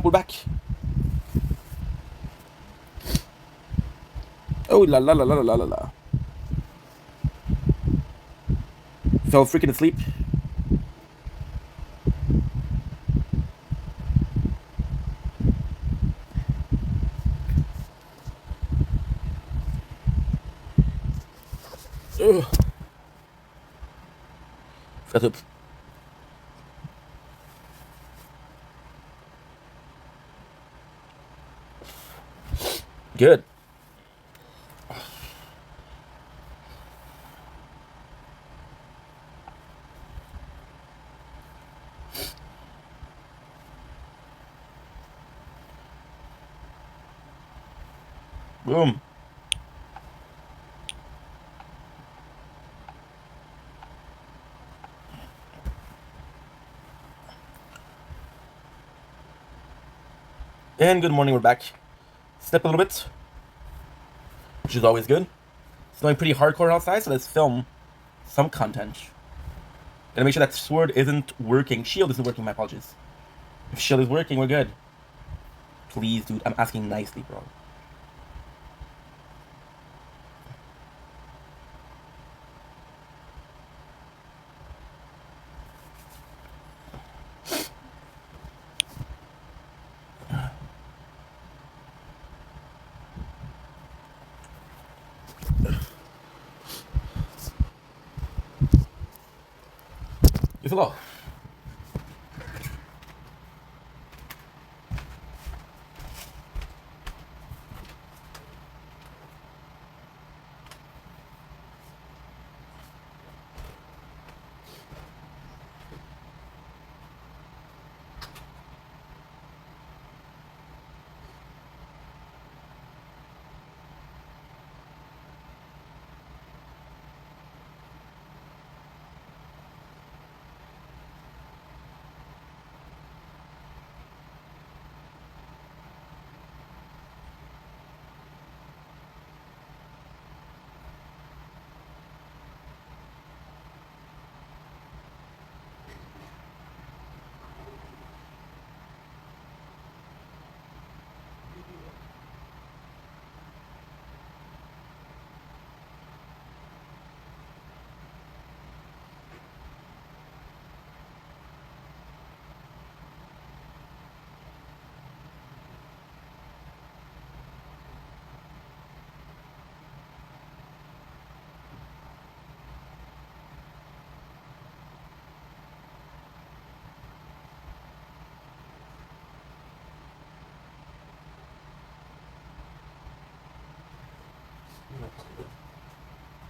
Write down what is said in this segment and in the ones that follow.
We're back. Oh la la la la la la la. Fell freaking asleep. Ugh. Felt up. Good. Boom. And good morning, we're back. Snip a little bit, which is always good. It's going pretty hardcore outside, so let's film some content. Gotta make sure that sword isn't working. Shield isn't working, my apologies. If shield is working, we're good. Please, dude, I'm asking nicely, bro. It's a lot.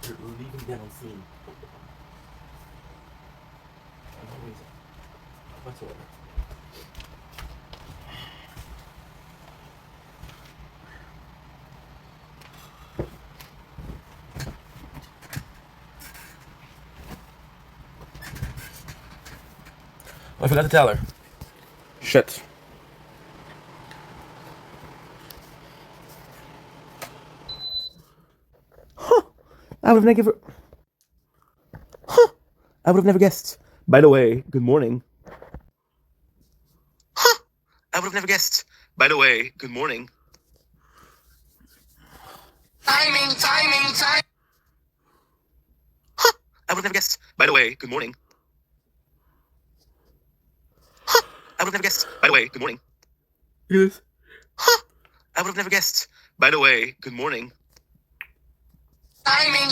You're leaving them on scene. No reason whatsoever. I forgot to tell her. Shit. Huh. I would have never. Huh. I would have never guessed. By the way, good morning. Huh. I would have never guessed. By the way, good morning. Timing. Huh. I would have never guessed. By the way, good morning. Huh. I would have never guessed. By the way, good morning. Yes. Huh. I would have never guessed. By the way, good morning. Timing.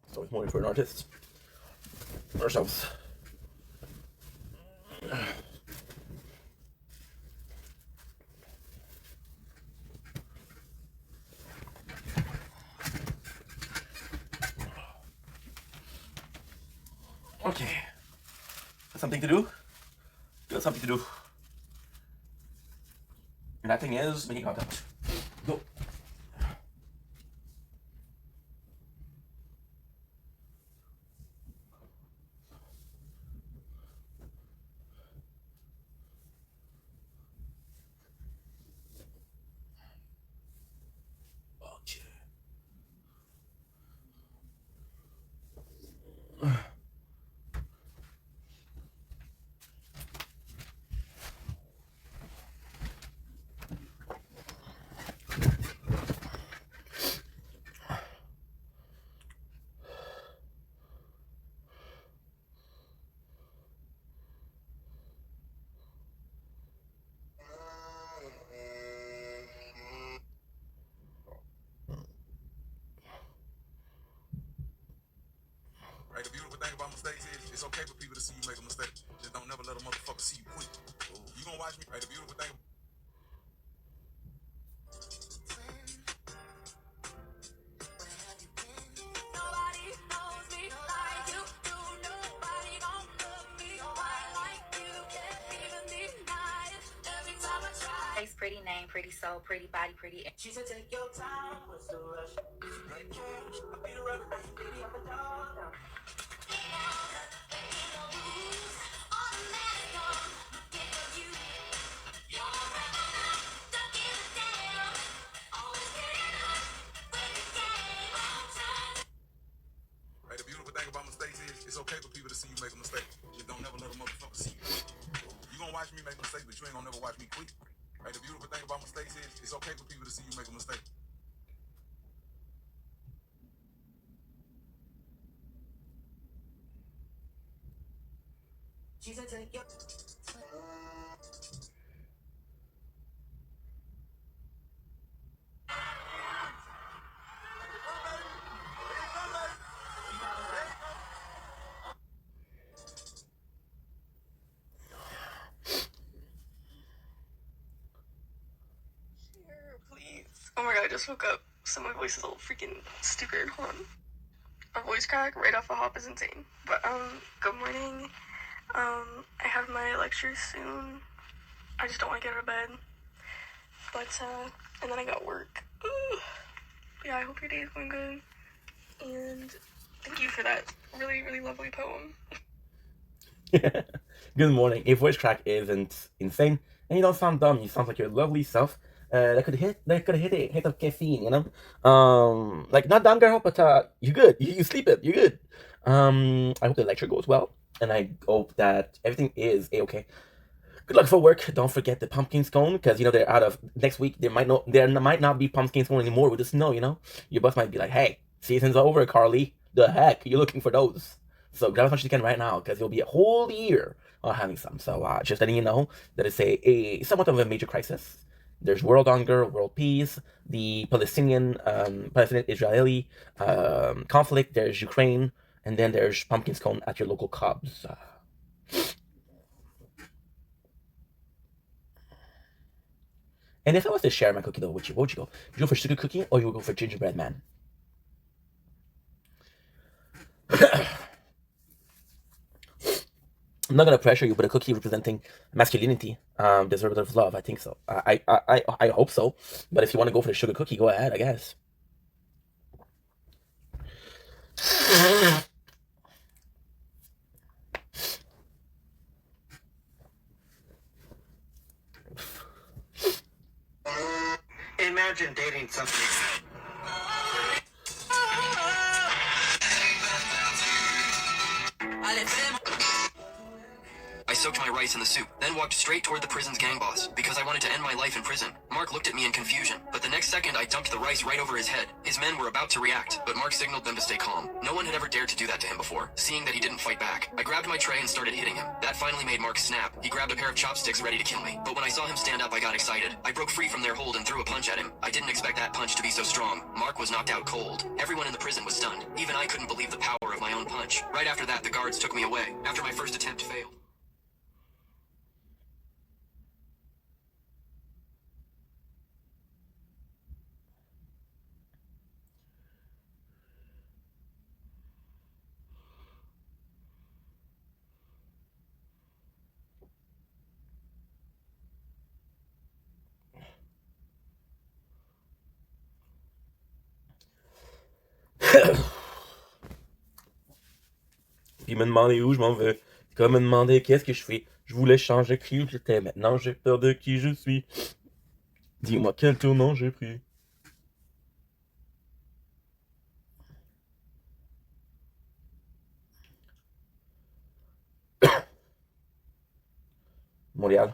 It's always morning for an artist. Ourselves. Okay. Got something to do? Got something to do. And that thing is making contact. Go. watch me? Right, the beautiful thing. Pretty name, pretty soul, pretty body, pretty. She said, take your time, what's the rush? If you get cash, I'll be the rubber, baby, I'm a dog. Right, the beautiful thing about mistakes is it's okay for people to see you make a mistake. Just don't never let a motherfucker see you quit. You gonna watch me make a mistake, but you ain't gonna never watch me quit. Right, the beautiful thing about mistakes is it's okay for people to see you make a mistake. She said, take your Please. Oh my god, I just woke up, so my voice is a little freaking stupid. Hold on. A voice crack right off a hop is insane. But, good morning. I have my lecture soon. I just don't want to get out of bed. But, and then I got work. Ugh. Yeah, I hope your day is going good. And thank you for that really, really lovely poem. Good morning. A voice crack isn't insane, and you don't sound dumb. You sound like your lovely self. That could hit a hit of caffeine, you know. Like not dumb girl, but you're good. You sleep it. You're good. I hope the lecture goes well, and I hope that everything is okay. Good luck for work. Don't forget the pumpkin scone, because you know they're out of next week. There might not be pumpkin scone anymore with the snow. You know, your boss might be like, "Hey, season's over, Carly. The heck, you're looking for those." So grab as much as you can right now, because you'll be a whole year having some. So just letting you know that it's a somewhat of a major crisis. There's world hunger, world peace, the Palestinian-Israeli conflict. There's Ukraine, and then there's pumpkin scone at your local Cubs. And if I was to share my cookie though with you, what would you go? Would you go for sugar cookie or you would go for gingerbread man? I'm not gonna pressure you, but a cookie representing masculinity, deserves of love. I think so. I hope so. But if you want to go for the sugar cookie, go ahead. I guess. imagine dating something. I soaked my rice in the soup, then walked straight toward the prison's gang boss, because I wanted to end my life in prison. Mark looked at me in confusion, but the next second I dumped the rice right over his head. His men were about to react, but Mark signaled them to stay calm. No one had ever dared to do that to him before, seeing that he didn't fight back. I grabbed my tray and started hitting him. That finally made Mark snap. He grabbed a pair of chopsticks ready to kill me, but when I saw him stand up I got excited. I broke free from their hold and threw a punch at him. I didn't expect that punch to be so strong. Mark was knocked out cold. Everyone in the prison was stunned. Even I couldn't believe the power of my own punch. Right after that, the guards took me away, after my first attempt failed. Puis il m'a demandé où je m'en vais. Comme me demander qu'est-ce que je fais. Je voulais changer qui j'étais. Maintenant j'ai peur de qui je suis. Dis-moi quel tournant j'ai pris. Montréal.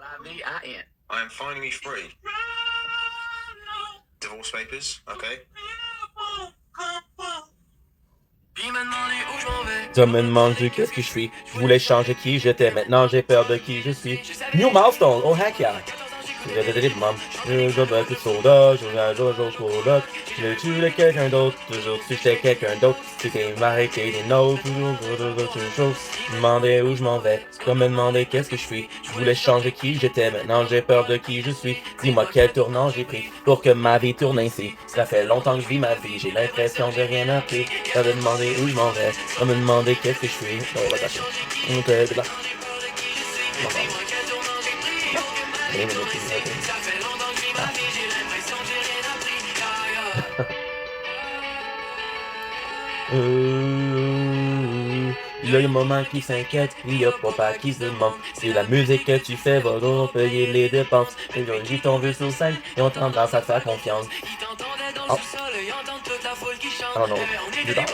L-I-V-I-N. I am finally free. Divorce papers, okay? Puis il m'a demandé où je m'en vais. Tu me demandes qu'est-ce que je suis. Je voulais changer qui j'étais, maintenant j'ai peur de qui je suis. New milestone, oh heck yeah. Je battre soda, je coloc. Je tué quelqu'un d'autre, toujours si j'étais quelqu'un d'autre. Tu t'es arrêté des nôtres, toujours demander où je m'en vais, comme me demander qu'est-ce que je suis. Je voulais changer qui j'étais, maintenant j'ai peur de qui je suis. Dis-moi quel tournant j'ai pris pour que ma vie tourne ainsi. Ça fait longtemps que je vis ma vie, j'ai l'impression que j'ai rien appris. Ça me demander où je m'en vais, ça me demander qu'est-ce que je suis. Oh, bah, d'accord. Ok, good luck. Il y a le moment qui s'inquiète, il y a papa qui se demande si la musique que tu fais va donc payer les dépenses. Et là, ils t'ont vu sur scène et on t'embrasse à te faire confiance. Oh. Oh non, du temps.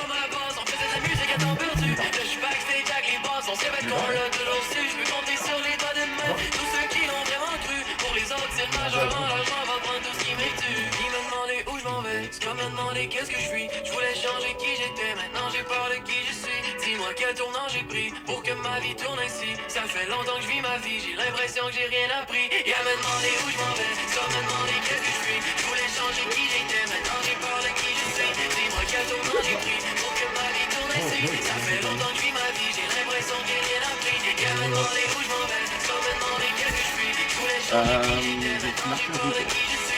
Comme me demander qu'est-ce que je suis. Je voulais changer qui j'étais, maintenant j'ai peur de qui je suis. Dis-moi quel tournant j'ai pris pour que ma vie tourne ainsi. Ça fait longtemps que je vis ma vie, j'ai l'impression que j'ai rien appris. Et à me demander où je m'en vais, comme me demander qu'est-ce que je suis. Je voulais changer qui j'étais, maintenant j'ai peur de qui je suis. Dis-moi quel tournant j'ai pris pour que ma vie tourne ainsi. Ça fait longtemps que je vis ma vie, j'ai l'impression que j'ai rien appris. Et à me demander où je m'en vais, comme me demander qu'est-ce que je suis. Je voulais changer qui j'étais, maintenant j'ai peur de qui je suis.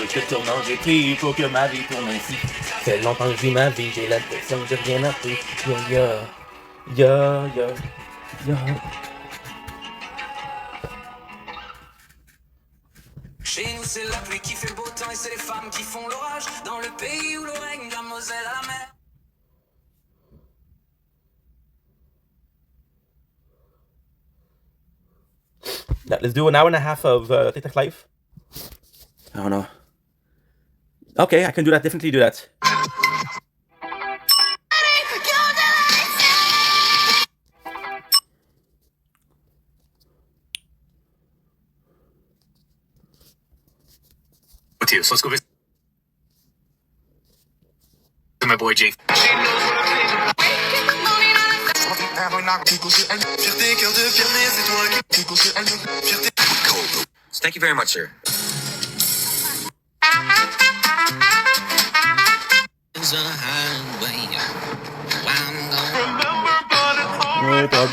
Quel tournant j'ai pris pour que ma vie tourne ainsi. Ça fait longtemps que je vis ma vie, j'ai l'impression que j'ai rien appris. Yeah. Chez nous c'est la pluie qui fait beau temps et c'est les femmes qui font l'orage. Dans le pays où l'eau règne de la Moselle à la mer. Yeah, let's do an hour and a half of TikTok live. I don't know. Okay, I can do that. Definitely do that. So let's go visit my boy Jake. Thank you very much, sir.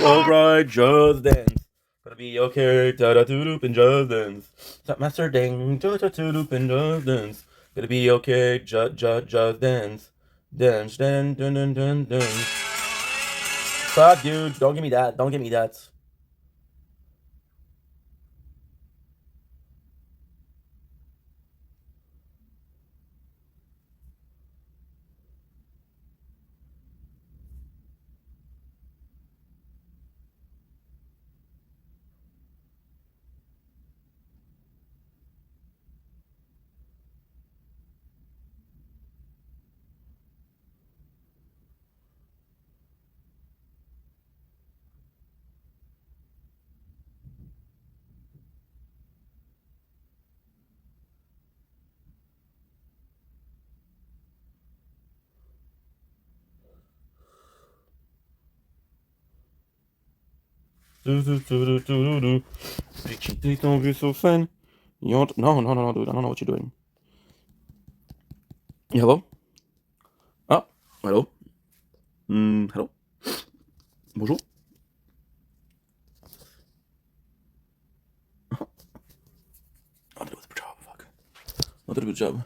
Alright, just dance. Gonna be okay, ta-da-doo-doop and just dance. Stop master ding, ta-da-doo-doop and just dance. Gonna be okay, just dance. Dance, dance. Fuck, dude, don't give me that, don't give me that. Please don't be so fun. You want no, dude. I don't know what you're doing. Hello? Ah, hello? Hello? Bonjour? I did a good job, fuck. I did a good job.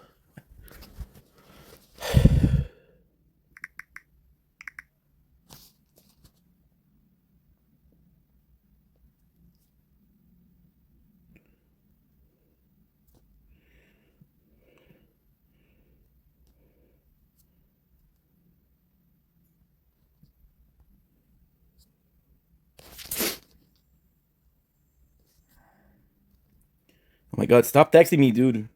Oh my god, stop texting me, dude.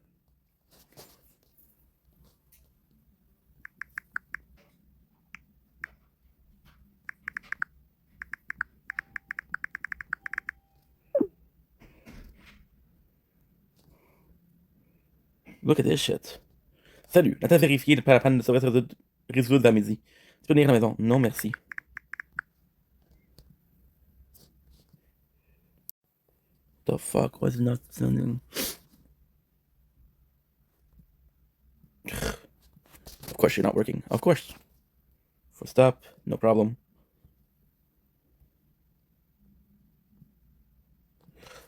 Look at this shit. Salut, la tâche vérifiée, pas la peine de se résoudre à midi. Tu peux venir à la maison? Non, merci. The fuck was not sending? Of course you're not working. Of course. Full stop. No problem.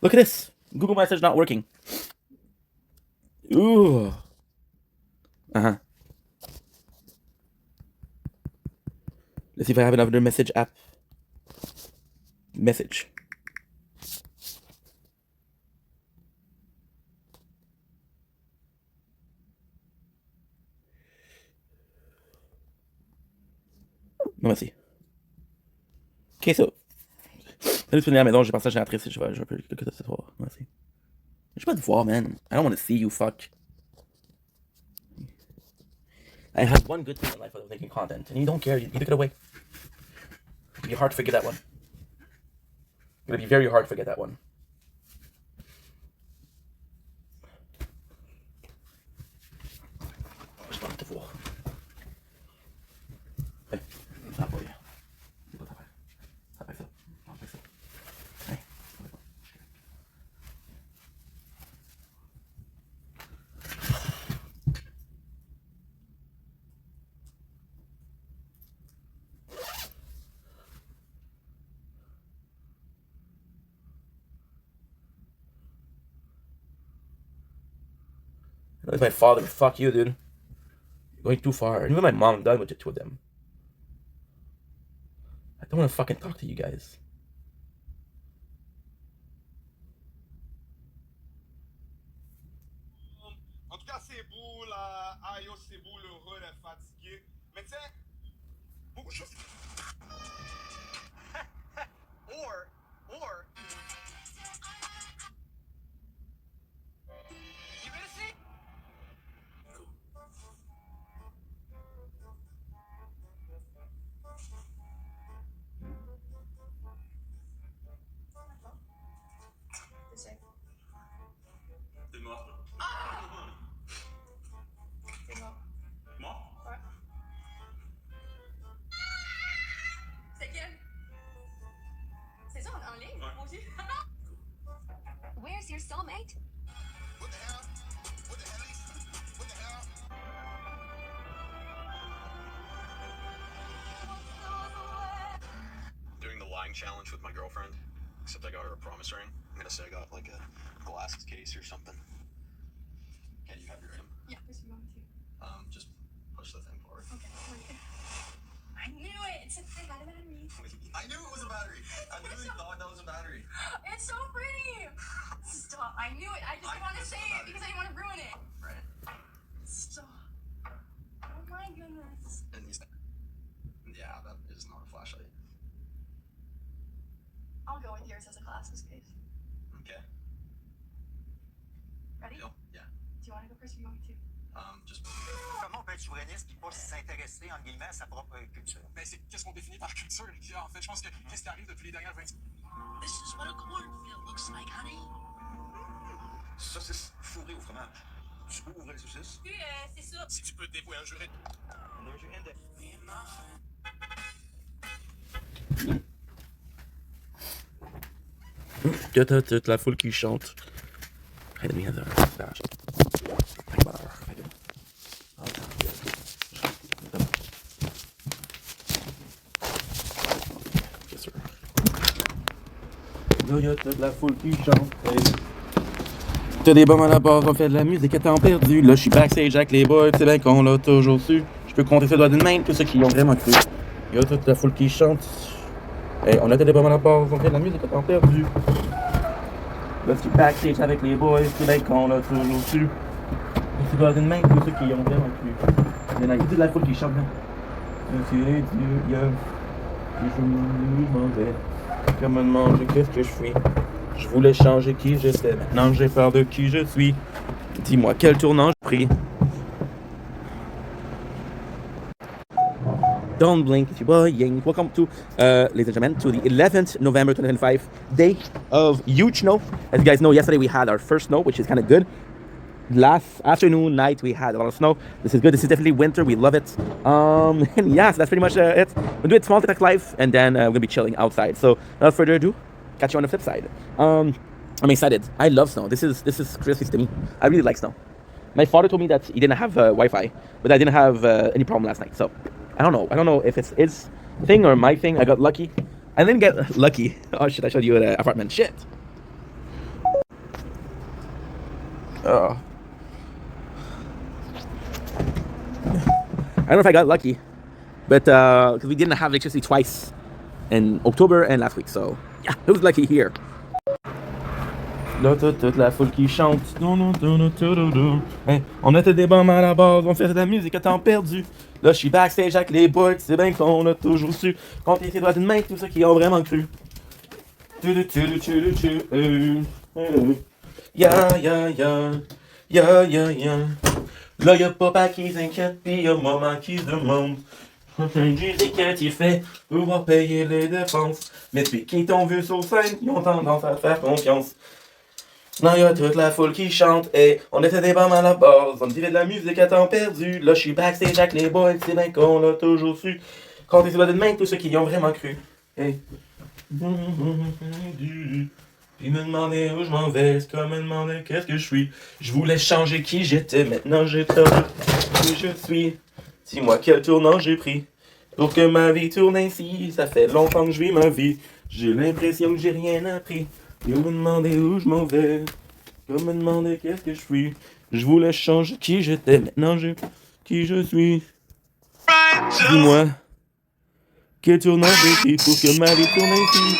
Look at this. Google message not working. Ooh. Uh-huh. Let's see if I have another message app. Message. Non, merci. Ok, so. Salut, tu es à la maison, j'ai passé à la triste, je vais un peu que ce soir. Merci. Je veux pas te voir, man. I don't want to see you, fuck. I had one good thing in life, I was making content, and you don't care, you took it away. It'd be hard to forget that one. It'd be very hard to forget that one. Je veux pas te voir. Hey, ça va pas bien. C'est pas ta affaire. Ça fait ça. Ça fait ça. Hey, ça va pas. That was my father. Fuck you, dude. You're going too far. Even my mom, I'm done with the two of them. I don't want to fucking talk to you guys. En tout cas, c'est beau, là. Aïe, oh, c'est beau, l'heureux, le fatigué. Mais tu sais, beaucoup de choses. or. You gonna see? T'es mort. T'es mort. Mort? Ouais. C'est quel? C'est ça, en ligne? Ouais. Moi aussi. Where's your soulmate? What the hell? What the hell? What the hell? Doing the lying challenge with my girlfriend, except I got her a promise ring. I'm gonna say I got like a glasses case or something. Can you have your item? Yeah, where's your mom too? Just push the thing forward. Okay, I knew it! It's a thing, I didn't me. I knew it was a battery. I literally thought that was a battery. It's so pretty! Stop, I knew it! I just didn't want to say it because I didn't want to ruin it! Right. Stop. Oh my goodness. And he's yeah, that is not a flashlight. I'll go with yours as a glasses case. Okay. Ready? Deal? Yeah. Do you want to go first or you want me to? Just. Comment on peut être souverainiste et pas s'intéresser, en guillemets, à sa propre culture? Mais c'est qu'est-ce qu'on définit par culture, Lydia? En fait, je pense que qu'est-ce qui arrive depuis les dernières 20 ans? This is what a cornfield looks like, honey. Saucisse fourrée au fromage. Tu peux ouvrir les saucisses? Oui, c'est ça. Si tu peux dévouer un juré. Toute la foule qui chante. Hey, let me have that. Là, y a toute la foule qui chante. Hey. T'as des bombes à la base, on fait de la musique à temps perdu. Là, je suis backstage avec les boys, c'est bien qu'on l'a toujours su. Je peux compter sur le doigt d'une main tous ceux qui y ont vraiment cru. Y a toute la foule qui chante. Hey, on a des bombes à la base, on fait de la musique à temps perdu. Là, je suis backstage avec les boys, c'est bien qu'on l'a toujours su. C'est pas d'une main tous ceux qui y ont vraiment cru. Maintenant, y a toute la foule qui chante. Monsieur Dieu, y a. Je m'en vais. Comment manger, qu'est-ce que je suis? Je voulais changer qui j'étais, maintenant j'ai peur de qui je suis. Dis-moi quel tournant j'ai pris. Don't blink, it's your boy Ying. Welcome to, ladies and gentlemen, to the 11th November 2025 day of huge snow. As you guys know, yesterday we had our first snow, which is kind of good. Last afternoon, night, we had a lot of snow. This is good. This is definitely winter. We love it. And yeah, so that's pretty much it. We'll do it small tech live, and then we're gonna be chilling outside. So without further ado, catch you on the flip side. I'm excited. I love snow. This is Christmas to me. I really like snow. My father told me that he didn't have Wi-Fi, but I didn't have any problem last night. So I don't know. I don't know if it's his thing or my thing. I got lucky. I didn't get lucky. Oh shit! I showed you the apartment. Shit. Oh. I don't know if I got lucky, but because we didn't have electricity twice in October and last week. So yeah, it was lucky here. Là, toute la foule qui chante. Hey, on était des bombes à la base, on faisait de la musique à temps perdu. Là, je suis backstage avec les boys, c'est bien qu'on a toujours su. Compter ses doigts d'une main, tous ceux qui ont vraiment cru. Ya, ya, ya. Ya, ya, ya. Là, y'a papa qui s'inquiète, pis y'a maman qui se demande. Du qu'est-il fait pour pouvoir payer les dépenses. Mais depuis qu'ils t'ont vu sur scène, ils ont tendance à te faire confiance. Non, y'a toute la foule qui chante, et on était des bombes à la base, on dirait de la musique à temps perdu. Là, je suis backstage avec les boys, c'est bien qu'on l'a toujours su. Comptez sur la main tous ceux qui y ont vraiment cru. Hey. Puis me demander où je m'en vais, c'est comme me demander qu'est-ce que je suis. Je voulais changer qui j'étais, maintenant j'ai perdu qui je suis. Dis-moi quel tournant j'ai pris pour que ma vie tourne ainsi. Ça fait longtemps que je vis ma vie, j'ai l'impression que j'ai rien appris. Puis me demander où je m'en vais, comme me demander qu'est-ce que je suis. Je voulais changer qui j'étais, maintenant j'ai qui je suis. Dis-moi quel tournant j'ai pris pour que ma vie tourne ainsi.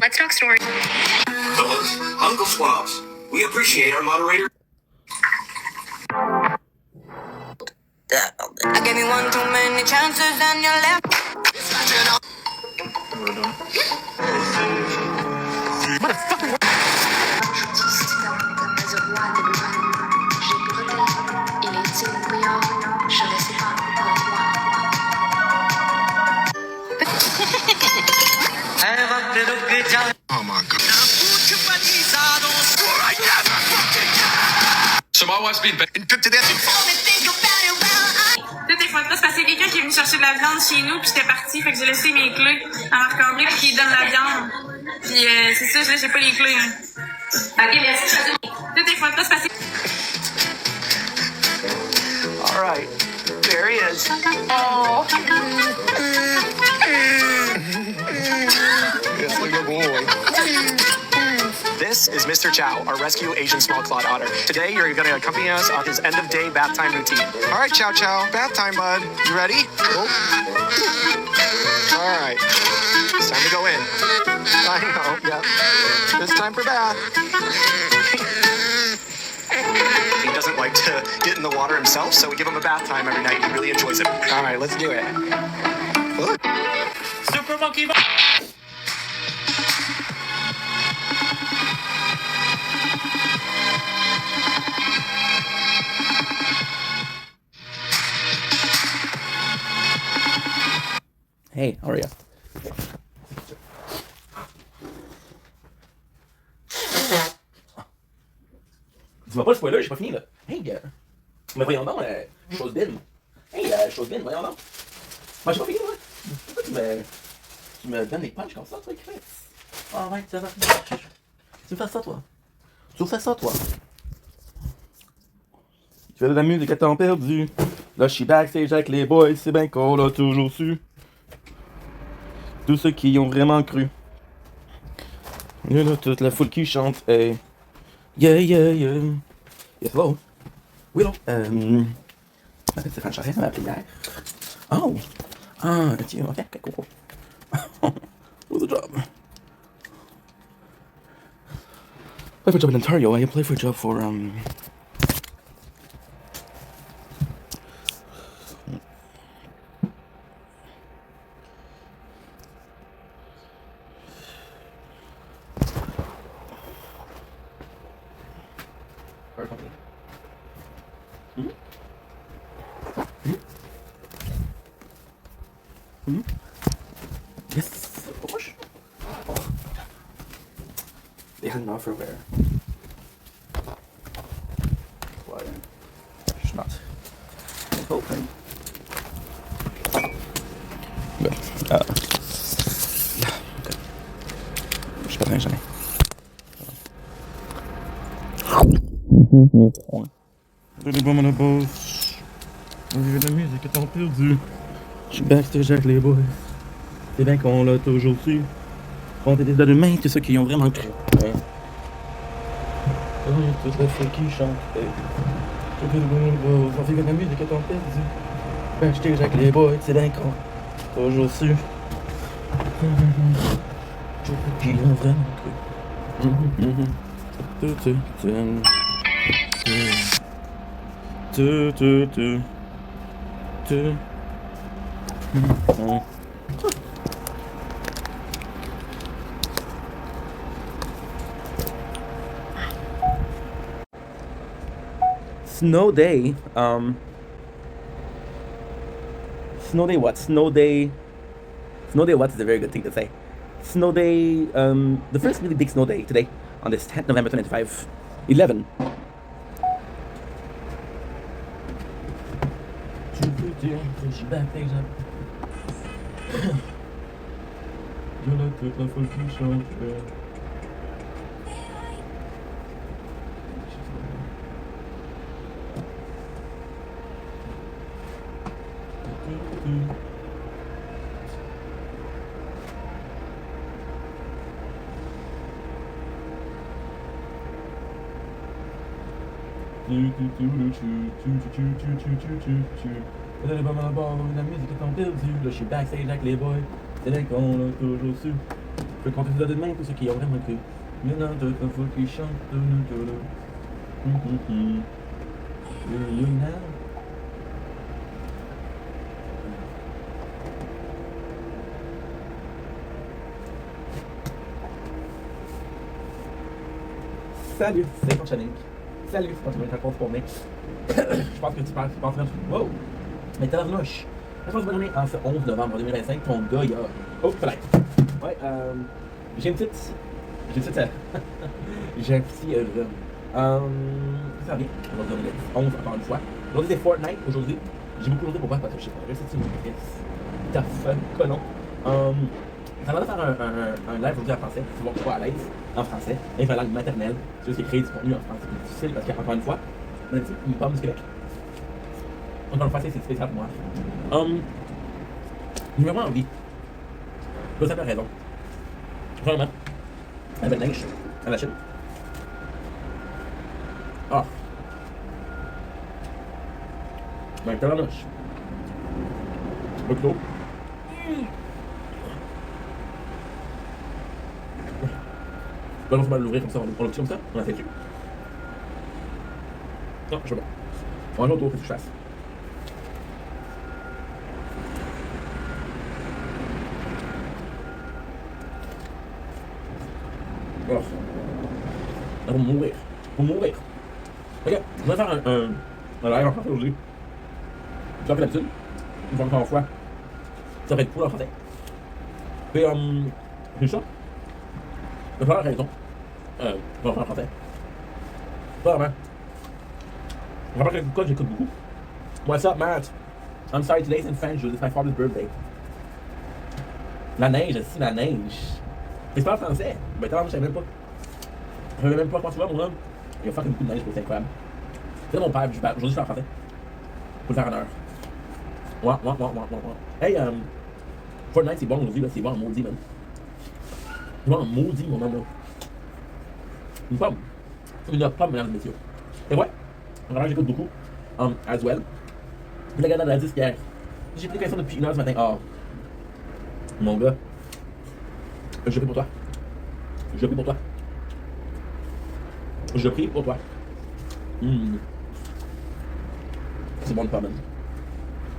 Let's talk story. Fellas, Uncle Swabs, we appreciate our moderator. I gave you one too many chances and you left. Oh my god. So my wife's been cooked to death. Là, des fois, c'est parce que quelqu'un qui est venu chercher de la viande chez nous, puis j'étais partie, fait que j'ai laissé mes clés à Marc-André, puis qui donne la viande. Puis c'est ça, j'ai pas les clés. Hein. Ok, merci. Là, des fois, c'est parce que... All right, there he is. Oh. Yes, like a boy. This is Mr. Chow, our rescue Asian small clawed otter. Today, you're going to accompany us on his end-of-day bath time routine. All right, Chow Chow, bath time, bud. You ready? Oh. All right. It's time to go in. I know, yep. It's time for bath. He doesn't like to get in the water himself, so we give him a bath time every night. He really enjoys it. All right, let's do it. Look. Super Monkey. Hey, how are you? Dis-moi pas le spoiler, j'ai pas fini là. Hey, mais voyons donc, chose bin. Hey, chose bin, voyons donc. Moi, j'ai pas fini, moi. Pourquoi tu me donnes des punches comme ça, toi, Chris? Oh, mec, tu fais ça, toi. Tu fais ça, toi. Tu fais de la musique à temps perdu. Là, je suis backstage avec les boys, c'est bien qu'on l'a toujours su. Tous ceux qui y ont vraiment cru. Là, toute la foule qui chante, hey. Yeah, yeah, yeah. Yes, hello. Oui, hello. Stéphane Charest, ça m'a appelé hier. Oh. Ah, tiens, ok, cool. What's the job? I applied for a job in Ontario. I applied for a job for, car company. Yes, of course. They had an offer where why just not open. Good. Okay. Je sais pas très jamais. T'as des bonnes boss. On vivait de la musique, t'as perdu. Je suis backstage avec les boys. C'est bien qu'on l'a toujours su. On était des main, tous ceux qui ont vraiment cru. Ouais. Tous les filles qui chantent. On vivait de la musique, t'as perdu. Backstage avec les boys, c'est bien qu'on toujours su. Qui ont vraiment cru. Snow day. Snow day what? Snow day. Snow day what is a very good thing to say. Snow day. The first really big snow day today on this 10th November 2025. 11. La musique est en perdu, là je suis backstage avec les boys, c'est là qu'on l'a toujours su. Je peux compter sur de main pour ceux qui ont vraiment cru. Maintenant toute la foule qui chante. Salut, c'est ton challenge. Salut, c'est quand tu veux une réponse pour moi. Je pense que tu penses vraiment. Wow! Mais t'as la louche. Je pense que tu vas en ce 11 novembre 2025, ton gars, il a. Oh, peut-être. Ouais, j'ai une petite. J'ai un petit rhum. Ça va bien. On va donner le 11 encore une fois. Aujourd'hui, c'est Fortnite. Aujourd'hui, j'ai beaucoup osé pour voir parce que je sais pas. C'est une pièce. T'as fun, colon. Ça va faire un live aujourd'hui en français. Tu vois que je suis pas à l'aise en français. Et une langue maternelle. C'est juste créer du contenu en français. C'est difficile parce qu'encore une fois, on a dit qu'il parle du Québec. Encore une fois, c'est spécial pour moi. J'ai vraiment envie. Pour simple raison. Premièrement, avec la neige à la Chine. Ah. Ben, t'as la neige. Pas trop. Ben non, c'est mal l'ouvrir comme ça, on l'a comme ça, on a fait dessus. Non, je veux pas. On va un autre tour, qu'est-ce que je fasse? Oh. On va mourir. On va mourir. Ok, on va faire un live en français aujourd'hui. Ça fait l'habitude. Une fois encore une fois. Ça va être cool en français. Puis, c'est ça. Je vais faire la raison. On va faire en français. Pas vraiment. On va faire quelque chose que j'écoute beaucoup. What's up, Matt? I'm sorry, today's in French, it's my father's birthday. La neige, c'est la neige. Mais c'est pas en français. Ben, t'as je savais même pas. Je savais même pas quand tu vois, mon homme. Il va faire beaucoup de neige, c'est incroyable. C'est mon père, aujourd'hui je fais en français. Pour le faire en heure. Ouais. Hey, Fortnite, c'est bon aujourd'hui, là. C'est bon en maudit, man. C'est bon en maudit, mon homme, là. Une pomme. Une pomme, mesdames et messieurs. Et ouais, vraiment, j'écoute beaucoup. As well. Puis la gars dans la disque hier. J'ai pris question depuis 1h ce matin. Oh. Mon gars. Je prie pour toi. Je prie pour toi. Je prie pour toi. C'est bon de pomme, man.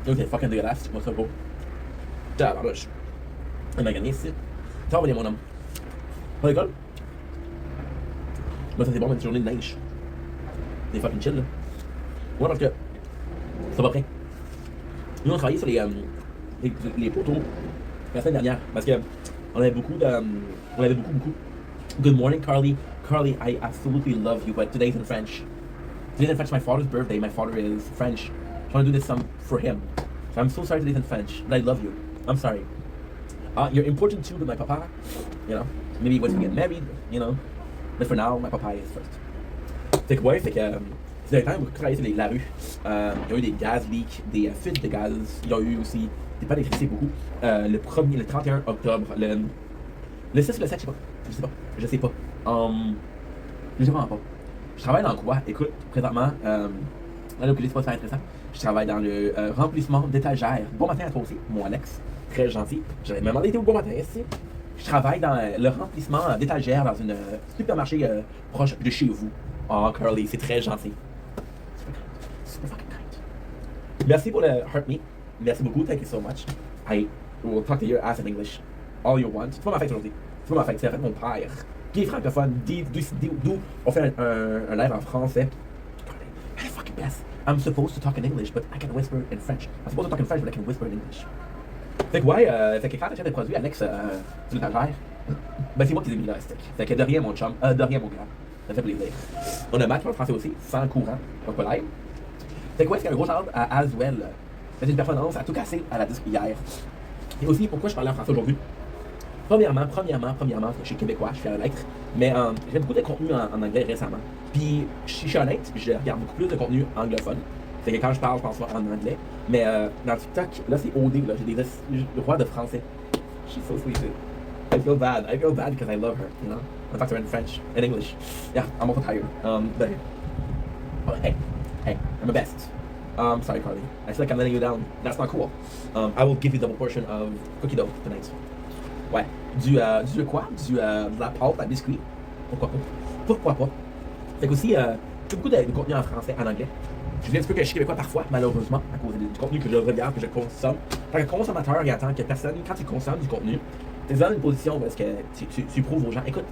Ok, fucking dégueulasse. Moi, ça beau. Tabarnouche. On a gagné ici. Ça va venir, mon homme. Pas l'école? Moi, ça c'est bon, mais une journée de neige. C'est fucking chill, là. Ouais, parce que ça va près. Nous, on travaillait sur les poteaux la semaine dernière. Parce que on avait beaucoup. Good morning, Carly. Carly, I absolutely love you, but today's in French. Today's in French, my father's birthday. My father is French. I want to do this for him. So I'm so sorry today's in French, but I love you. I'm sorry. You're important too with my papa, you know. Maybe once we get married, you know. But for now, my papa is first. Fait que ouais, fait que ces derniers temps, beaucoup travaillé sur la rue. Il y a eu des gaz leaks, des fuites de gaz. Il y a eu aussi des pannes d'électricité beaucoup. Le 31 octobre, le 6 ou le 7, je sais pas. Je sais vraiment pas. Je travaille dans quoi? Écoute, présentement, là, le c'est pas très intéressant. Je travaille dans le remplissement d'étagères. Bon matin à toi aussi, mon Alex. Très gentil. J'avais demandé été où bon matin ici. Je travaille dans le remplissement d'étagères dans une supermarché proche de chez vous. Oh, Carly, c'est très gentil. Super fucking kind. Merci pour le heart me. Merci beaucoup, thank you so much. I will talk to your ass in English. All you want. C'est pas ma fête aujourd'hui. C'est pas ma fête, c'est la fête de mon père. Qui est francophone, d'où on fait un live en français. I'm the fucking best. I'm supposed to talk in English, but I can whisper in French. I'm supposed to talk in French, but I can whisper in English. Fait que ouais, fait que quand t'achètes des produits, Alex, sur l'étagère, ben c'est moi qui les ai mis là, stick. Fait que de rien mon chum, de rien mon gars. Ça fait plaisir. On a Matt en français aussi, sans courant, donc pas live. Fait que ouais, c'est un gros shout à Aswell. C'est une performance à tout casser à la disque hier. Et aussi, pourquoi je parlais en français aujourd'hui? Premièrement, je suis québécois, je suis à l'être, mais j'ai beaucoup de contenu en anglais récemment. Puis, si je suis honnête, je regarde beaucoup plus de contenu anglophone. Fait que quand je pense en anglais. Mais dans TikTok, là c'est OD, là, j'ai des rois de français. She's so sweet. I feel bad because I love her, you know? I talk to her in French, in English. Yeah, I'm also tired. But hey, I'm the best. Sorry, Carly. I feel like I'm letting you down. That's not cool. I will give you double portion of cookie dough tonight. Ouais. De la pâte à biscuit. Pourquoi pas? Fait qu'aussi, j'ai beaucoup de contenu en français, en anglais. Je dis un petit peu que je suis québécois parfois, malheureusement, à cause du contenu que je regarde, que je consomme. En tant que consommateur et en tant que personne, quand tu consommes du contenu, tu es dans une position où est-ce que tu prouves aux gens, écoute,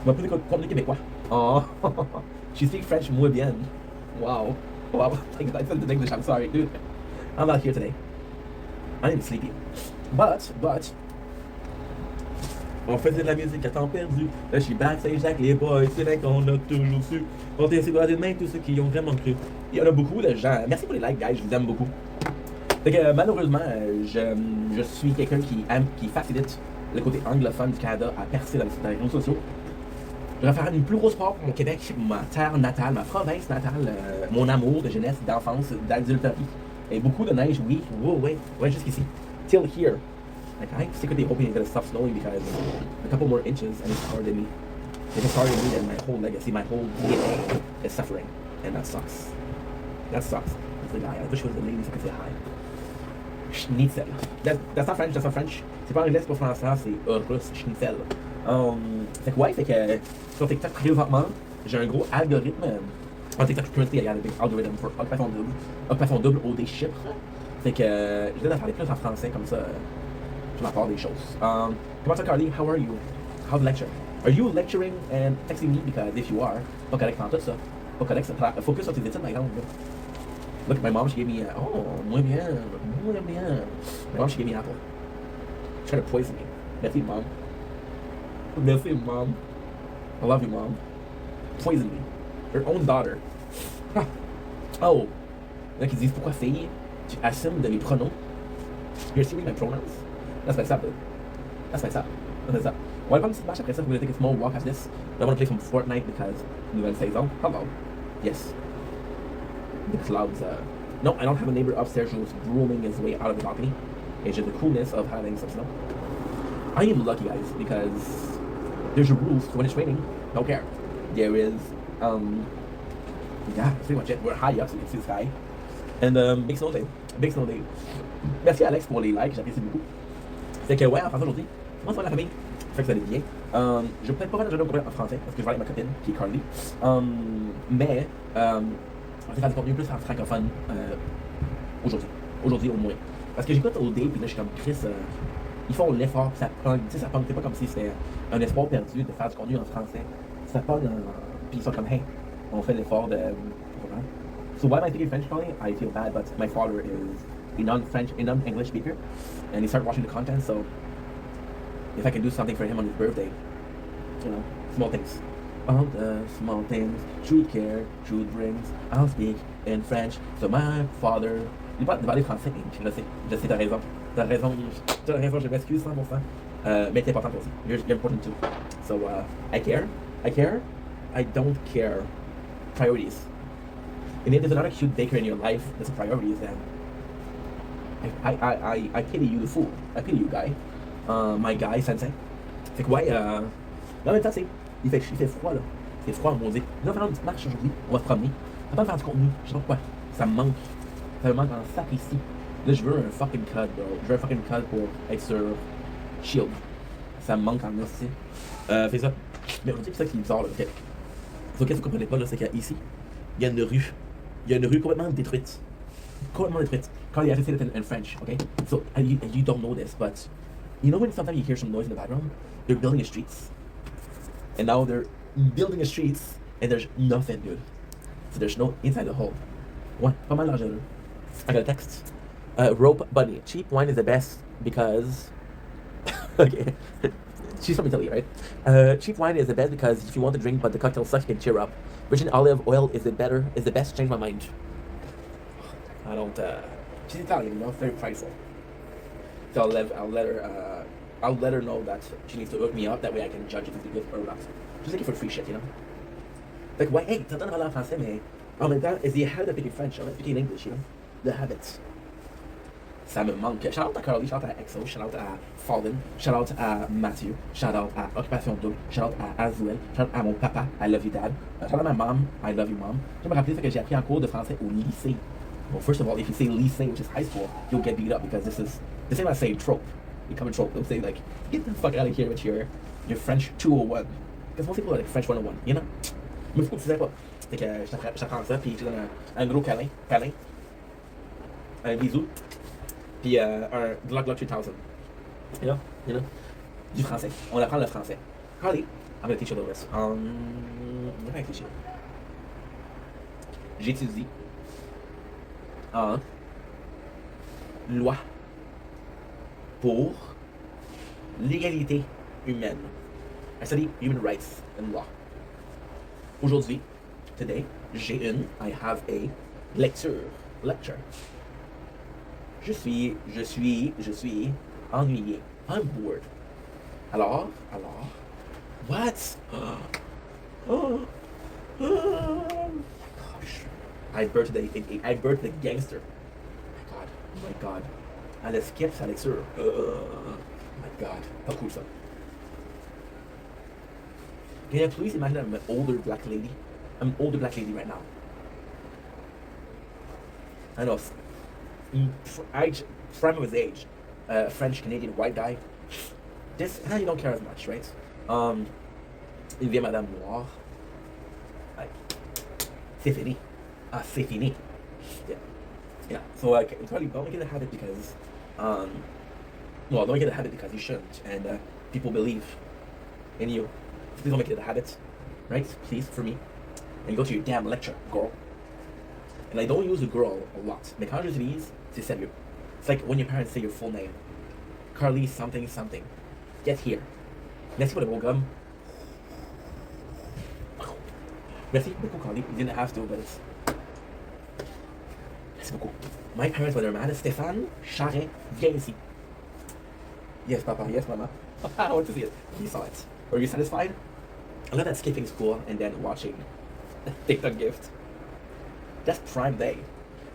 tu vas plus de contenu québécois. Oh, she speaks French muy bien. Wow. I said the English, I'm sorry, dude. I'm not here today. I'm sleepy. But, on faisait de la musique à temps perdu. Là, je suis backstage avec les boys, c'est vrai qu'on a toujours su. On t'a essayé de main tous ceux qui y ont vraiment cru. Il y en a beaucoup de gens. Merci pour les likes, guys, je vous aime beaucoup. Fait que malheureusement, je suis quelqu'un qui facilite le côté anglophone du Canada à percer dans les réseaux sociaux. Je vais faire une plus grosse part pour mon Québec, ma terre natale, ma province natale, mon amour de jeunesse, d'enfance, d'adulterie. Et beaucoup de neige, oui, ouais, jusqu'ici. Till here. Like, I secretly hoping it's gonna stop snowing because a couple more inches and it's harder than me. If it's harder than me, then my whole legacy, my whole DNA is suffering. And that sucks. That's the guy. I wish it was the lady so I could say hi. Schnitzel. That's not French. C'est pas anglais, c'est pas français, c'est russe, schnitzel. Fait que ouais, fait que sur TikTok présentement, j'ai un gros algorithme. On TikTok currently I got a big algorithm for occupation double OD chiffres. Fait que je viens d'en parler plus en français comme ça. Je m'apporte des choses. Comment ça, Carly? How are you? How's the lecture? Are you lecturing and texting me? Because if you are, pas correct en tout ça. Pas correct, ça focus sur tes études, par exemple. Look, my mom, she gave me muy bien. My mom, she gave me an apple. She tried to poison me. Merci, mom. I love you, mom. Poison me. Her own daughter. Oh. Là, qui disent, pourquoi fille, tu assumes de mes pronoms? You're assuming my pronouns? That's messed up, dude. That's messed up. On va aller prendre une petite marche après ça. We're gonna take a small walk after this. I want to play some Fortnite because nouvelle saison. Hello. Yes. The clouds. No, I don't have a neighbor upstairs who's brooming his way out of the balcony. It's just the coolness of having some snow. I am lucky, guys, because there's rules when it's raining. Don't care. There is, yeah, pretty much it. We're high up, so you can see the sky. And big snow day. Merci Alex pour les likes, j'apprécie beaucoup. Fait que ouais, en français aujourd'hui, comment ça va la famille? Fait que ça allait bien. Je vais peut-être pas faire de journée en français parce que je vais avec ma copine qui est Carly. Mais on va faire du contenu plus en francophone aujourd'hui au moins. Parce que j'écoute au dé puis là je suis comme Chris, ils font l'effort puis ça pogne. Tu sais, ça pogne, c'est pas comme si c'était un espoir perdu de faire du contenu en français. Ça pogne puis ils sont comme hey, on fait l'effort de. So why am I speaking French, Carly? I feel bad, but my father is a non-English speaker, and he started watching the content. So if I can do something for him on his birthday, you know, small things. All the small things, truth care, truth brings. I'll speak in French. So my father, il parle français, je sais, t'as raison. T'as raison, je m'excuse 100%. Mais c'est important aussi. You're important too. So, I care. I don't care. Priorities. And if there's another cute baker in your life that's a priority, then I pity you, the fool. I pity you, guy. My guy, sensei. Fait que ouais, mais en même temps, il fait froid, là. C'est froid, maudit. Là, on va faire une petite marche aujourd'hui. On va se promener. On va pas faire du contenu. Je sais pas pourquoi. Ça me manque. Ça me manque en sac ici. Là, je veux un fucking code, bro. Je veux un fucking code pour être sur Shield. Ça me manque en aussi. Fais ça. Mais on dit que c'est ça qui est bizarre, là. Ok. So, qu'est-ce que vous comprenez pas, là, c'est qu'ici, il y a une rue. Il y a une rue complètement détruite. Complètement détruite. Carly, I have to say that in French, okay? So, you don't know this, but you know when sometimes you hear some noise in the background? They're building the streets. And now they're building the streets, and there's nothing, dude. So there's no inside the hole. Ouais, pas mal d'argent, là. I got a text. Rope Bunny. Cheap wine is the best because... okay. She's from Italy, right? Cheap wine is the best because if you want to drink but the cocktail sucks, you can cheer up. Virgin olive oil is the best. Change my mind. I don't, she's Italian, you know, very prideful. So I'll let her know that she needs to hook me up, that way I can judge if it's good or not. Just looking for free shit, you know? Like, why, hey, t'entends parler en français, mais en même temps, it's the habit of speaking French, I'm speaking English, you know? The habits. Ça me manque. Shout out à Carly, shout out à EXO, shout out à Fallen, shout out à Mathieu, shout out à Occupation Double, shout out à Azuel, shout out à mon papa, I love you dad, shout out à ma mom, I love you mom. Je me rappelle que j'ai appris en cours de français au lycée. Well, first of all, if you say lycée, which is high school, you'll get beat up because this is the same as saying trope. You come in trope, they'll say like, get the fuck out of here with your French 201. Because most people are like French 101, you know? Mais pourquoi tu sais pas? Fait que je t'apprends ça, puis je te donne un gros câlin, un bisou, puis un Glock 3000. You know? Du français. On apprend le français. Carly, I'm gonna teach you a little bit. What am I teaching? J'étudie en loi pour l'égalité humaine. I study human rights and law. Aujourd'hui, today, I have a lecture. Je suis ennuyé. I'm bored. Alors, what? Gosh. I birthed a gangster. Oh my god. Elle a skip sa lecture. Oh my god. Pas cool ça. Can you please imagine I'm an older black lady? I'm an older black lady right now. I know. Prime of his age. French, Canadian, white guy. This, now you don't care as much, right? Il vient Madame Noire. Like, c'est fini. C'est fini. Yeah. So like, probably don't make it a habit because, don't make it a habit because you shouldn't, and people believe in you. Please don't make it a habit, right? Please, for me. And you go to your damn lecture, girl. And I don't use the girl a lot. Mais quand j'utilise, c'est sérieux. It's like when your parents say your full name. Carly something something. Get here. Merci pour le beau gomme. Merci beaucoup, Carly. You didn't have to, but it's... Merci beaucoup. My parents, when they're mad, Stéphane Charret, viens ici. Yes, papa. Yes, mama. I want to see it. He saw it. Were you satisfied? I love that skipping school and then watching TikTok gift. That's prime day.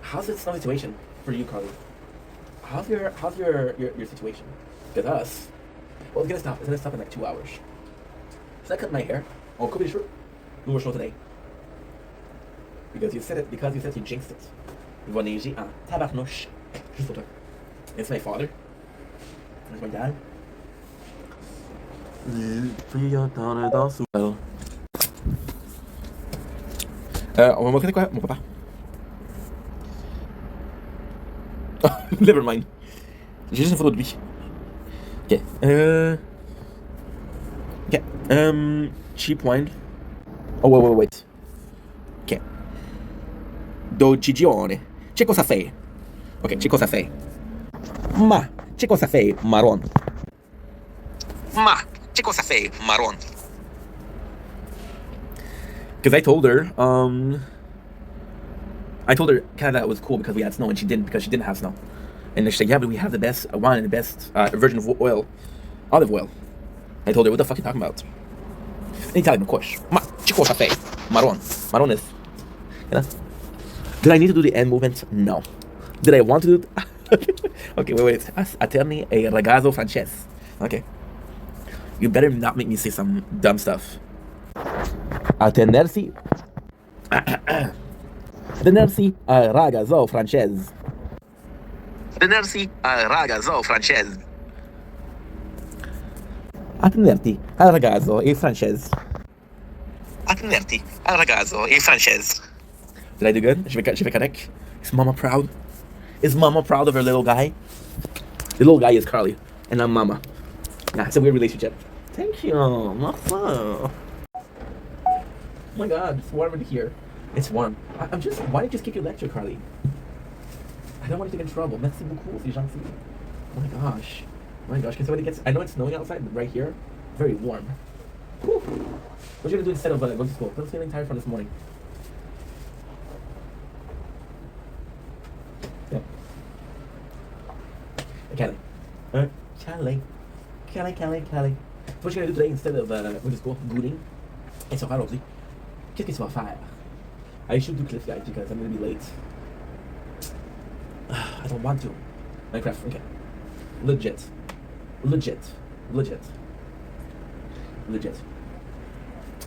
How's the snow situation for you, Carly? How's your situation? Because us, well, it's gonna stop in like 2 hours. Should I cut my hair? Or coupe les cheveux? No more snow today. Because you said you jinxed it. Il va neiger en tabarnouche. Juste pour toi. It's my father. It's my dad. On va montrer quoi, mon papa? Never mind. J'ai juste une photo de lui. Ok. Ok. Cheap wine. Oh, wait. Ok. Dolcigione. Che cosa fai? Ok, che cosa fai? Ma, che cosa fai, Maron? Ma, che cosa fai, Maron? Because I told her Canada was cool because we had snow, and she didn't because she didn't have snow. And she said, yeah, but we have the best wine and the best virgin of oil, olive oil. I told her, what the fuck are you talking about? In Italian, of course. Ma ci cosa fai? Marron. Marron is, you know. Did I need to do the end movement? No. Did I want to do it? Okay, wait. Atterni e ragazzo francese. Okay. You better not make me say some dumb stuff. Attenersi. Attenersi a ragazzo francese. Attenersi a ragazzo francese. Attenerti al ragazzo e francese. Attenerti al ragazzo e francese. Did I do good? Je vais correct? Is Mama proud? Is Mama proud of her little guy? The little guy is Carly, and I'm Mama. Yeah, it's a weird relationship. Thank you, Mama. Oh my God, it's warm in here. It's warm. I'm just. Why did you just kick your lecture, Carly? I don't want you to get in trouble. Merci beaucoup, c'est gentil. Oh my gosh. Oh my gosh. Can somebody get? I know it's snowing outside, but right here, very warm. Whew. What are you gonna do instead of going to school? I'm feeling tired from this morning. Yeah. Kelly. Kelly. So what you gonna do today instead of going to school? Booting. Et sur aujourd'hui. Qu'est-ce que tu vas faire? I should do Cliff Guide because I'm gonna be late. I don't want to. Minecraft, okay. Legit.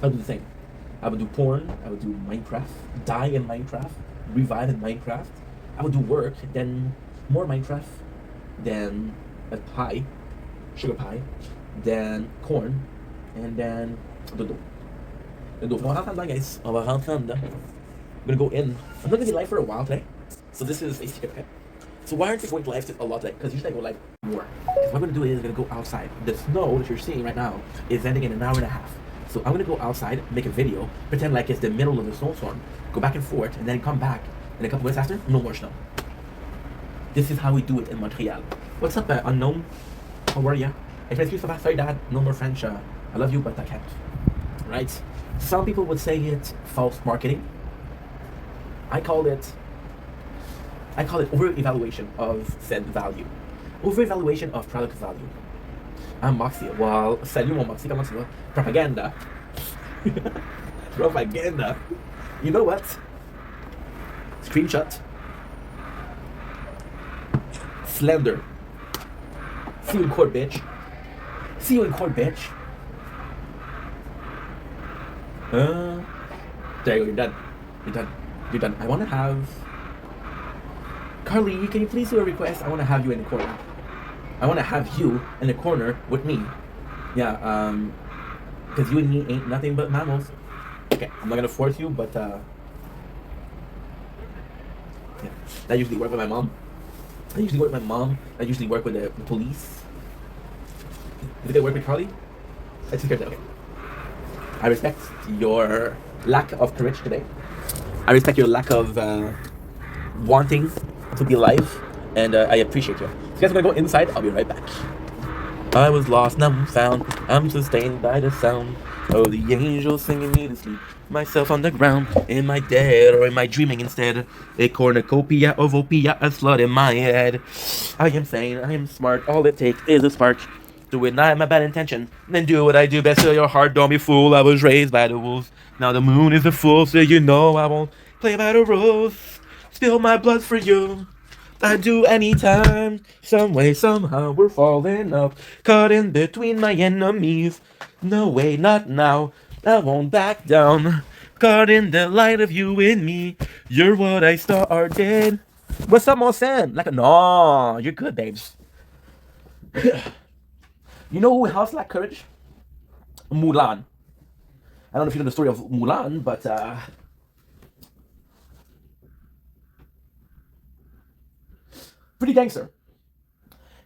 I'll do the same. I would do porn, I would do Minecraft, die in Minecraft, revive in Minecraft. I would do work, then more Minecraft, then a pie, sugar pie, then corn, and then dodo. On va rentrer dedans, guys. On va rentrer dedans. I'm gonna go in. I'm not gonna be live for a while today. So this is a secret, okay? So why aren't you going live a lot today? Because usually I go live more. What I'm gonna do is I'm gonna go outside. The snow that you're seeing right now is ending in an hour and a half. So I'm gonna go outside, make a video, pretend like it's the middle of the snowstorm, go back and forth, and then come back. And a couple minutes after, no more snow. This is how we do it in Montreal. What's up, unknown? How are ya? Sorry, Dad. No more French. I love you, but I can't. Right? Some people would say it's false marketing. I call it over-evaluation of said value. Over-evaluation of product value. I'm Moxie. Well, salut mon Moxie, comment tu vas? Propaganda. Propaganda. You know what? Screenshot. Slender. See you in court, bitch. See you in court, bitch. There you go, you're done. I want to have... Carly, can you please do a request? I want to have you in the corner. I want to have you in the corner with me. Yeah, because you and me ain't nothing but mammals. Okay, I'm not going to force you, but, yeah. That usually work with my mom. I usually work with the police. Did they work with Carly? I took care of that, okay. I respect your lack of courage today. I respect your lack of wanting to be alive, and I appreciate you. So you guys are gonna go inside. I'll be right back. I was lost, now I'm found. I'm sustained by the sound of the angels singing me to sleep. Myself on the ground, in my dead, or am I dreaming instead? A cornucopia of opiate, a slut in my head. I am sane, I am smart. All it takes is a spark. Do it not my bad intention. Then do what I do best. Fill your heart, don't be fool. I was raised by the wolves. Now the moon is the fool, so you know I won't play by the rules. Spill my blood for you. I'd do anytime. Some way, somehow, we're falling up. Caught in between my enemies. No way, not now. I won't back down. Caught in the light of you and me. You're what I started. What's up, more sand? Like a no, you're good, babes. You know who else lacked courage? Mulan. I don't know if you know the story of Mulan, but pretty gangster.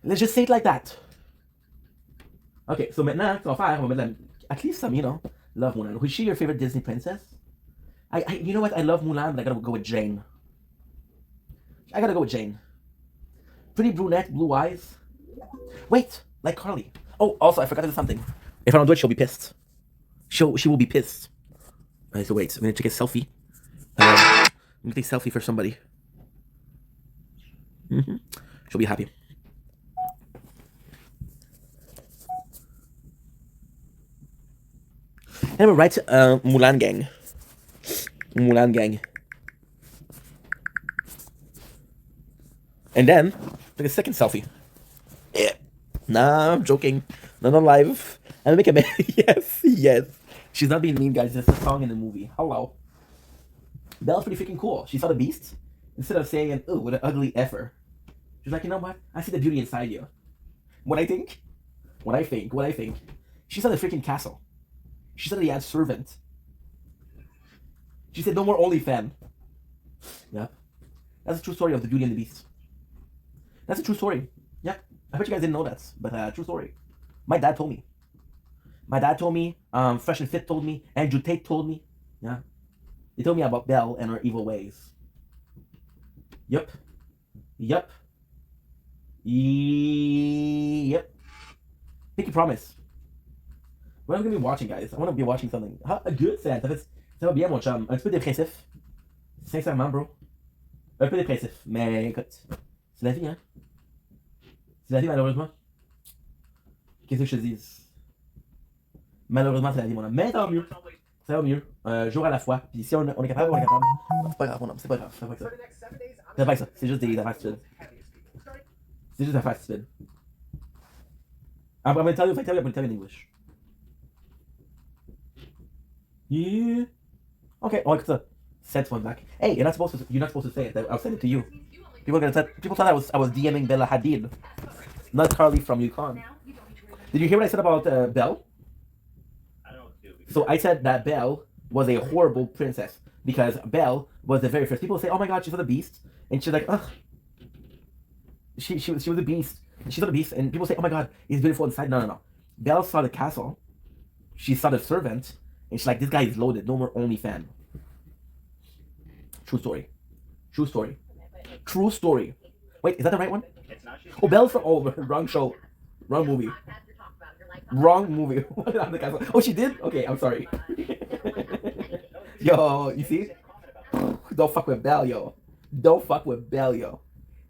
Let's just say it like that. Okay, so maintenant, on va faire, at least some, you know, love Mulan. Was she your favorite Disney princess? You know what? I love Mulan, but I gotta go with Jane. Pretty brunette, blue eyes. Wait, like Carly. Oh, also, I forgot to do something. If I don't do it, she'll be pissed. She will be pissed. So wait, I'm gonna take a selfie. I'm gonna take a selfie for somebody. She'll be happy. And we're right, Mulan Gang. Mulan Gang. And then, take a second selfie. Yeah. Nah, I'm joking. Not on live. And make a man. Yes, yes. She's not being mean, guys. It's a song in the movie. Hello. Belle's pretty freaking cool. She saw the beast. Instead of saying, ooh, what an ugly effer. She's like, you know what? I see the beauty inside you. What I think? She saw the freaking castle. She said he had servant. She said, no more OnlyFan. Yeah. That's a true story of the Beauty and the Beast. That's a true story. Yeah. I bet you guys didn't know that, but true story. My dad told me. Fresh and Fit told me. Andrew Tate told me. Yeah. They told me about Belle and her evil ways. Yep. Pinky promise. What am I gonna be watching, guys? I want to be watching something. Good, ça va bien, mon chum. Un petit peu dépressif. Sincèrement, bro. Un peu dépressif. Mais écoute, c'est la vie, hein. C'est la vie, malheureusement. Qu'est-ce que je te dis? Malheureusement, c'est la vie, mon homme. Mais tant mieux. Ça va mieux. Jour à la fois. Puis si on est capable, on est capable. C'est pas grave, mon homme. C'est pas grave. C'est pas ça. C'est pas ça. C'est juste des affaires stupides. C'est juste des affaires stupides. I'm gonna tell you in English. Yeah. Okay. Oh, écoute ça. Send one back. Hey, you're not supposed to say it. I'll send it to you. People thought I was DMing Bella Hadid, not Carly from Yukon. Did you hear what I said about Belle? So I said that Belle was a horrible princess because Belle was the very first. People say, "Oh my God, she saw the beast," and she's like, "Ugh." She was a beast. She saw the beast, and people say, "Oh my God, he's beautiful inside." No. Belle saw the castle. She saw the servant, and she's like, "This guy is loaded. No more OnlyFan." True story. Wait, is that the right one? Oh, Belle's from wrong show, wrong movie. Oh, she did? Okay, I'm sorry. Yo, you see? Don't fuck with Belle, yo.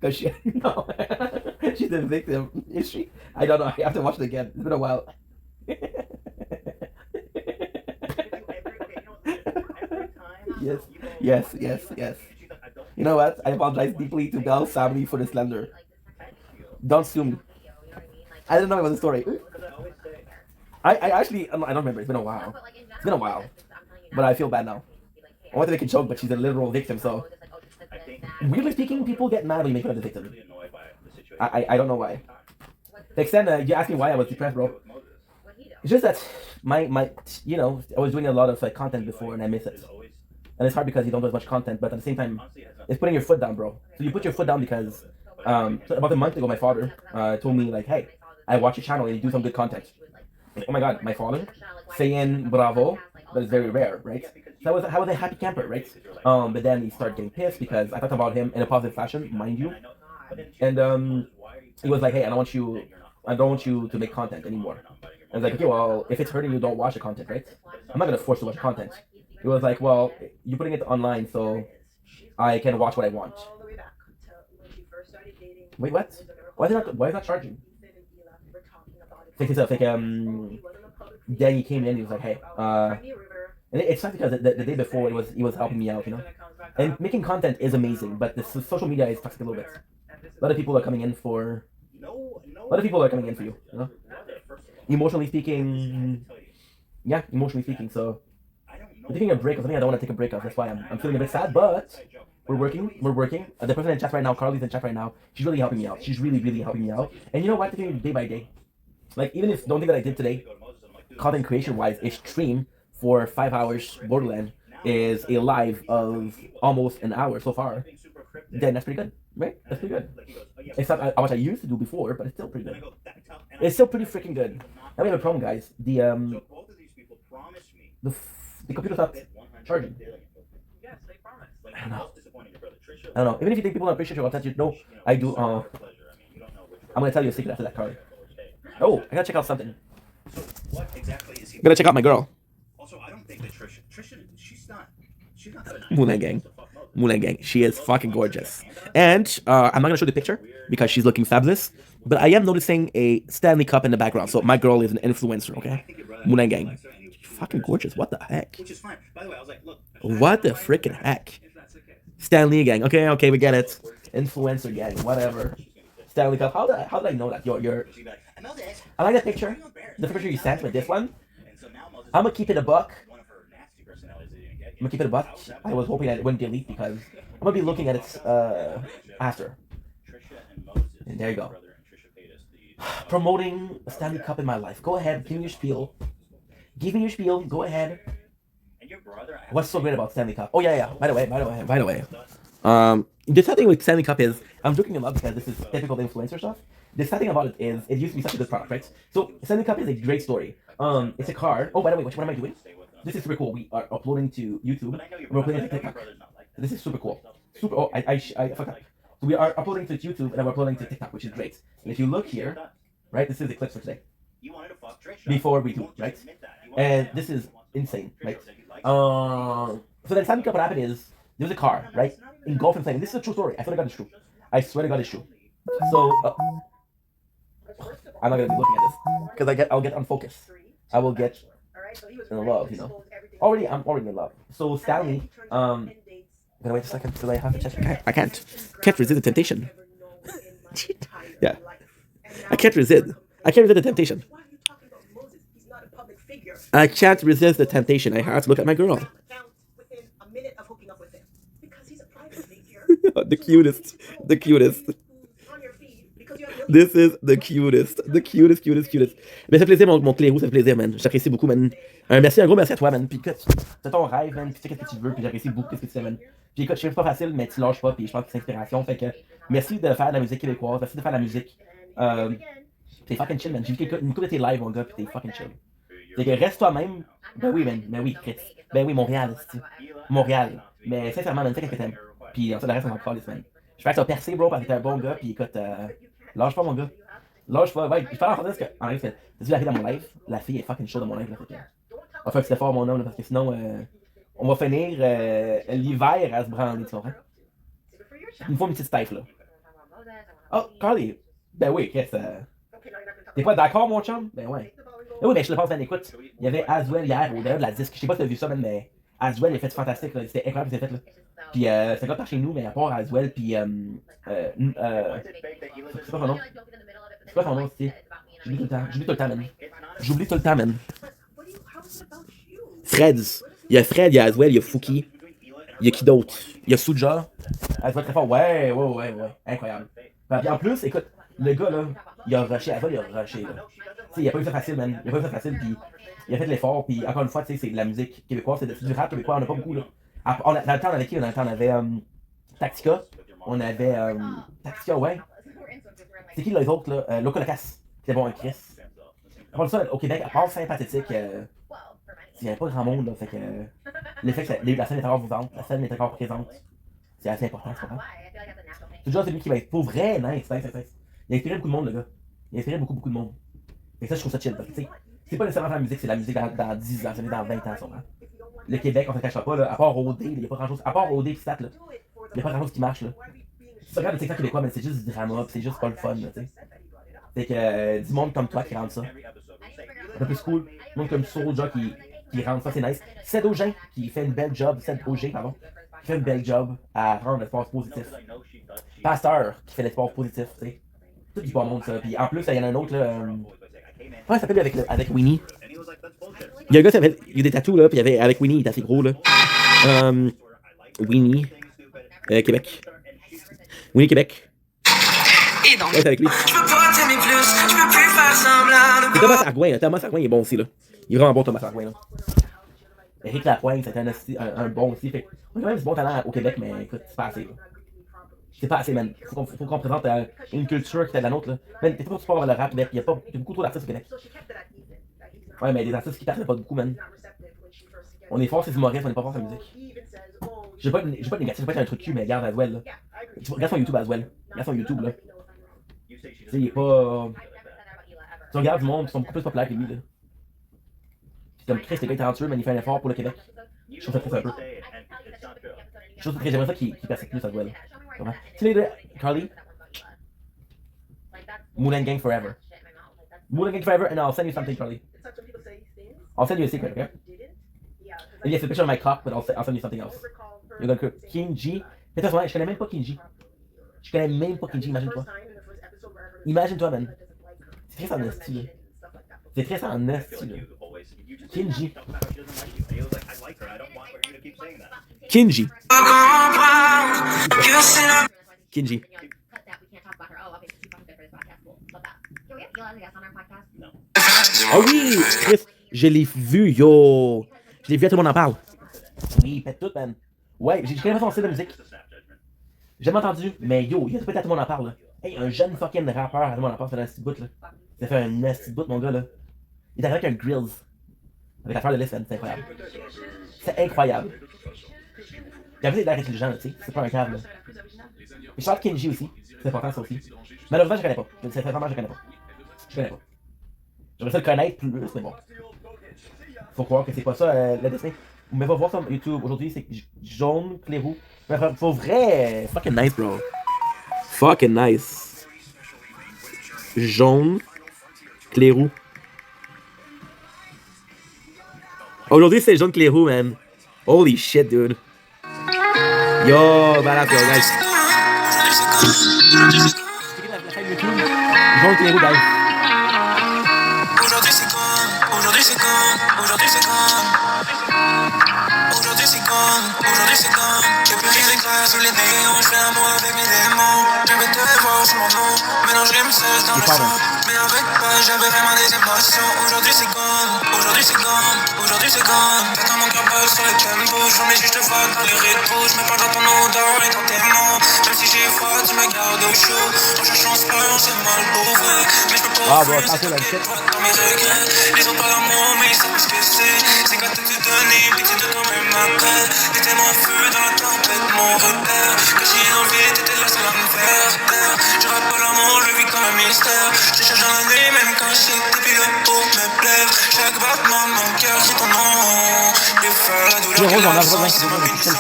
Cause she, no, she's the victim. Is she? I don't know. I have to watch it again. It's been a while. Yes. You know what? I apologize deeply to Belle's family for the slander. Don't sue me. I didn't know it was a story. I actually, I don't remember. It's been a while. But I feel bad now. I want to make a joke, but she's a literal victim, so. Weirdly speaking, people get mad when you make fun of the victim. I don't know why. To extent, you asked me why I was depressed, bro. It's just that my I was doing a lot of content before and I miss it. And it's hard because you don't do as much content, but at the same time, it's putting your foot down, bro. So you put your foot down because about a month ago, my father told me, like, hey, I watch your channel and you do some good content. Like, oh my God, my father saying bravo, but it's very rare, right? So I was a happy camper, right? But then he started getting pissed because I talked about him in a positive fashion, mind you. And he was like, hey, I don't want you to make content anymore. I was like, okay, well, if it's hurting you, don't watch the content, right? I'm not gonna force you to watch the content. He was like, well, you're putting it online, so I can watch what I want. Wait, what? Why is it not charging? Then he came in. He was like, hey, and it's not because the day before he was helping me out, you know. And making content is amazing, but the social media is toxic a little bit. A lot of people are coming in for you, you know. Emotionally speaking, so. I'm taking a break of something I don't want to take a break of. That's why I'm feeling a bit sad, but we're working. The person in chat right now, Carly's in chat right now. She's really helping me out. She's really helping me out. And you know what? Taking it day by day. Like, even if the only thing that I did today, content creation wise, is stream for 5 hours Borderland, is a live of almost an hour so far, then that's pretty good, right? That's pretty good. It's not how much I used to do before, but it's still pretty good. It's still pretty freaking good. Now we have a problem, guys. The computer stopped charging. I don't know. Even if you think people don't appreciate your content, no, I do. I'm gonna tell you a secret after that, Carly. Oh, I gotta check out something. What exactly is he? Gotta check out my girl. Also, I don't think that Trisha, she's not Mulan Gang. Moulin Gang. She is fucking gorgeous. And I'm not gonna show the picture because she's looking fabulous. But I am noticing a Stanley Cup in the background. So my girl is an influencer, okay? Moulin Gang. Fucking gorgeous. What the heck? What the freaking heck? Stanley Gang. Okay, we get it. Influencer gang, whatever. Stanley Cup. How did I know that? You're. I like that picture. The picture you sent with this one. I'm gonna keep it a buck. I was hoping that it wouldn't delete because I'm gonna be looking at it after. And there you go. Promoting a Stanley Cup in my life. Go ahead, give me your spiel. Go ahead. What's so great about Stanley Cup? Oh yeah. By the way. The sad thing with Stanley Cup is I'm joking about because this is typical influencer stuff. The sad thing about it is it used to be such a good product, right? So Stanley Cup is a great story. It's a card. Oh, by the way, what am I doing? This is super cool. We are uploading to YouTube. We're uploading to TikTok. This is super cool. Oh, I forgot. So we are uploading to YouTube and we're uploading to TikTok, which is great. And if you look here, right, this is the clips for today. Before we do, right? And this is insane, right? So then Stanley Cup, what happened is there was a car, right? Engulfed in flame. This is a true story. I swear to God it's true. So I'm not gonna be looking at this because I'll get unfocused. I will get in love, you know. I'm already in love. So Stanley, gonna wait a second till I have to check. I can't resist the temptation. Yeah, I can't resist the temptation. I can't resist the temptation. I have to look at my girl. The cutest. This is the cutest. Mais ça fait plaisir, mon Clérou, ça fait plaisir, man. J'apprécie beaucoup, man. Un gros merci à toi, man. Puis écoute, c'est ton rêve, man. Puis tu sais qu'est-ce que tu veux, puis j'apprécie beaucoup qu'est-ce que tu fais, man. Puis écoute, je sais que c'est pas facile, mais tu lâches pas, puis je pense que c'est inspiration. Fait que merci de faire de la musique québécoise, merci de faire de la musique. T'es fucking chill, man. J'ai vu une couple de tes lives, mon gars, puis t'es fucking chill. Fait que reste toi-même. Ben oui, man. Ben oui, Chris. Ben oui, Montréal, c'est Montréal. Mais sincèrement, man, fais qu'est-ce que t'aimes. Puis en fait, le reste, on en parle, man. J'espère que tu vas percer, bro, parce que t'es un bon gars, puis écoute, lâche pas, mon gars. Lâche pas, ouais. Je parle en fait parce que, en vrai, t'as vu la fille dans mon live? La fille est fucking chaude dans mon live, là. Fait que, on va faire un petit effort, mon homme, là, parce que sinon, on va finir l'hiver à se branler, tu comprends? Il me faut une petite stife, là. Oh, Carly. Ben oui, qu'est-ce t'es pas d'accord, mon chum? Ben ouais. Ben oui, mais je le pense, man, écoute. Il y avait Aswell hier, au derrière de la disque. Je sais pas si t'as vu ça, man, mais Aswell, il a fait fantastique, là. C'était incroyable ce qu'il a fait, là. Puis c'est pas par chez nous, mais à part Aswell, puis c'est pas son nom. C'est pas son nom, c'est. J'oublie tout le temps, man. Freds. Il y a Fred, il y a Aswell, il y a Fouki. Il y a qui d'autre? Il y a Suja. Aswell très fort. Ouais. Incroyable. Puis en plus, écoute, le gars, là, il a rushé. Aswell, il a rushé, là. Tu sais, il a pas eu ça facile, man. Puis il a fait de l'effort. Puis encore une fois, tu sais, c'est de la musique québécoise, c'est du rap québécois, on a pas beaucoup, là. Dans le temps, on avait qui? Dans le temps, on avait Tactica. On avait Tactica, ouais. C'est qui les autres, là? Loco Locas. C'était bon, un Chris. Après ça, au Québec, à part sympathétique, il n'y avait pas grand monde, là. Fait que le fait que la scène est encore vivante, la scène est encore présente, c'est assez important, tu comprends? C'est déjà celui qui va être pour vrai, nice. Il a inspiré beaucoup de monde, le gars. Il a inspiré beaucoup de monde. Et ça, je trouve ça chill, parce que, tu sais, c'est pas nécessairement la musique, c'est la musique dans 10 ans, c'est dans 20 ans, sûrement. Le Québec, on se cachera pas, là, à part OD, il n'y a pas grand chose. À part OD et Stat, là, il n'y a pas grand chose qui marche, là. Si tu regardes le TikTok québécois, mais c'est juste du drama, pis c'est juste pas le fun, là, tu sais. Fait que du monde comme toi qui rentre ça. Un peu plus cool. Du monde comme Soulja qui rentre ça, c'est nice. Ced Augin qui fait une belle job, qui fait une belle job à rendre l'espace positif. Pasteur qui fait l'espace positif, tu sais. Tout du bon monde, ça. Puis en plus, il y en a un autre, là. Comment il s'appelle avec Winnie? Il y a un gars qui avait. Il y a des tatous, là, puis il y avait avec Winnie, il est assez gros, là. Winnie. Québec. Winnie, Québec. Et donc, ouais, c'est avec lui. Je peux pas t'aimer plus, je peux plus faire semblant de. C'est Thomas Argouin, il est bon aussi, là. Il est vraiment bon, Thomas Argouin, là. Éric Lapointe, c'était un bon aussi. Fait on a quand même du bon talent au Québec, mais écoute, c'est pas assez, là. C'est pas assez, man. Faut qu'on présente une culture qui est la nôtre, là. Man, t'es pas trop voir le rap, Québec. Il y a beaucoup trop d'artistes au Québec. Ouais, mais des artistes qui partent pas beaucoup, man. On est fort, c'est humoristes, on est pas fort, c'est la musique. J'ai pas de négatif, j'ai pas un truc cul, mais regarde Aswell, là. Regarde son YouTube, Aswell. Regarde son YouTube, là. Tu sais, il est pas. Tu regardes du monde, ils sont beaucoup plus populaires que lui, là. Puis comme Chris, les gars talentueux, mais il fait un effort pour le Québec. Je trouve ça triste un peu. Je trouve que j'aimerais ça qu'il perce plus, ça doit. Tu sais, les deux, Carly? Moulin Gang Forever. Moulin Gang Forever, and I'll send you something, Carly. I'll send you a secret, okay? And yes, a picture of my cock, but I'll send you something else. You're gonna cook. Kinji. Putain, je connais même pas Kinji. Je connais même pas Kinji, imagine-toi. Imagine-toi, man. C'est très en esti, là. C'est très en esti, là. Kinji. Kinji. Kinji. Oh oui, Chris, je l'ai vu, yo. Je l'ai vu, tout le monde en parle. Oui, il pète tout, man. Ouais, j'ai connais pas son style de musique. J'ai jamais entendu, mais yo, il a tout pété, tout le monde en parle, là. Hey, un jeune fucking rappeur, tout le monde en parle, ça fait un nasty bout, là. Ça fait un nasty bout, mon gars, là. Il est arrivé avec un grills. Avec la fleur de lys, man, c'est incroyable. C'est incroyable. Puis après, il a l'air intelligent, là, tu sais. C'est pas un câble, là. Mais je parle de Kenji aussi. C'est important, ça aussi. Malheureusement, je connais pas. Sincèrement, je connais pas. Je connais pas. J'aimerais ça le connaître plus, mais bon. Faut croire que c'est pas ça, la destinée. Mais va voir sur YouTube. Aujourd'hui, c'est jaune, clairou. Pour vrai, fucking nice, bro. Fucking nice. Jaune, clairou. Aujourd'hui, c'est jaune clairou, man. Holy shit, dude. Yo, badass, yo, guys. Jaune clairou, guys. Aujourd'hui c'est comme, aujourd'hui c'est comme, aujourd'hui c'est comme. Aujourd'hui c'est comme, aujourd'hui c'est comme. J'ai plus rien d'éclair sous les néons, je fais un mot avec mes démons. J'avais te voir sur mon nom, mélanger mes sauces dans le sang. Mais avec toi j'avais vraiment des émotions. Aujourd'hui c'est comme, aujourd'hui c'est comme, aujourd'hui c'est comme. T'attends mon cœur bat sur les tempos, je mais je te vois dans les rétros. Je me parle dans ton odeur et dans tes mots. Même si j'ai froid, tu me gardes au chaud. En cherchant ce peur, c'est mal pour vrai. Mais je peux pas offrir ce que dans mes regrets. Les autres parlent d'amour, mais ils savent ce que c'est. C'est quand tu te donnes, pitié de toi-même après. T'étais mon feu dans la tempête, mon repère. Que j'ai enlevé, t'étais là seul à me faire taire. Je rappe pas l'amour, je vis comme un mystère. Je cherche dans la nuit, même quand je sais que t'es plus là pour me plaire. Chaque battement de mon cœur, c'est ton nom. Je vais faire la douleur que la sang, c'est ma punition.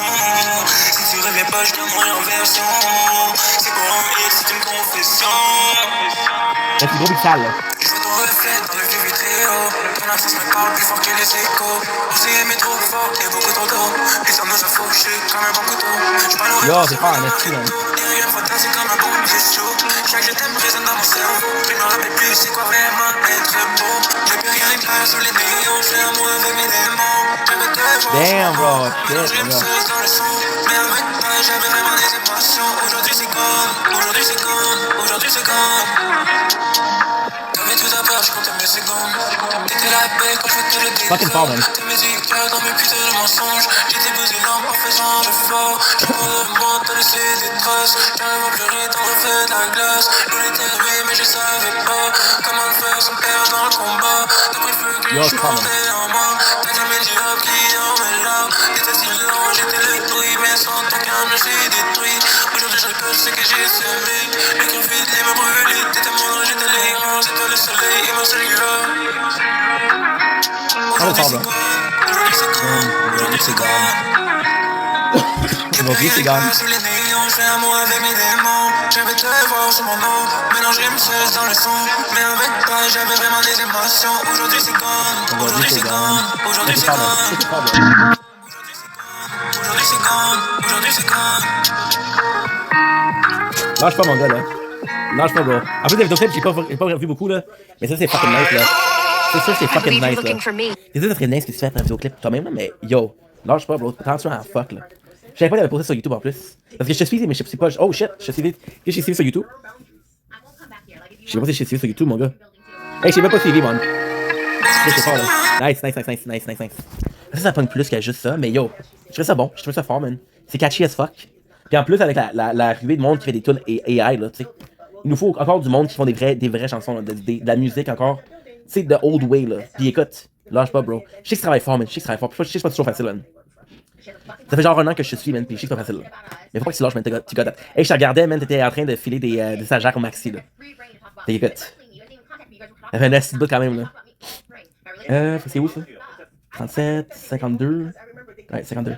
Si tu réveilles pas, je te mourrai en version. C'est pour un hit, c'est une confession. C'est une gros sale, là. Je vois ton reflet dans le vieux vitréo. Ton absence me parle plus fort que les échos. On s'est aimé trop fort et beaucoup trop tôt. Les hommes nous a fauchés comme un bon couteau. Yo, c'est pas un esti, man. Et rien fatal, c'est comme un bon gesto. Chaque je t'aime résonne dans mon cerveau. Je me rappelle plus c'est quoi vraiment être beau. J'ai plus rien d'éclair sous les néons. Je fais un mot avec mes démons. J'avais te voir. Damn, bro. Mélanger mes sauces dans le son. Mais avec toi, j'avais vraiment des émotions. Aujourd'hui c'est comme, aujourd'hui c'est comme, aujourd'hui c'est comme. T'avais tout à peur, je comptais mes secondes. T'étais la paix quand je te le Fucking fort, man. Tes musiques claires dans mes putains de mensonges. J'étais bousillante en faisant le fort. Je me demande, t'as laissé des traces. J'arrive à pleurer dans le feu de la glace. L'eau était arrivée, mais je savais pas comment le faire sans perdre dans le combat. T'as pris le feu que je portais en moi. T'as jamais dit hop qui en met là. T'étais si lent, j'étais le bruit. Mais sans ton calme, je suis détruit. Aujourd'hui, je récolte ce que j'ai semé. Le cœur vide, les mains brûlées. T'étais mon ange, j'étais l'écran. C'était le soleil et mon cellulaire. Aujourd'hui, c'est comme, aujourd'hui, c'est comme, aujourd'hui, c'est comme. Aujourd'hui, c'est gone. Sous les néons, je fais un mot avec mes démons. Je vais te voir sur mon nom. Mélanger mes sauces dans le son. Mais avec toi, j'avais vraiment des émotions. Aujourd'hui, c'est comme, aujourd'hui, c'est comme, aujourd'hui, c'est comme. Aujourd'hui, c'est comme, aujourd'hui, c'est comme. Lâche pas, mon gars, là. Lâche pas, bro. En plus, les vidéos clips, j'ai pas vu beaucoup, là. Mais ça, c'est fucking nice, là. C'est sûr, c'est fucking nice, là. C'est sûr, ça serait nice que tu fasses un vidéoclip toi-même, là. Mais yo, lâche pas, bro. Attention à fuck, là. Je savais pas qu'il avait posté sur YouTube en plus. Parce que je te suis, mais je sais pas. Oh shit, je te suis. Que je t'ai suivi sur YouTube? Je sais pas si je t'ai suivi sur YouTube, mon gars. Hey, je t'ai même pas suivi, man. C'est fort, là. Nice. Ça pogne plus qu'à juste ça, mais yo, je trouve ça bon. Je trouve ça fort, man. C'est catchy as fuck. Puis en plus, avec la ruée de monde qui fait des tunes AI, là, tu sais. Il nous faut encore du monde qui font des vraies chansons, là, de la musique encore. Tu sais, de old way, là. Puis écoute, lâche pas, bro. Je sais que tu travailles fort, man. Je sais que c'est pas toujours facile, man. Ça fait genre un an que je te suis, man, pis je sais que c'est pas facile, là. Mais faut pas que tu lâches, man, tu got that. Hey, je te regardais, man, t'étais en train de filer des stagiaires au maxi, là. Fait écoute. Ça fait un acide bout quand même, là. C'est où, ça? 37, 52. Ouais, 52.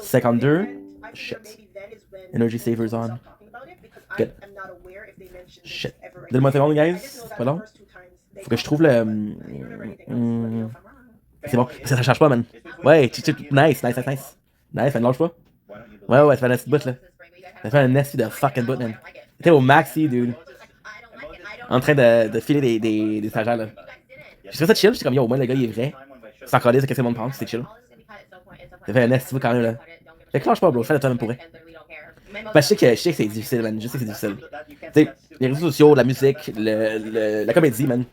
52. Shit. Energy savers on. Good. Shit. Donne-moi une seconde, guys. C'est pas long. Faut que je trouve le. C'est bon. Ça charge pas, man. Ouais, nice. Nice, ça ne lâche pas. Ouais, ça fait un nasty bout, là. Ça fait un nasty de fucking bout, man. T'es au maxi, dude. En train de filer des stagiaires, là. J'ai trouvé ça chill, j'étais comme, yo, au moins le gars il est vrai. C'est encore ce que tout le monde pense, c'est chill. Ça fait un nasty bout quand même, là. Fait que lâche pas, bro, fais le toi-même pour vrai. Ben, je sais que c'est difficile, man. Je sais que c'est difficile. Tu sais, les réseaux sociaux, la musique, la comédie, man.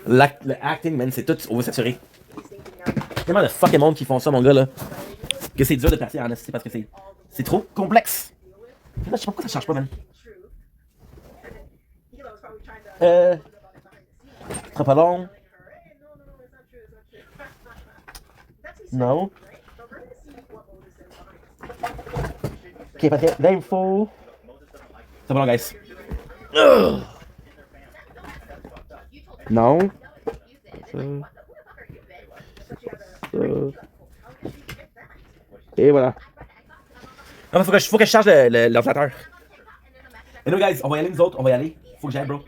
Le acting, man, c'est tout oversaturé. Il y a tellement de fucking monde qui font ça, mon gars, là. Que c'est dur de passer en honesty parce que c'est trop complexe. Là, je sais pas pourquoi ça change pas, man. Ce sera pas long. Non. Ok, parce que l'info. C'est pas long, guys. Non. Ça. Et voilà. Non, mais faut que je charge l'ordinateur. Et nous, guys, on va y aller, nous autres. On va y aller. Faut que j'aille, bro.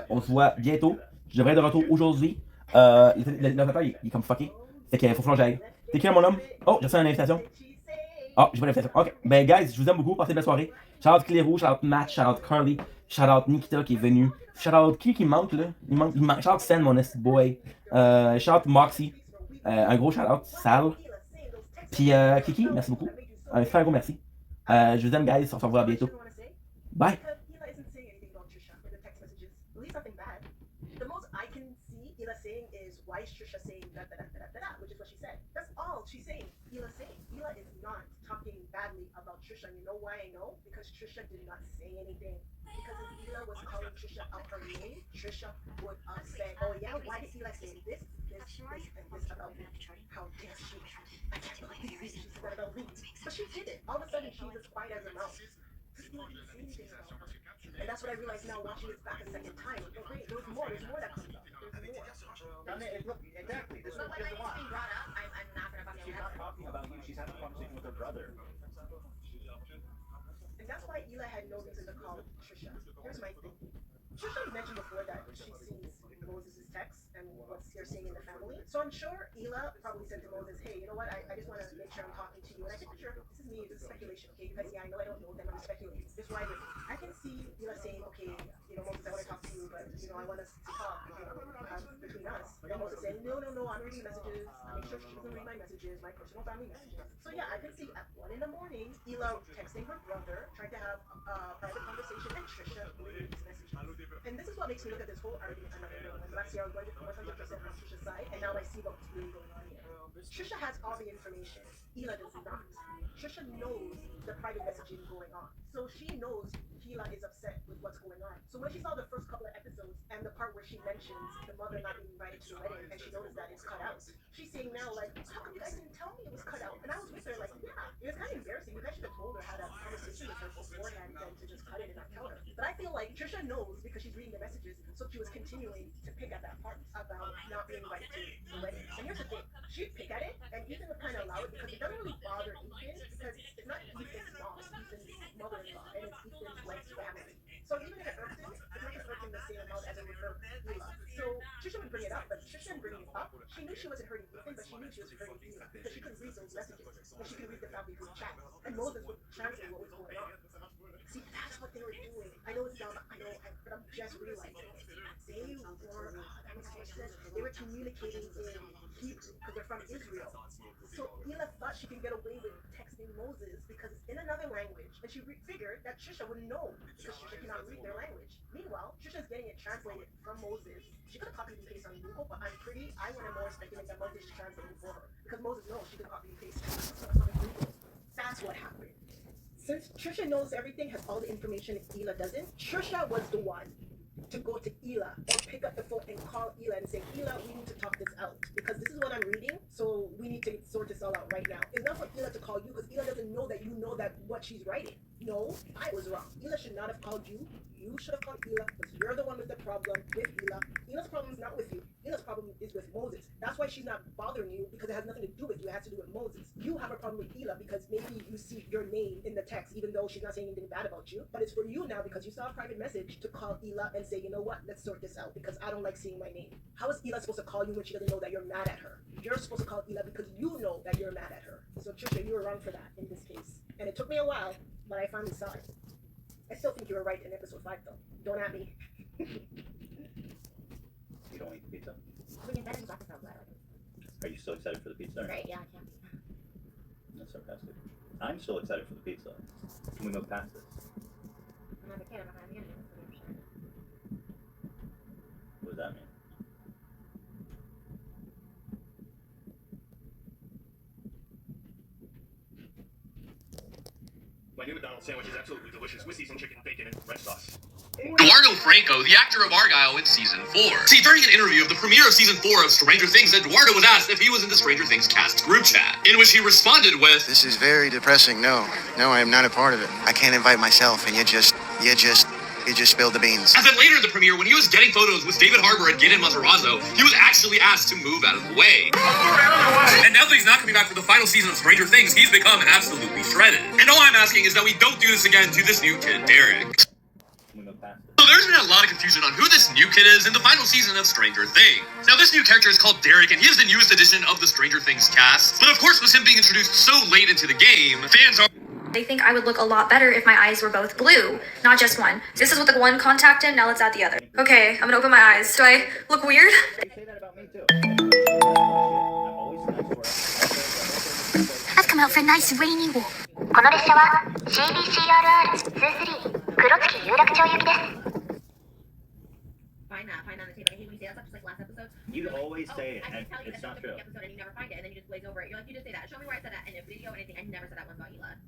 On se voit bientôt. Je devrais être de retour aujourd'hui. L'ordinateur, il est comme fucké. Fait qu'il faut que j'aille. T'es qui, mon homme? Oh, j'ai reçu une invitation. Oh, j'ai pas l'invitation. Ok. Ben, guys, je vous aime beaucoup. Passez une belle soirée. Shout out Clérou, shout out Matt, shout out Carly, shout out Nikita qui est venu. Shout out qui manque, là? Il manque. Shout out Sen, mon esti boy. Shout out Moxie. Un gros shout out. Sal. Puis Kiki, merci beaucoup. Un super gros merci. Je vous aime, guys. On se revoit bientôt. Bye. Trisha, you know why I know? Because Trisha did not say anything. Because if Hila was calling Trisha out her name, Trisha would have said, oh yeah, why did Hila say this, and this about me? How dare she? I can't believe she said that about me. But she did it. All of a sudden, she's as quiet as a mouse. And that's what I realized now watching this back a second time. But wait, there's more that comes up. There's more. Exactly. This was just one. She's not talking about you. She's having a conversation with her brother. And that's why Hila had no reason to call Trisha. Here's my thing. Trisha mentioned before that she sees Moses' text and what's you're seeing in the family. So I'm sure Hila probably said to Moses, hey, you know what, I just want to make sure I'm talking to you. And I think for sure, this is me, this is speculation, okay? Because yeah, I know I don't know them, I'm speculating. This is why I can see Hila saying, okay, you know, Moses, I want to talk to you, but you know, I want us to talk, you know, between us. And Moses saying, no, I'm reading messages. I make sure she doesn't read my messages, my personal family messages. So yeah, I can see at 1 in the morning, Hila texting her brother, trying to have a private conversation, and Trisha reading these messages. And this is what makes me look at this whole argument another way. Like last year I was going to 100% on Trisha's side, and now I see what's really going on here. Trisha has all the information. Hila does not. Trisha knows the private messaging going on. So she knows Hila is upset with what's going on. So when she saw the first couple of episodes and the part where she mentions the mother not being invited to the wedding and she noticed that it's cut out, she's saying now like, how come you guys didn't tell me it was cut out? And I was with her like, yeah, it was kind of embarrassing. You guys should have told her, had a conversation with her beforehand than to just cut it and not tell her. But I feel like Trisha knows because she's reading the messages, so she was continuing to pick at that part about not being invited to the wedding. And here's the thing, she'd pick at it and Ethan would kind of allow it because it doesn't really bother Ethan because it's not Ethan's mom, it's Ethan's mother-in-law and it's Ethan's wife's family. So even if it irks him, it's not going to irk him the same amount as it would irk Hila. So Trisha would bring it up, but Trisha didn't bring it up. She knew she wasn't hurting Ethan, but she knew she was hurting Hila because she could read those messages and she could read the family group chat. And Moses would translate what was going on. See, that's what they were doing. I know it's dumb, but I'm just realizing they were communicating in Hebrew because they're from Israel. So Hila thought she could get away with texting Moses because it's in another language, and she figured that Trisha would know because Trisha cannot read their language. Meanwhile, Trisha's getting it translated from Moses. She could have copied and pasted on Google, but I want to more speculate that Moses translated for her because Moses knows she could copy and paste on Google. That's what happened. Since Trisha knows everything, has all the information, if Hila doesn't, Trisha was the one to go to Hila or pick up the phone and call Hila and say, Hila, we need to talk this out because this is what I'm reading, so we need to sort this all out right now. It's not for Hila to call you because Hila doesn't know that you know that what she's writing. No, I was wrong. Hila should not have called you. You should have called Hila because you're the one with the problem with Hila. Hila's problem is not with you. Hila's problem is with Moses. That's why she's not bothering you because it has nothing to do with you. It has to do with Moses. You have a problem with Hila because maybe you see your name in the text, even though she's not saying anything bad about you. But it's for you now because you saw a private message to call Hila and say, you know what, let's sort this out because I don't like seeing my name. How is Hila supposed to call you when she doesn't know that you're mad at her? You're supposed to call Hila because you know that you're mad at her. So Trisha, you were wrong for that in this case. And it took me a while, but I finally saw it. I still think you were right in episode 5, though. Don't at me. You don't eat pizza? Are you still excited for the pizza? Right, yeah, I can't be. That's sarcastic. I'm still excited for the pizza. Can we move past this? I'm not a kid, I'm not having anything. What does that mean? My new McDonald's sandwich is absolutely delicious with seasoned chicken, bacon, and red sauce. Eduardo Franco, the actor of Argyle in season 4. See, during an interview of the premiere of season 4 of Stranger Things, Eduardo was asked if he was in the Stranger Things cast group chat, in which he responded with, "This is very depressing. No, I am not a part of it. I can't invite myself, and you just spilled the beans." And then later in the premiere, when he was getting photos with David Harbour and Gideon Matarazzo, he was actually asked to move out of the way. And now that he's not coming back for the final season of Stranger Things, he's become absolutely shredded. And all I'm asking is that we don't do this again to this new kid, Derek. So there's been a lot of confusion on who this new kid is in the final season of Stranger Things. Now this new character is called Derek, and he is the newest addition of the Stranger Things cast. But of course, with him being introduced so late into the game, fans are... They think I would look a lot better if my eyes were both blue, not just one. This is with the one contact in, now let's add the other. Okay, I'm gonna open my eyes. Do I look weird? I've come out for a nice rainy walk. この列車は CBCRR23 黒月有楽町行きです。 Find that on the table. I hate when you say that stuff, just like last episode. You always say it, I and can tell you it's that not true. episode and you never find it, and then you just glaze over it. You're like, you just say that. Show me where I said that in a video or anything. I never said that once about Hila.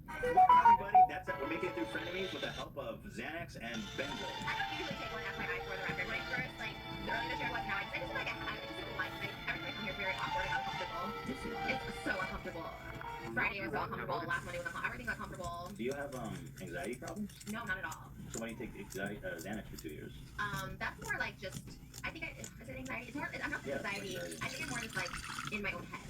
Everybody, that's it. We're making it through frenemies with the help of Xanax and Benzo. I don't usually take one out of my eyes for the record. When I first, like, earlier this year was now, I just like, I just didn't like, every time I come here, it's very awkward and uncomfortable. It's so uncomfortable. Friday was so uncomfortable. Last Monday was uncomfortable. Everything was uncomfortable. Do you have anxiety problems? No, not at all. So why do you take Xanax for 2 years? That's more like just, I think is it anxiety? It's more, I'm not anxiety. I think I'm more just like in my own head.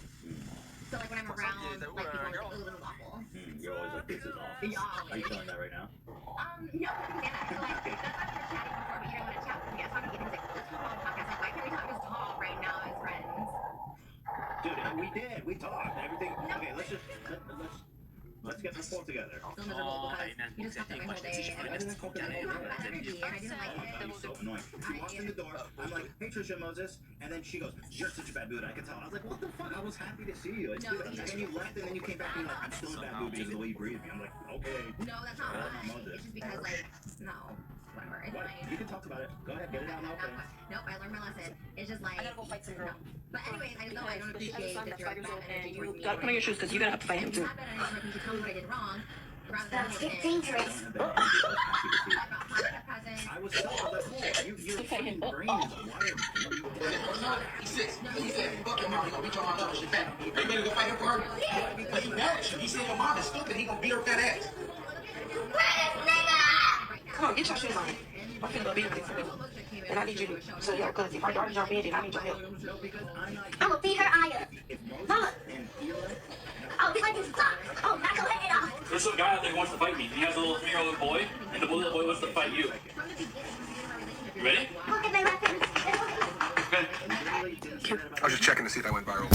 So like when I'm around like people, I'm like, oh, this is awful. You're always like, this is awful. Yeah. Are you feeling that right now? No, I can get that. So like, that's why we were chatting before, but you don't want to chat with me. I was talking to Ethan, he's like, let's talk on the podcast. Like, why can't we talk right now as friends? Dude, we did. We talked. Everything. Okay, let's get this all together. So miserable because you just talked to me all day. And I didn't talk about energy, and I didn't like it. You're so annoying. She walks in the door. I'm like, hey, Trisha Moses. And then she goes, you're such a bad mood. I can tell. I was like, what the fuck? I was happy to see you. It's good. And then you left, and then you came back and you're like, I'm still in a bad mood because of the way you breathe me. I'm like, okay. No, that's not why. It's just because, like, no. Whatever. It's fine. You can talk about it. Go ahead, get it out in the open. Nope, I learned my lesson. It's just like, I gotta go fight some girl. No. But anyways, I just know I don't appreciate that you're bad energy towards me. You gotta put on your shoes because you're gonna have to fight him too. Not bad energy towards me to tell me what I did wrong. That's dangerous. I was so like, your fucking brain is wired. He said, fuck your mom, he gonna beat your mom till shit back. Are you ready to go fight him for her? But he mad at you. He said your mom is stupid, he gonna beat her fat ass. Come on, get your shoes on. I'm finna go beat him for real. And I need you to, so yo, cause if our daughters are bad, I need your help. I'm gonna beat her eye up. Mama! Oh, fucking stop! Oh, knock her head off! There's some guy out there who wants to fight me. He has a little 3-year-old boy, and the little boy wants to fight you. You ready? Look at my weapons! I was just checking to see if I went viral.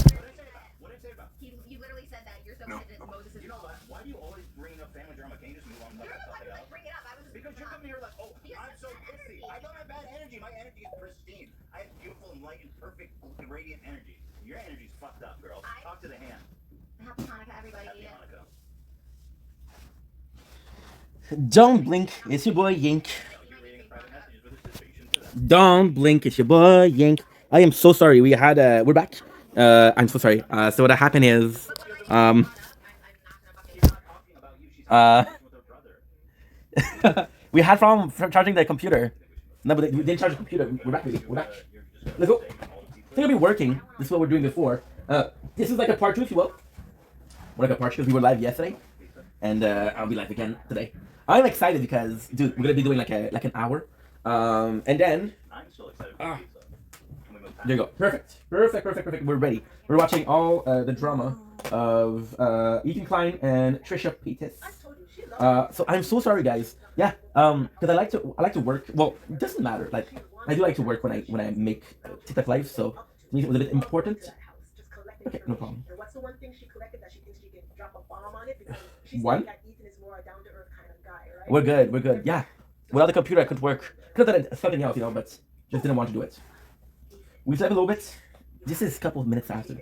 You literally said that you're so pissed at Moses' You know what? Why do you always bring up family drama? Can you just move on to something else? Bring it up. I was just Because you're coming here like, oh, I'm so pissy. I don't have bad energy. My energy is pristine. I have beautiful, enlightened, perfect, radiant energy. Your energy's fucked up, girl. Talk to the hand. Happy Hanukkah, everybody. Happy Hanukkah. Don't blink, it's your boy Yink. Don't blink, it's your boy Yink. I am so sorry. We're back. I'm so sorry. So what happened is, we had problem charging the computer. No, but we didn't charge the computer. We're back, baby. We're back. Let's go. I think it'll be working. This is what we're doing before. This is like a part 2, if you will. when I got parched because we were live yesterday, and I'll be live again today. I'm excited because, dude, we're gonna be doing like an hour, and then. There you go. Perfect. We're ready. We're watching all the drama of Ethan Klein and Trisha Paytas. So I'm so sorry, guys. Yeah. Because I like to work. Well, it doesn't matter. Like I do like to work when I make TikTok live. So to me it was a bit important. Okay, no problem. What's the one thing she collected that she thinks she can drop a bomb on it? Because she's One? saying that Ethan is more a down to earth kind of guy, right? We're good. Yeah. Without the computer, I couldn't work. Could have done something else, but just didn't want to do it. We slept a little bit. This is a couple of minutes after.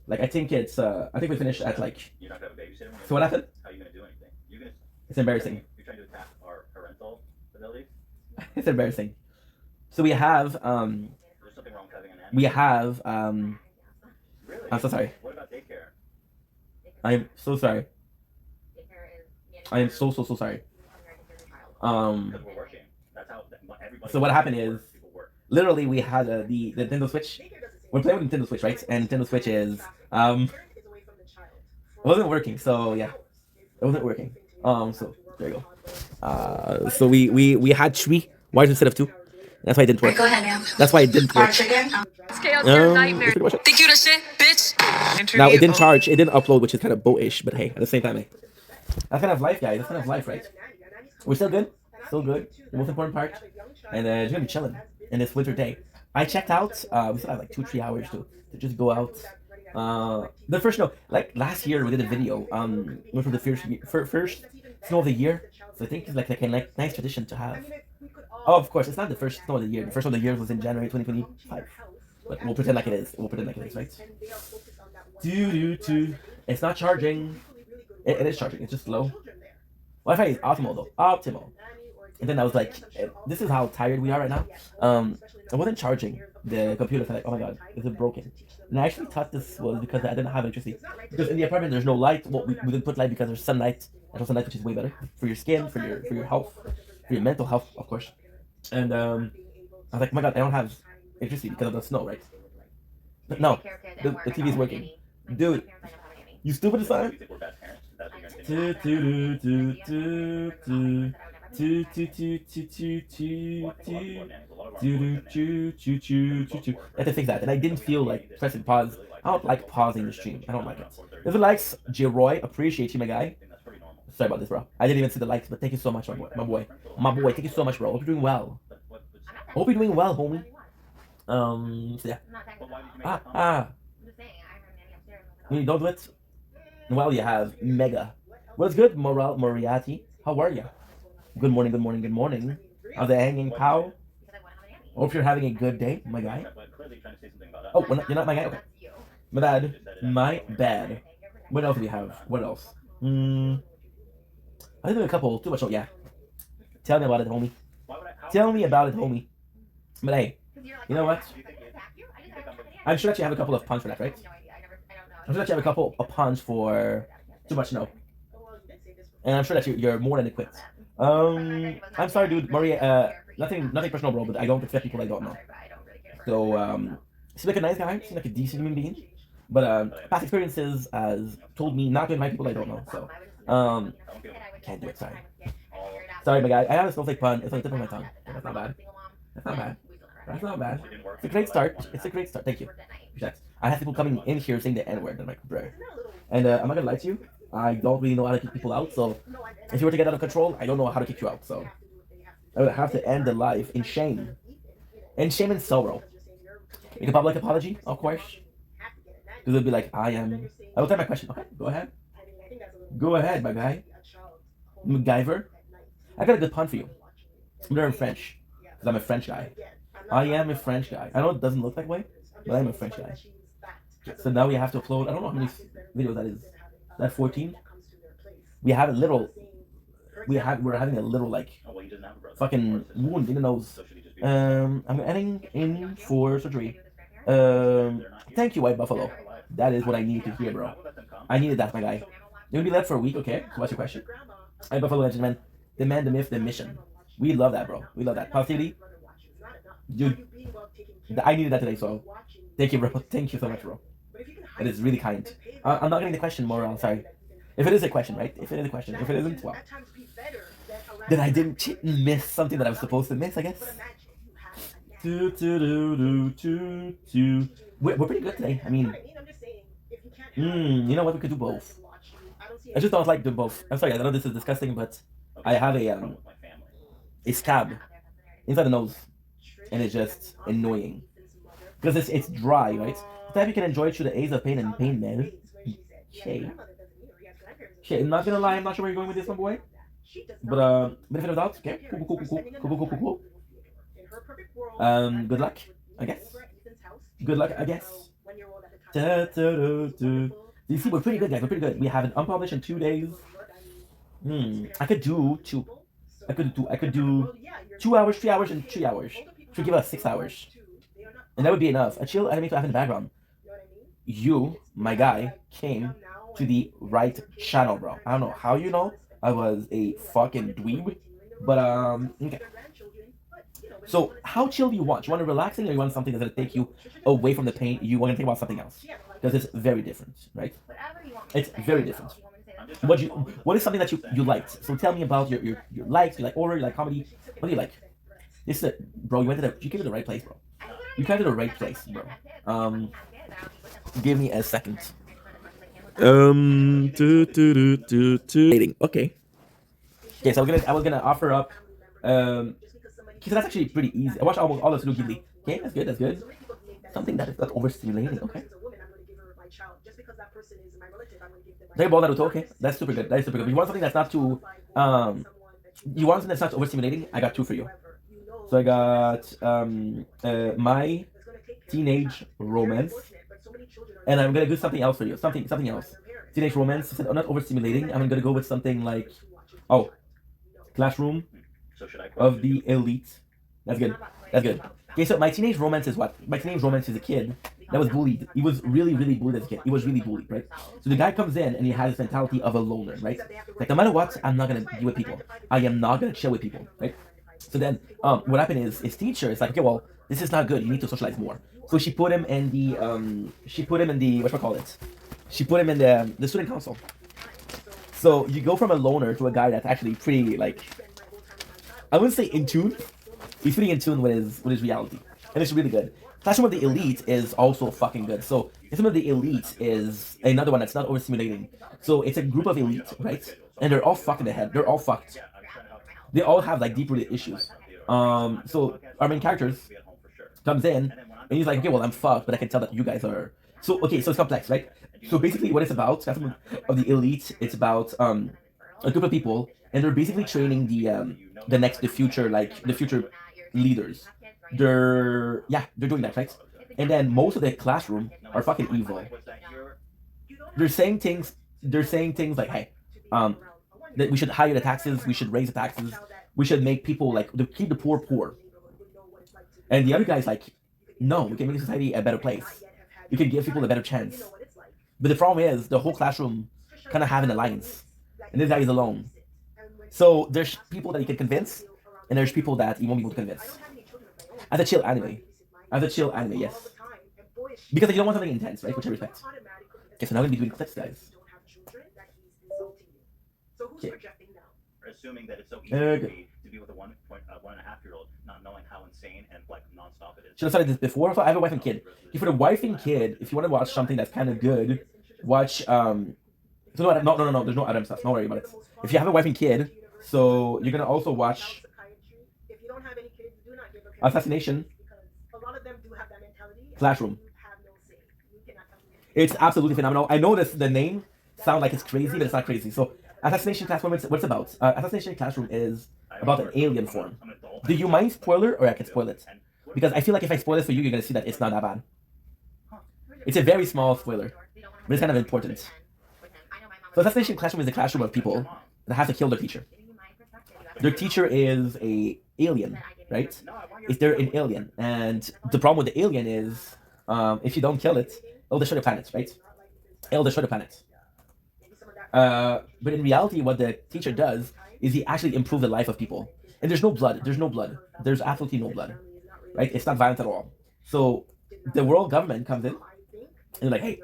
Like I think it's I think we finished at like. You're not gonna have a babysitter. So what happened? How are you gonna do anything? You're gonna. It's embarrassing. You're trying to attack our parental abilities. It's embarrassing. So we have There's something wrong with having a nanny. we have Really? I'm so sorry. What about daycare? I am so sorry. I am so sorry. Because we're working. That's how everybody. So what happened is, literally we had the Nintendo Switch. We're playing with Nintendo Switch, right? And Nintendo Switch is it wasn't working. So yeah, it wasn't working. So there you go. So we had 3 wires instead of 2. That's why it didn't work. Go ahead, ma'am. That's why it didn't work. It's chaos, you're a nightmare. That's pretty much it. Think you the shit, bitch? Now it didn't charge. It didn't upload, which is kind of boat-ish. But hey, at the same time, hey, that's kind of life, guys. That's kind of life, right? We're still good. Still good. The most important part. And just gonna be chilling in this winter day. I checked out. We still have like 2-3 hours to just go out. The first snow, like last year, we did a video. Which was the first snow of the year. So I think it's like a nice tradition to have. Oh, of course, it's not the first snow of the year. The first snow of the year was in January 2025. But we'll pretend like it is. We'll pretend like it is, right? It's not charging. It is charging. It's just slow. Wi-Fi is optimal though. Optimal. And then I was like, this is how tired we are right now. I wasn't charging the computer. So like, oh my god, is it broken? And I actually thought this was because I didn't have electricity. Because in the apartment there's no light. Well, we didn't put light because there's sunlight. Natural sunlight, which is way better for your skin, for your health, for your mental health, of course. And I was like, oh my god, I don't have electricity because of the snow, right? But no, the TV is working. Dude, you stupid son. I had to fix that, and I didn't feel like pressing pause. I don't like pausing the stream. I don't like it. If it likes, J. Roy, appreciate you, my guy. Sorry about this, bro. I didn't even see the likes, but thank you so much, my boy. Thank you so much, bro. Hope you're doing well. Hope you're doing well, homie. So yeah. You don't do it. Well, you have Mega. What's good, Moriarty? How are you? Good morning. How's it hanging, pal? Hope you're having a good day, my guy. Oh, you're not my guy? Okay. My bad. What else do we have? What else? I think a couple. Too much. Oh, yeah. Tell me about it, homie. But hey, you know what? I'm sure that you have a couple of puns for that, right? I'm sure that you have a couple of puns for too much snow. And I'm sure that you're more than equipped. I'm sorry, dude. Maria, nothing personal, bro, but I don't accept people I don't know. So, seems like a nice guy. Seems like a decent human being. But past experiences has told me not to invite people I don't know. So, can't do it. Sorry, my guy. I have a snowflake pun. It's on the tip of my tongue. That's not bad. It's a great start. Thank you. I have people coming in here saying the N-word. I'm like, bro. And I'm not gonna lie to you. I don't really know how to kick people out. So, if you were to get out of control, I don't know how to kick you out. So, I would have to end the life in shame. And sorrow. Make a public apology, of course. Because it'll be like, I will take my question. Okay, go ahead. Go ahead, my guy. MacGyver. I got a good pun for you. I'm learning French. Because I'm a French guy. I am a French guy. I know it doesn't look that way, but I'm a French guy. So now we have to upload, I don't know how many videos that is. Is that 14? We're having a little like fucking wound in the nose. I'm heading in for surgery. Thank you, White Buffalo. That is what I needed to hear, bro. I needed that, my guy. You're gonna be left for a week, okay? So what's your question? White Buffalo Legend, man. The man, the myth, the mission. We love that, bro. We love that. Positivity. Dude, I needed that today, so thank you, bro. Thank you so much, bro. That is really kind. I'm not getting the question, Moral. Sorry. If it is a question, right? If it is a question. If it isn't, well, then I didn't miss something that I was supposed to miss, I guess. We're pretty good today. I mean, you know what? We could do both. I just don't like doing both. I'm sorry, I know this is disgusting, but I have a scab inside the nose, and it's just annoying because it's dry, right? The type you can enjoy it through the A's of pain and pain, man. Okay. Okay, I'm not gonna lie, I'm not sure where you're going with this one, boy. But benefit of doubt, okay. Cool. Good luck, I guess. Good luck, I guess. You see, we're pretty good, guys. We're pretty good. We have an unpublished in 2 days. I could do 2. I could do 2 hours, 3 hours, and 3 hours. Which would give us 6 hours. And that would be enough. A chill anime to have in the background. You, my guy, came to the right channel, bro. I don't know how you know. I was a fucking dweeb. But, okay. So, how chill do you want? You want a relaxing or you want something that's going to take you away from the pain? You want to think about something else? Because it's very different, right? It's very different. What is something that you liked? So tell me about your likes. You like horror, you like comedy. What do you like? This is bro, you came to the right place, bro. You came to the right place, bro. Give me a second. Okay. Okay, so I was gonna offer up so that's actually pretty easy. I watched almost all of Studio Ghibli. Okay, that's good. Something that is not overstimulating, okay. Dragon Ball Naruto, okay. That's super good. But you want something that's not too you want something that's not overstimulating? I got 2 for you. So I got My Teenage Romance. And I'm gonna do something else for you. Something else. Teenage Romance, not overstimulating. I'm gonna go with something like Classroom of the Elite. That's good. Okay, so My Teenage Romance is what? My Teenage Romance is a kid that was bullied. He was really bullied as a kid. He was really bullied, right? So the guy comes in and he has this mentality of a loner, right? Like, no matter what, I'm not gonna be with people. I am not gonna chill with people, right? So then, what happened is his teacher is like, okay, well, this is not good. You need to socialize more. So she put him in the She put him in the student council. So you go from a loner to a guy that's actually pretty, like, I wouldn't say in tune. He's pretty in tune with his reality, and it's really good. Classroom of the Elite is also fucking good. So Classroom of the Elite is another one that's not overstimulating. So it's a group of elite, right? And they're all fucked in the head. They're all fucked. They all have like deep-rooted issues. So our main characters comes in and he's like, okay, well, I'm fucked, but I can tell that you guys are. So okay, so it's complex, right? So basically, what it's about, Classroom of the Elite, it's about a group of people, and they're basically training the future leaders. They're doing that, right? And then most of the classroom are fucking evil. They're saying things like, hey, that we should hire the taxes, we should raise the taxes, we should make people like keep the poor. And the other guy's like, no, we can make society a better place. We can give people a better chance. But the problem is the whole classroom kind of have an alliance, and this guy is alone. So there's people that he can convince, and there's people that he won't be able to convince. As a chill anime, yes. Because you don't want something intense, right? Which I respect. Okay, so now we're gonna be doing clips, guys. Okay. Assuming that it's so easy to be with a 1.5-year-old, not knowing how insane and like nonstop it is. Should have started this before. I have a wife and kid. If for the wife and kid, if you want to watch something that's kind of good, watch no, there's no Adam stuff. Don't worry about it. If you have a wife and kid, so you're gonna also watch Assassination Classroom. It's absolutely phenomenal. I know the name sounds like it's crazy, but it's not crazy. So Assassination Classroom, what's it about? Assassination Classroom is about an alien form. Do you mind spoiler, or I can spoil it? Because I feel like if I spoil it for you, you're gonna see that it's not that bad. It's a very small spoiler, but it's kind of important. So Assassination Classroom is a classroom of people that have to kill their teacher. Their teacher is a alien, right? They're an alien, and the problem with the alien is, if you don't kill it, it'll destroy the planet, right? It'll destroy the planet. But in reality, what the teacher does is he actually improves the life of people. And there's no blood. There's absolutely no blood, right? It's not violent at all. So the world government comes in and they're like, hey,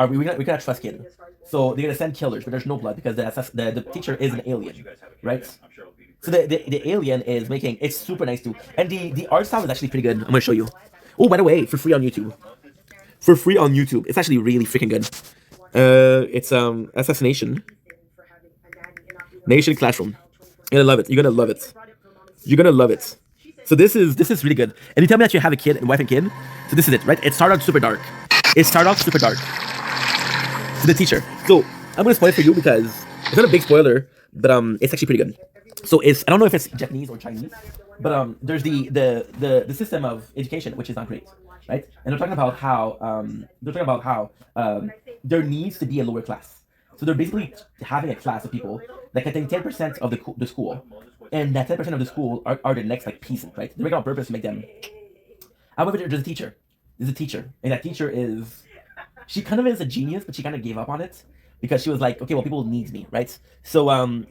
we cannot trust kid. So they're gonna send killers, but there's no blood because the teacher is an alien, right? So the alien is making it's super nice too, and the art style is actually pretty good. I'm gonna show you. Oh, by the way, for free on YouTube. For free on YouTube, it's actually really freaking good. It's Assassination Nation Classroom. You're gonna love it. You're gonna love it. You're gonna love it. So this is really good. And you tell me that you have a kid and wife and kid. So this is it, right? It started out super dark. It started out super dark. To the teacher. So I'm gonna spoil it for you because it's not a big spoiler, but it's actually pretty good. So it's I don't know if it's Japanese or Chinese, but there's the system of education which is not great, right? And they're talking about how there needs to be a lower class. So they're basically having a class of people that can take 10% of the school, and that 10% of the school are the next like peasant, right? They make it on purpose to make them. However, there's a teacher. There's a teacher, and that teacher is she kind of is a genius, but she kind of gave up on it because she was like, okay, well, people need me, right? So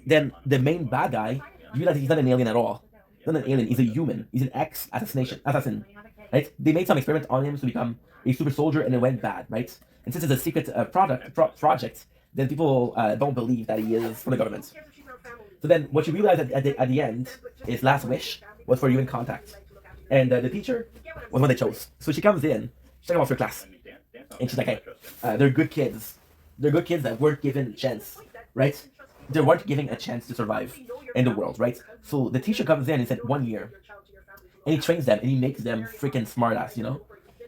then the main bad guy, you realize he's not an alien at all. He's not an alien. He's a human. He's an assassin, right? They made some experiment on him to become a super soldier, and it went bad, right? And since it's a secret project, then people don't believe that he is from the government. So then what you realize at the end is last wish was for human contact, and the teacher was one they chose. So she comes in, she's talking about her class. And she's like, hey, they're good kids. They're good kids that weren't given a chance, right? They weren't given a chance to survive in the world, right? So the teacher comes in and said 1 year. And he trains them and he makes them freaking smartass, you know?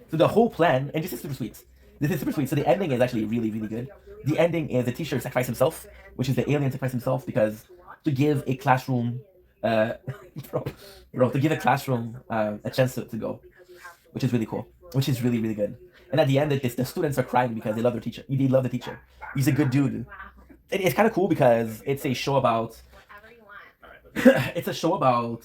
So the whole plan, and this is super sweet. This is super sweet. So the ending is actually really, really good. The ending is the teacher sacrificed himself, which is the alien sacrificed himself because to give a classroom, to give a classroom a chance to go, which is really cool, which is really, really good. And at the end, the students are crying because they love their teacher. They love the teacher. He's a good dude. It's kind of cool because it's a show about. It's a show about.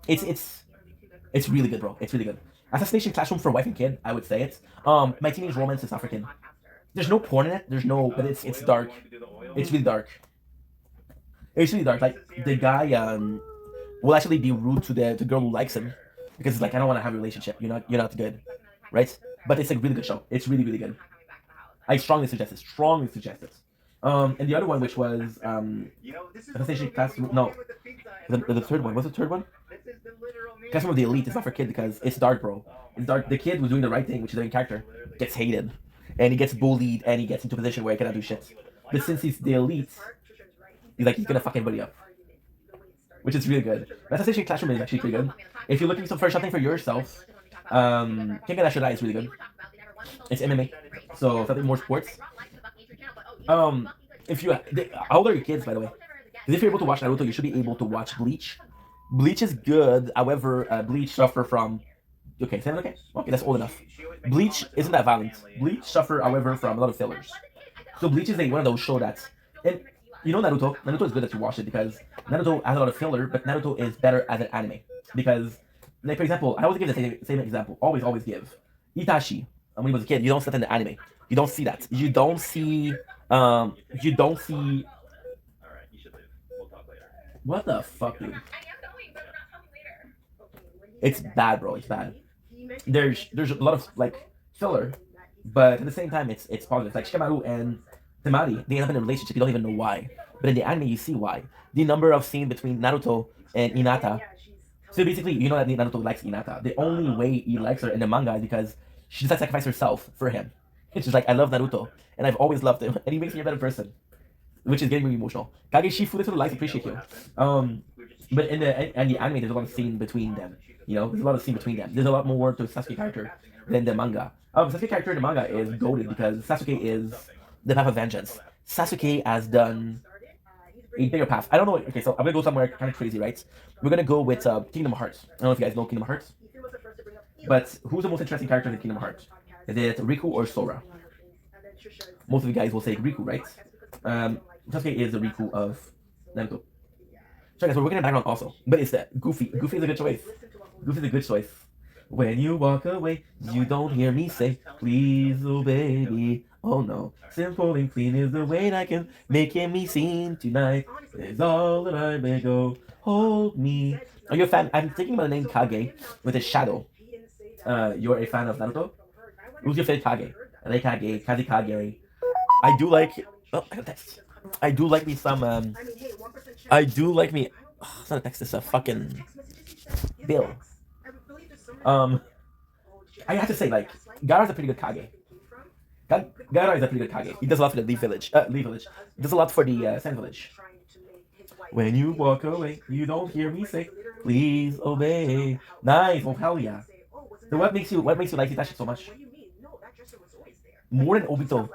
It's really good, bro. It's really good. Assassination Classroom for wife and kid, I would say it. My Teenage Romance is not for kid. There's no porn in it. There's no, but it's dark. It's really dark. It's really dark. Like the guy will actually be rude to the girl who likes him because it's like I don't want to have a relationship. You're not good. Right? But it's a really good show. It's really, really good. I strongly suggest it. Strongly suggest it. And the other one, which was Assassination Classroom. No, the third one. What's the third one? Classroom of the Elite. It's not for kid because it's dark, bro. It's dark. The kid who's doing the right thing, which is the main character, gets hated, and he gets bullied, and he gets into a position where he cannot do shit. But since he's the elite, he's gonna fuck everybody up, which is really good. Assassination Classroom is actually pretty good. If you're looking for something for yourself. King of That Should Die is really good. It's MMA, so something more sports. If you how old are your kids, by the way? Because if you're able to watch Naruto, you should be able to watch Bleach. Bleach is good, however, Bleach suffer from. Okay, 7. Okay, that's old enough. Bleach isn't that violent. Bleach suffer, however, from a lot of fillers. So Bleach is one of those shows that, and you know Naruto. Naruto is good that you watch it because Naruto has a lot of filler, but Naruto is better as an anime because. Like for example, I always give the same example. Always give. Itachi, when he was a kid, you don't see that in the anime. You don't see that. You don't see. What the fuck, dude? It's bad, bro. It's bad. There's a lot of like filler, but at the same time, it's positive. Like Shikamaru and Temari, they end up in a relationship. You don't even know why. But in the anime, you see why. The number of scenes between Naruto and Hinata. So basically, you know that Naruto likes Hinata. The only way he likes her in the manga is because she decides to sacrifice herself for him. It's just like, I love Naruto, and I've always loved him, and he makes me a better person. Which is getting me emotional. Kage Shifu, this likes appreciate you. But in the anime, there's a lot of scene between them. You know, there's a lot of scene between them. There's a lot more to Sasuke character than the manga. Sasuke character in the manga is goated because Sasuke is the path of vengeance. Sasuke has done a bigger path. I don't know. Okay, so I'm gonna go somewhere kind of crazy, right? We're gonna go with Kingdom Hearts. I don't know if you guys know Kingdom Hearts, but who's the most interesting character in Kingdom Hearts? Is it Riku or Sora? Most of you guys will say Riku, right? Sasuke is the Riku of Naruto. So guys, we're working in the background also, but it's that Goofy. Goofy is a good choice. Goofy is a good choice. When you walk away, you don't hear me say, please, oh baby. Oh no, simple and clean is the way that I can make me seen tonight. Is all that I may go. Hold me. Are you a fan? I'm thinking about the name Kage with a shadow. You're a fan of Naruto? Who's your favorite Kage? Reikage, Kazekage. I do like. Oh, I got a text. I do like me some. I do like me. Oh, it's not a text. It's a fucking bill. I have to say, like, Gaara's a pretty good Kage. Gaara is a pretty good Kage. He does a lot for the Leaf Village. Leaf Village. He does a lot for the Sand Village. When you walk away, you don't hear me say, please obey. Nice. Oh hell yeah. So what makes you like Itachi so much? More than Obito.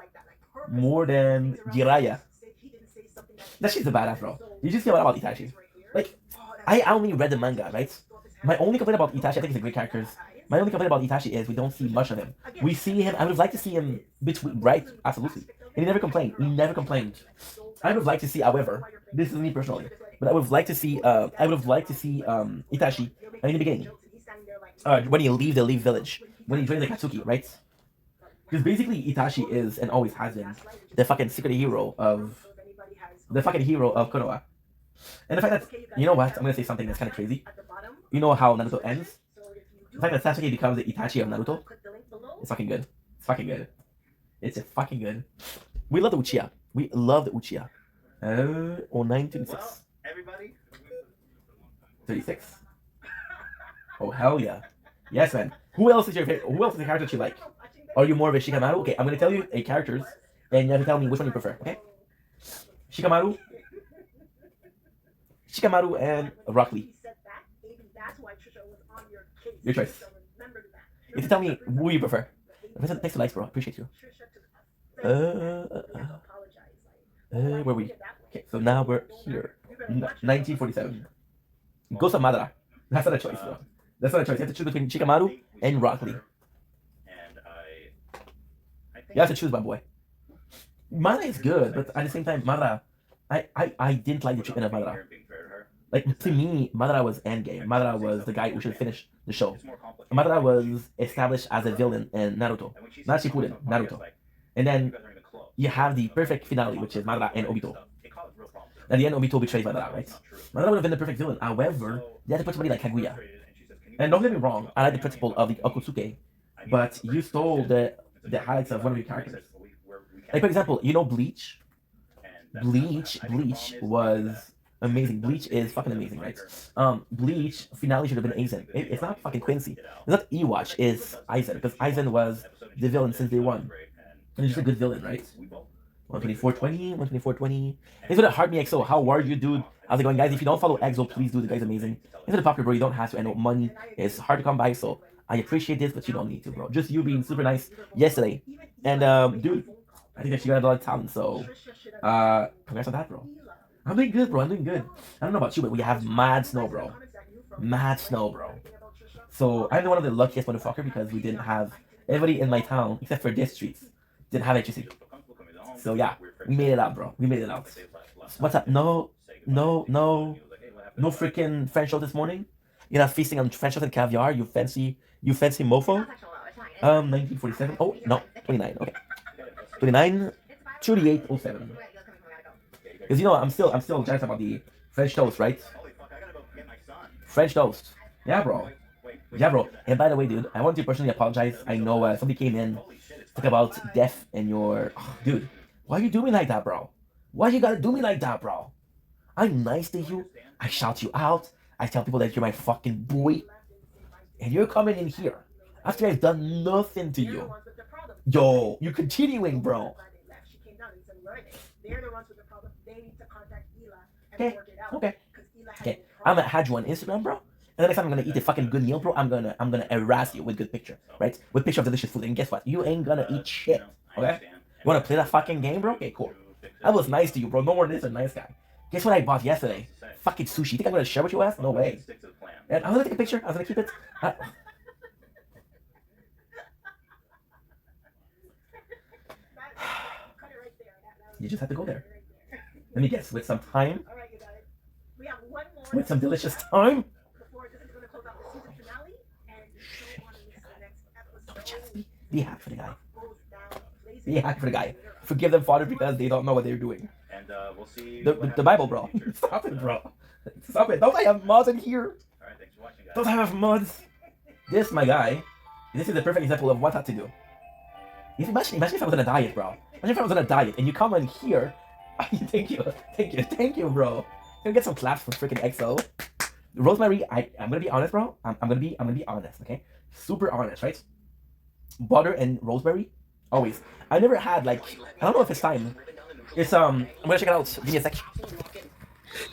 More than Jiraiya. That shit's a badass, bro. You just feel about Itachi. Like, I only read the manga, right? My only complaint about Itachi, I think he's a great character. My only complaint about Itachi is we don't see much of him. We see him, I would have liked to see him between, right? Absolutely. And he never complained. He never complained. I would have liked to see, however, this is me personally, but I would have liked to see, Itachi in the beginning. When he leaves the Leaf Village. When he joins the Katsuki, right? Because basically Itachi is, and always has been, the fucking secret hero of Konoha. And the fact that, you know what, I'm gonna say something that's kind of crazy. You know how Naruto ends? The fact that Sasuke becomes the Itachi of Naruto, it's fucking good. It's fucking good. It's fucking good. We love the Uchiha. We love the Uchiha. 0926. 36. Oh hell yeah. Yes, man. Who else is your favorite? Who else is the character that you like? Are you more of a Shikamaru? Okay, I'm gonna tell you 8 characters, and you have to tell me which one you prefer. Okay? Shikamaru, and Rock Lee. Your choice. You have to tell me who you prefer. Thanks for likes, bro. Appreciate you. Where were we? Okay, so now we're here. 1947. Ghost of Madara. That's not a choice, bro. That's not a choice. You have to choose between Shikamaru and Rock Lee. You have to choose, my boy. Madara is good, but at the same time, Madara, I didn't like the treatment of Madara. Like, to me, Madara was endgame. Madara was the guy who should finish the show. Madara was established as a villain in Naruto. Not Shippuden, Naruto. And then you have the perfect finale, which is Madara and Obito. At the end, Obito betrays Madara, right? Madara would have been the perfect villain. However, they had to put somebody like Kaguya. And don't get me wrong, I like the principle of the Okutsuke, but you stole the highlights of one of your characters. Like, for example, you know Bleach? Bleach was amazing. Bleach is fucking amazing, right? Bleach finale should have been Aizen. It's not fucking Quincy. It's not Ewatch, it's Aizen, because Aizen was the villain since day one. And he's just a good villain, right? 124.20. Thanks for the Heart Me XO. How are you, dude? How's it going, guys? If you don't follow EXO, please do. The guy's amazing. Into the popular, bro. You don't have to. I know money is hard to come by, so I appreciate this, but you don't need to, bro. Just you being super nice yesterday. And, dude, I think that you got a lot of talent, so, congrats on that, bro. I'm doing good, bro. I'm doing good. I don't know about you, but we have mad snow, bro. Mad snow, bro. So, I'm one of the luckiest motherfucker because we didn't have everybody in my town, except for this streets, didn't have HC. So yeah, we made it out, bro. We made it out. What's up? No freaking French toast this morning. You're not feasting on French toast and caviar. You fancy mofo. 1947. Oh no, 29. Okay, 29, 3807. Because you know I'm still jealous about the French toast, right? French toast. Yeah, bro. Yeah, bro. And by the way, dude, I want to personally apologize. I know somebody came in talk about death and your dude. Why you do me like that, bro? Why you gotta do me like that, bro? I'm nice to you. I shout you out. I tell people that you're my fucking boy. And you're coming in here after I've done nothing to you. Yo, you're continuing, bro. Okay. I'm gonna add you on Instagram, bro. And the next time I'm gonna eat a fucking good meal, bro, I'm gonna harass you with good picture, right? With picture of delicious food. And guess what? You ain't gonna eat shit. Okay? You wanna play that fucking game, bro? Okay, cool. I was nice to you, bro. No more than this, a nice guy. Guess what I bought yesterday? Fucking sushi. You think I'm gonna share with your ass? No way. And I was gonna take a picture. I was gonna keep it. You just have to go there. Let me guess. With some time. With some delicious time. Be happy for the guy. Be happy for the guy. Forgive them, Father, because they don't know what they're doing. And we'll see. The Bible, bro. Stop it, bro. Stop it. Don't I have mods in here? Alright, thanks for watching, guys. Don't I have mods? This, my guy. This is the perfect example of what not to do. Imagine if I was on a diet, bro. Imagine if I was on a diet and you come in here. Thank you, bro. Gonna get some claps for freaking XO. Rosemary, I'm gonna be honest, bro. I'm gonna be honest, okay? Super honest, right? Butter and rosemary, always. I never had like, I don't know if it's time. It's I'm gonna check it out. Give me a sec.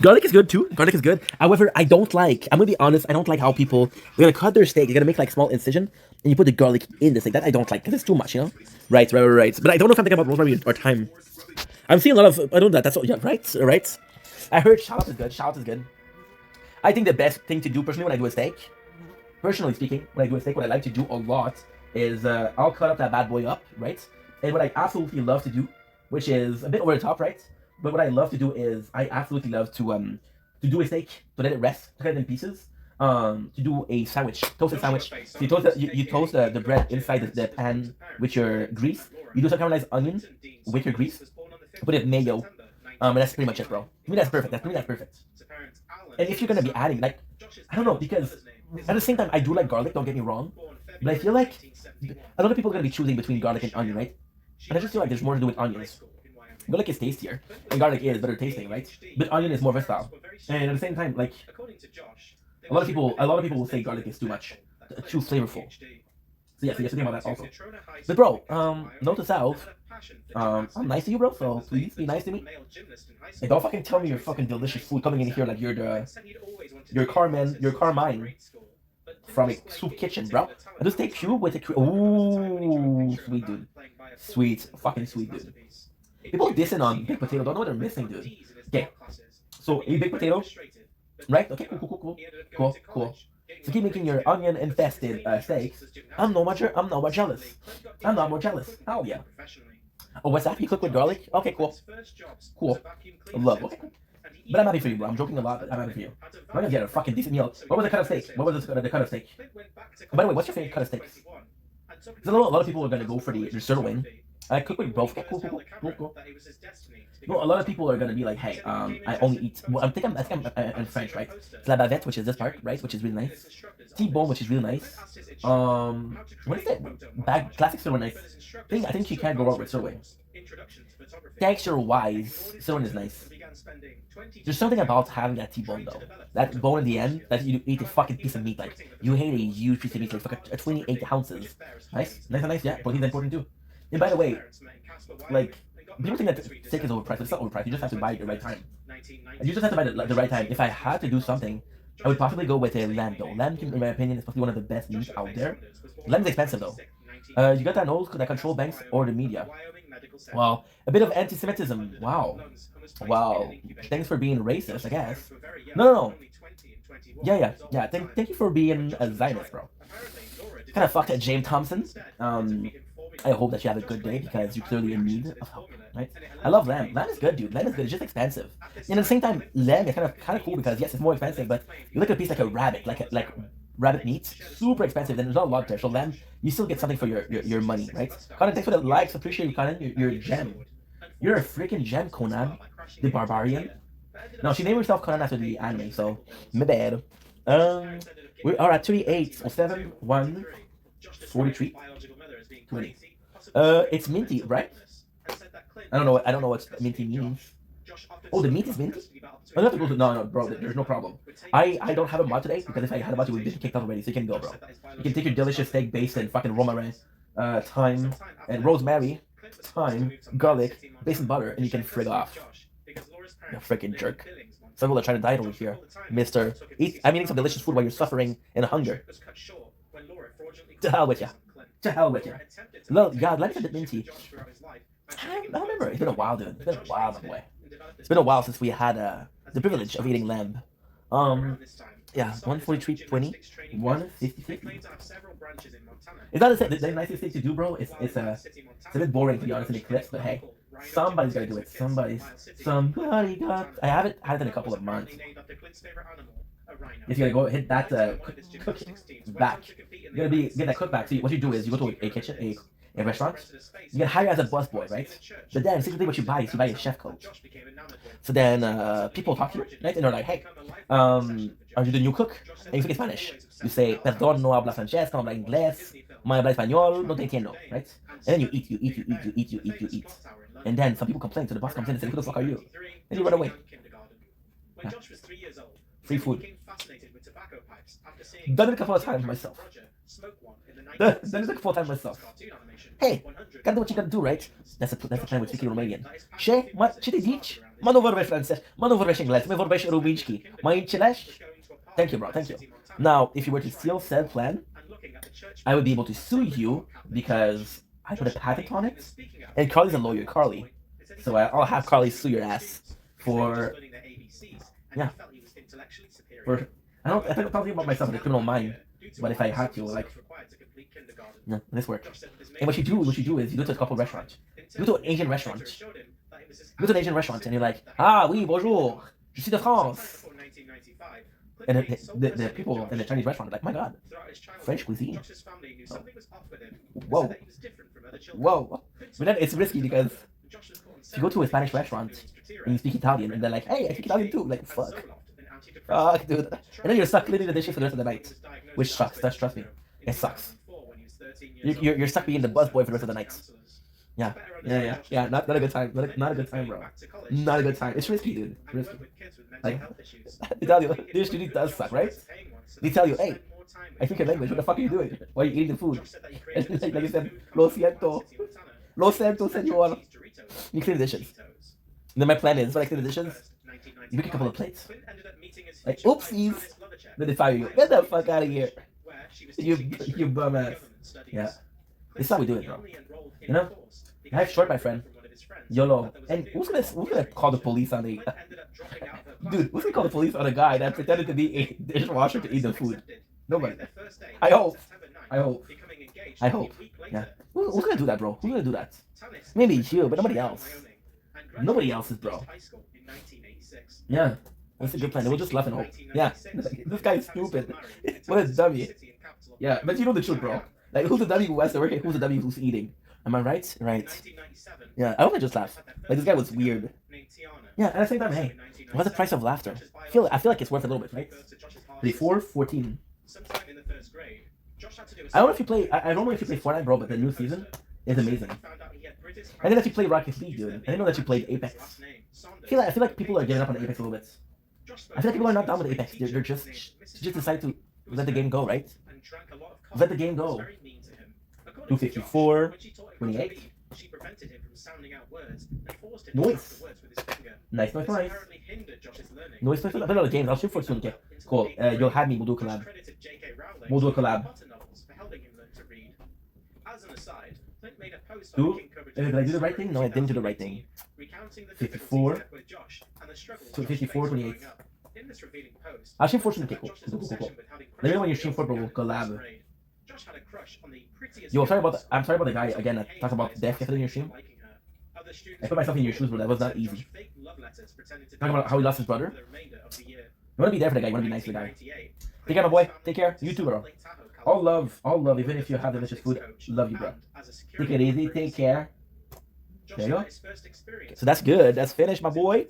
Garlic is good too. Garlic is good. However, I don't like. I'm gonna be honest. I don't like how people they're gonna cut their steak. They're gonna make like small incision, and you put the garlic in the steak. That I don't like because it's too much, you know. Right. But I don't know if I'm thinking about rosemary or thyme. I'm seeing a lot of. I don't know that. That's all. Yeah. Right. I heard shallot is good. Shallot is good. I think the best thing to do personally when I do a steak, personally speaking, when I do a steak, what I like to do a lot is I'll cut up that bad boy up, right? And what I absolutely love to do, which is a bit over the top, right? But what I love to do is I absolutely love to do a steak, to let it rest, to cut it in pieces, to do a sandwich, toasted sandwich. So you toast the bread inside the pan with your grease. You do some caramelized onion with your grease. Put it in mayo. And that's pretty much it, bro. To me, that's perfect. That's perfect. And if you're gonna be adding, like, I don't know, because at the same time, I do like garlic. Don't get me wrong, but I feel like a lot of people are gonna be choosing between garlic and onion, right? And I just feel like there's more to do with onions. Garlic is tastier, and garlic is better tasting, right? But onion is more versatile. And at the same time, like, a lot of people will say garlic is too much, too flavorful. So yeah, so you have to think about that also. But bro, note to self, I'm nice to you, bro. So please be nice to me. And don't fucking tell me your fucking delicious food coming in here like you're Carmine from a soup kitchen, bro. I just take cube with a ooh, sweet dude, fucking sweet dude. People dissing on baked potato don't know what they're missing, dude. Okay, so a baked potato, right? Okay, cool. So keep making your onion infested steaks. I'm no more jealous. Hell yeah. Oh, what's that? You cook with garlic? Okay, cool. Love. Okay, cool. But I'm happy for you, bro. I'm joking a lot, but I'm happy for you. I'm gonna get a fucking decent meal. What was the cut of steak? What was the cut of steak? By the way, what's your favorite cut of steaks? Because I know a lot of people are gonna go for the sirloin. I cook with both. Cool. No, a lot of people are gonna be like, hey, I only eat. Well, I think I'm French, right? It's la bavette, which is this part, right? Which is really nice. T-bone, which is really nice. What is that? Classic sirloin nice. I think you can't go wrong with sirloin. Texture-wise, sirloin is nice. There's something about having that T-bone though. That bone in the end, that you eat a fucking piece of meat. Like you hate a huge piece of meat, like fucking 28 ounces. Nice. Yeah. Protein's important too. And by the way, like, people think that steak is overpriced, but it's not overpriced. You just have to buy it at the right time. You just have to buy it at the right time. If I had to do something, I would possibly go with a lamb though. Lamb, in my opinion, is probably one of the best meats out there. Lamb's expensive though. You got that nose that control banks or the media. Wow, a bit of anti-Semitism. Wow. Thanks for being racist, I guess. No. Yeah. Thank you for being a Zionist, bro. Kind of fucked at James Thompson. I hope that you have a good day because you're clearly in need of help, right? I love lamb. Lamb is good, dude. Lamb is good. It's just expensive. And at the same time, lamb is kind of cool because yes, it's more expensive, but you look at a piece like a rabbit, like rabbit meat, super expensive. Then there's not a lot there. So lamb, you still get something for your money, right? Conan, thanks for the likes. Appreciate you, Conan. You're a gem. You're a freaking gem, Conan, the barbarian. No, she named herself Conan after the anime, so my bad. We are at 38, 7, 1, 43, 20. It's minty, right? I don't know what minty means. Oh, the meat is minty? I have to go to no, bro. There's no problem. I don't have a mod today because if I had a mod, you would be kicked out already. So you can go, bro. You can take your delicious steak based in fucking romarin, thyme, and rosemary, thyme, garlic, based in butter, and you can frig off. You freaking jerk. Some people are trying to diet over here, Mister. I'm eating some delicious food while you're suffering in hunger. To hell with ya. No, God, let me get the minty. I remember. It's been a while, dude. It's been a while, by the way. It's been a while since we had the privilege of eating lamb. Yeah, 143.20, 150.50. It's not the nicest thing to do, bro. It's a bit boring to be honest in the clips, but hey, somebody's gotta do it. Somebody got. I haven't had it in a couple of months. If you gotta go hit that cook back, you gotta get that cook back. So what you do is you go to a kitchen, a restaurant. You get hired as a busboy, right? But then secretly what you buy is you buy a chef coat. So then people talk to you, right? And they're like, hey, are you the new cook? And you speak in Spanish. You say, perdón, no habla francés, no habla inglés. My habla español, no te entiendo, right? And then you eat. And then some people complain, so the boss comes in and says, who the fuck are you? And you run away. Yeah. Free food. Done it a couple of times myself. Done it a couple of times myself. Hey, gotta do what you gotta do, right? That's the plan with speaking Romanian. Ce te dici? Mă nu vorbești francez, mă nu vorbești engleză, mă vorbești ruminski. Mă înțelegi? Thank you, bro, thank you. Now, if you were to steal said plan, I would be able to sue you because I put a patent on it. And Carly's a lawyer, Carly. So I'll have Carly sue your ass for... Yeah. I think I'm talking about myself in a criminal mind, but if I had to, like... No, this worked. And what you do is you go to a couple restaurants. You go to an Asian restaurant. You go to an Asian restaurant and you're like, ah, oui, bonjour, je suis de France. And the people in the Chinese restaurant are like, my god, French cuisine. Oh. Whoa. Whoa. But then it's risky because if you go to a Spanish restaurant and you speak Italian and they're like, hey, I speak Italian too. Like, fuck. Fuck, dude. And then you're stuck cleaning the dishes for the rest of the night. Which sucks. Trust me. It sucks. You're stuck being the busboy for the rest of the night. Yeah. Not a good time. Not a good time, bro. Not a good time. It's risky, dude. Risky. Like, they tell you, this duty does suck, right? They tell you, hey, I speak your language. What the fuck are you doing? Why are you eating the food? And like you said, lo siento, senor. You clean the dishes. And then my plan is, when I clean the dishes, you make a couple of plates. Like, oopsies. Then they fire you. Get the fuck out of here. You bum ass. Yeah. This is how we do it, bro. You know? I have short my friend. YOLO. And who's gonna call the police on a... Dude, who's gonna call the police on a guy that pretended to be a dishwasher to eat the food? Nobody. I hope. Yeah. Who's gonna do that, bro? Who's gonna do that? Maybe you, but nobody else. Nobody else is, bro. Yeah. That's a good plan. We'll just laugh and hope. Yeah. This guy's stupid. What a dummy. Yeah, but you know the truth, bro. Like, who's the dummy who has to work and who's the dummy who's eating? Am I right? Right. Yeah, I hope I just laugh. Like, this guy was weird. Yeah, and at the same time, hey, what's the price of laughter? I feel like it's worth a little bit, right? 14. I don't know if you play. I don't know if you play Fortnite, bro, but the new season is amazing. I think that you play Rocket League, dude. I didn't know that you played Apex. I feel like people are giving up on Apex a little bit. I feel like people are not done with Apex. They're just decide to let the game go, right? Let the game go. 254, 28. Noise. Nice. Noise. I play a lot of games. I'll shoot for soon. Okay, cool. You'll have me. We'll do a collab. Did I do the right thing? No, I didn't do the right thing. 54. 28. I'll shoot for soon. Okay, cool. Let me know when you shoot for, bro. We'll collab. Yo, I'm sorry about the guy again that talked about death yesterday in your stream. I put myself in your shoes, bro. That was not easy. Talking about how he lost his brother. You wanna be there for the guy. You wanna be nice to the guy. Take care, my boy. Take care. You too, bro. All love. Even if you have delicious food, love you, bro. Take it easy. Take care. There you go. So that's good. That's finished, my boy.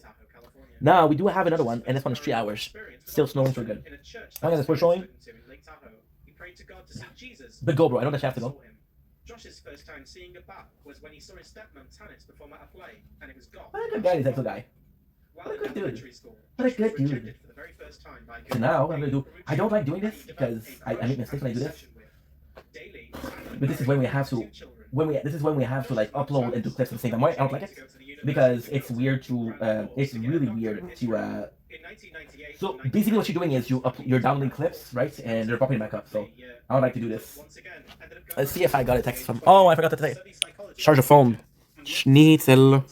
Now we do have another one, and this one is 3 hours. Still snowing, so good. Okay, that's we're showing. But go, bro. I know that you have to go. Josh's first time seeing a bat was when he saw his stepmom Tannis perform at a play, and it was God. What a good guy, this actual guy. What a good dude. What a good dude. So now, what I'm gonna do, I don't like doing this because I make mistakes when I do this. But this is when we have to, like upload and do clips at the same time. Why I don't like it? Because it's weird to, it's really weird to, so basically what you're doing is you're downloading clips, right? And they're popping back up. So I don't like to do this. Let's see if I got a text from, oh, I forgot to say. Charge the phone. Schnitzel.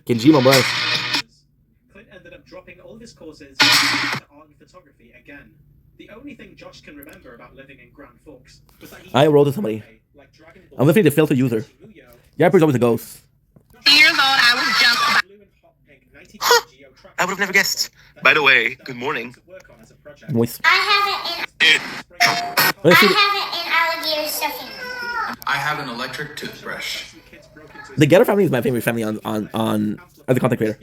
Kenji, my boy. Clint ended up dropping all of his courses to art and photography again. The only thing Josh can remember about living in Grand Forks was that I rolled to somebody. I'm literally the filter user. Yapper's always a ghost. Years old, I was jumped. I would have never guessed. By the way, good morning. Moist. I have an alligator stuffing. I have an electric toothbrush. The Getter family is my favorite family on as a content creator.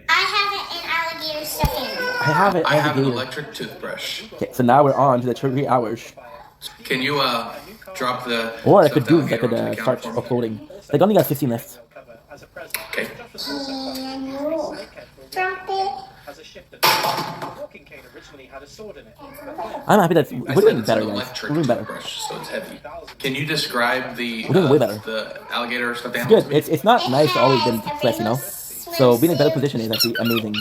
I have an alligator stuffing. I have an electric toothbrush. Okay, so now we're on to the 3 hours. Can you drop the Or I stuff could do down is I here could onto the start counter for me? uploading. Like, I only got 15 left. Okay. Has a shifter. The walking cane originally had a sword in it. I'm happy that I we're said doing it's an better, guys. electric We're doing better. toothbrush, so it's heavy. Can you describe the We're doing way better. alligator stuffed It's animal good. to me? It's not nice to always been pressed, you know? So being in a better position is actually amazing.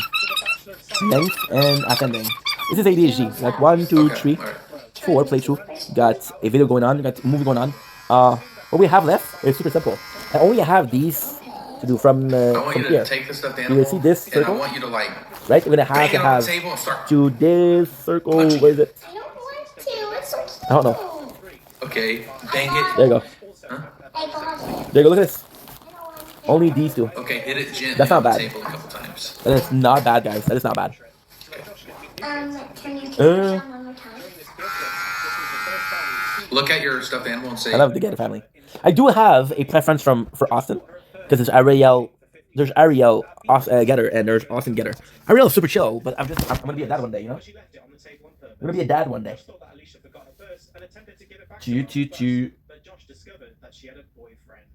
Length and ascending. This is ADHD. Like 1, 2, 3, 4 playthrough. Got a video going on. Got a movie going on. What we have left is super simple. I only have these to do from I want from you here. to take the stuffed You animal, see this and I circle? want you to like Right? We're gonna have bang to it on the have table and start to this circle. Where is it? I don't know. Okay, bang it. There you go. Huh? There you go. Look at this. Only these two. Okay, hit it gently That's not on the bad. table a couple times. That is not bad, guys. That is not bad. Can you Uh, one more time? Look at your stuffed animal and say, I love the Gator family. I do have a preference for Austin because there's Ariel, Getter, and there's Austin Getter. Ariel's super chill, but I'm gonna be a dad one day, you know. I'm gonna be a dad one day. Choo. But Josh discovered that she had a boyfriend.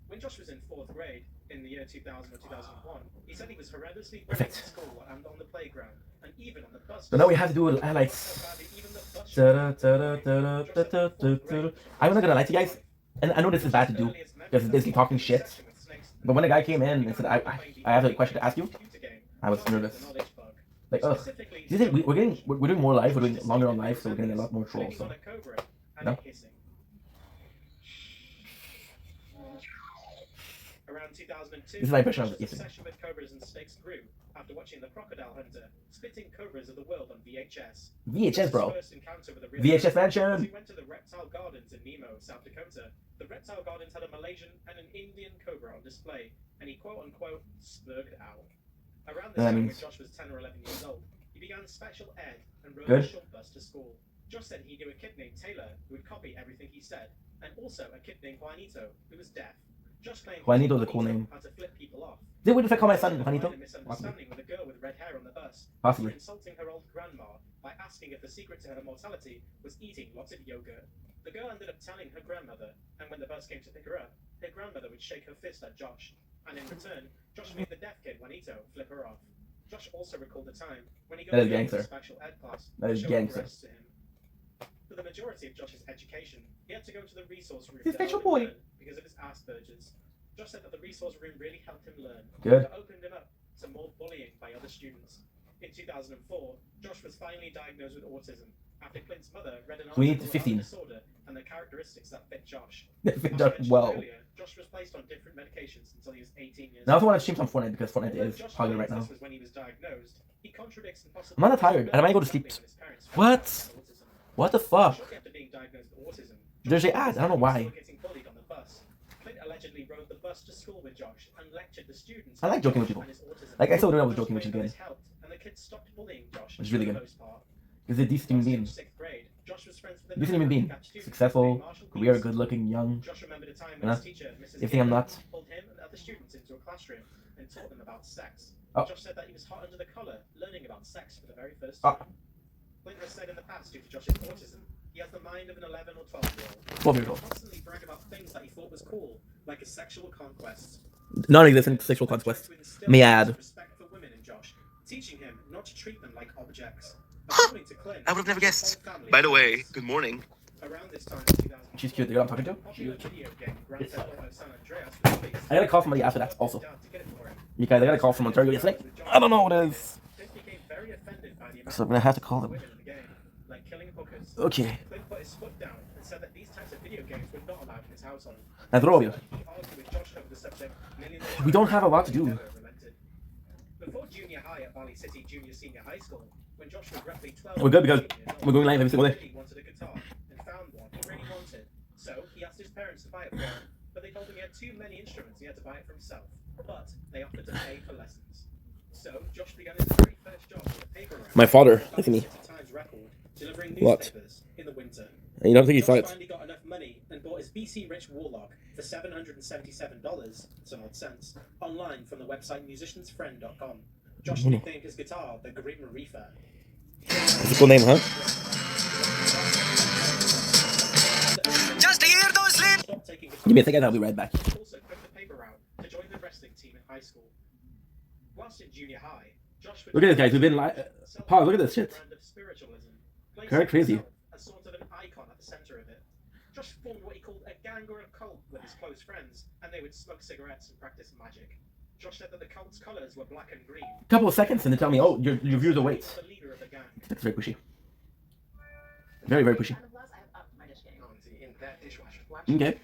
When Josh was in 4th grade in the year 2000 or 2001, he said he was horrendously bullied at school and on the playground and even on the bus. So now we have to do highlights. I'm not gonna lie to you guys, and I know this is bad to do because it's basically talking shit. But when a guy came in and said, I have a question to ask you, I was nervous. Like, ugh. Do you think we're doing more live, we're doing longer on live, so we're getting a lot more trolls. So, you know? Around 2002, This is my impression of Josh's Ethan. obsession with cobras and snakes grew after watching The Crocodile Hunter, Spitting Cobras of the World on VHS. VHS, bro. His first encounter with a real VHS cobra mansion. was he went to the Reptile Gardens in Nemo, South Dakota. The Reptile Gardens had a Malaysian and an Indian cobra on display, and he quote-unquote spurged out. Around this time, when Josh was 10 or 11 years old, he began special ed and rode a short bus to school. Josh said he knew a kid named Taylor who would copy everything he said, and also a kid named Juanito who was deaf. Josh claimed Juanito's a cool name. how to flip people off. Did we just call my son Juanito? Misunderstanding with a girl with red hair on the bus. Possibly. After insulting her old grandma by asking if the secret to her mortality was eating lots of yogurt. The girl ended up telling her grandmother, and when the bus came to pick her up, her grandmother would shake her fist at Josh, and in return, Josh made the deaf kid Juanito flip her off. Josh also recalled the time when he got That is a gangster. special ed class That is showing gangster. breasts to him. For the majority of Josh's education, he had to go to the resource room He's to special help him boy. learn because of his Asperger's. Josh said that the resource room really helped him learn. Good. It opened him up to more bullying by other students. In 2004, Josh was finally diagnosed with autism after Clint's mother read an We need article 15. about the disorder and the characteristics that fit Josh. That fit As Josh mentioned well. earlier, Josh was placed on different medications until he was 18 years Now I also old. want to stream some Fortnite because Fortnite is Josh popular right claims now. this was when he was diagnosed. He contradicts and possibly I'm not tired, and I might go to sleep. What? What the fuck? Shortly after being diagnosed with autism, There's an ad. I don't know why. getting bullied on the bus. Clint allegedly rode the bus to school with Josh and lectured the students. I like joking with people. Like I still don't know I was joking, which is good. And the kids stopped bullying Josh. Which is really for good. the most part. Because they're decent human being. 6th grade, Josh was friends with Decent human being. Successful, career, good looking, young. Josh remembered a time You when know? his teacher, Mrs. You think I'm Gaynor, not? pulled him and other students into a classroom and taught them about sex. Oh. Josh said that he was hot under the collar, learning about sex for the very first Ah. time. Clint has said in the past, due to Josh's autism, he has the mind of an 11 or 12-year-old. 12-year-old. He constantly brag about things that he thought was cool, like his sexual conquests. Non-existent sexual conquest. May I add. Respect for women in Josh, teaching him not to treat them like objects. According to Clint, I would have never guessed. his whole family By the was way, this. good morning. Around this time, 2000, She's cute. The girl I'm talking to? popular She's video game Grand Theft Auto San Andreas was released. I got a call from somebody after that also. Dad to get it for him. Because I got a call from Ontario yesterday. I don't know what it is. Clint became very offended by the amount So I'm gonna have to call of them. women in the game, like killing hookers. Okay. Clint put his foot down and said that these types of video games were not allowed in his household. That's all of you. He argued with Josh over the subject nearly the We don't have a lot to do. never relented. Before junior high at Valley City Junior Senior High School, when Josh was roughly 12 We're good because years old, we're going live every single day. he really wanted a guitar and found one he really wanted. So he asked his parents to buy it for him, but they told him he had too many instruments, he had to buy it for himself. But they offered to pay for lessons. So Josh began his very first job with a paper route. My father, Valley look at me. City Times record, delivering What? newspapers in the winter. You don't think you saw Josh it? finally got enough money and bought his BC Rich Warlock for $777, some odd cents, online from the website musiciansfriend.com. Josh nicknamed his guitar the Grim Reaper. That's a cool name, huh? Give me a second, I'll be right back. Also put the paper out to join the wrestling team in high school. Whilst in junior high, Josh Look at this, guys. We've been Paul, look at this shit. brand of spiritualism, Very crazy. as sort of an icon at the center of it. Josh formed what he called a gang or a cult with his close friends, and they would smoke cigarettes and practice magic. Josh said that the cult's colors were black and green. A couple of seconds and they tell me, oh, your viewers are weights. The leader of the gang. That's very pushy. Very, very pushy. In that dishwasher. Okay.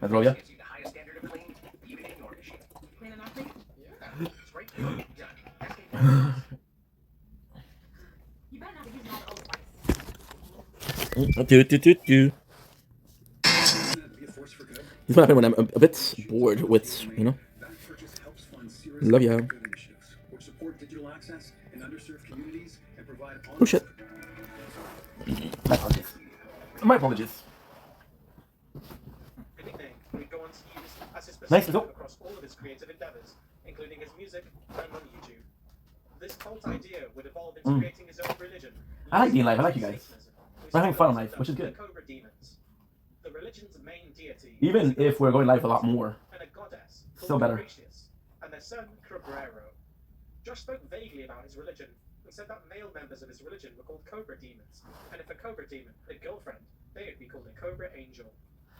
That's all, yeah. The highest standard of clean, you can ignore the shit. Clean enough, please? Yeah, it's right. Done. You better not be using all the old spice. Do. This is what happens when I'm a bit bored with, you know. Love ya. Oh shit. My apologies. My apologies. Nice result. Across all of his creative endeavors, including his music and on YouTube. This cult idea would evolve into creating his own religion. I like being live. I like you guys. We're having fun in life, which is good. The religion's main deity, Even if we're going live a lot more, and a goddess, still better. and their son Cabrero. Josh spoke vaguely about his religion and said that male members of his religion were called cobra demons, and if a cobra demon had a girlfriend, they would be called a cobra angel.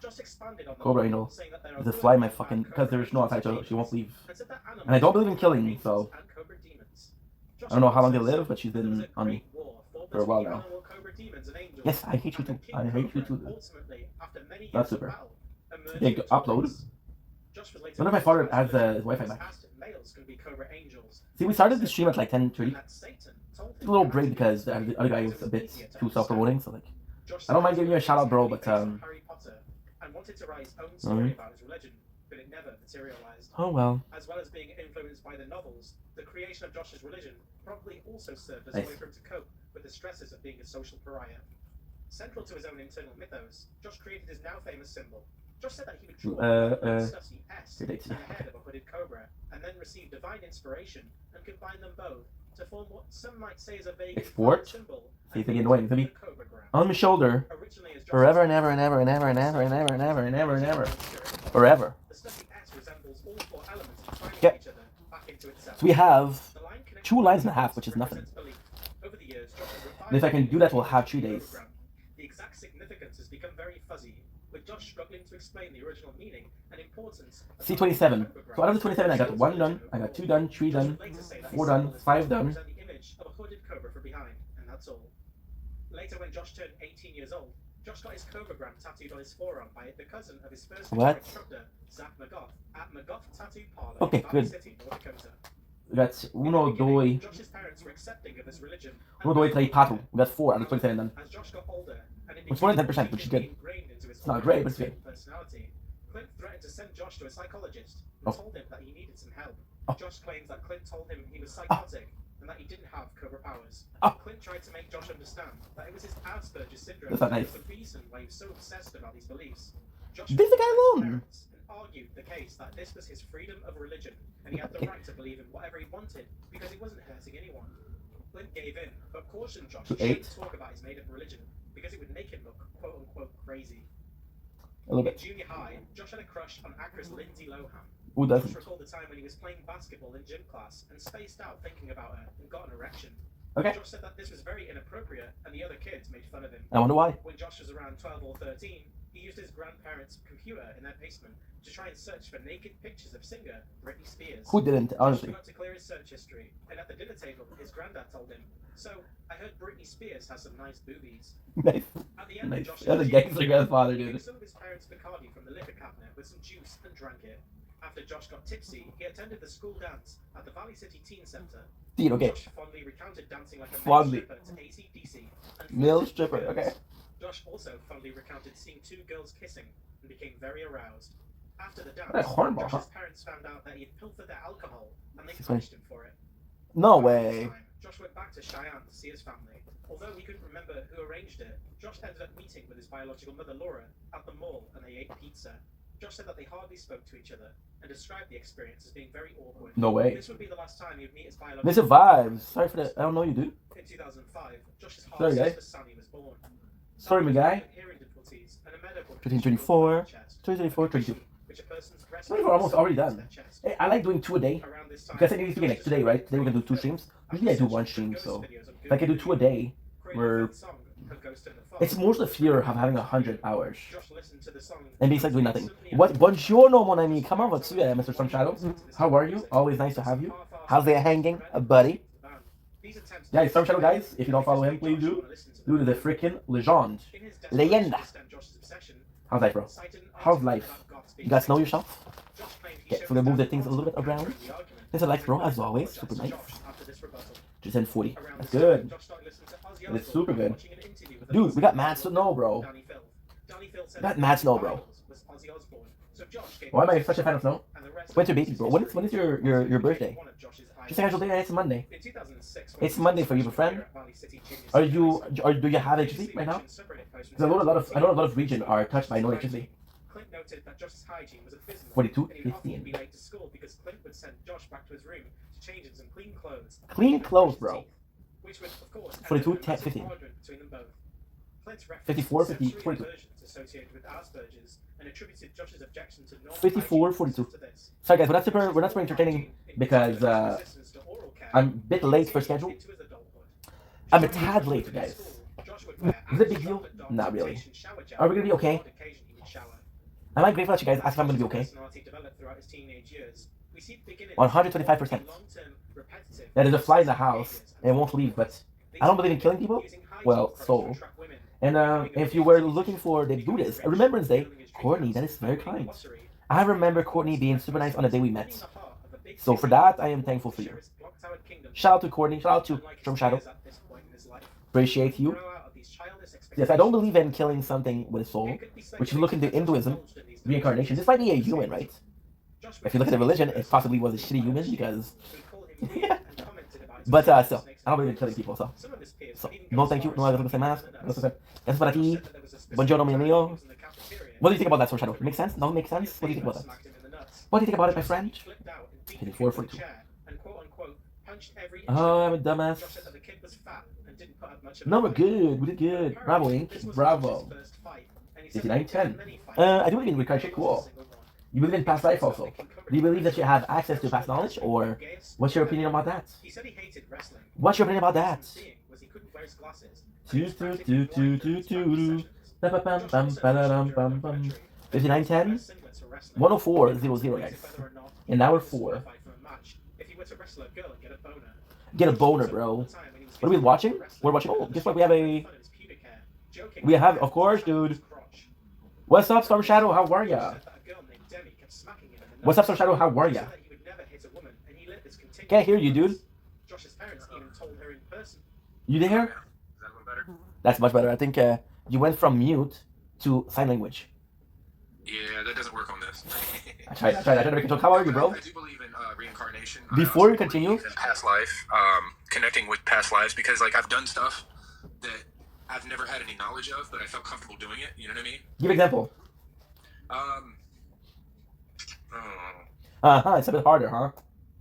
Josh expanded on the Cobra law, Angel. saying that there There's are a fly in my good fucking, and because cobra there's no outside, so angels, she won't leave. and said that And I don't believe in animals killing, are so and cobra demons. Josh I don't know how long also they'll live, said but she's there was been a on great me war fought for a while between now. animal cobra demons and angels, Yes, I hate you and the too. king I hate you cobra too. ultimately, after many That's years of super. battle, emerged Yeah, into upload. peace. Josh was later Wonder if my father has asked his Wi-Fi back. males can be cobra angels. See, we started the stream at like 10:30. And that Satan told It's a him little that break he because the could other guy because was it a bit easier to too self-promoting, so like, Josh I don't said mind giving you a shout out, bro, based but on Harry Potter and wanted to write his own story about his religion, but it never materialized. oh well. As well as being influenced by the novels, the creation of Josh's religion probably also served as Nice. a way for him to cope with the stresses of being a social pariah. Central to his own internal mythos, Josh created his now famous symbol. Josh said that he would draw a stussy S Your in dates. the head of a hooded cobra, and then receive divine inspiration and combine them both to form what some might say is a vague Export. symbol. See, it's annoying. It's gonna be on my shoulder forever and ever and ever and ever and ever and ever and ever and ever and ever. Forever. The stussy S resembles all four elements combining Yeah. each other back into itself. So we have The line connects 2 lines and a half, which is nothing. represents belief. Over the years, Josh has refined And if I can do that, we'll have 3 days. the exact significance has become very fuzzy, with Josh struggling to explain the original meaning and importance. of C27. So out of the 27, I got 1 done, I got 2 done, 3 done, 4 done, 5 done. Present the image of a hooded cobra from behind, and that's all. Later, when Josh turned 18 years old, Josh got his cobragram tattooed on his forearm by the cousin of his first What? instructor, Zach McGough, at McGough Tattoo Parlor Okay, in Valley good. City, North Dakota. We got 1, 2, Josh's parents were accepting of his religion. 1, 2, 3, 4. We got 4 out of 27 done. As Josh got older, and it Which is more than became 10%, which is good. ingrained into his It's not great, but it's good. personality, Clint threatened to send Josh to a psychologist Oh. and told him that he needed some help. Oh. Josh claims that Clint told him he was psychotic and that he didn't have cobra powers. Oh. Clint tried to make Josh understand that it was his Asperger's syndrome That's not that nice. was the reason why he was so obsessed about these beliefs. Josh Leave the guy alone. parents and argued the case that this was his freedom of religion and he had the right to believe in whatever he wanted because he wasn't hurting anyone. Clint gave in, but cautioned Josh To shouldn't 8. talk about his made-up religion because it would make him look quote-unquote crazy. A little In bit. junior high, Josh had a crush on actress Lindsay Lohan. Who Josh doesn't? recalled the time when he was playing basketball in gym class and spaced out thinking about her and got an erection. Okay. Josh said that this was very inappropriate and the other kids made fun of him. I wonder why. When Josh was around 12 or 13, he used his grandparents' computer in their basement to try and search for naked pictures of singer Britney Spears. Who didn't, Josh honestly? forgot to clear his search history, and at the dinner table, his granddad told him, "So, I heard Britney Spears has some nice boobies." Nice. At the end Nice. of Josh's That's a junior gangster year, grandfather, he dude. gave some of his parents Bacardi from the liquor cabinet with some juice and drank it. After Josh got tipsy, he attended the school dance at the Valley City Teen Center. Teen, okay. Josh fondly recounted dancing like a Fondly. male stripper to AC/DC. and Male flirted stripper, with girls. okay. Josh also fondly recounted seeing 2 girls kissing and became very aroused. After the dance, What a hornball, Josh's huh? parents found out that he had pilfered their alcohol and they This punished him for it. No Around way. this time, Josh went back to Cheyenne to see his family. Although he couldn't remember who arranged it, Josh ended up meeting with his biological mother Laura at the mall and they ate pizza. Josh said that they hardly spoke to each other and described the experience as being very awkward. No way. This would be the last time he'd meet his biological Mr. Vibes. Sorry for that. I don't know you, dude. In 2005, Josh's half Sorry, guy. sister Sunny was born. Sorry, my guy. Hearing difficulties difficulties, and a medical 1334, 32. 24 almost already done. Hey, I like doing 2 a day. Because I need to get like today, right? Today we're gonna do 2 streams. Usually I do 1 stream, so if I can do 2 a day, it's more the fear of having 100 hours. And basically doing nothing. What? Buongiorno, mon ami. Comment vas-tu, Mr. Sun Shadow? How are you? Always nice to have you. How's it hanging, buddy? Yeah, Sun Shadow, guys. If you don't follow him, please do. Dude, the freaking legend. Leyenda. How's life, bro? How's life? You guys know yourself? Okay, so we're gonna move the things a little bit around. Thanks for life, bro, as always. Super nice. Just send 40. That's good. That's super good. Dude, we got mad snow, bro. We got mad snow, bro. Why am I such a fan of snow? Winter baby, bro. When is your birthday? Just a casual day, it's Monday. It's Monday for you, my friend. Do you have electricity right now? Because I know a lot of regions are touched by no electricity. 42, 15. Clean clothes, bro. 42, 10, 15. 54, 50, 42. 54, 42. Sorry guys, we're not super entertaining because I'm a bit late for schedule. I'm a tad late, guys. Is it a big deal? Not really. Are we gonna be okay? Am I grateful that you guys ask if I'm gonna be okay? 125%. Yeah, there's a fly in the house and it won't leave, but I don't believe in killing people. Well, so. And if you were looking for the Buddhist Remembrance Day, Courtney, that is very kind. I remember Courtney being super nice on the day we met. So for that, I am thankful for you. Shout out to Courtney. Shout out to Storm Shadow. Appreciate you. Yes, I don't believe in killing something with a soul. Which if you look into Hinduism, reincarnation, this might be a human, right? If you look at the religion, it possibly was a shitty human because... But still, I don't believe in killing people, so no thank you, no I don't say mask. That's para ti. Buongiorno, mi amigo. What do you think about that, Storm Shadow? Makes sense? No, makes sense? What do you think about that? What do you think about it, my friend? 54, 42. Oh, I'm a dumbass. No, we're good. We did good. Bravo, Inc. Bravo. 59, 10. I do believe in reincarnation. Cool. You believe in past life also. Do you believe that you have access to past knowledge, or what's your opinion about that? What's your opinion about that? 59, 10. 104, 0, guys. And now we're 4. Get a boner, bro. What are we watching? We're watching. Oh, guess what? We have, of course, dude. What's up, Storm Shadow? How are ya? What's up, Storm Shadow? How are ya? Can't hear you, dude. You there? That's much better. I think you went from mute to sign language. Yeah, that doesn't work on this. I tried to make control. How are you, bro? I do believe in reincarnation. Before you continue, past life, connecting with past lives, because like I've done stuff that I've never had any knowledge of, but I felt comfortable doing it. You know what I mean? Give an example. It's a bit harder, huh?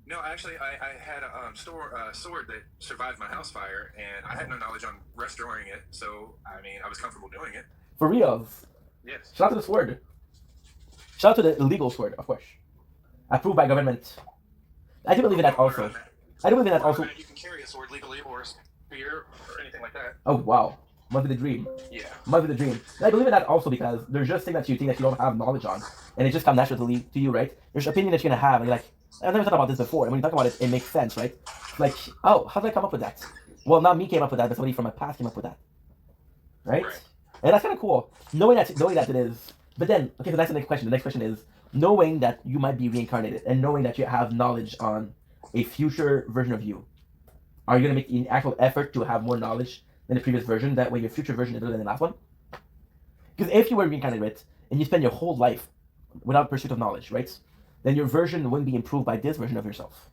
No, actually, I had a sword that survived my house fire, and I had no knowledge on restoring it, so I mean, I was comfortable doing it. For real? Yes. Shout out to the sword. Shout out to the illegal sword, of course. Approved by government. I do believe in that also. I do believe in that also. You can carry a sword legally or a spear or anything like that. Oh, wow. Must be the dream. Yeah. Must be the dream. I believe in that also because there's just things that you think that you don't have knowledge on. And it just comes naturally to you, right? There's opinion that you're going to have. And you're like, I've never thought about this before. And when you talk about it, it makes sense, right? Like, oh, how did I come up with that? Well, not me came up with that, but somebody from my past came up with that. Right? And that's kind of cool. Knowing that it is. But then, okay, so that's the next question. The next question is, knowing that you might be reincarnated and knowing that you have knowledge on a future version of you, are you going to make an actual effort to have more knowledge than the previous version? That way your future version is better than the last one? Because if you were reincarnated and you spend your whole life without pursuit of knowledge, right? Then your version wouldn't be improved by this version of yourself.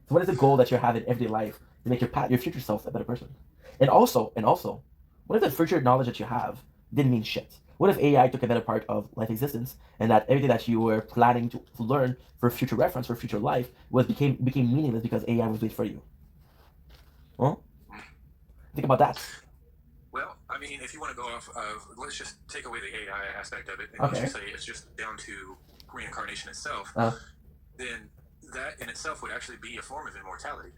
So what is the goal that you have in everyday life to make your future self a better person? And also, what if the future knowledge that you have didn't mean shit? What if AI took a better part of life existence and that everything that you were planning to learn for future reference, for future life, became meaningless because AI was made for you? Huh? Think about that. Well, I mean, if you want to go off of, let's just take away the AI aspect of it, and let's just say it's just down to reincarnation itself, then that in itself would actually be a form of immortality.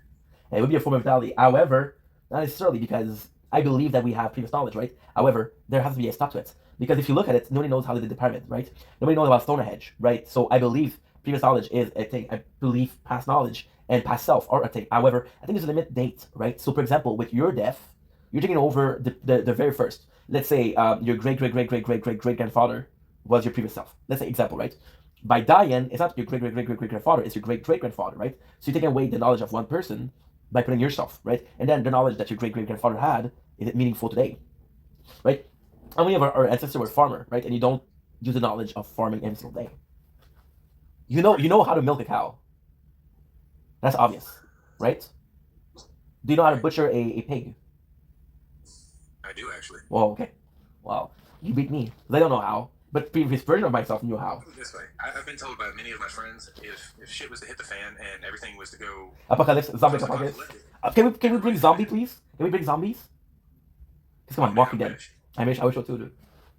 It would be a form of immortality. However, not necessarily, because I believe that we have previous knowledge, right? However, there has to be a stop to it. Because if you look at it, nobody knows how they did the pyramid, right? Nobody knows about Stonehenge, right? So I believe previous knowledge is a thing. I believe past knowledge and past self are a thing. However, I think there's a limit date, right? So for example, with your death, you're taking over the very first. Let's say your great-great-great-great-great-great-great-grandfather was your previous self. Let's say example, right? By dying, it's not your great-great-great-great-great-grandfather, it's your great-great-grandfather, right? So you're taking away the knowledge of one person by putting yourself, right? And then the knowledge that your great-great-grandfather had, is it meaningful today, right? How many of our ancestors were farmer, right? And you don't use the knowledge of farming every single day. You know how to milk a cow. That's obvious, right? Do you know how to butcher a pig? I do, actually. Well, okay. Wow. You beat me. Because I don't know how. But previous version of myself knew how. This way, I've been told by many of my friends, if shit was to hit the fan and everything was to go... Apocalypse, zombie apocalypse. Can we bring zombie, please? Can we bring zombies? Come on, Walking Dead. I wish so too, dude.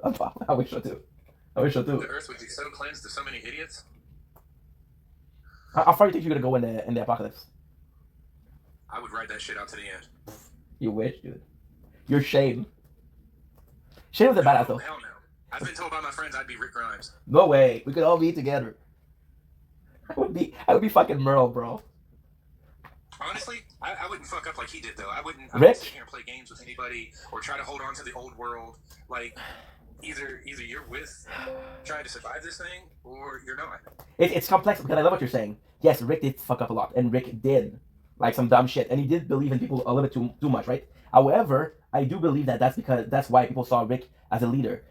I wish so too. I wish so too. The earth would be so cleansed of so many idiots. How far do you think you're gonna go in the apocalypse? I would ride that shit out to the end. You wish, dude. You're Shane. Shane was a badass though. Hell no. I've been told by my friends I'd be Rick Grimes. No way. We could all be together. I would be fucking Merle, bro. Honestly, I wouldn't fuck up like he did though. I wouldn't sit here and play games with anybody or try to hold on to the old world. Like either you're with trying to survive this thing or you're not. It's complex because I love what you're saying. Yes, Rick did fuck up a lot, and Rick did like some dumb shit, and he did believe in people a little bit too much, right? However, I do believe that's why people saw Rick as a leader.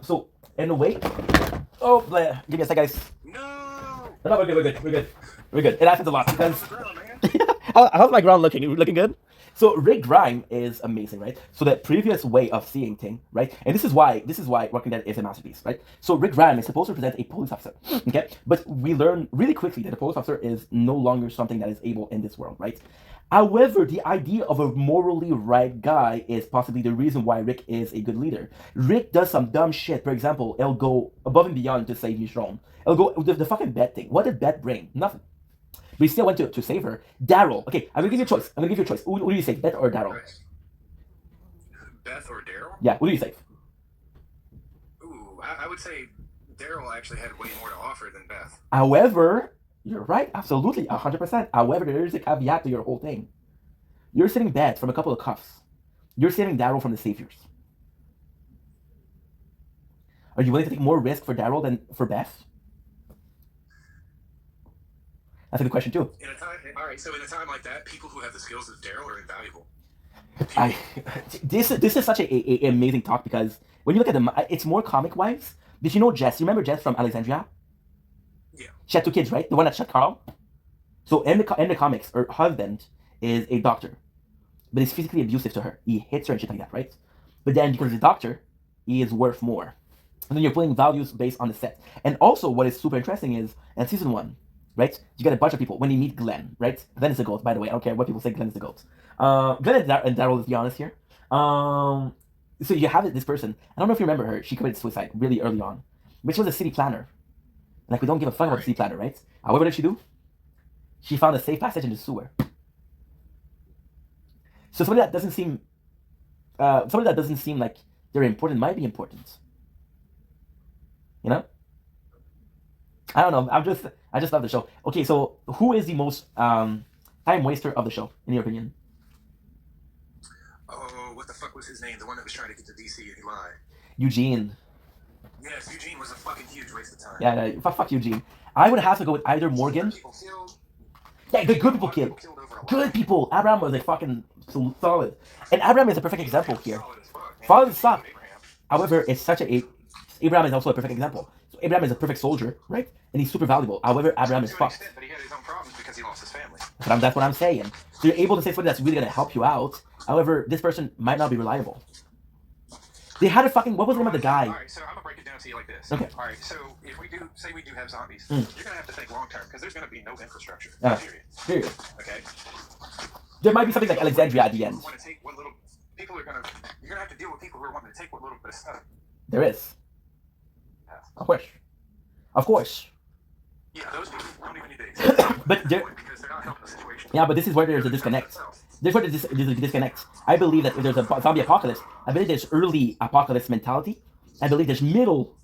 So in a way, give me a sec, guys. No, we're good. It happens a lot because how's my ground looking? Looking good? So Rick Grimes is amazing, right? So the previous way of seeing thing, right? And this is why Walking Dead is a masterpiece, right? So Rick Grimes is supposed to represent a police officer, okay? But we learn really quickly that a police officer is no longer something that is able in this world, right? However, the idea of a morally right guy is possibly the reason why Rick is a good leader. Rick does some dumb shit. For example, he'll go above and beyond to save Michonne. He'll go the fucking Beth thing. What did Beth bring? Nothing. But he still went to save her. Daryl. Okay, I'm gonna give you a choice. Who do you save, Beth or Daryl? Beth or Daryl? Yeah, who do you save? Ooh, I would say Daryl actually had way more to offer than Beth. However, you're right, absolutely, 100%. However, there is a caveat to your whole thing. You're saving Beth from a couple of cuffs. You're saving Daryl from the saviors. Are you willing to take more risk for Daryl than for Beth? That's a good question too. So in a time like that, people who have the skills of Daryl are invaluable. This is such a amazing talk because when you look at them, it's more comic wise. Did you know Jess? You remember Jess from Alexandria? Yeah. She had 2 kids, right? The one that shot Carl. So in the comics, her husband is a doctor, but he's physically abusive to her. He hits her and shit like that, right? But then because he's a doctor, he is worth more. And then you're putting values based on the set. And also, what is super interesting is in season 1. Right? You get a bunch of people when you meet Glenn, right? Glenn is the GOAT, by the way. I don't care what people say, Glenn is the GOAT. Glenn and Daryl, let's be honest here. So you have this person. I don't know if you remember her. She committed suicide really early on. But she was a city planner. Like, we don't give a fuck about the city planner, right? However, what did she do? She found a safe passage in the sewer. So somebody that doesn't seem like they're important might be important. You know? I don't know. I just love the show. Okay, so who is the most time waster of the show, in your opinion? Oh, what the fuck was his name? The one that was trying to get to DC and he lied. Eugene. Yes, Eugene was a fucking huge waste of time. Yeah, fuck Eugene. I would have to go with either Morgan. Yeah, good people killed. Good people. Abraham was a fucking solid. And Abraham is a perfect example here. Fathers suck. However, it's such Abraham is also a perfect example. So Abraham is a perfect soldier, right? And he's super valuable. However, Abraham is fucked. But he had his own problems because he lost his family. That's what I'm saying. So you're able to say something that's really going to help you out. However, this person might not be reliable. They had a fucking... What was the name of the guy? Alright, so I'm going to break it down to you like this. Okay. Alright, so if we do have zombies, you're going to have to think long term because there's going to be no infrastructure. Period. Period. Okay? There might be something like Alexandria at the end. Want to take what little people are gonna you're gonna have to deal with people who are wanting to take what little bit of stuff. There is. Of course. Of course. Yeah, those people don't even need to exist. But there, because they're not helping the situation. yeah, but this is where there's a disconnect. There's where there's a disconnect. I believe that if there's a zombie apocalypse, I believe there's early apocalypse mentality. I believe there's middle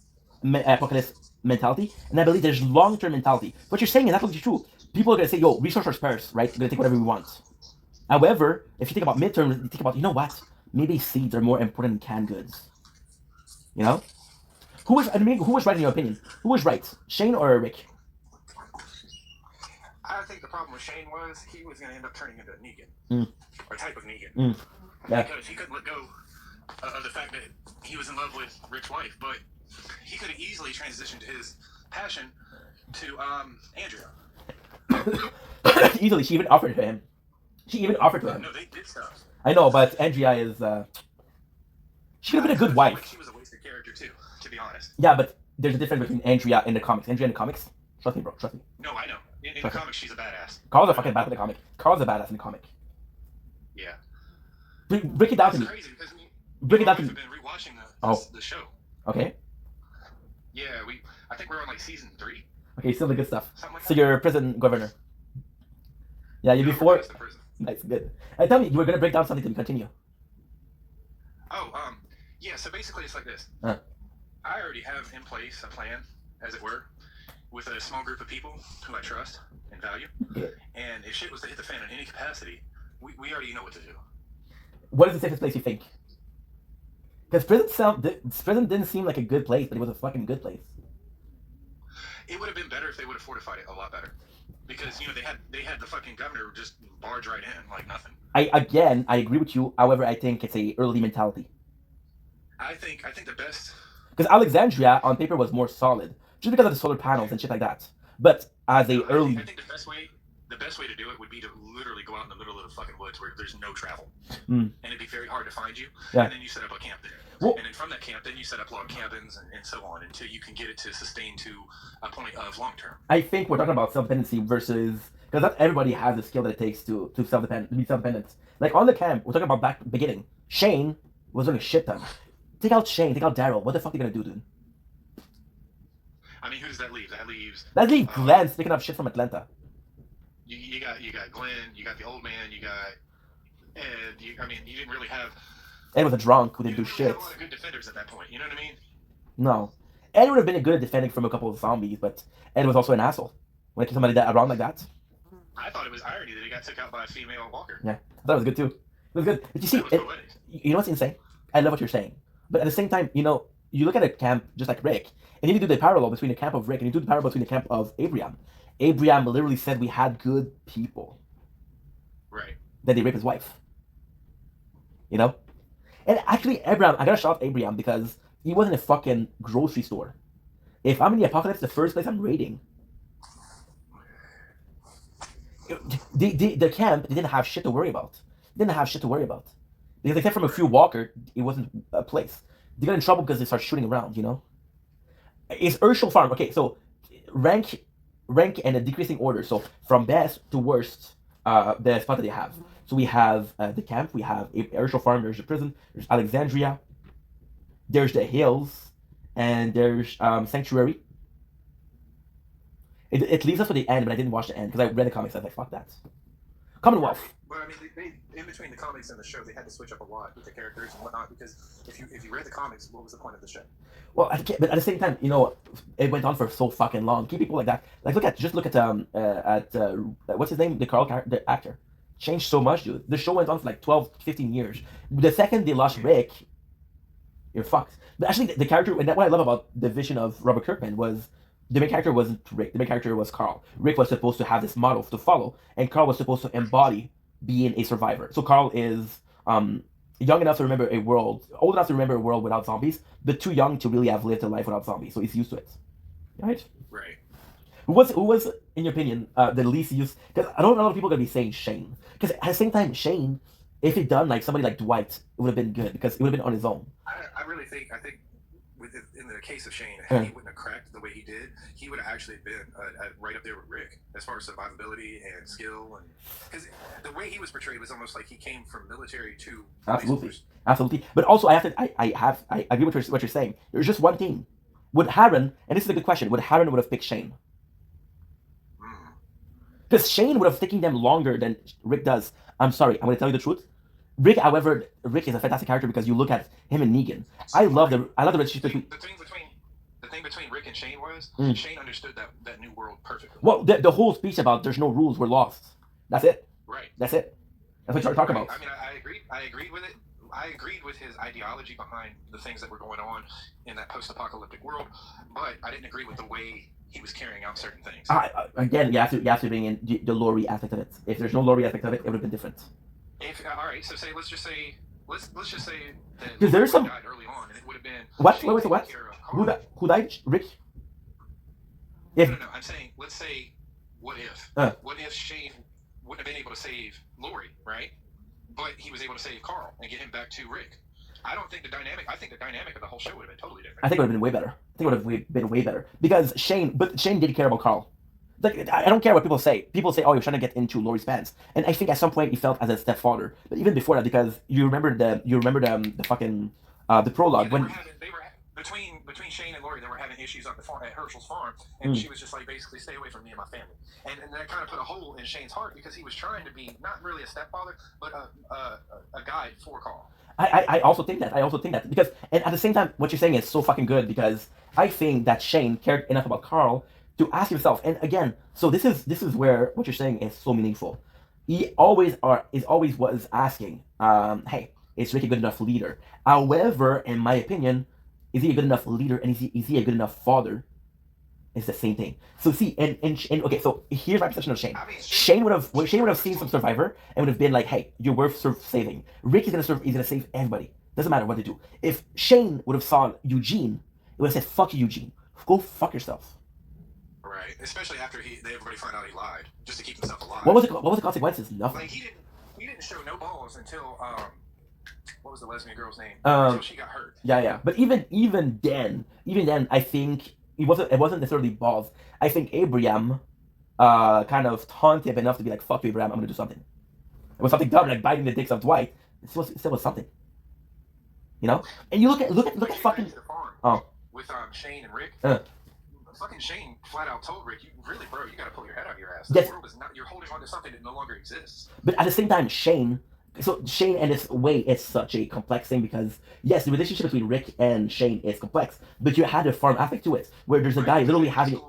apocalypse mentality, and I believe there's long-term mentality. What you're saying is absolutely true. People are gonna say, "Yo, resource are sparse, right? We're gonna take whatever we want." However, if you think about midterm, you think about, you know what? Maybe seeds are more important than canned goods. You know? Who was right in your opinion? Who was right, Shane or Rick? I think the problem with Shane was he was going to end up turning into a Negan. Or a type of Negan. Yeah. Because he couldn't let go of the fact that he was in love with Rick's wife, but he could have easily transitioned his passion to Andrea. Easily, she even offered to him. No, they did stuff. I know, but Andrea is. She could have been a good wife. She was a wasted character too, to be honest. Yeah, but there's a difference between Andrea in the comics. Andrea in the comics, trust me, bro, trust me. No, I know. In the comics, she's a badass. Carl's a fucking badass in the comic. Carl's a badass in the comic. Yeah. Break it down to me. Crazy because Break it down to me. We've been rewatching the show. Okay. Yeah, I think we're on like season 3. Okay, still the good stuff. Like so you're a prison governor. Yeah, you before. Nice, good. Tell me, you were gonna break down something to continue. Oh, yeah. So basically, it's like this. I already have in place a plan, as it were, with a small group of people who I trust and value. Yeah. And if shit was to hit the fan in any capacity, we already know what to do. What is the safest place you think? Because prison didn't seem like a good place, but it was a fucking good place. It would have been better if they would have fortified it a lot better. Because they had the fucking governor just barge right in like nothing. I agree with you. However, I think it's a early mentality. I think the best. Because Alexandria on paper was more solid, just because of the solar panels and shit like that. But as a early, I think the best way to do it would be to literally go out in the middle of the fucking woods where there's no travel, and it'd be very hard to find you. Yeah. And then you set up a camp there, and then from that camp, then you set up log cabins and so on until you can get it to sustain to a point of long term. I think we're talking about self-dependency versus, because not everybody has the skill that it takes to be self-dependent. Like on the camp, we're talking about back beginning. Shane was doing a shit ton. Take out Shane, take out Daryl. What the fuck are you gonna do, dude? I mean, who does that leave? That leaves Glenn speaking of shit from Atlanta. You got Glenn, you got the old man, you got Ed. You didn't really have. Ed was a drunk who didn't do shit. A lot of good defenders at that point. You know what I mean? No, Ed would have been good at defending from a couple of zombies, but Ed was also an asshole when it came somebody around like that. I thought it was irony that he got took out by a female walker. Yeah, I thought it was good too. It was good. But you see, you know what's insane? I love what you're saying, but at the same time, you look at a camp just like Rick, and you do the parallel between the camp of Rick and you do the parallel between the camp of Abraham. Abraham literally said we had good people. Right. Then they rape his wife. You know? And actually, Abraham, I gotta shout out Abraham because he wasn't a fucking grocery store. If I'm in the apocalypse, the first place I'm raiding. The camp, they didn't have shit to worry about. Because except from a few walker, it wasn't a place. They got in trouble because they start shooting around, It's Urshel Farm. Okay, so rank in a decreasing order. So from best to worst, the spot that they have. So we have the camp, we have Urshel Farm, there's the prison, there's Alexandria, there's the hills, and there's Sanctuary. It leaves us with the end, but I didn't watch the end because I read the comics. I was like, fuck that. Commonwealth. But I mean, they in between the comics and the show, they had to switch up a lot with the characters and whatnot because if you read the comics, what was the point of the show? Well, but at the same time, it went on for so fucking long. Keep people like that. Like look at what's his name? The actor. Changed so much, dude. The show went on for like 12, 15 years. The second they lost Rick, you're fucked. But actually, the character, and what I love about the vision of Robert Kirkman was the main character wasn't Rick. The main character was Carl. Rick was supposed to have this model to follow, and Carl was supposed to embody being a survivor. So Carl is young enough to remember old enough to remember a world without zombies, but too young to really have lived a life without zombies. So he's used to it, right? Right. Who was in your opinion the least used? Because I don't know a lot of people are gonna be saying Shane. Because at the same time, Shane, if he'd done like somebody like Dwight, it would have been good because it would have been on his own. I really think in the case of Shane, if he wouldn't have cracked the way he did, he would have actually been right up there with Rick as far as survivability and skill. And because the way he was portrayed was almost like he came from military to Absolutely, absolutely. But also, I agree with what you're saying. There's just one thing. Would Harren, and this is a good question, would Harren would have picked Shane? Because Shane would have taken them longer than Rick does. I'm sorry, I'm going to tell you the truth. Rick, however, Rick is a fantastic character because you look at him and Negan. I love the relationship between. The thing between Rick and Shane was Shane understood that new world perfectly. Well, the whole speech about there's no rules were lost. That's it. Right. That's it. That's what you're talking about. I mean, I agreed with it. I agreed with his ideology behind the things that were going on in that post-apocalyptic world, but I didn't agree with the way he was carrying out certain things. Again, you have to bring in the Laurie aspect of it. If there's no Laurie aspect of it, it would have been different. All right, so let's just say that because there's some died early on, and it would have been what? Who died? Rick? No, I'm saying let's say what if Shane wouldn't have been able to save Laurie, right? But he was able to save Carl and get him back to Rick. I think the dynamic of the whole show would have been totally different. I think it would have been way better. I think it would have been way better because Shane did care about Carl. Like, I don't care what people say. People say, "Oh, you're trying to get into Laurie's pants," and I think at some point he felt as a stepfather. But even before that, because you remember the fucking the prologue when they were between Shane and Laurie, they were having issues at the farm at Herschel's farm, and she was just like, basically, stay away from me and my family. And that kind of put a hole in Shane's heart because he was trying to be not really a stepfather, but a guide for Carl. I also think that because, and at the same time, what you're saying is so fucking good because I think that Shane cared enough about Carl to ask himself, and again, so this is where what you're saying is so meaningful. He always was asking, hey, is Rick a good enough leader? However, in my opinion, is he a good enough leader and is he a good enough father? It's the same thing. So see, and okay, so here's my perception of Shane. Shane would have seen some Survivor and would have been like, hey, you're worth saving. Rick is gonna save everybody. Doesn't matter what they do. If Shane would have saw Eugene, it would have said, fuck you, Eugene. Go fuck yourself. Right. Especially after everybody found out he lied, just to keep himself alive. What was the consequences? Nothing. Like he didn't show no balls until what was the lesbian girl's name? Until she got hurt. Yeah. But even then, I think it wasn't necessarily balls. I think Abraham kind of taunted him enough to be like, fuck you, Abraham, I'm gonna do something. It was something dumb, like biting the dicks of Dwight. It still was something. You know? And you look at fucking with Shane and Rick. Fucking Shane flat out told Rick, you gotta pull your head out of your ass. The world is not, you're holding on to something that no longer exists. But at the same time, Shane and his way is such a complex thing because yes, the relationship between Rick and Shane is complex, but you had a farm aspect to it where there's a guy literally having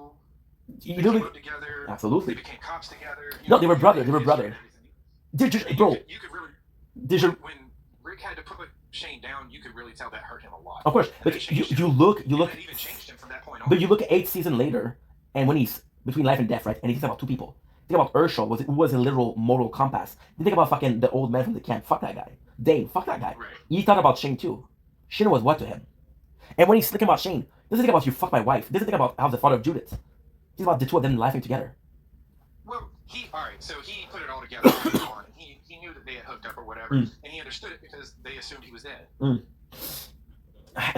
lived together. Absolutely. They became cops together. No, they were brother. Bro. When Rick had to put Shane down, you could really tell that hurt him a lot. Of course, but you look. That even changed him from that point on. But you look at 8th season later, and when he's between life and death, right? And he thinks about 2 people. Think about Herschel, who was a literal moral compass. You think about fucking the old man from the camp. Fuck that guy. Dane, fuck that guy. Right. He thought about Shane too. Shane was what to him? And when he's thinking about Shane, doesn't think about you fuck my wife. Doesn't think about I was the father of Judith. Think about the 2 of them laughing together. Well, so he put it all together. He knew that they had hooked up or whatever, and he understood it because they assumed he was dead.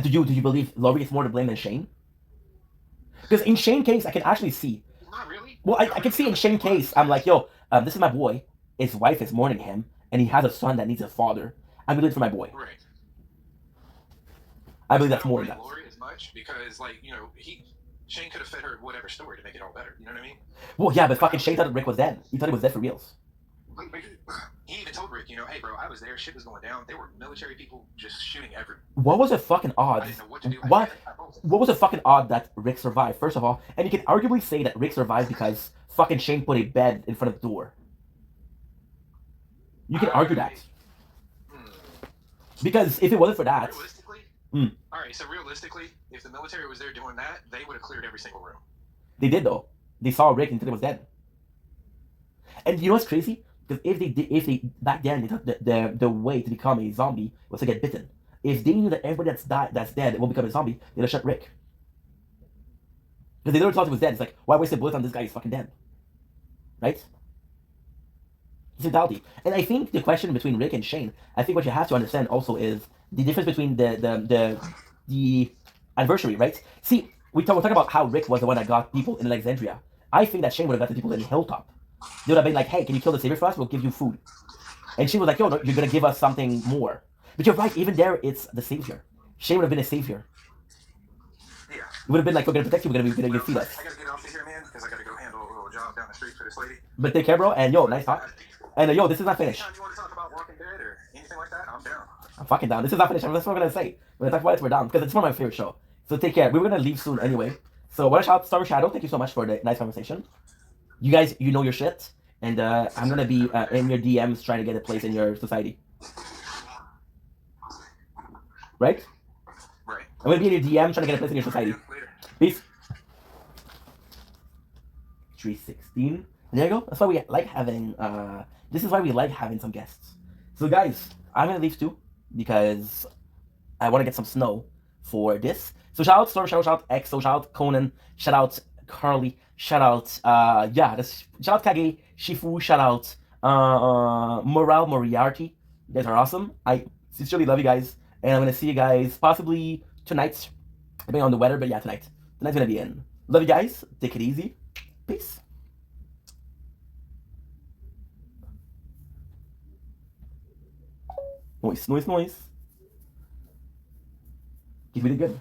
Do you believe Laurie is more to blame than Shane? Because in Shane's case, I can actually see. Not really. Well, I can see in Shane's case, I'm like, yo, this is my boy. His wife is mourning him, and he has a son that needs a father. I'm rooting for my boy. Right. I believe that's more than that. Laurie as much because, like, you know, Shane could have fed her whatever story to make it all better. You know what I mean? Well, yeah, but fucking Shane thought Rick was dead. He thought he was dead for reals. He even told Rick, you know, hey, bro, I was there. Shit was going down. There were military people just shooting everywhere. What was the fucking odds? I didn't know what to do. What was the fucking odd that Rick survived? First of all, and you can arguably say that Rick survived because fucking Shane put a bed in front of the door. You can argue that. Because if it wasn't for that... Realistically? Alright, so realistically, if the military was there doing that, they would have cleared every single room. They did, though. They saw Rick and thought he was dead. And you know what's crazy? Because if they back then, they thought the way to become a zombie was to get bitten. If they knew that everybody that's dead will become a zombie, they'd have shot Rick. Because they literally thought he was dead. It's like, why waste a bullet on this guy? He's fucking dead. Right? It's mentality. And I think the question between Rick and Shane, I think what you have to understand also is the difference between the adversary, right? See, we're talking about how Rick was the one that got people in Alexandria. I think that Shane would have got the people in Hilltop. They would have been like, hey, can you kill the savior for us? We'll give you food. And she was like, yo, no, you're gonna give us something more. But you're right, even there, it's the savior. Shay would have been a savior. Yeah. It would have been like, we're gonna protect you, we're gonna feed us. I gotta get off of here, man, because I gotta go handle a little job down the street for this lady. But take care, bro, and yo, nice talk. And yo, this is not finished. Anytime you want to talk about Walking Dead or anything like that, I'm down. I'm fucking down. This is not finished. That's what we're gonna say. When I talk about it, we're down. Because it's one of my favorite shows. So take care. We were gonna leave soon anyway. So what a shout out Star Shadow. Thank you so much for the nice conversation. You guys, you know your shit. And I'm gonna be in your DMs trying to get a place in your society. Right? Right. I'm gonna be in your DM trying to get a place in your society. Peace. 316. There you go. That's why we like having this is why we like having some guests. So guys, I'm gonna leave too because I want to get some snow for this. So shout out Storm, shout out EXO, shout out Conan, shout out Carly, shout out shout out Kage, Shifu, shout out Morale Moriarty. You guys are awesome. I sincerely love you guys. And I'm gonna see you guys possibly tonight, depending on the weather, but yeah, tonight. Tonight's gonna be in. Love you guys. Take it easy. Peace. Noise, noise, noise. Keep it good.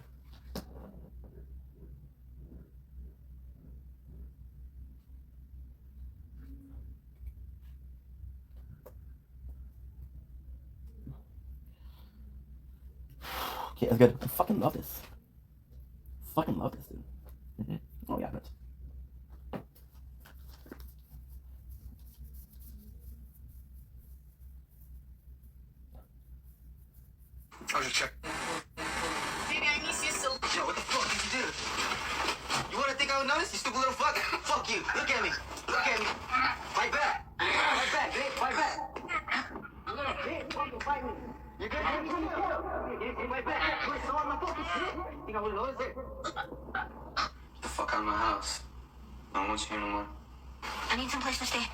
Okay, that's good. I fucking love this. Fucking love this, dude. Oh yeah, but. I'll just check. Baby, I miss you so. Yo, what the fuck did you do? You wanna think I would notice, you stupid little fuck? Fuck you. Look at me. Look at me. Fight back. Fight back, bitch. Fight back. Bitch, why you fight me? You're gonna get me killed. Fight back. Quit sawing my fucking shit. Think I would've lost it? Get the fuck out of my house. I don't want you here no more. I need some place to stay.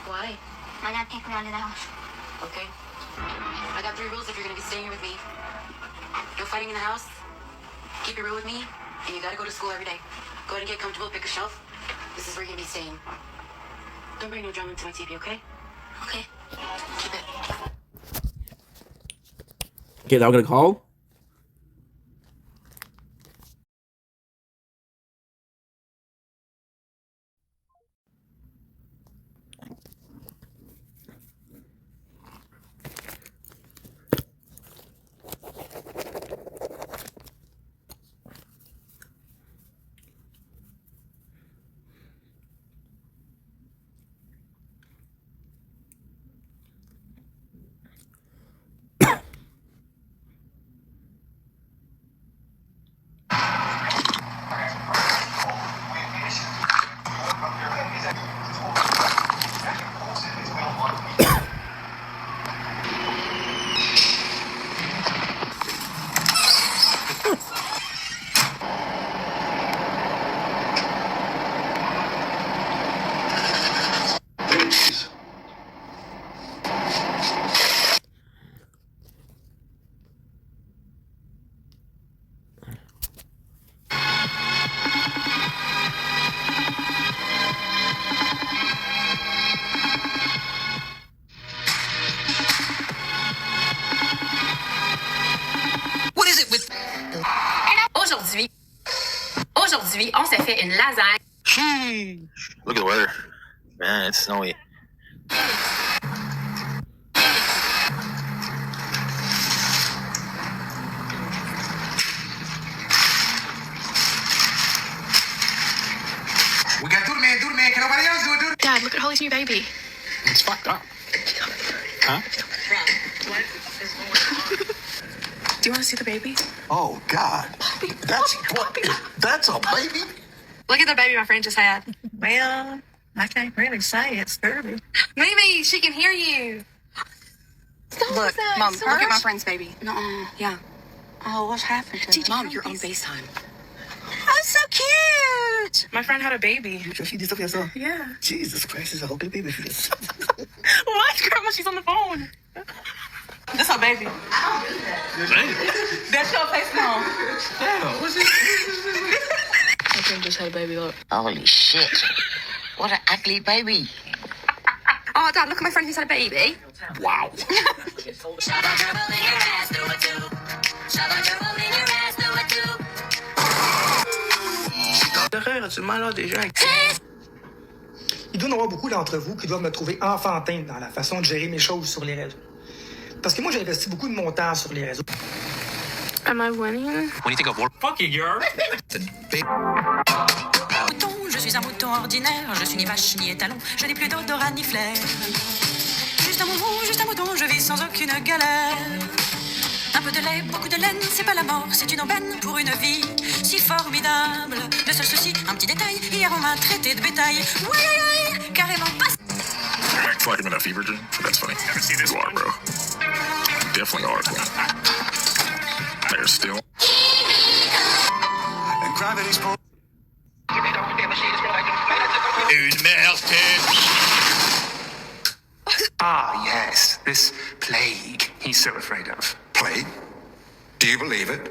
Why? My dad kicked me out of the house. Okay. I got 3 rules if you're gonna be staying here with me. No fighting in the house. Keep it real with me. And you gotta go to school every day. Go ahead and get comfortable, pick a shelf. This is where you're gonna be staying. Don't bring no drama into my TV, okay? Okay. Keep it. Okay, now I'm gonna call. Aujourd'hui, on s'est fait une lasagne. Look at the weather. Man, it's snowy. We gotta do the man. Can nobody else do it? Dad, look at Holly's new baby. It's fucked up. Huh? Do you want to see the baby? Oh, God. That's a baby? Look at the baby my friend just had. Well, I can't really say it's dirty. Maybe she can hear you. Look, Mom, look at my friend's baby. No. Yeah. Oh, what's happened to her? Mom, you're on FaceTime. Oh, so cute. My friend had a baby. She did stuff yourself? Yeah. Jesus Christ, it's a whole big baby for this. What? Grandma, she's on the phone. This her baby. That's your face now. Damn, what's this? My friend just had a baby, look. Holy shit. What an ugly baby. Oh, Dad, look at my friend who's had a baby. Wow. Il doit y en avoir beaucoup d'entre vous qui doivent me trouver enfantin dans la façon de gérer mes choses sur les réseaux. Parce que moi, j'ai investi beaucoup de mon temps sur les réseaux. Am I winning? When you think of war, Fuck you, girl. Mouton, je suis un mouton ordinaire, je suis ni vache ni étalon, je n'ai plus d'odorat ni flair. Juste un mouton, je vis sans aucune galère. Un peu de lait, beaucoup de laine, c'est pas la mort, c'est une aubaine pour une vie si formidable. Le seul souci, un petit détail, hier on m'a traité de bétail. Ouais, carrément pas. I feel like I'm in a fever dream. That's funny. Haven't seen this you are, bro. Definitely are, twin. They're still. And gravity's pull. Une merde. Ah, yes, this plague he's so afraid of. Plague? Do you believe it?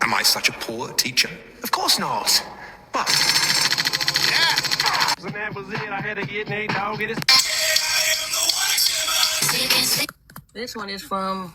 Am I such a poor teacher? Of course not. But And that was it. I had to get Nate dog. It is. This one is from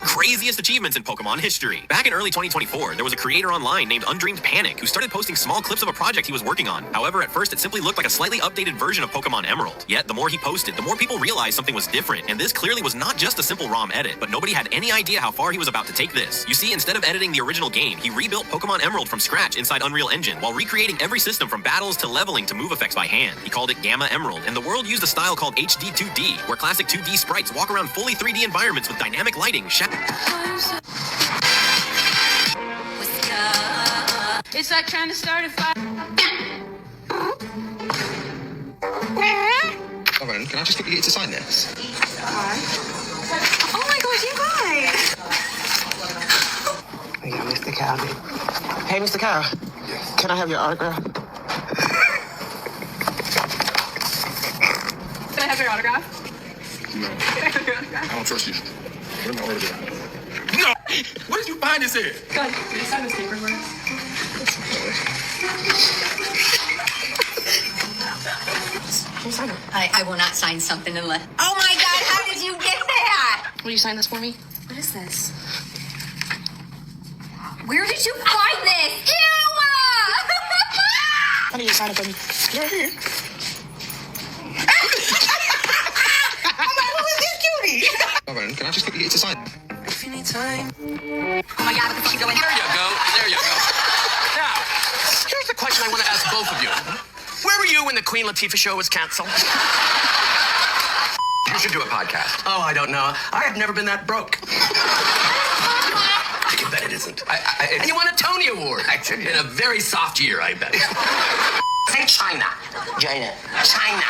Craziest achievements in Pokemon history. Back in early 2024, there was a creator online named Undreamed Panic who started posting small clips of a project he was working on. However, at first it simply looked like a slightly updated version of Pokemon Emerald. Yet, the more he posted, the more people realized something was different, and this clearly was not just a simple ROM edit, but nobody had any idea how far he was about to take this. You see, instead of editing the original game, he rebuilt Pokemon Emerald from scratch inside Unreal Engine, while recreating every system from battles to leveling to move effects by hand. He called it Gamma Emerald, and the world used a style called HD 2D, where classic 2D sprites walk around fully 3D environments with dynamic lighting, It's like trying to start a fire. Lauren, can I just get you to sign this? Oh my gosh, you guys! we got Mr. Cowley. Hey, Mr. Cow. Can I have your autograph? Can I have your autograph? No. Can I have your autograph? I don't trust you. Where's my autograph? No! What did you find this here? Go ahead. Can you sign this paperwork? I will not sign something unless. Oh my God! How did you get that? Will you sign this for me? What is this? Where did you find this? Ew! I need you to sign it for me. Right here. Lauren, can I just get you to sign? If you need time. Oh my God! What the fuck is going on? There you go. There you go. Now, here's the question I want to ask both of you. Where were you when the Queen Latifah show was canceled? You should do a podcast. Oh, I don't know. I have never been that broke. I can bet it isn't. And you won a Tony Award. In a very soft year, I bet. Say China. China. China.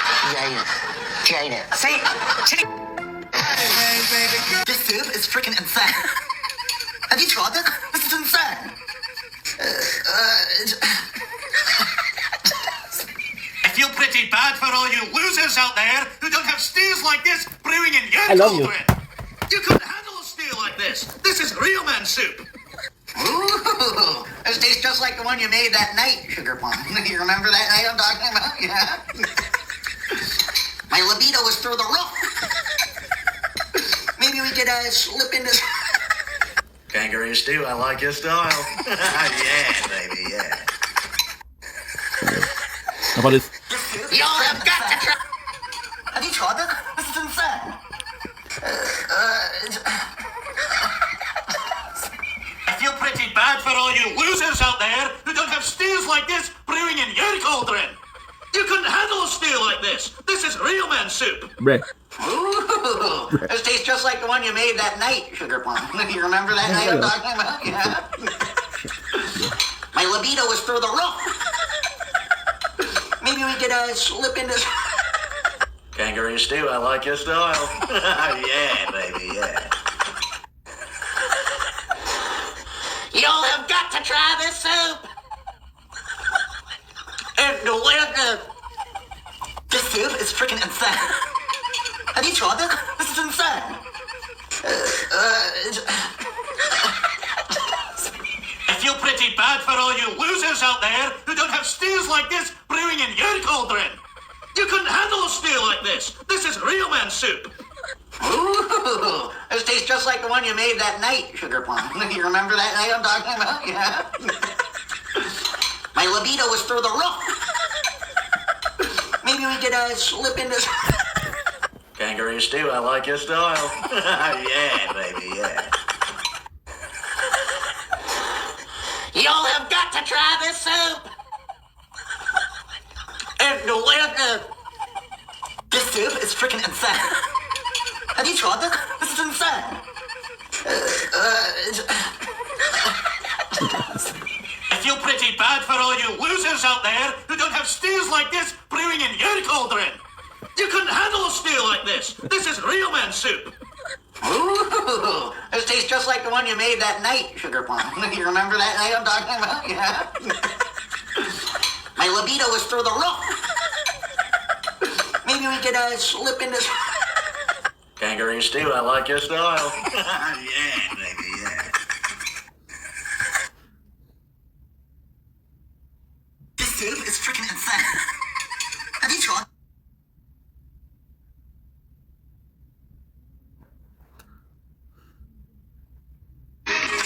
China. Say China. This soup is freaking insane. Have you tried it? This is insane. I feel pretty bad for all you losers out there who don't have stews like this brewing in your I love you. cauldron. You couldn't handle a stew like this. This is real man soup. Ooh, this tastes just like the one you made that night, Sugar Plum. You remember that night I'm talking about? Yeah. My libido was through the roof. Maybe we could slip into. Kangaroo stew, I like your style. Yeah, baby, yeah. How about this? Y'all have got to try. Have you tried it? This is insane. I feel pretty bad for all you losers out there who don't have stews like this brewing in your cauldron. You couldn't handle a stew like this. This is real man soup. Rick. Ooh, this tastes just like the one you made that night, Sugar Plum. You remember that night I'm talking about? Yeah. My libido was through the roof. Maybe we could slip into. Kangaroo stew, I like your style. Yeah, baby, yeah. Y'all have got to try this soup. It's delicious. This soup is freaking insane. Have you tried it? This is insane. I feel pretty bad for all you losers out there who don't have stews like this brewing in your cauldron. You You couldn't handle a stew like this. This is real man soup. Ooh, this tastes just like the one you made that night, Sugar Plum. You remember that night I'm talking about? Yeah. My libido was through the roof. Maybe we could slip into... Kangaroo stew, I like your style. Yeah, baby, yeah. Y'all have got to try this soup. And this soup is freaking insane. Have you tried this? This is insane. I feel pretty bad for all you losers out there who don't have stews like this brewing in your cauldron. You couldn't handle a stew like this. This is real man soup. Ooh, this tastes just like the one you made that night, Sugar Plum. You remember that night I'm talking about? Yeah. My libido was through the roof. Maybe we could slip into... Kangaroo stew, I like your style. Yeah, baby, yeah. This soup is freaking insane. Have you tried?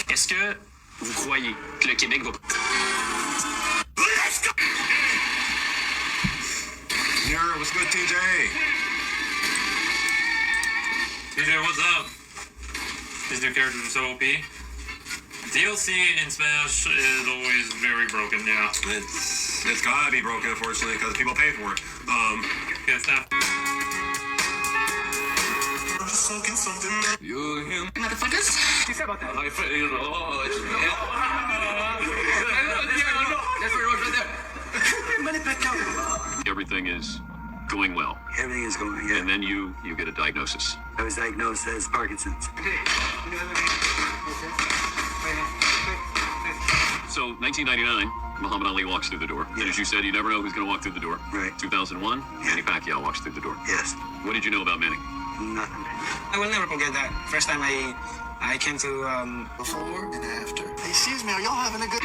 Est-ce que vous croyez que le Québec va... Let's go! Yo, what's good, TJ? TJ, what's up? These new characters are so OP. DLC in Smash is always very broken, yeah. It's gotta be broken, unfortunately, because people pay for it. Yeah, snap. You motherfuckers? You said about that? Everything is going well. Everything is going, yeah. And then you get a diagnosis. I was diagnosed as Parkinson's. So, 1999, Muhammad Ali walks through the door. Yeah. And as you said, you never know who's going to walk through the door. Right. 2001, Manny Pacquiao walks through the door. Yes. What did you know about Manny? Nothing. I will never forget that. First time I came to Before and after. Hey, excuse me, are y'all having a good...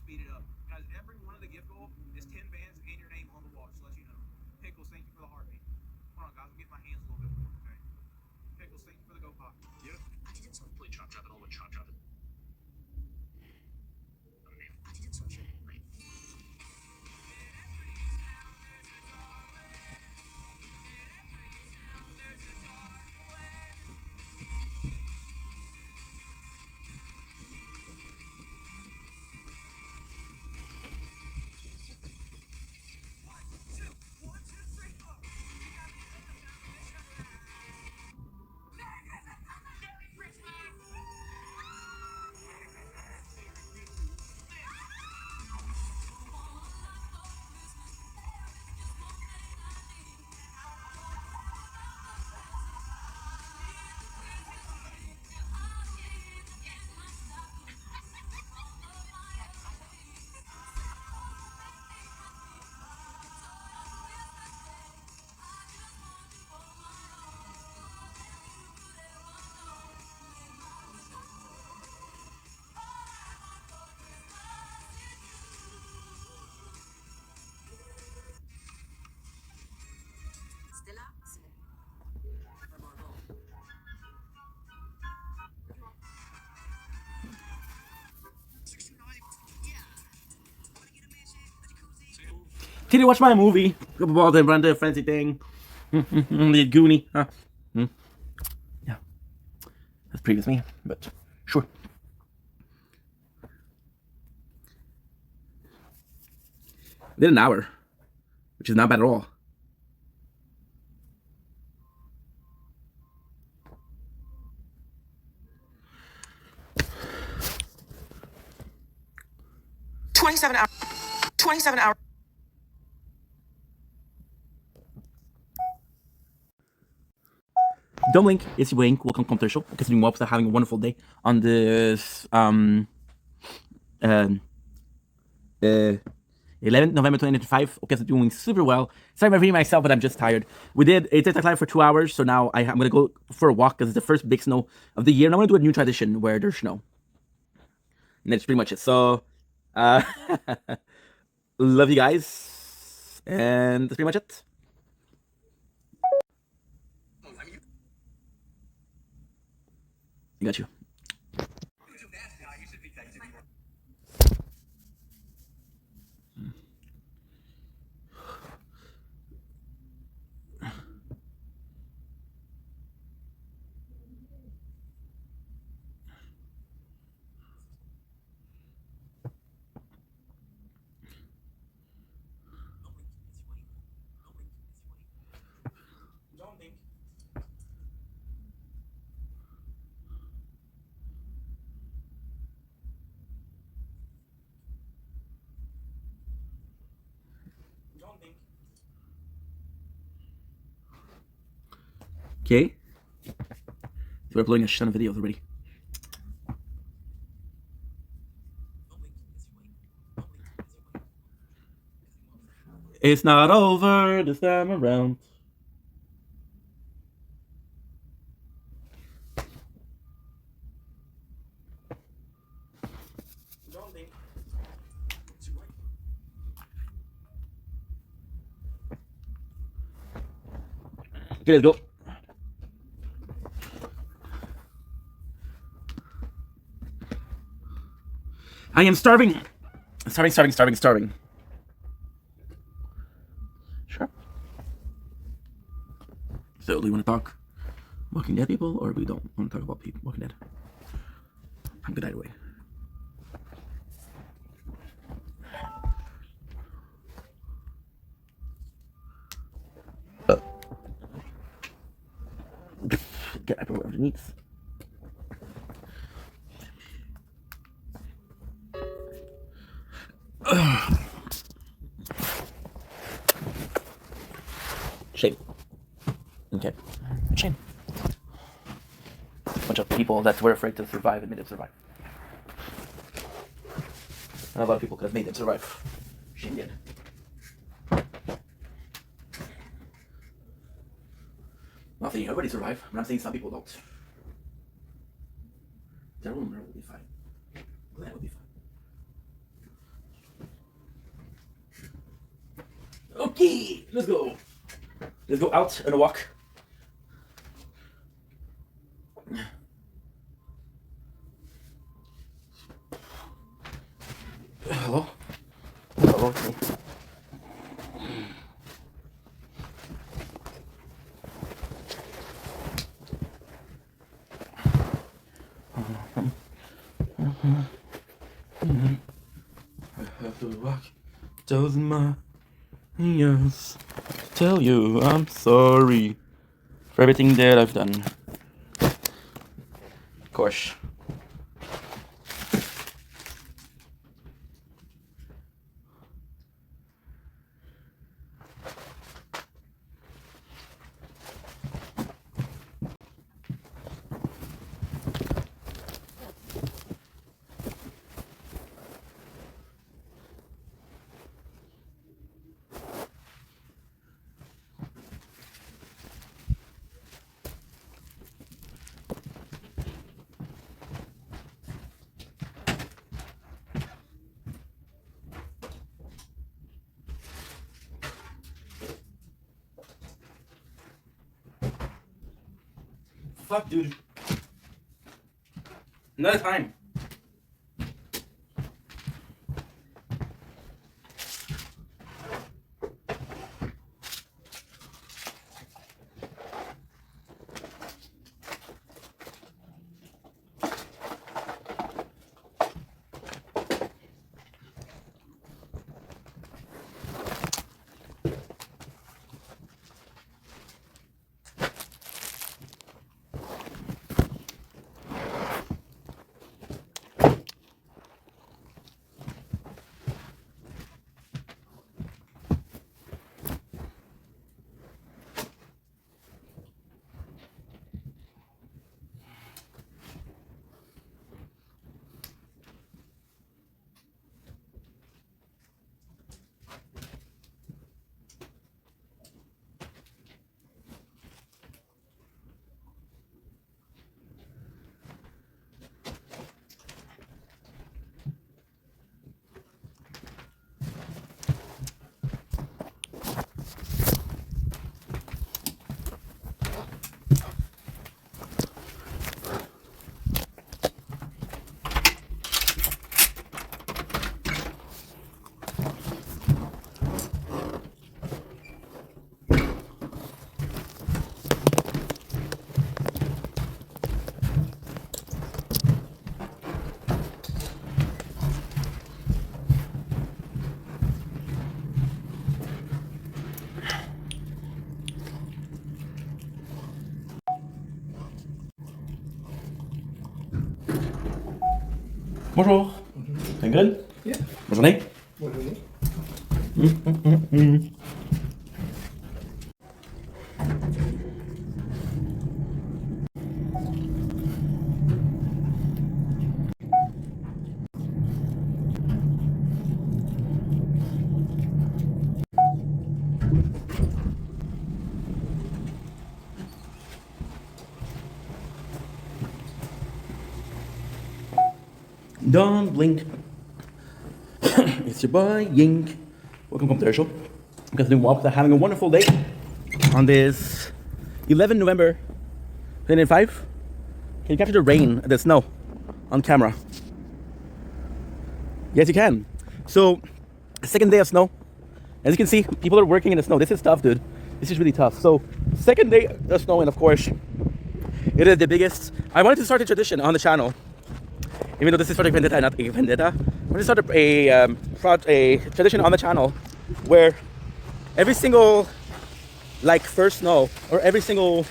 Speed it up. Guys, every one of the gift goal is 10 bands and your name on the wall, just to let you know. Pickles, thank you for the heartbeat. Hold on, guys, I'm getting my hands a little bit more, okay? Pickles, thank you for the go pop. Yep. I didn't so play chop chop and all the chop chop. I didn't so shit. Right. Did you watch my movie? About the Brenda fancy thing. The Goonie. Huh? Yeah. That's previous me, but sure. Did an hour, which is not bad at all. $27 hours. 27 hours. Link, it's Wink, welcome to the show. Continuing well, having a wonderful day on this 11th November 2025. Okay, so doing super well. Sorry about reading myself, but I'm just tired. We did a TikTok live for 2 hours, so now I'm gonna go for a walk because it's the first big snow of the year, and I'm gonna do a new tradition where there's snow. And that's pretty much it. So, love you guys, and that's pretty much it. I got you. Okay. So we're uploading a ton of videos already. It's not over this time around. Okay, let's go. I am starving. Starving. Sure. So, do you want to talk Walking Dead people, or we don't want to talk about people Walking Dead? I'm good either way. Get everywhere underneath. Shame. Okay. Shame. A bunch of people that were afraid to survive and made them survive. And a lot of people could have made them survive. Shame did. I'm not saying everybody survive, but I'm saying some people don't. Everyone will be fine. Glenn will be fine. Okay, let's go. Let's go out on a walk. Hello? Hello, it's me. I have to walk 1,000 miles to tell you I'm sorry for everything that I've done. Of course. Fuck, dude. Another time. Bonjour. Doing good? Yeah. Bonne journée. Bonne journée. Don't blink. It's your boy Yink. Welcome to the show. I'm just doing walks. Having a wonderful day on this 11 November 2005. Can you capture the rain, the snow on camera? Yes, you can. So, second day of snow. As you can see, people are working in the snow. This is tough, dude. This is really tough. So, second day of snow, and of course, it is the biggest. I wanted to start a tradition on the channel. Even though this is Project Vendetta, not a vendetta, I'm going to start a tradition on the channel where every single first snow or every single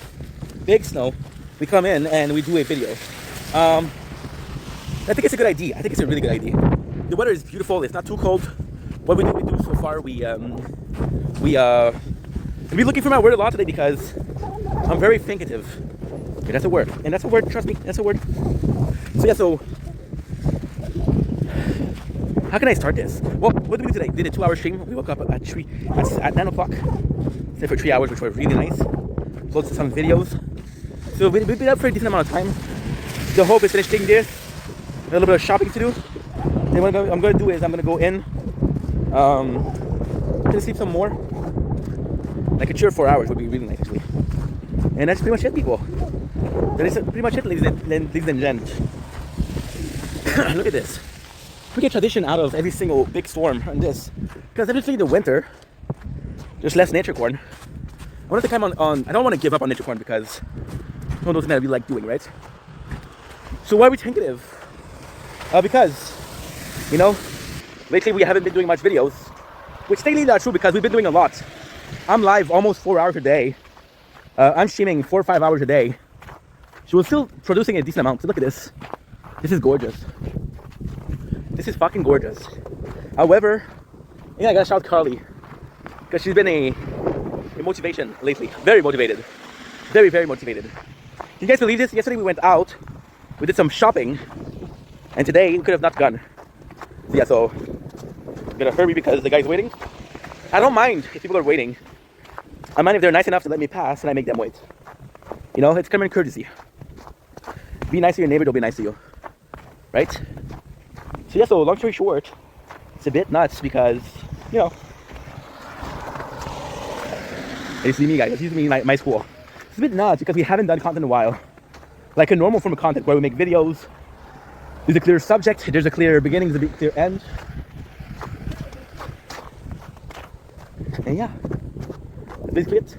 big snow, we come in and we do a video. I think it's a good idea. I think it's a really good idea. The weather is beautiful. It's not too cold. What we do so far, we'll be looking for my word a lot today because I'm very thinkative. Okay, that's a word, and that's a word. Trust me, that's a word. So yeah, so. How can I start this? Well, what did we do today? We did a 2-hour stream. We woke up at 9 o'clock. Stayed for 3 hours, which was really nice. Uploaded some videos. So we've been up for a decent amount of time. The hope is finishing this. A little bit of shopping to do. Then what I'm going to do is I'm going to go in. Gonna sleep some more. Like a 3 or 4 hours would be really nice actually. And that's pretty much it, people. That is pretty much it, ladies and gents. Look at this. We get tradition out of every single big storm on this. Because eventually the winter, there's less nature corn. I want to come on I don't want to give up on nature corn because one of those things that we like doing, right? So why are we tentative? Because, you know, lately we haven't been doing much videos. Which technically not true because we've been doing a lot. I'm live almost 4 hours a day. I'm streaming 4 or 5 hours a day. So we're still producing a decent amount. So look at this. This is gorgeous. This is fucking gorgeous. However, yeah, I gotta shout Carly because she's been a motivation lately. Very motivated. Very, very motivated. Can you guys believe this? Yesterday we went out, we did some shopping, and today we could have not gone. So yeah, so I'm gonna hurry because the guy's waiting. I don't mind if people are waiting. I mind if they're nice enough to let me pass and I make them wait. You know, it's common courtesy. Be nice to your neighbor, they'll be nice to you. Right? So yeah, so long story short, it's a bit nuts because, you know, you see me guys, this used to be my school. It's a bit nuts because we haven't done content in a while. Like a normal form of content where we make videos. There's a clear subject, there's a clear beginning, there's a clear end. And yeah, that's basically it.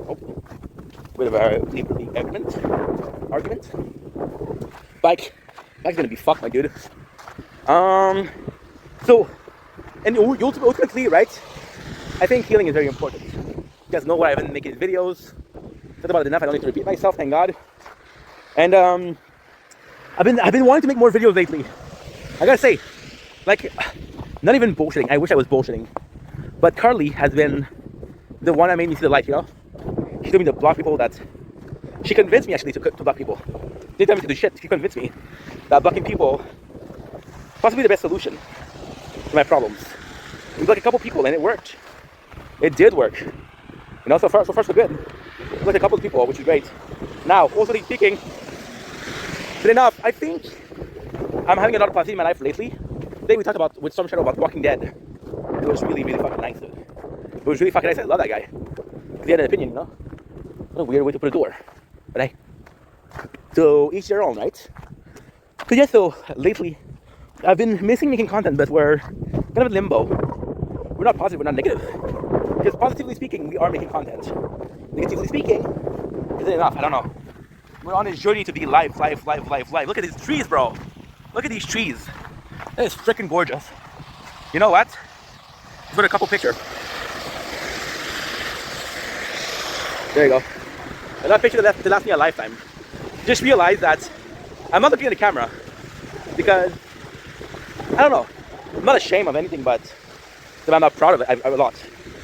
Oh, bit of a neighborly argument. Bike's gonna be fucked, my dude. So, and ultimately, right? I think healing is very important. You guys know why I've been making videos. Said about it enough. I don't need to repeat myself. Thank God. And I've been wanting to make more videos lately. I gotta say, like, not even bullshitting. I wish I was bullshitting, but Carly has been the one that made me see the light. You know, she told me to block people. That she convinced me actually to block people. They tell me to do shit. She convinced me that blocking people possibly the best solution to my problems. We blocked a couple people and it worked. It did work. You know, so far so good. We blocked a couple of people, which is great. Now, also speaking, but enough. I think I'm having a lot of positivity in my life lately. Today we talked about with Storm Shadow about Walking Dead. It was really, really fucking nice, dude. It was really fucking nice. I love that guy. Because he had an opinion, you know. What a weird way to put a door. But hey. So each their own, right? So yeah, so lately I've been missing making content, but we're kind of in limbo. We're not positive, we're not negative. Because positively speaking, we are making content. Negatively speaking, is it enough? I don't know. We're on this journey to be live. Look at these trees, bro. Look at these trees. That is freaking gorgeous. You know what? Let's put a couple pictures. There you go. And that picture that last me a lifetime. Just realize that I'm not looking at the camera because I don't know. I'm not ashamed of anything, but I'm not proud of it a lot.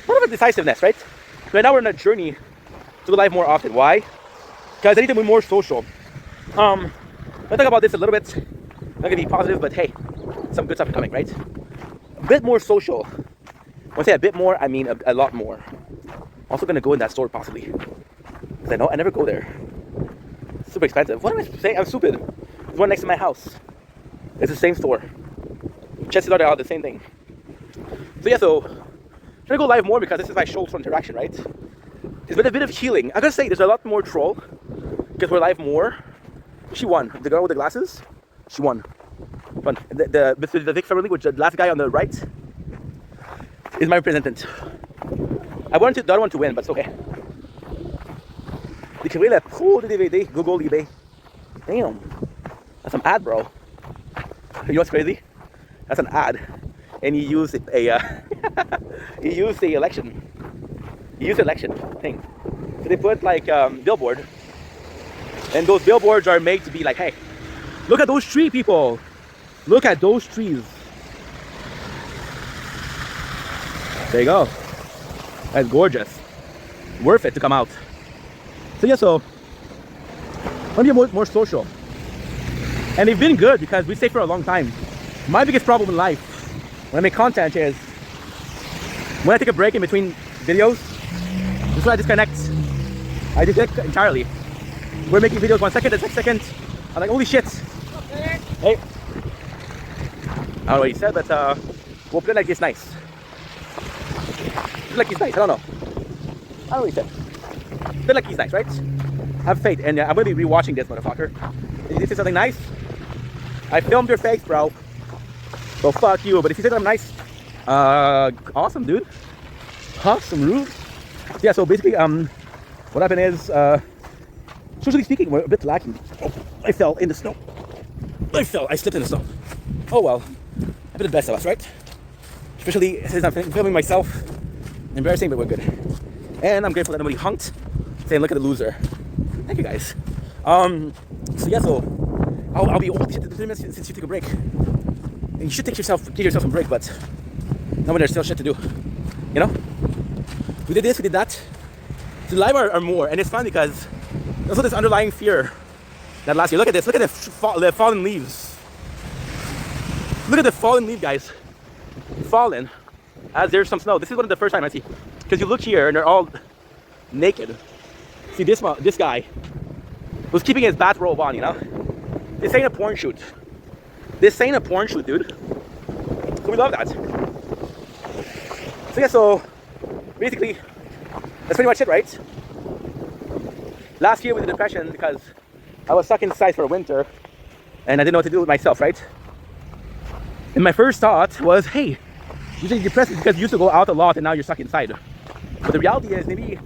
A lot of decisiveness, right? Right now we're on a journey to life more often. Why? Because I need to be more social. I'll talk about this a little bit. Not gonna be positive, but hey, some good stuff coming, right? A bit more social. When I say a bit more, I mean a lot more. Also gonna go in that store possibly. Because I know I never go there. It's super expensive. What am I saying? I'm stupid. There's one next to my house. It's the same store. Chelsea are the same thing. So yeah, so I'm trying to go live more because this is my social interaction, right? It's been a bit of healing. I gotta say, there's a lot more troll because we're live more. She won. The girl with the glasses, she won. The Vic Fairley, which the last guy on the right, is my representative. I wanted the other one to win, but it's okay. Découvrir le pro de DVD, Google eBay. Damn, that's an ad, bro. You know what's crazy? That's an ad, and you use you use the election. You use the election thing. So they put like billboard, and those billboards are made to be like, hey, look at those trees, people. Look at those trees. There you go. That's gorgeous. Worth it to come out. So yeah, so I want to be more social. And they've been good because we stay for a long time. My biggest problem in life when I make content is when I take a break in between videos, this is why I disconnect. I disconnect entirely. We're making videos 1 second, the next second, I'm like, holy shit. Hey. I don't know what he said, but we'll play like it's nice. Like he's nice, I don't know. I don't know what he said. Feel like he's nice, right? Have faith, and I'm gonna be rewatching this motherfucker. Did you say something nice? I filmed your face, bro. So fuck you. But if you say that I'm nice, awesome, dude. Awesome, rude. Yeah. So basically, what happened is, socially speaking, we're a bit lacking. Oh, I fell in the snow. I slipped in the snow. Oh well, I did the best of us, right? Especially since I'm filming myself. Embarrassing, but we're good. And I'm grateful that nobody honked, saying, "Look at the loser." Thank you, guys. So yeah, so I'll be old 30 minutes since you took a break. And you should give yourself a break, but not when there's still shit to do. You know? We did this, we did that. The live are more, and it's fun because there's also this underlying fear that last year. Look at this. Look at the fallen leaves. Look at the fallen leaf, guys. Fallen. As there's some snow. This is one of the first time I see. Because you look here and they're all naked. See, this guy was keeping his bathrobe on, you know? This ain't a porn shoot. This ain't a porn shoot, dude. So we love that. So yeah, so basically, that's pretty much it, right? Last year with the depression, because I was stuck inside for winter and I didn't know what to do with myself, right? And my first thought was, hey, you're depressed because you used to go out a lot and now you're stuck inside. But the reality is maybe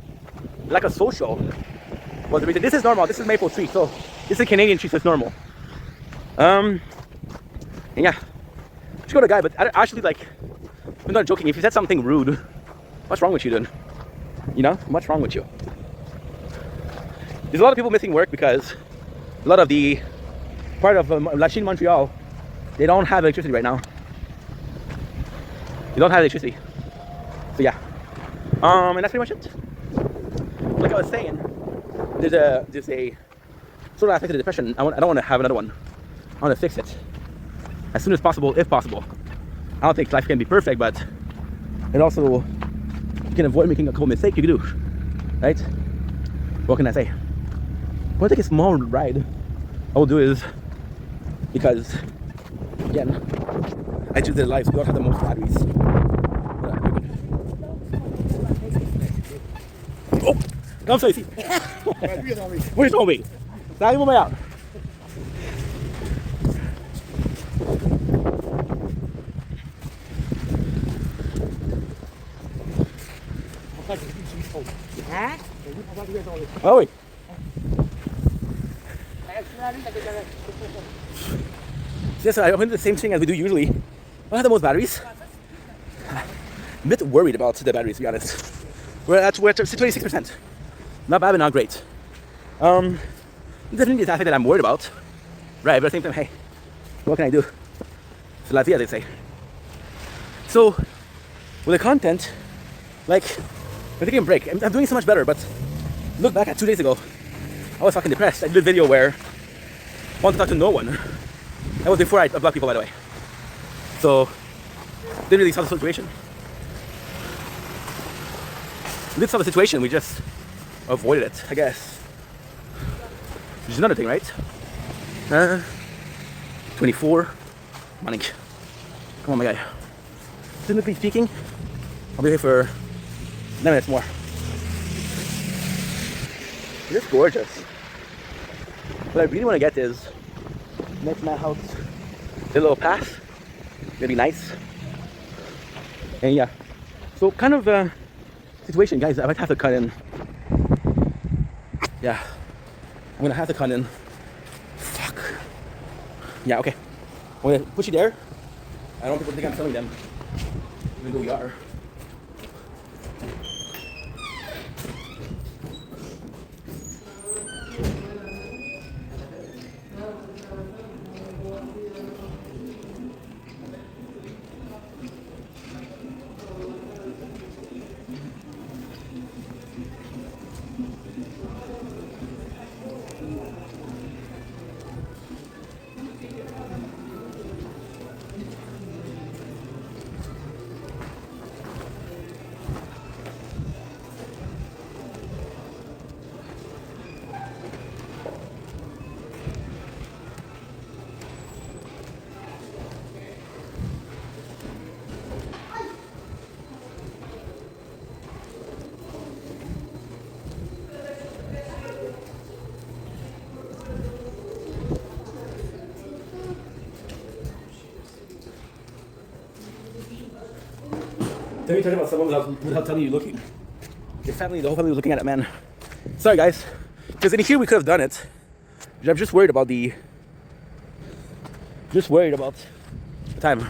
like a social was the reason. This is normal. This is maple tree, so this is a Canadian tree, so it's normal. And yeah, just go to the guy. But I actually, like, I'm not joking. If you said something rude, what's wrong with you, dude? You know, what's wrong with you? There's a lot of people missing work because a lot of the part of La Chine, Montreal, they don't have electricity right now. They don't have electricity. So yeah, and that's pretty much it. Like I was saying, there's a sort of affected depression. I don't want to have another one. I want to fix it as soon as possible, if possible. I don't think life can be perfect, but it also, you can avoid making a common mistake. You can do, right? What can I say? I'm gonna take a small ride. I will do is because again, I choose their lives. We don't have the most batteries. Oh, comme ça ici. Oui, je tombe. Ça arrive au meilleur. Ah oui. Yes, I'm doing the same thing as we do usually. I don't have the most batteries. I'm a bit worried about the batteries, to be honest. We're at 26%. Not bad, but not great. Definitely the aspect that I'm worried about right? But at the same time, hey, what can I do? It's la vida, they say. So, with the content, like, we're taking a break. I'm doing so much better, but look back at 2 days ago, I was fucking depressed. I did a video where I wanted to talk to no one. That was before I blocked people, by the way. So, didn't really solve the situation. We did solve the situation, we just avoided it, I guess. Which is another thing, right? 24. Morning. Come on, my guy. Technically speaking, I'll be here for 9 minutes more. It's gorgeous. What I really want to get is next to my house, a little path. It'll be nice. And yeah, so kind of situation, guys. I might have to cut in. Yeah, I'm gonna have to cut in. Fuck. Yeah, okay. I'm gonna push you there. I don't want people to think I'm filming them, even though we are. Tell me talking about someone without telling you looking. Your family, the whole family was looking at it, man. Sorry, guys. Because in here we could have done it. I'm just worried about the time.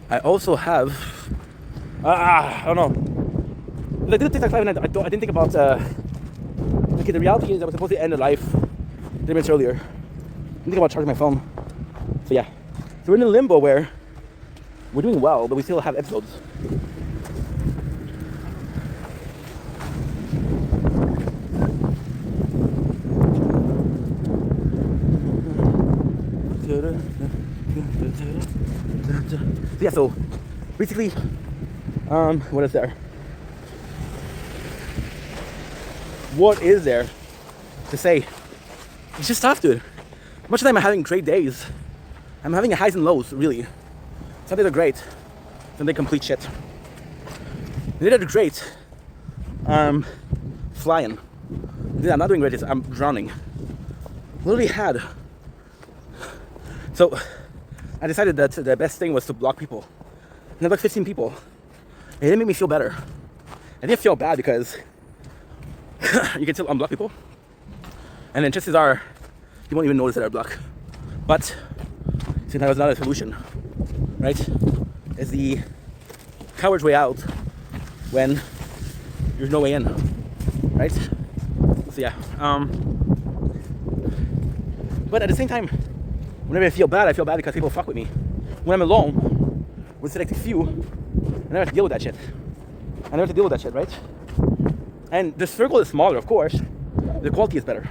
I also have. I don't know. I did TikTok live and I didn't think about. Okay, the reality is I was supposed to end the live 3 minutes earlier. I didn't think about charging my phone. So yeah. So we're in a limbo where we're doing well, but we still have episodes. Yeah, so basically, what is there? What is there to say? It's just tough, dude. Much of the time I'm having great days. I'm having highs and lows, really. Some days are great, some days complete shit. The days are great, flying. The days I'm not doing great is I'm drowning. Literally had. So I decided that the best thing was to block people. And I blocked 15 people. It didn't make me feel better. I didn't feel bad because you can still unblock people. And then chances are you won't even notice that I block. But since that was not a solution, right? It's the coward's way out when there's no way in, right? So yeah. But at the same time, whenever I feel bad because people fuck with me. When I'm alone, with selective few, I never have to deal with that shit. Right? And the circle is smaller, of course. The quality is better.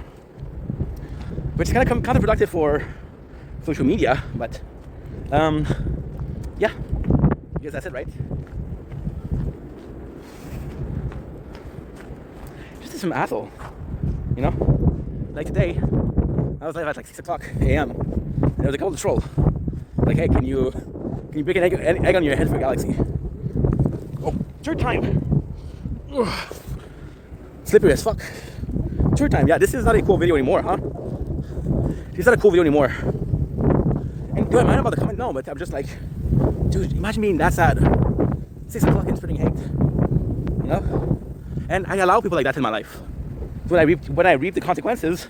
Which is kind of counterproductive for social media, but yeah. I guess that's it, right? Just some asshole, you know? Like today, I was live at like 6 o'clock a.m. and there was a couple of troll. Like, hey, can you break an egg on your head for Galaxy? Oh, third time. Ugh. Slippery as fuck. Third time. Yeah, this is not a cool video anymore, huh? This is not a cool video anymore. And do I mind about the comment? No, but I'm just like, dude, imagine being that sad. 6 o'clock and spreading hate. You know? And I allow people like that in my life. So when I reap the consequences,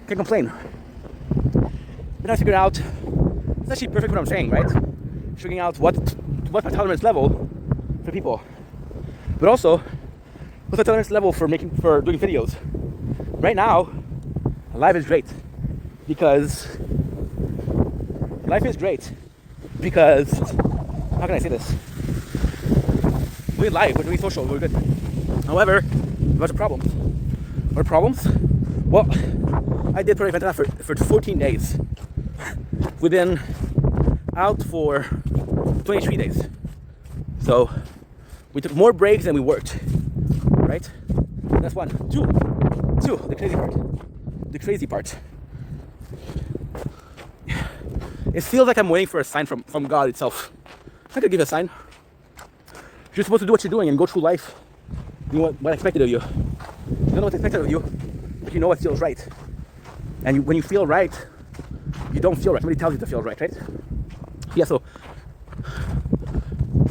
I can complain. Then I figured out, it's actually perfect what I'm saying, right? Figuring out what's my tolerance level for people. But also, what's my tolerance level for doing videos? Right now, live is great because life is great because, how can I say this? We're live, we're doing social, we're good. However, there's a problem. What are problems? Well, I did Project Vendetta for 14 days. We've been out for 23 days. So we took more breaks than we worked, right? That's one. Two, the crazy part. The crazy part. It feels like I'm waiting for a sign from God itself. I could give a sign. You're supposed to do what you're doing and go through life. You know what expected of you. You don't know what's expected of you, but you know what feels right. And when you feel right, you don't feel right. Somebody tells you to feel right, right? Yeah, so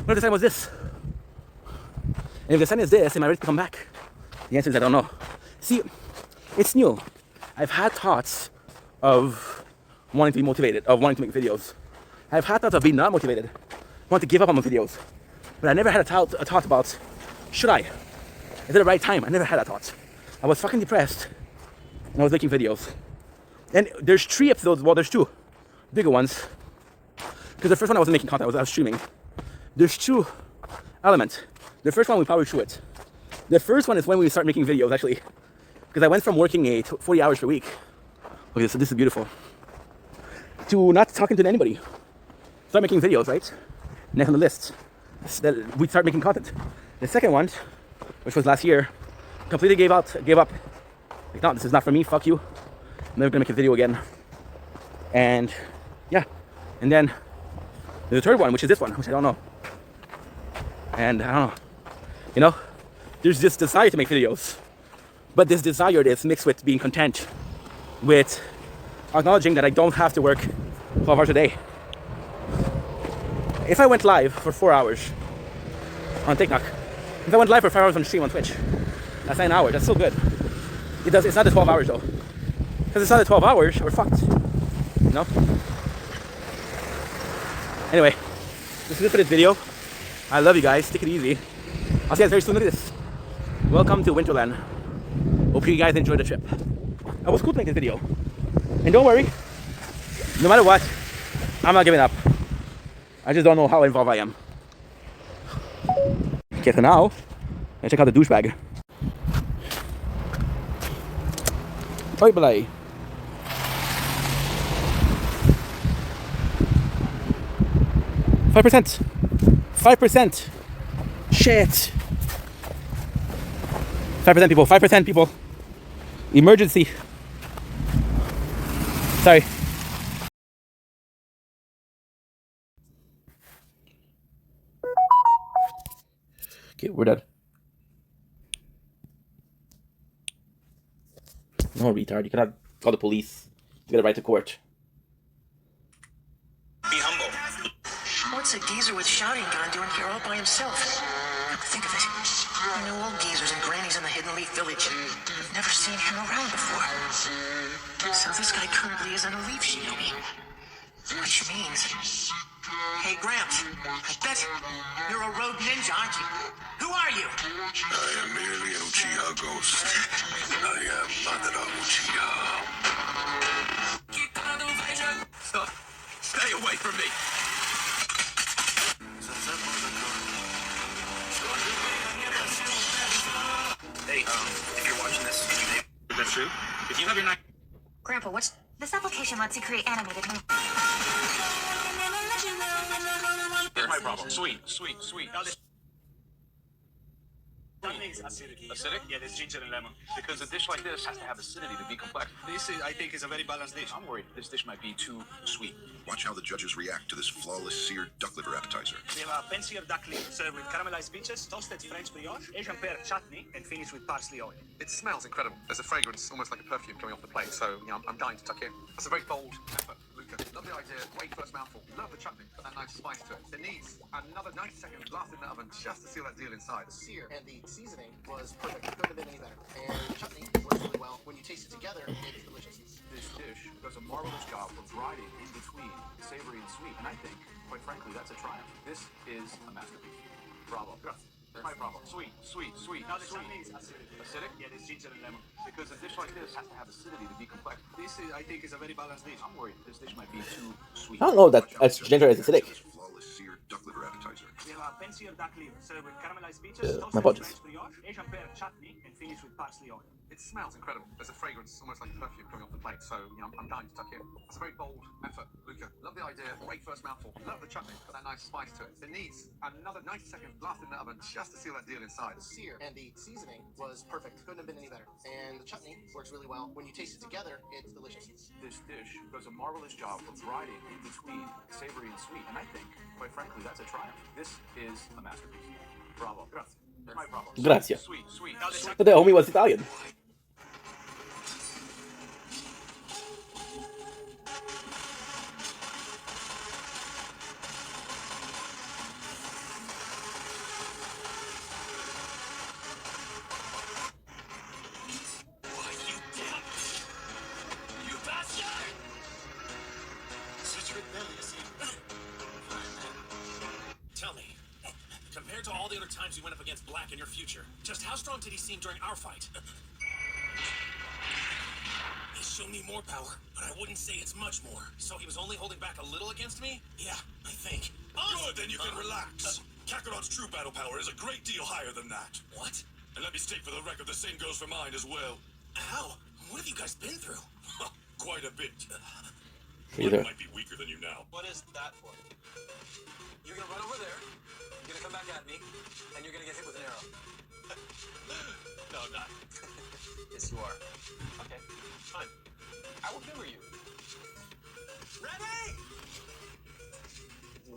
what if the sign was this? And if the sign is this, am I ready to come back? The answer is I don't know. See, it's new. I've had thoughts of wanting to be motivated, of wanting to make videos. I've had thoughts of being not motivated, wanting to give up on my videos. But I never had a thought about, should I? Is it the right time? I never had that thought. I was fucking depressed and I was making videos. And there's 3 episodes, well there's 2 bigger ones. Because the first one I wasn't making content, I was streaming. There's 2 elements. The first one we probably show it. The first one is when we start making videos actually. Because I went from working 40 hours per week. Okay, so this is beautiful. To not talking to anybody. Start making videos, right? Next on the list. We start making content. The second one, which was last year, completely gave up. Like, no, this is not for me, fuck you. I'm never gonna make a video again. And yeah. And then there's the third one, which is this one, which I don't know. And I don't know. You know, there's this desire to make videos. But this desire is mixed with being content, with acknowledging that I don't have to work 12 hours a day. If I went live for 4 hours on TikTok, if I went live for 5 hours on stream on Twitch, that's 9 hours, that's still good. It's not the 12 hours though. Because it's not the 12 hours, we're fucked. You know? Anyway, this is it for this video. I love you guys, take it easy. I'll see you guys very soon. Look at this. Welcome to Winterland. Hope you guys enjoyed the trip. It was cool to make this video. And don't worry, no matter what, I'm not giving up. I just don't know how involved I am. Okay, so now, let's check out the douchebag. Oi, belay. $5%. 5%. Shit. 5% people. 5% people. Emergency. Sorry. Okay, we're done. No, retard. You cannot call the police. You gotta write to court. Be humble. What's a geezer with shouting gun doing here all by himself? Come to think of it, I know all geezers and grannies in the Hidden Leaf Village. I've never seen him around before. So this guy currently is in a leaf shinobi. Which means... Hey, Gramps, I bet you're a rogue ninja, aren't you? Who are you? I am merely an Uchiha ghost. I am Madara Uchiha. Stay away from me. Hey, if you're watching this, is that true? If you have your knife... Grandpa, what's... This application lets you create animated movies. Here's my problem. Sweet. Acidic? Yeah, there's ginger and lemon. Because a dish like this has to have acidity to be complex. This, I think, is a very balanced dish. I'm worried this dish might be too sweet. Watch how the judges react to this flawless seared duck liver appetizer. We have a pan-seared duck liver served with caramelized peaches, toasted French brioche, Asian pear chutney, and finished with parsley oil. It smells incredible. There's a fragrance, almost like a perfume coming off the plate, so I'm dying to tuck in. That's a very bold effort, Luca. Love the idea. Wait first mouthful. Love the chutney. Got that nice spice to it. It needs another 90 seconds blast in the oven just to seal that deal inside. The sear and the seasoning was perfect. Couldn't have been any better. And the chutney works really well. When you taste it together, it's delicious. This dish does a marvelous job of riding in between savory and sweet, and I think, quite frankly, that's a triumph. This is a masterpiece. Bravo. My problem. Sweet. No, the sweet. chutney is acidic. Acidic? Yeah, there's ginger and lemon. Because a dish like this has to have acidity to be complex. This is, I think, is a very balanced dish. I'm worried this dish might be too sweet. I don't know that ginger is acidic. Flawless seared duck liver appetizer. We have a pencil duck liver served with caramelized peaches, my toasted apologies. French brioche, Asian pear chutney, and finished with parsley oil. It smells incredible. There's a fragrance, almost like a perfume, coming off the plate. So, I'm dying to tuck in. It's a very bold effort, Luca. Love the idea. Great first mouthful. Love the chutney. Got that nice spice to it. It needs another 90 seconds blast in the oven just to seal that deal inside. The sear and the seasoning was perfect. Couldn't have been any better. And the chutney works really well. When you taste it together, it's delicious. This dish does a marvelous job of riding in between savory and sweet. And I think, quite frankly, that's a triumph. This is a masterpiece. Bravo. Grazie. My problem. Grazie. Sweet. The homie was Italian. You bastard! Such rebellious. Tell me, compared to all the other times you went up against Black in your future, just how strong did he seem during our fight? He's shown me more power, but I wouldn't say it's much more. So he was only holding back a little against me? Yeah, I think. Good, then you can relax. Kakarot's true battle power is a great deal higher than that. What? And let me state for the record, the same goes for mine as well. How? What have you guys been through? Quite a bit. Either. One might be weaker than you now. What is that for? You're gonna run over there, you're gonna come back at me, and you're gonna get hit with an arrow. No, I'm not. Yes, you are. Okay, fine. I will humor you. Ready?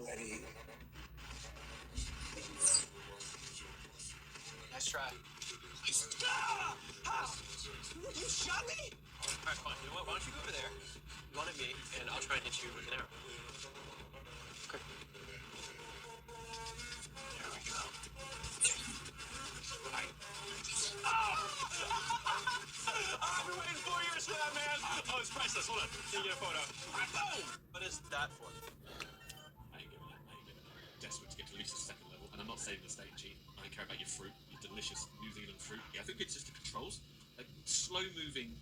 Ready. Nice try. You shot me? Alright, fine. You know what? Why don't you go over there, run at me, and I'll try and hit you with an arrow. Okay. There we go. I've been waiting 4 years for that, man. Oh, it's priceless. Hold on. Can you get a photo? What is that for? I ain't giving that. Desperate to get to at least the second level, and I'm not saving the state cheat. I don't care about your fruit, your delicious New Zealand fruit. Yeah, I think it's just the controls. Like slow-moving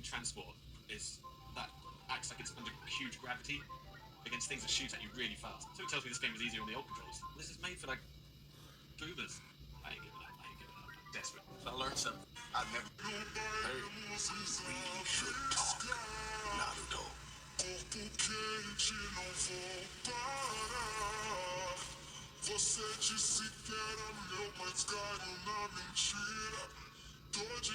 transport is that acts like it's under huge gravity against things that shoot at you really fast. So it tells me this game was easier on the old controls. This is made for like boomers. I ain't giving that. Desperate. I learned something. I've never heard. We should talk, Naruto. Você disse que era meu, mas caiu na mentira.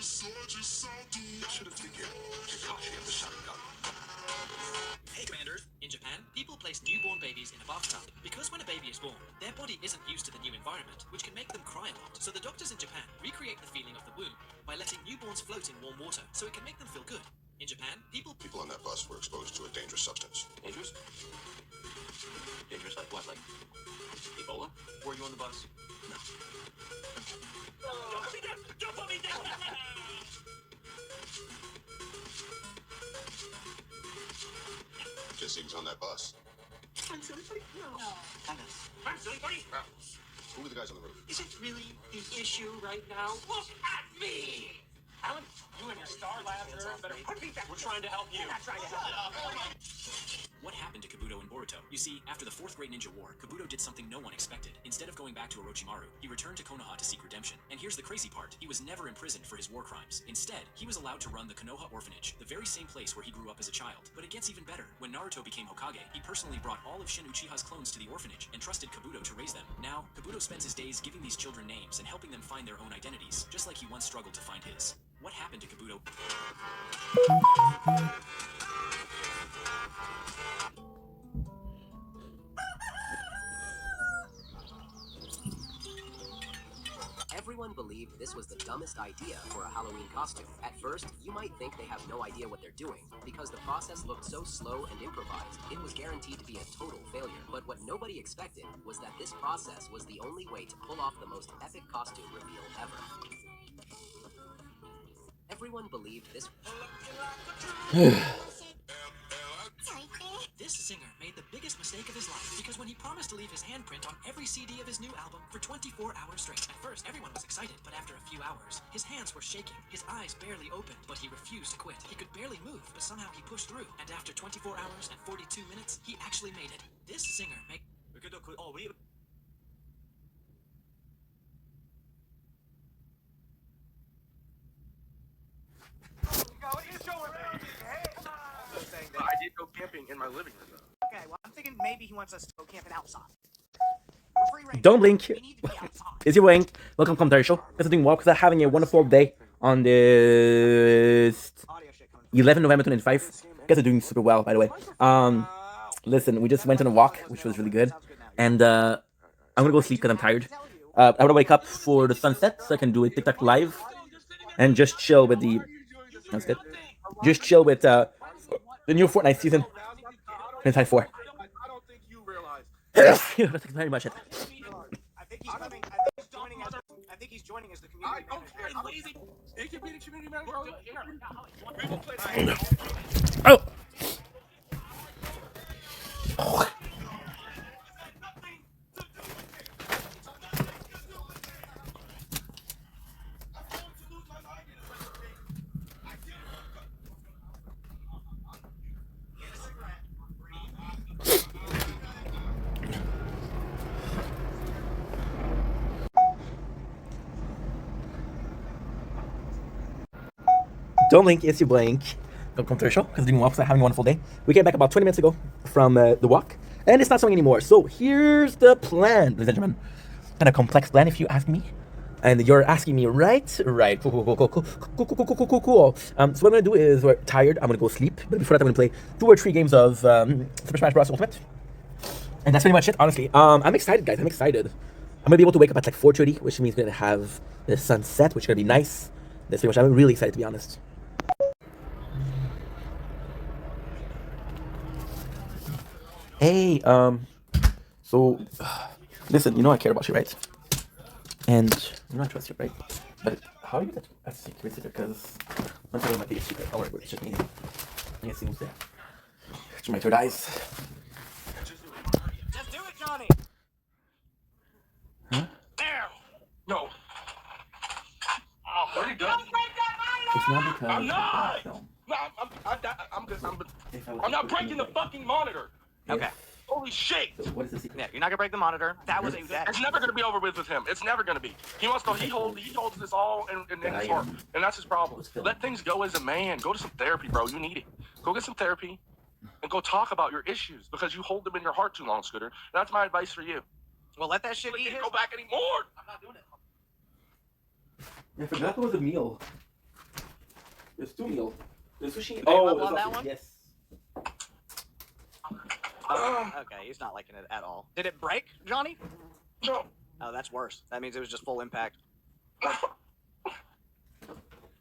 Sou de salto. Should have figured Kakashi had the shotgun. Hey Commanders, in Japan, people place newborn babies in a bathtub because when a baby is born, their body isn't used to the new environment, which can make them cry a lot. So the doctors in Japan recreate the feeling of the womb by letting newborns float in warm water so it can make them feel good. In Japan, people on that bus were exposed to a dangerous substance. Dangerous? Dangerous like what? Like Ebola? Were you on the bus? No. Don't put me down! Don't put me down! Jesse was on that bus. I'm silly buddy? No. I'm silly buddy? Who were the guys on the roof? Is it really the issue right now? Look at me! Alan, you and your Star Labs better put me back. We're trying to help you. I'm not trying to help you. What happened to Kabuto and Boruto? You see, after the Fourth Great Ninja War, Kabuto did something no one expected. Instead of going back to Orochimaru, he returned to Konoha to seek redemption. And here's the crazy part. He was never imprisoned for his war crimes. Instead, he was allowed to run the Konoha Orphanage, the very same place where he grew up as a child. But it gets even better. When Naruto became Hokage, he personally brought all of Shin Uchiha's clones to the orphanage and trusted Kabuto to raise them. Now, Kabuto spends his days giving these children names and helping them find their own identities, just like he once struggled to find his. What happened to Kabuto? Everyone believed this was the dumbest idea for a Halloween costume. At first, you might think they have no idea what they're doing, because the process looked so slow and improvised, it was guaranteed to be a total failure. But what nobody expected was that this process was the only way to pull off the most epic costume reveal ever. Everyone believed this... This singer made the biggest mistake of his life because when he promised to leave his handprint on every CD of his new album for 24 hours straight. At first, everyone was excited, but after a few hours, his hands were shaking, his eyes barely opened, but he refused to quit. He could barely move, but somehow he pushed through, and after 24 hours and 42 minutes, he actually made it. This singer made... I did go camping in my living room, though. Okay, well, I'm thinking maybe he wants us to go camping outside. Don't blink. Is your blink? Welcome, commentary show. Guys are doing well because I'm having a wonderful day on this 11 November 2025. Guys are doing super well, by the way. Listen, we just went on a walk, which was really good, and I'm gonna go sleep because I'm tired. I want to wake up for the sunset so I can do a TikTok live and just chill with the. That's good. Just chill with the new Fortnite season. It's time 4. That's very much it. I think he's joining as the community manager. He can be the community manager. Oh! Don't blink, it's your blink. Don't come to the show because doing well because I'm having a wonderful day. We came back about 20 minutes ago from the walk, and it's not snowing anymore. So here's the plan, ladies and gentlemen. Kind of complex plan, if you ask me. And you're asking me, right? Right. Cool. So what I'm gonna do is, we're tired. I'm gonna go sleep. But before that, I'm gonna play 2 or 3 games of Super Smash Bros. Ultimate. And that's pretty much it, honestly. I'm excited, guys. I'm excited. I'm gonna be able to wake up at like 4:30, which means we're gonna have the sunset, which is gonna be nice. That's pretty much. I'm really excited, to be honest. Hey, so, listen, you know I care about you, right? And you know I trust you, right? But how are you that a secret secret? Because I'm telling my biggest secret. Don't worry, it's just me. I guess who's there. It's my 3rd eyes. Just do it, Johnny. Huh? There. No. Oh, where'd he go? It's not because I'm not. No. No, I'm not breaking the fucking monitor. Okay. Holy shit! So what is the secret? Yeah, you're not gonna break the monitor. That was It's never gonna be over with him. It's never gonna be. He wants to. He holds this all in his heart, and that's his problem. Let things go as a man. Go to some therapy, bro. You need it. Go get some therapy, and go talk about your issues because you hold them in your heart too long, Scooter. That's my advice for you. Well, let that shit eat his. Go back anymore. I'm not doing it. I forgot there was a meal. There's 2 meals. There's sushi. Oh, on that one? Yes. Okay, he's not liking it at all. Did it break, Johnny? No. Oh, that's worse. That means it was just full impact.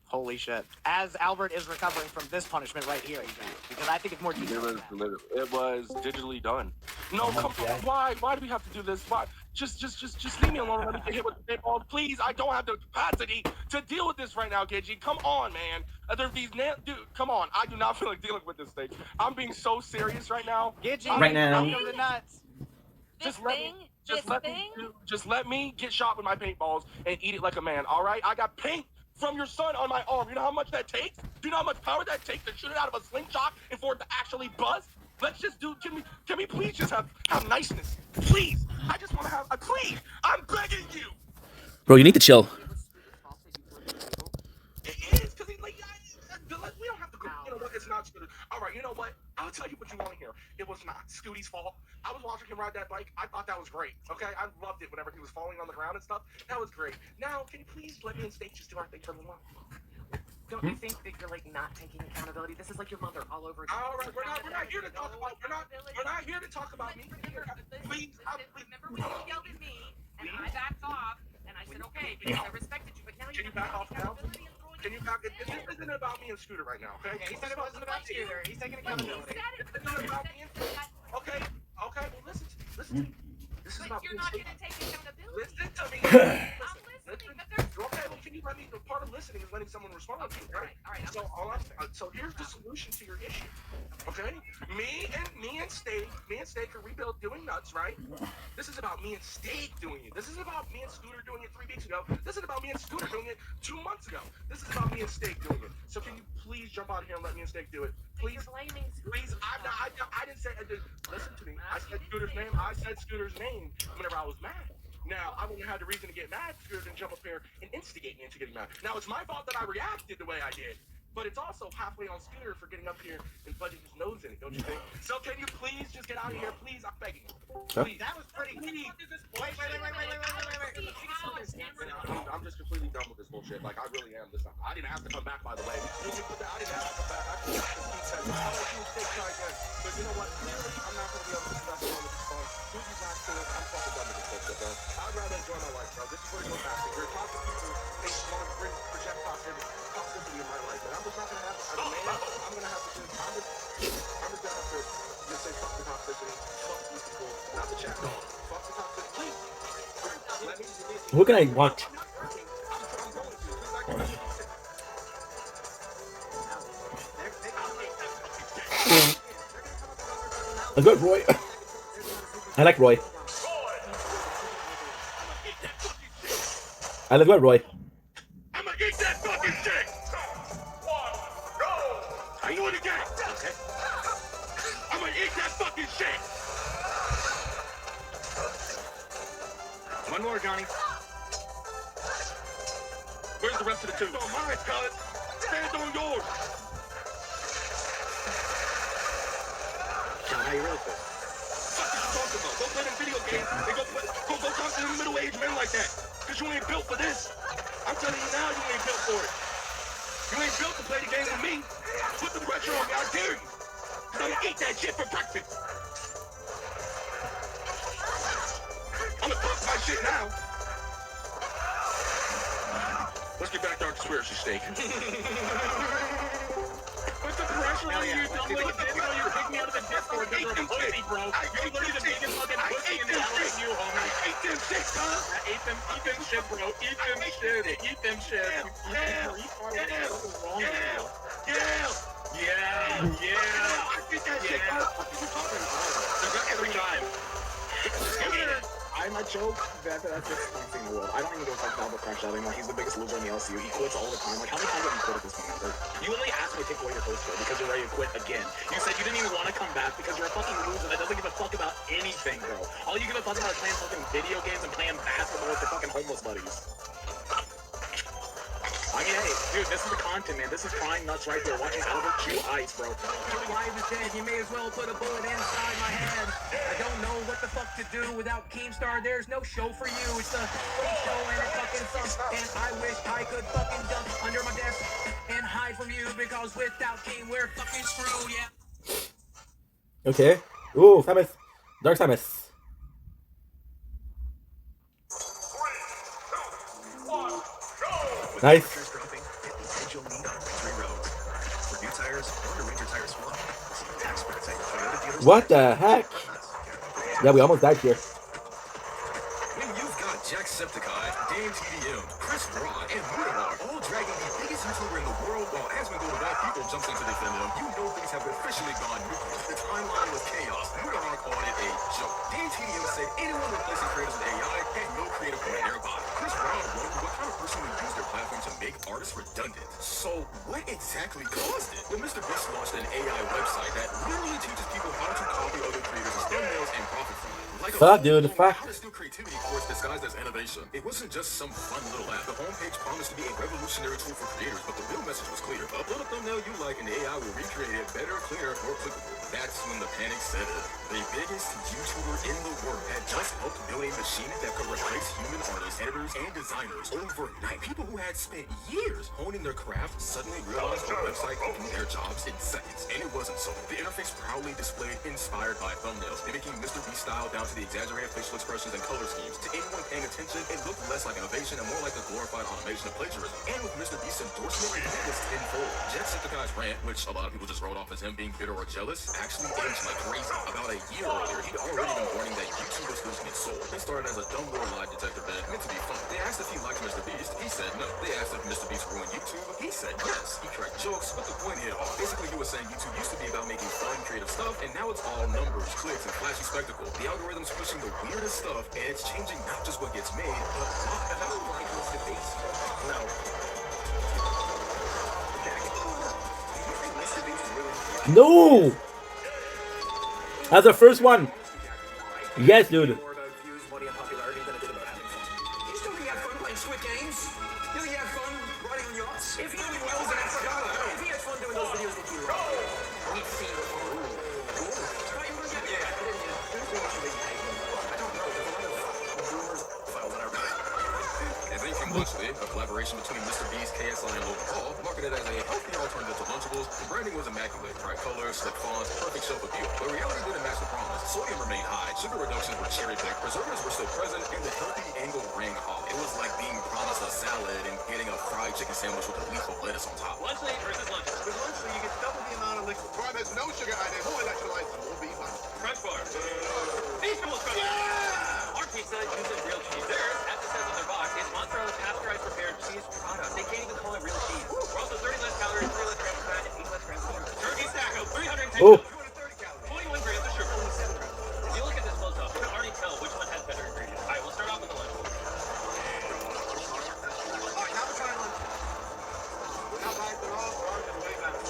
Holy shit. As Albert is recovering from this punishment right here, because I think it's more detailed. It was digitally done. No, come on. Why? Why do we have to do this? Why? Just leave me alone. Let me get hit with the ball, please. I don't have the capacity to deal with this right now, Gidgey. Come on, man. There are these dude. Come on. I do not feel like dealing with this thing. I'm being so serious right now. Gidgey, right now. The nuts. Just let me get shot with my paintballs and eat it like a man. All right? I got paint from your son on my arm. You know how much that takes? Do you know how much power that takes to shoot it out of a slingshot and for it to actually buzz? Let's just do. Can we please just have niceness? Please. I just want to have. Please. I'm begging you. Bro, you need to chill. It is because we don't have to go. You know what? It's not Scooter. All right. You know what? I'll tell you what you want to hear. It was not Scooty's fault. I was watching him ride that bike. I thought that was great. Okay, I loved it whenever he was falling on the ground and stuff. That was great. Now, can you please let me and State just do our thing for a little while? Don't you think that you're like not taking accountability? This is like your mother all over again. All right, we're not here to talk about. We're not here to talk about me. Please, Remember when you yelled at me and I backed off and I said okay because I respected you, but now can you back off now? Can you back? This isn't about me and Scooter right now, okay? Yeah, he said it wasn't about Scooter. He's taking accountability. It's not about me and Scooter. Okay. Well, listen to me. This is about you're not going to take accountability. Listen to me. I'm listening, but there's... Okay, well, can you let me, part of listening is letting someone respond to you, right? All right. So here's the solution to your issue. Okay? Me and Steak are rebuilt doing nuts, right? This is about me and Steak doing it. This is about me and Scooter doing it 3 weeks ago. This is about me and Scooter doing it 2 months ago. This is about me and Steak doing it. So can you please jump out here and let me and Steak do it? Please. Please. I didn't say. Listen to me. I said Scooter's name. I said Scooter's name whenever I was mad. Now, I wouldn't have had the reason to get mad. Scooter didn't jump up here and instigate me into getting mad. Now, it's my fault that I reacted the way I did. But it's also halfway on Scooter for getting up here and butting his nose in it, don't you think? So can you please just get out of here? Please, I'm begging you. Please. That was pretty weak. Wait. I'm just completely done with this bullshit. Like, I really am. I didn't have to come back, by the way. When you put that, I didn't have to come back. I just got this beat set. I'll let you Steak try again. But you know what? Clearly, I'm not going to be able to do that one with this fun. Do these last two. I'm fucking done with this bullshit, bro. I'd rather enjoy my life, bro. This is where it goes back to. You're toxic people. They want to project toxicity in my life. And I'm just not going to have it. As a man, I'm going to have to just, I'm just going to have to just say fuck the toxicity. Fuck these people. Not the chat, dog. Fuck the toxicity. Let me Who can I watch? Let's go, Roy. I like Roy. Let's go, Roy. I'm gonna eat that fucking shit! I do it again! Okay. I'm gonna eat that fucking shit! One more, Johnny. Where's the rest of the two? On mine, cuz. Stand on yours. John, how you really feel? What you talking about? Go play them video games and go talk to them middle-aged men like that. Cause you ain't built for this. I'm telling you now, you ain't built for it. You ain't built to play the game with me. Put the pressure on me, I dare you. Cause I'm gonna eat that shit for breakfast. I'm gonna talk my shit now. Let's get back to our conspiracy Steak. Put the pressure on you, dumb little bitch. You kicked me out of the Discord because you're a pussy, bro. You're literally the biggest fucking pussy in the LSU, homie. I ate them shit, huh? Eat them shit, bro. Eat them shit. Eat them shit. Yeah. I did that shit. Every time. I joke that's the funniest thing in the world. I don't even give a fuck about the crash out anymore. He's the biggest loser in the LCU. He quits all the time. Like, how many times have you quit at this point? Like, you literally asked me to take away your poster because you're ready to quit again. You said you didn't even want to come back because you're a fucking loser that doesn't give a fuck about anything, bro. All you give a fuck about is playing fucking video games and playing basketball with your fucking homeless buddies. I mean, hey, dude, this is the content, man. This is prime nuts right here. Watching Albert chew ice, bro. Your life is dead. You may as well put a bullet inside my head. I don't know what the fuck to do without Keemstar. There's no show for you. It's a show and it fucking sucks. And I wish I could fucking jump under my desk and hide from you because without Keem, we're fucking screwed, yeah. Okay. Ooh, Samus. Dark Samus. Nice. What the heck? Yeah, we almost died here. When you've got Jacksepticeye, Dame TDM, Chris Braun, and Moonwalk all dragging the biggest YouTuber in the world while Asmongold of all people jumps into the film, you know things have officially gone nuclear. The timeline was chaos. Moonwalk called it a joke. Dame TDM said anyone replacing creators with AI had no creative point in their body. Chris Braun wondered what kind of person would use their platform to make artists redundant. So what exactly caused it? Well, Mr. Beast launched an AI website that literally teaches people how to copy other creators' thumbnails and profit from it. Like Fuck, dude, fuck. How to steal creativity course disguised as innovation. It wasn't just some fun little app. The homepage promised to be a revolutionary tool for creators, but the real message was clear. Upload a thumbnail you like and the AI will recreate it better, cleaner, more clickable. That's when the panic set in. The biggest YouTuber in the world had just helped build a machine that could replace human artists, editors, and designers overnight. People who had spent years honing their craft suddenly realized the website could do their jobs in seconds. And it wasn't so. The interface proudly displayed inspired by thumbnails, mimicking Mr. Beast style down to the exaggerated facial expressions and color schemes. To anyone paying attention, it looked less like innovation and more like a glorified automation of plagiarism. And with Mr. Beast's endorsement, it was tenfold. Jacksepticeye's rant, which a lot of people just wrote off as him being bitter or jealous, actually aged like crazy. About a year earlier, he'd already been warning that YouTubers losing its soul. They started as a dumb little lie detector bit meant to be fun. They asked if he liked Mr. Beast. He said no. They asked if Mr. Beast ruined YouTube. He said yes. He cracked jokes, but the point hit hard. Basically, he was saying YouTube used to be about making fun, creative stuff, and now it's all numbers, clicks, and flashy spectacle. The algorithm's pushing the weirdest stuff, and it's changing not just what gets made, but why. If I don't like Mr. Beast, no. No! That's the first one. Yes, dude. A collaboration between Mr. Beast, KSI, and Logan Paul, marketed as a healthy alternative to Lunchables. The branding was immaculate, bright colors, slick fonts, perfect shelf appeal. But reality didn't match the promise. Sodium remained high, sugar reductions were cherry-picked, preservatives were still present, and the healthy angle rang hot. It was like being promised a salad and getting a fried chicken sandwich with a leaf of lettuce on top. Lunch late versus lunch. With lunch late, you get double the amount of liquid. Corn has no sugar added, no electrolytes, and will be fun. Crunch bar. Feastables crunch. Our pizza uses real cheese. Theirs, as it says on their box, is mozzarella pasteurized prepared cheese product. They can't even call it real cheese. We're also 30 less calories, 3 less grams of fat, and 8 less grams of sugar. Turkey stack of 310 Oh. calories, 21 grams of sugar, only 7 grams. If you look at this close up, you can already tell which one has better ingredients. All right, we'll start off with the lunch. All right, now we're trying lunch. We're not bad at all. We're already way better.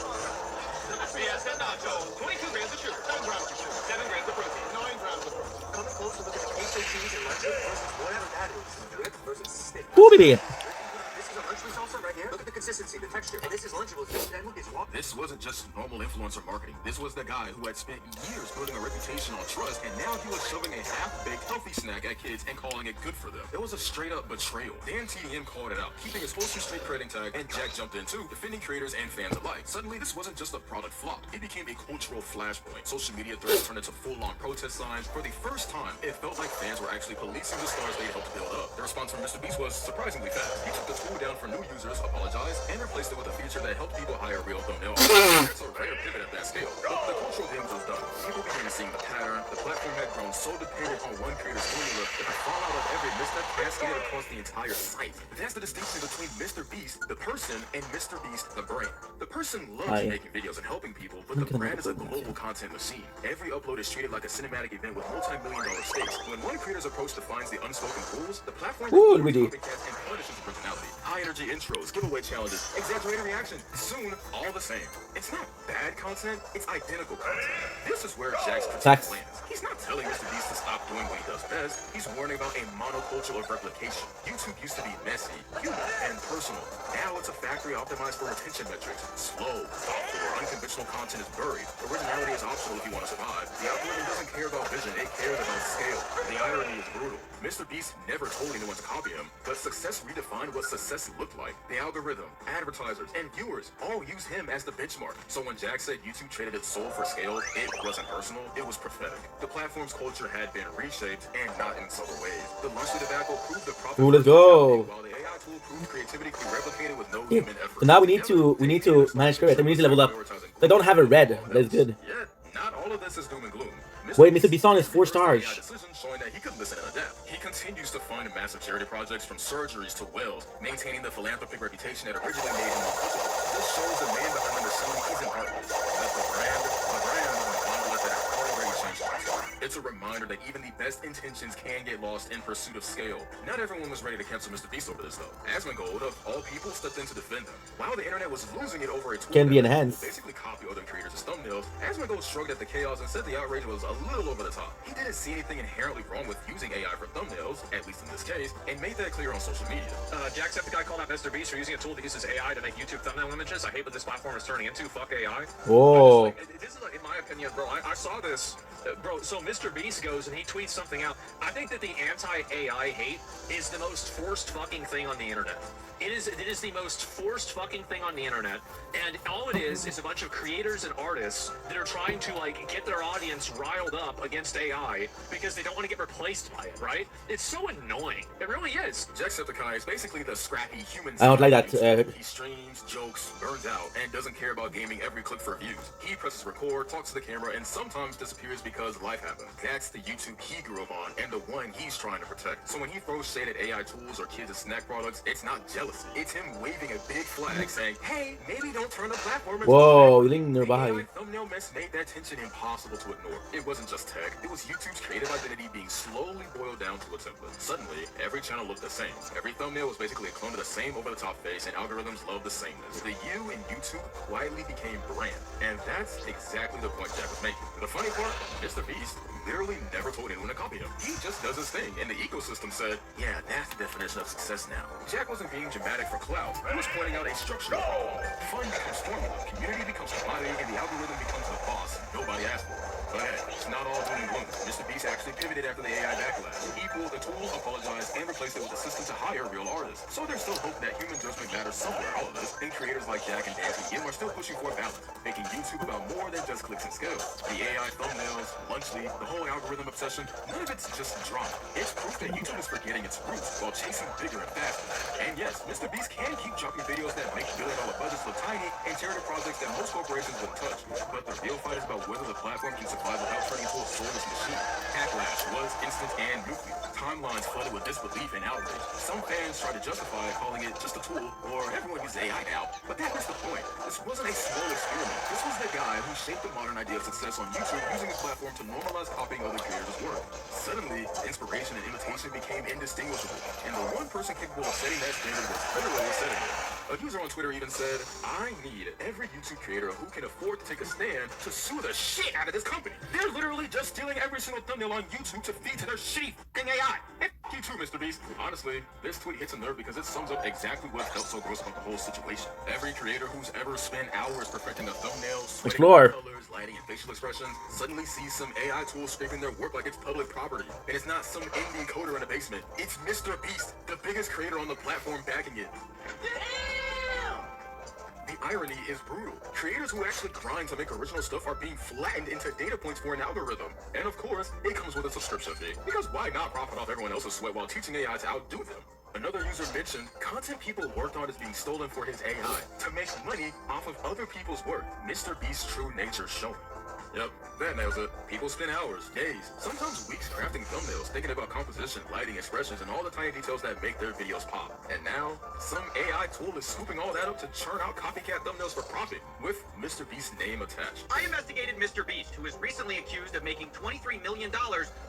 Fiesta nacho, 22 grams of sugar, 7 grams of sugar, 7 grams of protein, 9 grams of protein. Coming close to look at the queso cheese and lunch versus whatever that is. Good versus stiff. Ooh, baby. This is a Lunchable salsa right here. Look at the consistency, the texture. And this is Lunchable. This wasn't just normal influencer marketing. This was the guy who had spent years building a reputation on trust, and now he was shoving a half-baked healthy snack at kids and calling it good for them. It was a straight-up betrayal. Dan TDM called it out, keeping his wholesome street crediting tag, and Jack jumped in too, defending creators and fans alike. Suddenly, this wasn't just a product flop. It became a cultural flashpoint. Social media threads turned into full-on protest signs. For the first time, it felt like fans were actually policing the stars they helped build up. The response from Mr. Beast was surprisingly fast. He took the tool down for new users, apologized, and replaced it with a feature that helped people hire real thumbnail artists. That's a rare pivot at that scale. But the cultural damage was done. People began seeing the pattern. The platform had grown so dependent on one creator's formula that the fallout of every misstep cascaded across the entire site. That's the distinction between Mr. Beast, the person, and Mr. Beast, the brand. The person loves making videos and helping people, but the brand is a global content machine. Every upload is treated like a cinematic event with multi-million-dollar stakes. When one creator's approach defines the unspoken rules, the platform copycats and punishes originality. High-energy intros, giveaway challenges, exaggerated reactions. Soon, all the same. It's not bad content, it's identical content. This is where Jack's critique lands. He's not telling Mr. Beast to stop doing what he does best. He's warning about a monoculture of replication. YouTube used to be messy, human, and personal. Now it's a factory optimized for retention metrics. Slow, thoughtful, or unconventional content is buried. Originality is optional if you want to survive. The algorithm doesn't care about vision, it cares about scale. The irony is brutal. Mr. Beast never told anyone to copy him, but success redefined what success looked like. The algorithm, advertisers, and viewers all use him as the benchmark. So when Jack said YouTube traded its soul for scale, it wasn't personal, it was prophetic. The platform's culture had been reshaped, and not in subtle ways. The Lunchly debacle proved the profit. Ooh, let's go. While the AI tool proved creativity could be replicated with no human effort. So now we need to manage spirit. We need to level up. They don't have a red. That's good. Yet, not all of this is doom and gloom. Wait, Mr. Beast is 4 stars. Showing that he could listen and adapt. He continues to fund massive charity projects from surgeries to wells, maintaining the philanthropic reputation that originally made him untouchable. This shows the man behind the machine isn't heartless. That the brand is a monolith that has already changed lives. It's a reminder that even the best intentions can get lost in pursuit of scale. Not everyone was ready to cancel Mr. Beast over this though. Asmongold, of all people, stepped in to defend him. While the internet was losing it over a tool can be enhanced. Basically copy other creators' thumbnails, Asmongold shrugged at the chaos and said the outrage was a little over the top. He didn't see anything inherently wrong with using AI for thumbnails, at least in this case, and made that clear on social media. Jacksepticeye called out Mr. Beast for using a tool that uses AI to make YouTube thumbnail images. I hate what this platform is turning into. Fuck AI. Whoa. This is, in my opinion, bro, I saw this. Bro, so Mr. Beast goes and he tweets something out. I think that the anti-AI hate is the most forced fucking thing on the internet. It is the most forced fucking thing on the internet, and all it is a bunch of creators and artists that are trying to like get their audience riled up against AI because they don't want to get replaced by it, right? It's so annoying. It really is. Jacksepticeye is basically the scrappy human. I don't like that. He streams, jokes, burns out, and doesn't care about gaming every click for views. He presses record, talks to the camera, and sometimes disappears because life happens. America. That's the YouTube he grew up on and the one he's trying to protect. So when he throws shade at AI tools or kids' snack products, it's not jealousy. It's him waving a big flag saying, hey, maybe don't turn the platform into Whoa, a yung the nearby. AI thumbnail mess made that tension impossible to ignore. It wasn't just tech. It was YouTube's creative identity being slowly boiled down to a template. Suddenly, every channel looked the same. Every thumbnail was basically a clone of the same over-the-top face, and algorithms loved the sameness. The U in YouTube quietly became brand, and that's exactly the point Jack was making. The funny part, Mr. Beast literally never told anyone to copy him. He just does his thing, and the ecosystem said, yeah, that's the definition of success now. Jack wasn't being dramatic for clout. He was pointing out a structural problem. Fun becomes formula, community becomes commodity, and the algorithm becomes the boss nobody asked for. But hey, it's not all doom and gloom. Mr. Beast actually pivoted after the AI backlash. He pulled the tool, apologized, and replaced it with a system to hire real artists. So there's still hope that human judgment matters somewhere, all of this. And creators like Jack and Dance are still pushing for a balance, making YouTube about more than just clicks and skills. The AI thumbnails, Lunchly, the whole algorithm obsession, none of it's just drama. It's proof that YouTube is forgetting its roots while chasing bigger and faster. And yes, Mr. Beast can keep dropping videos that make billion-dollar budgets look tiny and charity projects that most corporations wouldn't touch. But the real fight is about whether the platform can survive without turning into a soulless machine. Backlash was instant and nuclear. Timelines flooded with disbelief and outrage. Some fans tried to justify calling it just a tool, or everyone uses AI now. But that was the point. This wasn't a small experiment. This was the guy who shaped the modern idea of success on YouTube, using his platform to normalize copying other creators' work. Suddenly, inspiration and imitation became indistinguishable, and the one person capable of setting that standard was literally setting it. A user on Twitter even said, I need every YouTube creator who can afford to take a stand to sue the shit out of this company. They're literally just stealing every single thumbnail on YouTube to feed to their shitty f***ing AI. And f*** you too, Mr. Beast. Honestly, this tweet hits a nerve because it sums up exactly what felt so gross about the whole situation. Every creator who's ever spent hours perfecting a thumbnail, Explore. colors, lighting, and facial expressions, suddenly sees some AI tool scraping their work like it's public property. And it's not some indie coder in a basement. It's Mr. Beast, the biggest creator on the platform, backing it. The irony is brutal. Creators who actually grind to make original stuff are being flattened into data points for an algorithm. And of course, it comes with a subscription fee. Because why not profit off everyone else's sweat while teaching AI to outdo them? Another user mentioned content people worked on is being stolen for his AI to make money off of other people's work. Mr. Beast's true nature showing. Yep, that nails it. People spend hours, days, sometimes weeks crafting thumbnails, thinking about composition, lighting, expressions, and all the tiny details that make their videos pop. And now, some AI tool is scooping all that up to churn out copycat thumbnails for profit, with Mr. Beast's name attached. I investigated Mr. Beast, who was recently accused of making $23 million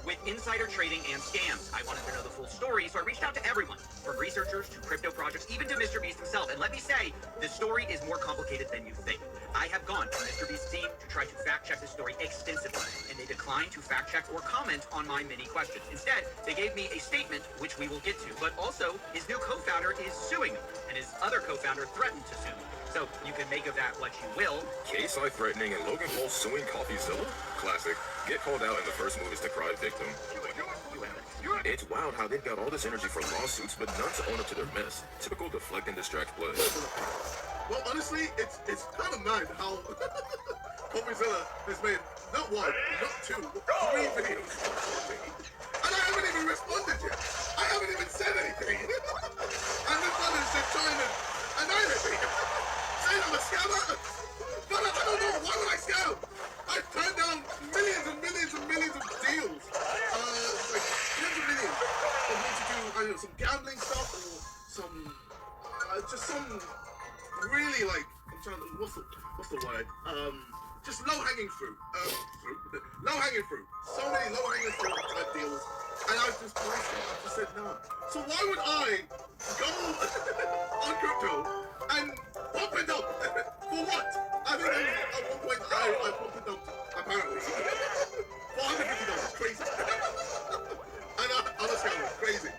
with insider trading and scams. I wanted to know the full story, so I reached out to everyone, from researchers to crypto projects, even to Mr. Beast himself. And let me say, the story is more complicated than you think. I have gone to Mr. Beast's team to try to fact-check this story extensively, and they declined to fact-check or comment on my many questions. Instead, they gave me a statement, which we will get to, but also his new co-founder is suing him, and his other co-founder threatened to sue me. So you can make of that what you will. KSI threatening and Logan Paul suing CoffeeZilla? Classic. Get called out and the first move is to cry victim. It's wild how they've got all this energy for lawsuits, but none to own up to their mess. Typical deflect and distract play. Well, honestly, it's kind of mad how CoffeeZilla has made not one, not two, 3 videos. And I haven't even responded yet. I haven't even said anything. And this one is just trying to annihilate me. Saying I'm a scammer. But I don't know, why would I scam? I've turned down millions and millions and millions of deals. Like tens of millions for me to do, I don't know, some gambling stuff or some, just some really like, I'm trying to, what's the word? Just low-hanging fruit. Low-hanging fruit. So many low-hanging fruit type deals. And I've just priced it. I've just said no. So why would I go on crypto and pump it up? For what? I think at one point I pumped it up, apparently. $450. Crazy. And other scammers, crazy.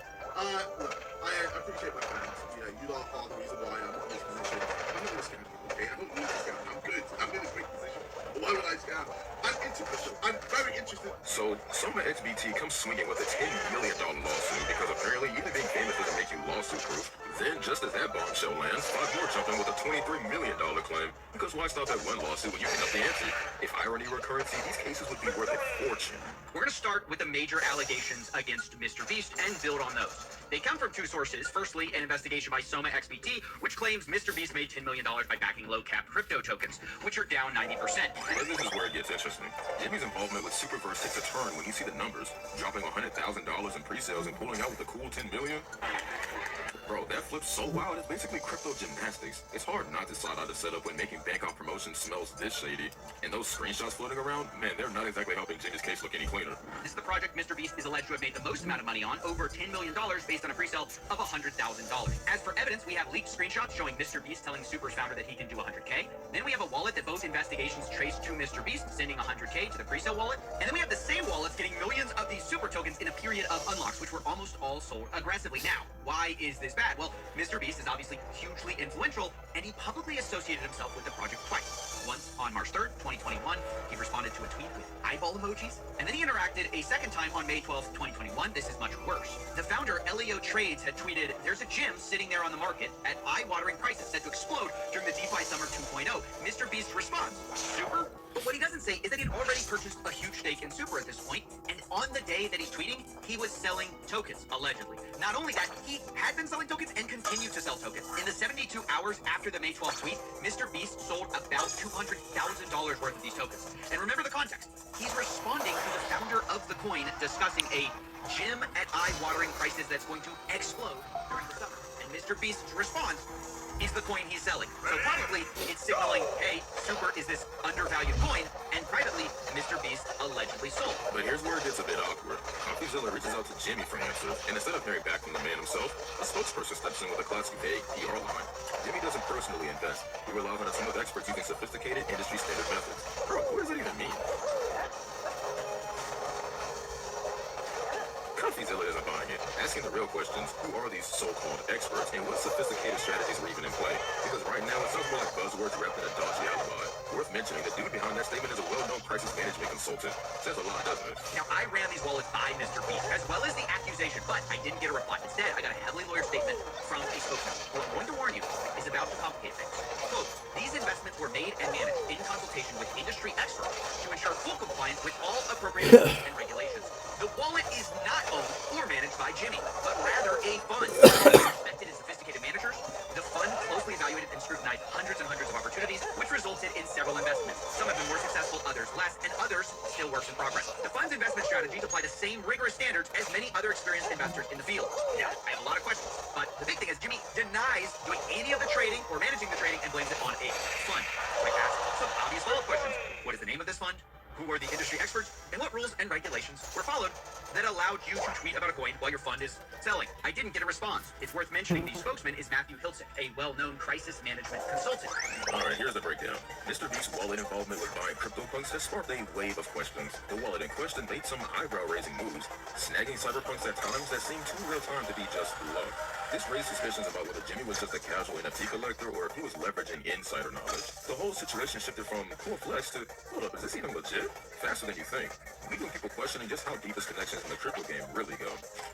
Look, I appreciate my fans. You know, you lot are the reason why I'm in this position. I'm not gonna scam people, okay? I don't need to scam. I'm good. I'm in a great position. But why would I scam? I'm into crypto. I'm very interested. So, Soma XBT comes swinging with a $10 million lawsuit because apparently even being famous doesn't make you lawsuit-proof. Then, just as that bombshell lands, 5 more jump in with a $23 million claim. Because why stop at one lawsuit when you can up the ante? If irony were currency, these cases would be worth a fortune. We're going to start with the major allegations against Mr. Beast and build on those. They come from two sources. Firstly, an investigation by Soma XBT, which claims Mr. Beast made $10 million by backing low-cap crypto tokens, which are down 90%. But this is where it gets interesting. Jimmy's involvement with Superverse takes a turn when you see the numbers, dropping $100,000 in pre-sales and pulling out with a cool $10 million. Bro, that flip's so wild, it's basically crypto gymnastics. It's hard not to slide out the setup when making bank-off promotions smells this shady. And those screenshots floating around, man, they're not exactly helping Jimmy's case look any cleaner. This is the project Mr. Beast is alleged to have made the most amount of money on, over $10 million based on a pre-sale of $100,000. As for evidence, we have leaked screenshots showing Mr. Beast telling Super's founder that he can do $100K. Then we have a wallet that both investigations trace to Mr. Beast, sending $100K to the pre-sale wallet. And then we have the same wallets getting millions of these super tokens in a period of unlocks, which were almost all sold aggressively. Now, why is this bad? Well, Mr. Beast is obviously hugely influential, and he publicly associated himself with the project twice. Once on March 3rd, 2021, he responded to a tweet with eyeball emojis, and then he interacted a second time on May 12th, 2021. This is much worse. The founder, Leo Trades, had tweeted, "There's a gym sitting there on the market at eye-watering prices set to explode during the DeFi Summer 2.0. Mr. Beast responds, Super? But what he doesn't say is that he'd already purchased a huge stake in Super at this point, and on the day that he's tweeting, he was selling tokens, allegedly. Not only that, he had been selling tokens and continued to sell tokens. In the 72 hours after the May 12th tweet, Mr. Beast sold about $200,000 worth of these tokens. And remember the context. He's responding to the founder of the coin discussing a gym at eye-watering prices that's going to explode during the summer. And Mr. Beast's response is the coin he's selling. So publicly, it's signaling, hey, Super is this undervalued coin, and privately, Mr. Beast allegedly sold. But here's where it gets a bit awkward. CompuZilla reaches out to Jimmy for answers, and instead of hearing back from the man himself, a spokesperson steps in with a classic vague PR line. Jimmy doesn't personally invest. He relies on a team of experts using sophisticated industry standard methods. Bro, what does that even mean? CompuZilla isn't buying it. Asking the real questions, who are these so-called experts, and what sophisticated strategies were even in play? Because right now, it sounds more like buzzwords wrapped in a dodgy alibi. Worth mentioning, the dude behind that statement is a well-known crisis management consultant. Says a lot, doesn't it? Now, I ran these wallets by Mr. Beast, as well as the accusation, but I didn't get a reply. Instead, I got a heavily lawyer statement from a spokesman, who I'm going to warn you is about to complicate things. Quote, these investments were made and managed in consultation with industry experts to ensure full compliance with all appropriate rules and regulations. The wallet is not owned or managed by Jimmy, but rather a fund. Respected and sophisticated managers, the fund closely evaluated and scrutinized hundreds and hundreds of opportunities, which resulted in several investments. Some have been more successful, others less, and others still works in progress. The fund's investment strategies apply the same rigorous standards as many other experienced investors in the field. Now, I have a lot of questions, but the big thing is Jimmy denies doing any of the trading or managing the trading and blames it on a fund. So I asked some obvious follow-up questions. What is the name of this fund? Who are the industry experts, and what rules and regulations were followed that allowed you to tweet about a coin while your fund is selling? I didn't get a response. It's worth mentioning the spokesman is Matthew Hiltzik, a well-known crisis management consultant. All right, here's the breakdown. Mr. Beast's wallet involvement with buying CryptoPunks has sparked a wave of questions. The wallet in question made some eyebrow-raising moves, snagging cyberpunks at times that seemed too real-time to be just luck. This raised suspicions about whether Jimmy was just a casual NFT collector or if he was leveraging insider knowledge. The whole situation shifted from cool flex to, hold up, is this even legit? Faster than you think. Leaving people questioning just how deep his connections in the crypto game really go.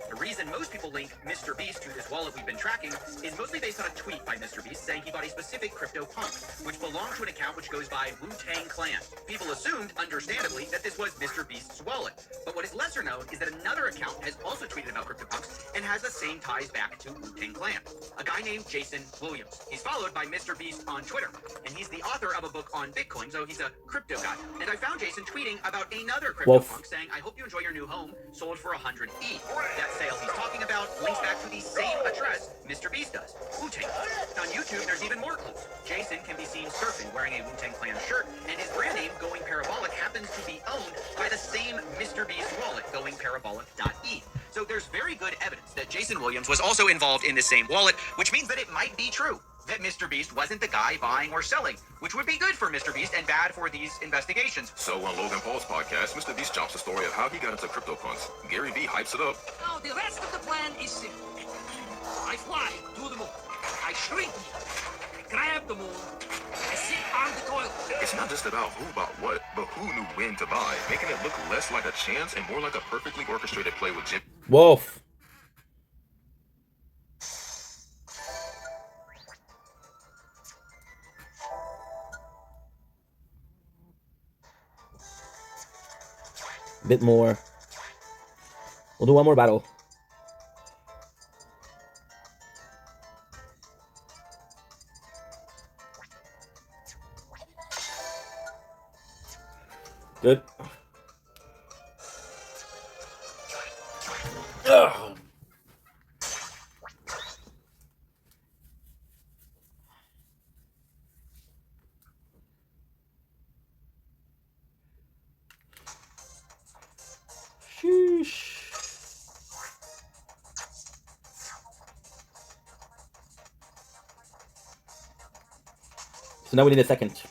The reason most people link Mr. Beast to this wallet we've been tracking is mostly based on a tweet by Mr. Beast saying he bought a specific crypto punk, which belonged to an account which goes by Wu-Tang Clan. People assumed, understandably, that this was Mr. Beast's wallet. But what is lesser known is that another account has also tweeted about CryptoPunks and has the same ties back to Wu-Tang Clan. A guy named Jason Williams. He's followed by Mr. Beast on Twitter, and he's the author of a book on Bitcoin, so he's a crypto guy. And I found Jason tweeting about another CryptoPunk saying, I hope you enjoy your new home, sold for 100 ETH. That sale he's talking about links back to the same address Mr. Beast does, Wu-Tang. On YouTube, there's even more clues. Jason can be seen surfing wearing a Wu-Tang Clan shirt, and his brand name, Going Parabolic, happens to be owned by the same Mr. Beast wallet, goingparabolic.eth. So there's very good evidence that Jason Williams was also involved in the same wallet, which means that it might be true that Mr. Beast wasn't the guy buying or selling, which would be good for Mr. Beast and bad for these investigations. So on Logan Paul's podcast, Mr. Beast drops the story of how he got into CryptoPunks. Gary Vee hypes it up. Now, the rest of the plan is simple. I fly to the moon. I shrink you. I grab the moon. I sit on the toilet. It's not just about who bought what, but who knew when to buy, making it look less like a chance and more like a perfectly orchestrated play with Jim. Wolf. Bit more. We'll do one more battle. Ugh. Sheesh. So now we need a second.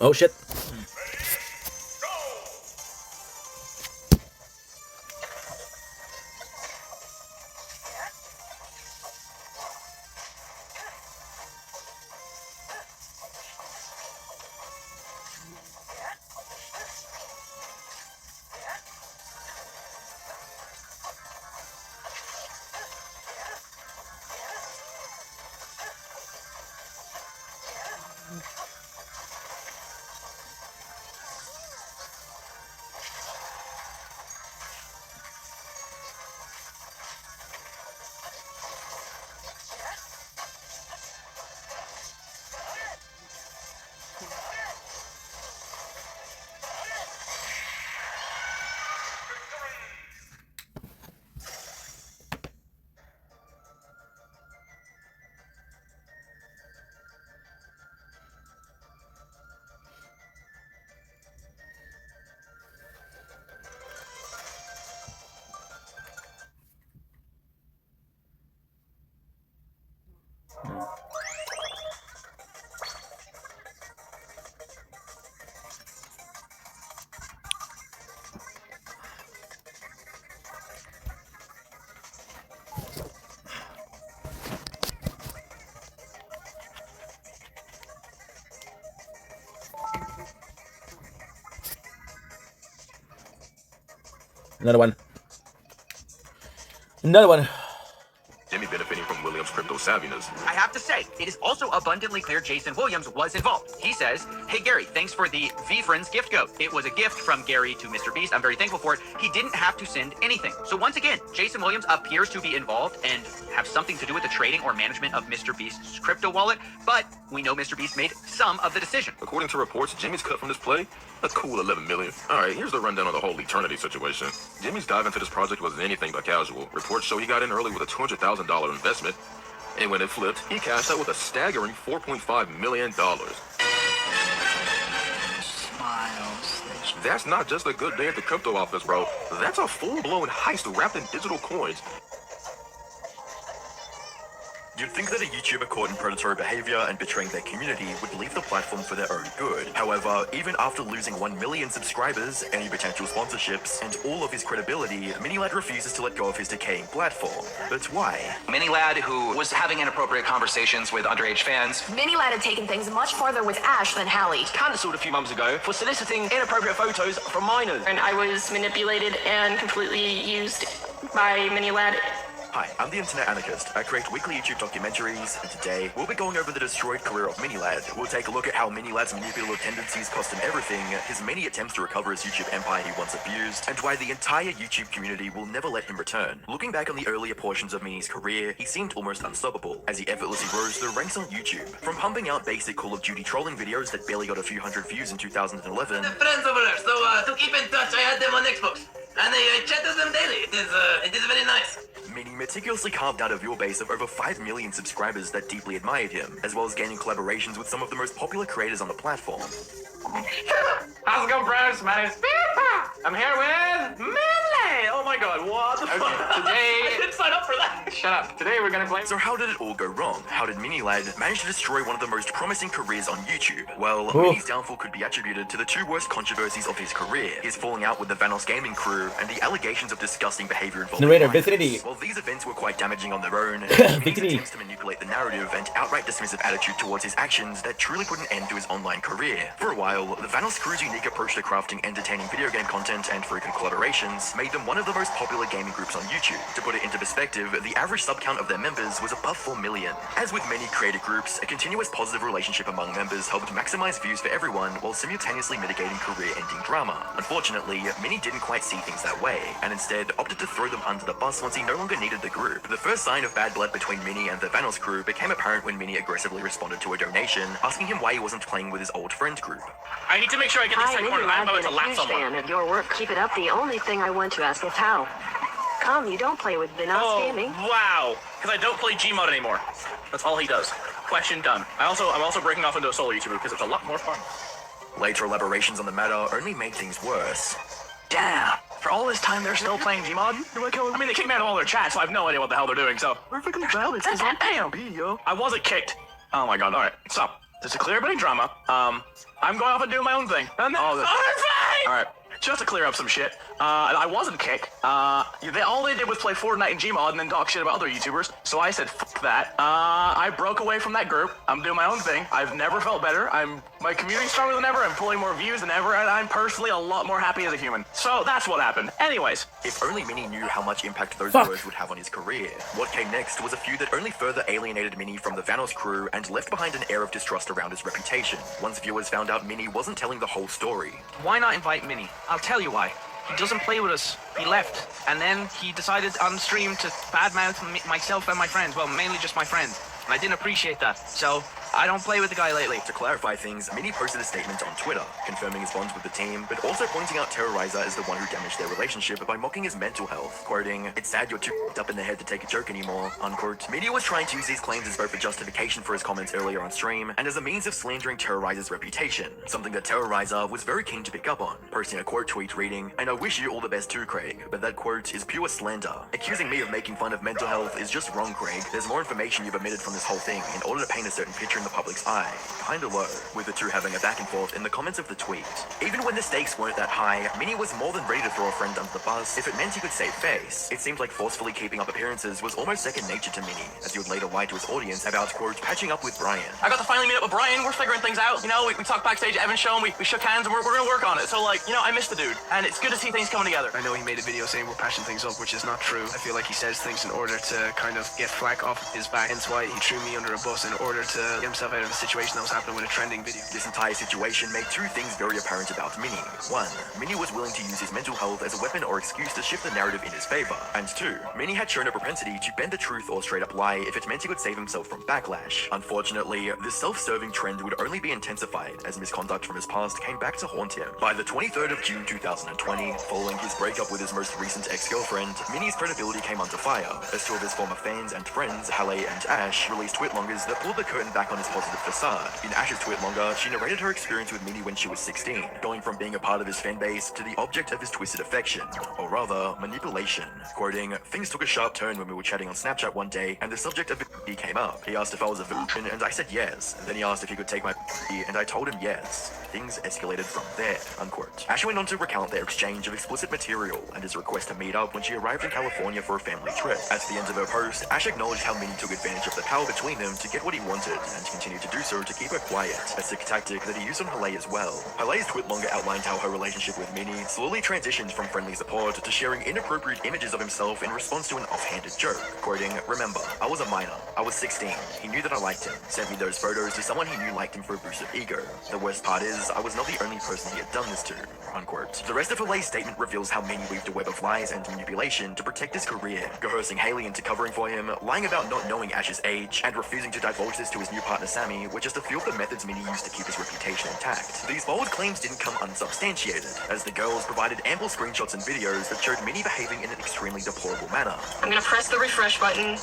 Oh shit. Another one. Another one. Jimmy benefiting from Williams' crypto savviness. I have to say, it is also abundantly clear Jason Williams was involved. He says, "Hey Gary, thanks for the V-Friends gift code. It was a gift from Gary to Mr. Beast. I'm very thankful for it. He didn't have to send anything." So once again, Jason Williams appears to be involved and have something to do with the trading or management of Mr. Beast's crypto wallet, but we know Mr. Beast made some of the decision. According to reports, Jimmy's cut from this play a cool 11 million. Alright, here's the rundown of the whole Eternity situation. Jimmy's dive into this project wasn't anything but casual. Reports show he got in early with a $200,000 investment, and when it flipped, he cashed out with a staggering $4.5 million. That's not just a good day at the crypto office, bro. That's a full-blown heist wrapped in digital coins. You'd think that a YouTuber caught in predatory behavior and betraying their community would leave the platform for their own good. However, even after losing 1 million subscribers, any potential sponsorships, and all of his credibility, Minilad refuses to let go of his decaying platform. But why? Minilad, who was having inappropriate conversations with underage fans. Minilad had taken things much farther with Ash than Hallie. Cancelled a few months ago for soliciting inappropriate photos from minors. And I was manipulated and completely used by Minilad Hi, I'm the Internet Anarchist. I create weekly YouTube documentaries, and today we'll be going over the destroyed career of Minilad. We'll take a look at how Minilad's manipulative tendencies cost him everything, his many attempts to recover his YouTube empire he once abused, and why the entire YouTube community will never let him return. Looking back on the earlier portions of Mini's career, he seemed almost unstoppable, as he effortlessly rose the ranks on YouTube. From pumping out basic Call of Duty trolling videos that barely got a few hundred views in 2011, Friends over there, so to keep in touch, I had them on Xbox. And I chat with them daily. It is very nice. Mini meticulously carved out a viewer base of over 5 million subscribers that deeply admired him, as well as gaining collaborations with some of the most popular creators on the platform. How's it going, bros? My name's Pippa. I'm here with Millie. Oh my god, what the fuck? Today... I didn't sign up for that. Shut up. Today we're gonna play... So how did it all go wrong? How did Minilad manage to destroy one of the most promising careers on YouTube? Well, Mini's downfall could be attributed to the two worst controversies of his career, his falling out with the Vanos gaming crew, and the allegations of disgusting behavior involving Narrator, minors. Vicinity. While these events were quite damaging on their own, Mini's attempts to manipulate the narrative and outright dismissive attitude towards his actions that truly put an end to his online career. For a while, the Vanos crew's unique approach to crafting entertaining video game content and frequent collaborations made them one of the most popular gaming groups on YouTube. To put it into perspective, the average sub count of their members was above 4 million. As with many creator groups, a continuous positive relationship among members helped maximize views for everyone while simultaneously mitigating career-ending drama. Unfortunately, Mini didn't quite see things that way, and instead opted to throw them under the bus once he no longer needed the group. The first sign of bad blood between Mini and the Vanos crew became apparent when Mini aggressively responded to a donation, asking him why he wasn't playing with his old friend group. I need to make sure I get this second one. I'm about to lap someone. Fan of your work. Keep it up. The only thing I want to ask is how come you don't play with Vanos Gaming? Wow. Because I don't play Gmod anymore. That's all he does. Question done. I'm also breaking off into a solo YouTuber because it's a lot more fun. Later elaborations on the matter only made things worse. Damn. For all this time, they're still playing Gmod? I mean, they kicked me out of all their chats, so I have no idea what the hell they're doing, so... Perfectly valid. Damn. I wasn't kicked. Oh my god, alright. So, just to clear up any drama, I'm going off and doing my own thing. And then, alright. Just to clear up some shit, I wasn't kicked. All they did was play Fortnite and Gmod and then talk shit about other YouTubers. So I said, fuck that. I broke away from that group. I'm doing my own thing. I've never felt better. My community's stronger than ever. I'm pulling more views than ever, and I'm personally a lot more happy as a human. So that's what happened. Anyways. If only Mini knew how much impact those words would have on his career. What came next was a feud that only further alienated Mini from the Vanos crew and left behind an air of distrust around his reputation. Once viewers found out Mini wasn't telling the whole story. Why not invite Mini? I'll tell you why. He doesn't play with us. He left. And then he decided on stream to badmouth myself and my friends. Well, mainly just my friends. And I didn't appreciate that. So, I don't play with the guy lately. To clarify things, Mini posted a statement on Twitter, confirming his bonds with the team, but also pointing out Terrorizer as the one who damaged their relationship by mocking his mental health, quoting, "It's sad you're too up in the head to take a joke anymore," unquote. Mini was trying to use these claims as both a justification for his comments earlier on stream, and as a means of slandering Terrorizer's reputation, something that Terrorizer was very keen to pick up on, posting a quote tweet reading, "And I wish you all the best too, Craig, but that quote is pure slander. Accusing me of making fun of mental health is just wrong, Craig. There's more information you've omitted from this whole thing in order to paint a certain picture in the public's eye." Kinda low, with the two having a back and forth in the comments of the tweet. Even when the stakes weren't that high, Mini was more than ready to throw a friend under the bus if it meant he could save face. It seemed like forcefully keeping up appearances was almost second nature to Mini, as he would later lie to his audience about, quote, patching up with Brian. I got to finally meet up with Brian. We're figuring things out. You know, we talked backstage at Evan's show and we shook hands and we're gonna work on it. So like, you know, I miss the dude. And it's good to see things coming together. I know he made a video saying we're patching things up, which is not true. I feel like he says things in order to kind of get flack off his back. Hence why he threw me under a bus in order to get himself out of a situation that was happening with a trending video. This entire situation made two things very apparent about Mini. One, Mini was willing to use his mental health as a weapon or excuse to shift the narrative in his favor. And two, Mini had shown a propensity to bend the truth or straight up lie if it meant he could save himself from backlash. Unfortunately, this self-serving trend would only be intensified as misconduct from his past came back to haunt him. By the 23rd of June 2020, following his breakup with his most recent ex-girlfriend, Mini's credibility came under fire as two of his former fans and friends, Halle and Ash, released tweetlongers that pulled the curtain back on his positive facade. In Ash's tweetlonger, she narrated her experience with Mini when she was 16, going from being a part of his fanbase to the object of his twisted affection, or rather, manipulation. Quoting, "Things took a sharp turn when we were chatting on Snapchat one day, and the subject of it came up. He asked if I was a virgin, and I said yes. And then he asked if he could take my and I told him yes. Things escalated from there," unquote. Ash went on to recount their exchange of explicit material and his request to meet up when she arrived in California for a family trip. At the end of her post, Ash acknowledged how Mini took advantage of the power between them to get what he wanted, and continued to do so to keep her quiet, a sick tactic that he used on Haley as well. Haley's tweet longer outlined how her relationship with Minnie slowly transitioned from friendly support to sharing inappropriate images of himself in response to an offhanded joke. Quoting, "Remember, I was a minor. I was 16. He knew that I liked him. Sent me those photos to someone he knew liked him for a boost of ego. The worst part is, I was not the only person he had done this to." Unquote. The rest of Haley's statement reveals how Minnie weaved a web of lies and manipulation to protect his career, coercing Haley into covering for him, lying about not knowing Ash's age, and refusing to divulge this to his new partner Sammy were just a few of the methods Minnie used to keep his reputation intact. These bold claims didn't come unsubstantiated, as the girls provided ample screenshots and videos that showed Minnie behaving in an extremely deplorable manner. I'm gonna press the refresh button.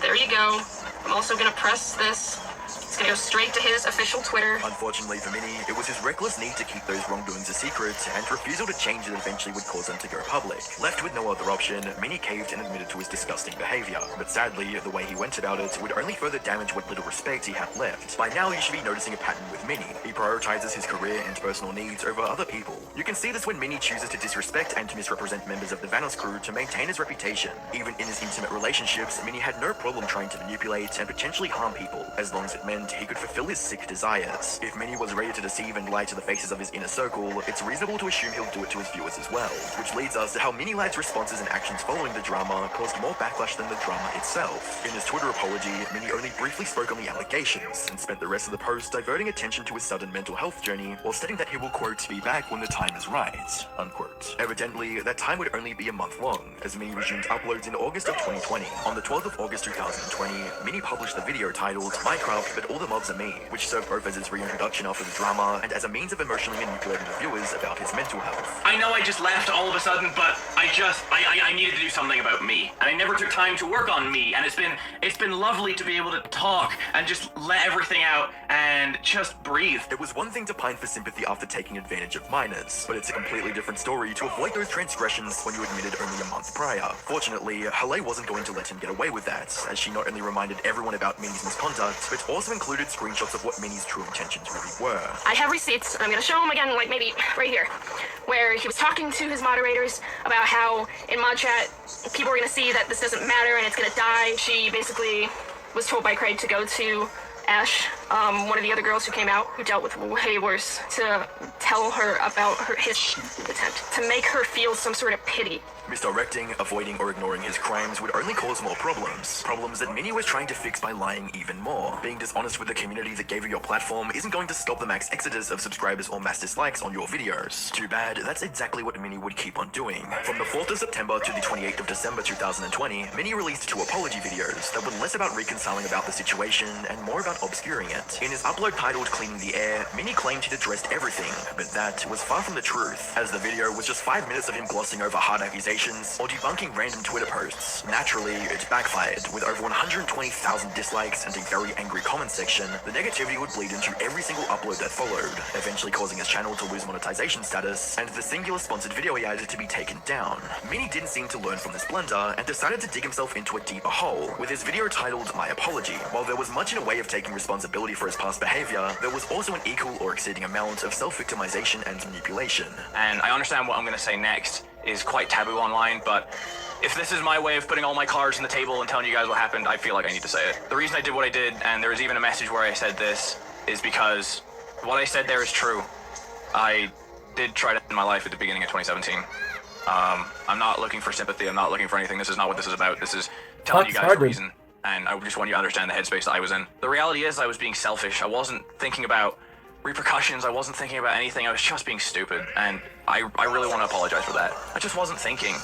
There you go. I'm also gonna press this. It's gonna go straight to his official Twitter. Unfortunately for Minnie, it was his reckless need to keep those wrongdoings a secret and refusal to change that eventually would cause them to go public. Left with no other option, Minnie caved and admitted to his disgusting behavior. But sadly, the way he went about it would only further damage what little respect he had left. By now, you should be noticing a pattern with Minnie. He prioritizes his career and personal needs over other people. You can see this when Minnie chooses to disrespect and to misrepresent members of the Vanos crew to maintain his reputation. Even in his intimate relationships, Minnie had no problem trying to manipulate and potentially harm people, as long as it meant he could fulfill his sick desires. If Minnie was ready to deceive and lie to the faces of his inner circle, it's reasonable to assume he'll do it to his viewers as well. Which leads us to how Minnie Lad's responses and actions following the drama caused more backlash than the drama itself. In his Twitter apology, Minnie only briefly spoke on the allegations, and spent the rest of the post diverting attention to his sudden mental health journey, while stating that he will, quote, "be back when the time is right," unquote. Evidently, that time would only be a month long, as Minnie resumed uploads in August of 2020. On the 12th of August 2020, Minnie published the video titled "Minecraft, but all the mobs are me," which served both as his reintroduction after the drama and as a means of emotionally manipulating the viewers about his mental health. I know I just left all of a sudden, but I needed to do something about me, and I never took time to work on me, and it's been lovely to be able to talk and just let everything out and just breathe. It was one thing to pine for sympathy after taking advantage of minors, but it's a completely different story to avoid those transgressions when you admitted only a month prior. Fortunately, Haley wasn't going to let him get away with that, as she not only reminded everyone about Minnie's misconduct, but also included screenshots of what Minnie's true intentions really were. I have receipts, and I'm gonna show them again, like maybe right here, where he was talking to his moderators about how in mod chat people are gonna see that this doesn't matter and it's gonna die. She basically was told by Craig to go to Ash, one of the other girls who came out, who dealt with way worse, to tell her about his attempt, to make her feel some sort of pity. Misdirecting, avoiding, or ignoring his crimes would only cause more problems. Problems that Minnie was trying to fix by lying even more. Being dishonest with the community that gave you your platform isn't going to stop the max exodus of subscribers or mass dislikes on your videos. Too bad, that's exactly what Minnie would keep on doing. From the 4th of September to the 28th of December 2020, Minnie released 2 apology videos that were less about reconciling about the situation and more about obscuring it. In his upload titled "Cleaning the Air," Minnie claimed he'd addressed everything, but that was far from the truth, as the video was just 5 minutes of him glossing over hard accusations or debunking random Twitter posts. Naturally, it backfired. With over 120,000 dislikes and a very angry comment section, the negativity would bleed into every single upload that followed, eventually causing his channel to lose monetization status and the singular sponsored video he had to be taken down. Minnie didn't seem to learn from this blunder and decided to dig himself into a deeper hole, with his video titled "My Apology." While there was much in a way of taking responsibility for his past behavior, there was also an equal or exceeding amount of self-victimization and manipulation. And I understand what I'm gonna say next is quite taboo online, but if this is my way of putting all my cards on the table and telling you guys what happened, I feel like I need to say it. The reason I did what I did, and there was even a message where I said this, is because what I said there is true. I did try to end my life at the beginning of 2017. I'm not looking for sympathy, I'm not looking for anything. This is not what this is about. This is telling you guys the reason, and I just want you to understand the headspace that I was in. The reality is I was being selfish. I wasn't thinking about repercussions, I wasn't thinking about anything, I was just being stupid, and I really want to apologize for that. I just wasn't thinking,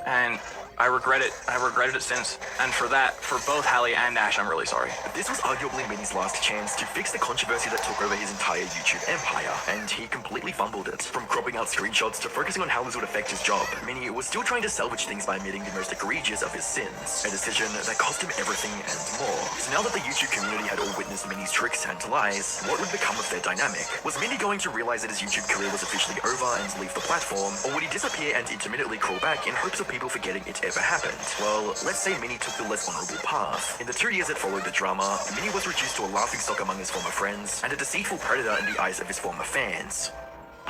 and I regret it. I regretted it since, and for that, for both Hallie and Ash, I'm really sorry. This was arguably Minnie's last chance to fix the controversy that took over his entire YouTube empire, and he completely fumbled it. From cropping out screenshots to focusing on how this would affect his job, Minnie was still trying to salvage things by admitting the most egregious of his sins, a decision that cost him everything and more. So now that the YouTube community had all witnessed Minnie's tricks and lies, what would become of their dynamic? Was Minnie going to realize that his YouTube career was officially over and leave the platform, or would he disappear and intermittently crawl back in hopes of people forgetting it ever happened? Well, let's say Minnie took the less honorable path. In the 2 years that followed the drama, Minnie was reduced to a laughingstock among his former friends and a deceitful predator in the eyes of his former fans.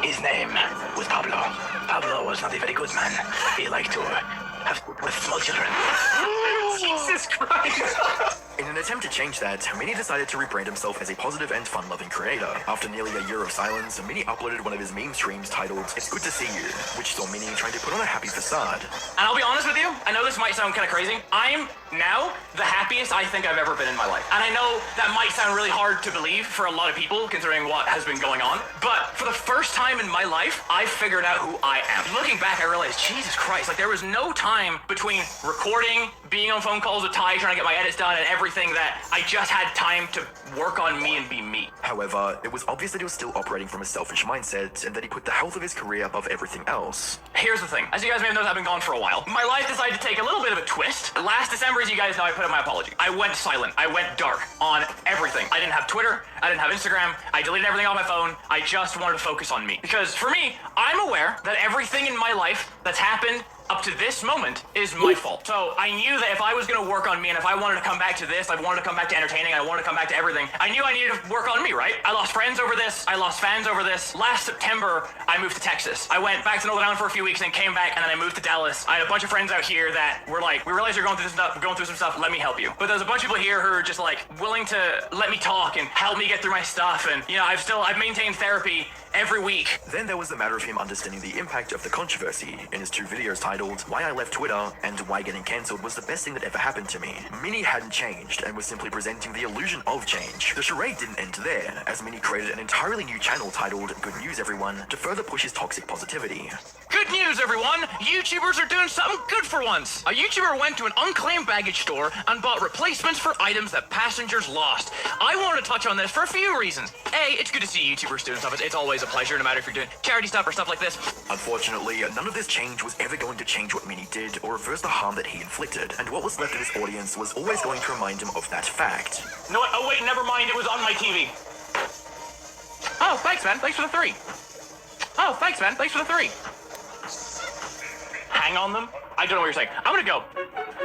His name was Pablo. Pablo was not a very good man. He liked to have small children. Jesus Christ. In an attempt to change that, Minnie decided to rebrand himself as a positive and fun-loving creator. After nearly a year of silence, Minnie uploaded one of his meme streams titled "It's Good to See You," which saw Minnie trying to put on a happy facade. And I'll be honest with you, I know this might sound kind of crazy. I'm now the happiest I think I've ever been in my life. And I know that might sound really hard to believe for a lot of people, considering what has been going on. But for the first time in my life, I figured out who I am. Looking back, I realized, Jesus Christ, like there was no time between recording, being on phone calls with Ty, trying to get my edits done, and everything that I just had time to work on me and be me. However, it was obvious that he was still operating from a selfish mindset, and that he put the health of his career above everything else. Here's the thing. As you guys may have noticed, I've been gone for a while. My life decided to take a little bit of a twist. Last December, as you guys know, I put up my apology. I went silent. I went dark on everything. I didn't have Twitter. I didn't have Instagram. I deleted everything off my phone. I just wanted to focus on me. Because for me, I'm aware that everything in my life that's happened up to this moment is my fault. So I knew that if I was going to work on me and if I wanted to come back to this, I wanted to come back to entertaining, I wanted to come back to everything, I knew I needed to work on me, right? I lost friends over this. I lost fans over this. Last September, I moved to Texas. I went back to Northern Ireland for a few weeks and came back, and then I moved to Dallas. I had a bunch of friends out here that were like, we realize you're going through some stuff, let me help you. But there's a bunch of people here who are just like willing to let me talk and help me get through my stuff. And you know, I've maintained therapy every week. Then there was the matter of him understanding the impact of the controversy in his 2 videos titled "Why I Left Twitter" and "Why Getting Cancelled Was the Best Thing That Ever Happened to Me." Minnie hadn't changed and was simply presenting the illusion of change. The charade didn't end there, as Minnie created an entirely new channel titled "Good News Everyone" to further push his toxic positivity. Good news, everyone! YouTubers are doing something good for once. A YouTuber went to an unclaimed baggage store and bought replacements for items that passengers lost. I wanted to touch on this for a few reasons. A, it's good to see YouTubers doing stuff. It's always a pleasure, no matter if you're doing charity stuff or stuff like this. Unfortunately, none of this change was ever going to change what Minnie did or reverse the harm that he inflicted, and what was left of his audience was always going to remind him of that fact. No, oh wait, never mind, it was on my TV. Oh, thanks, man. Thanks for the 3. Oh, thanks, man. Thanks for the 3. Hang on them? I don't know what you're saying. I'm gonna go.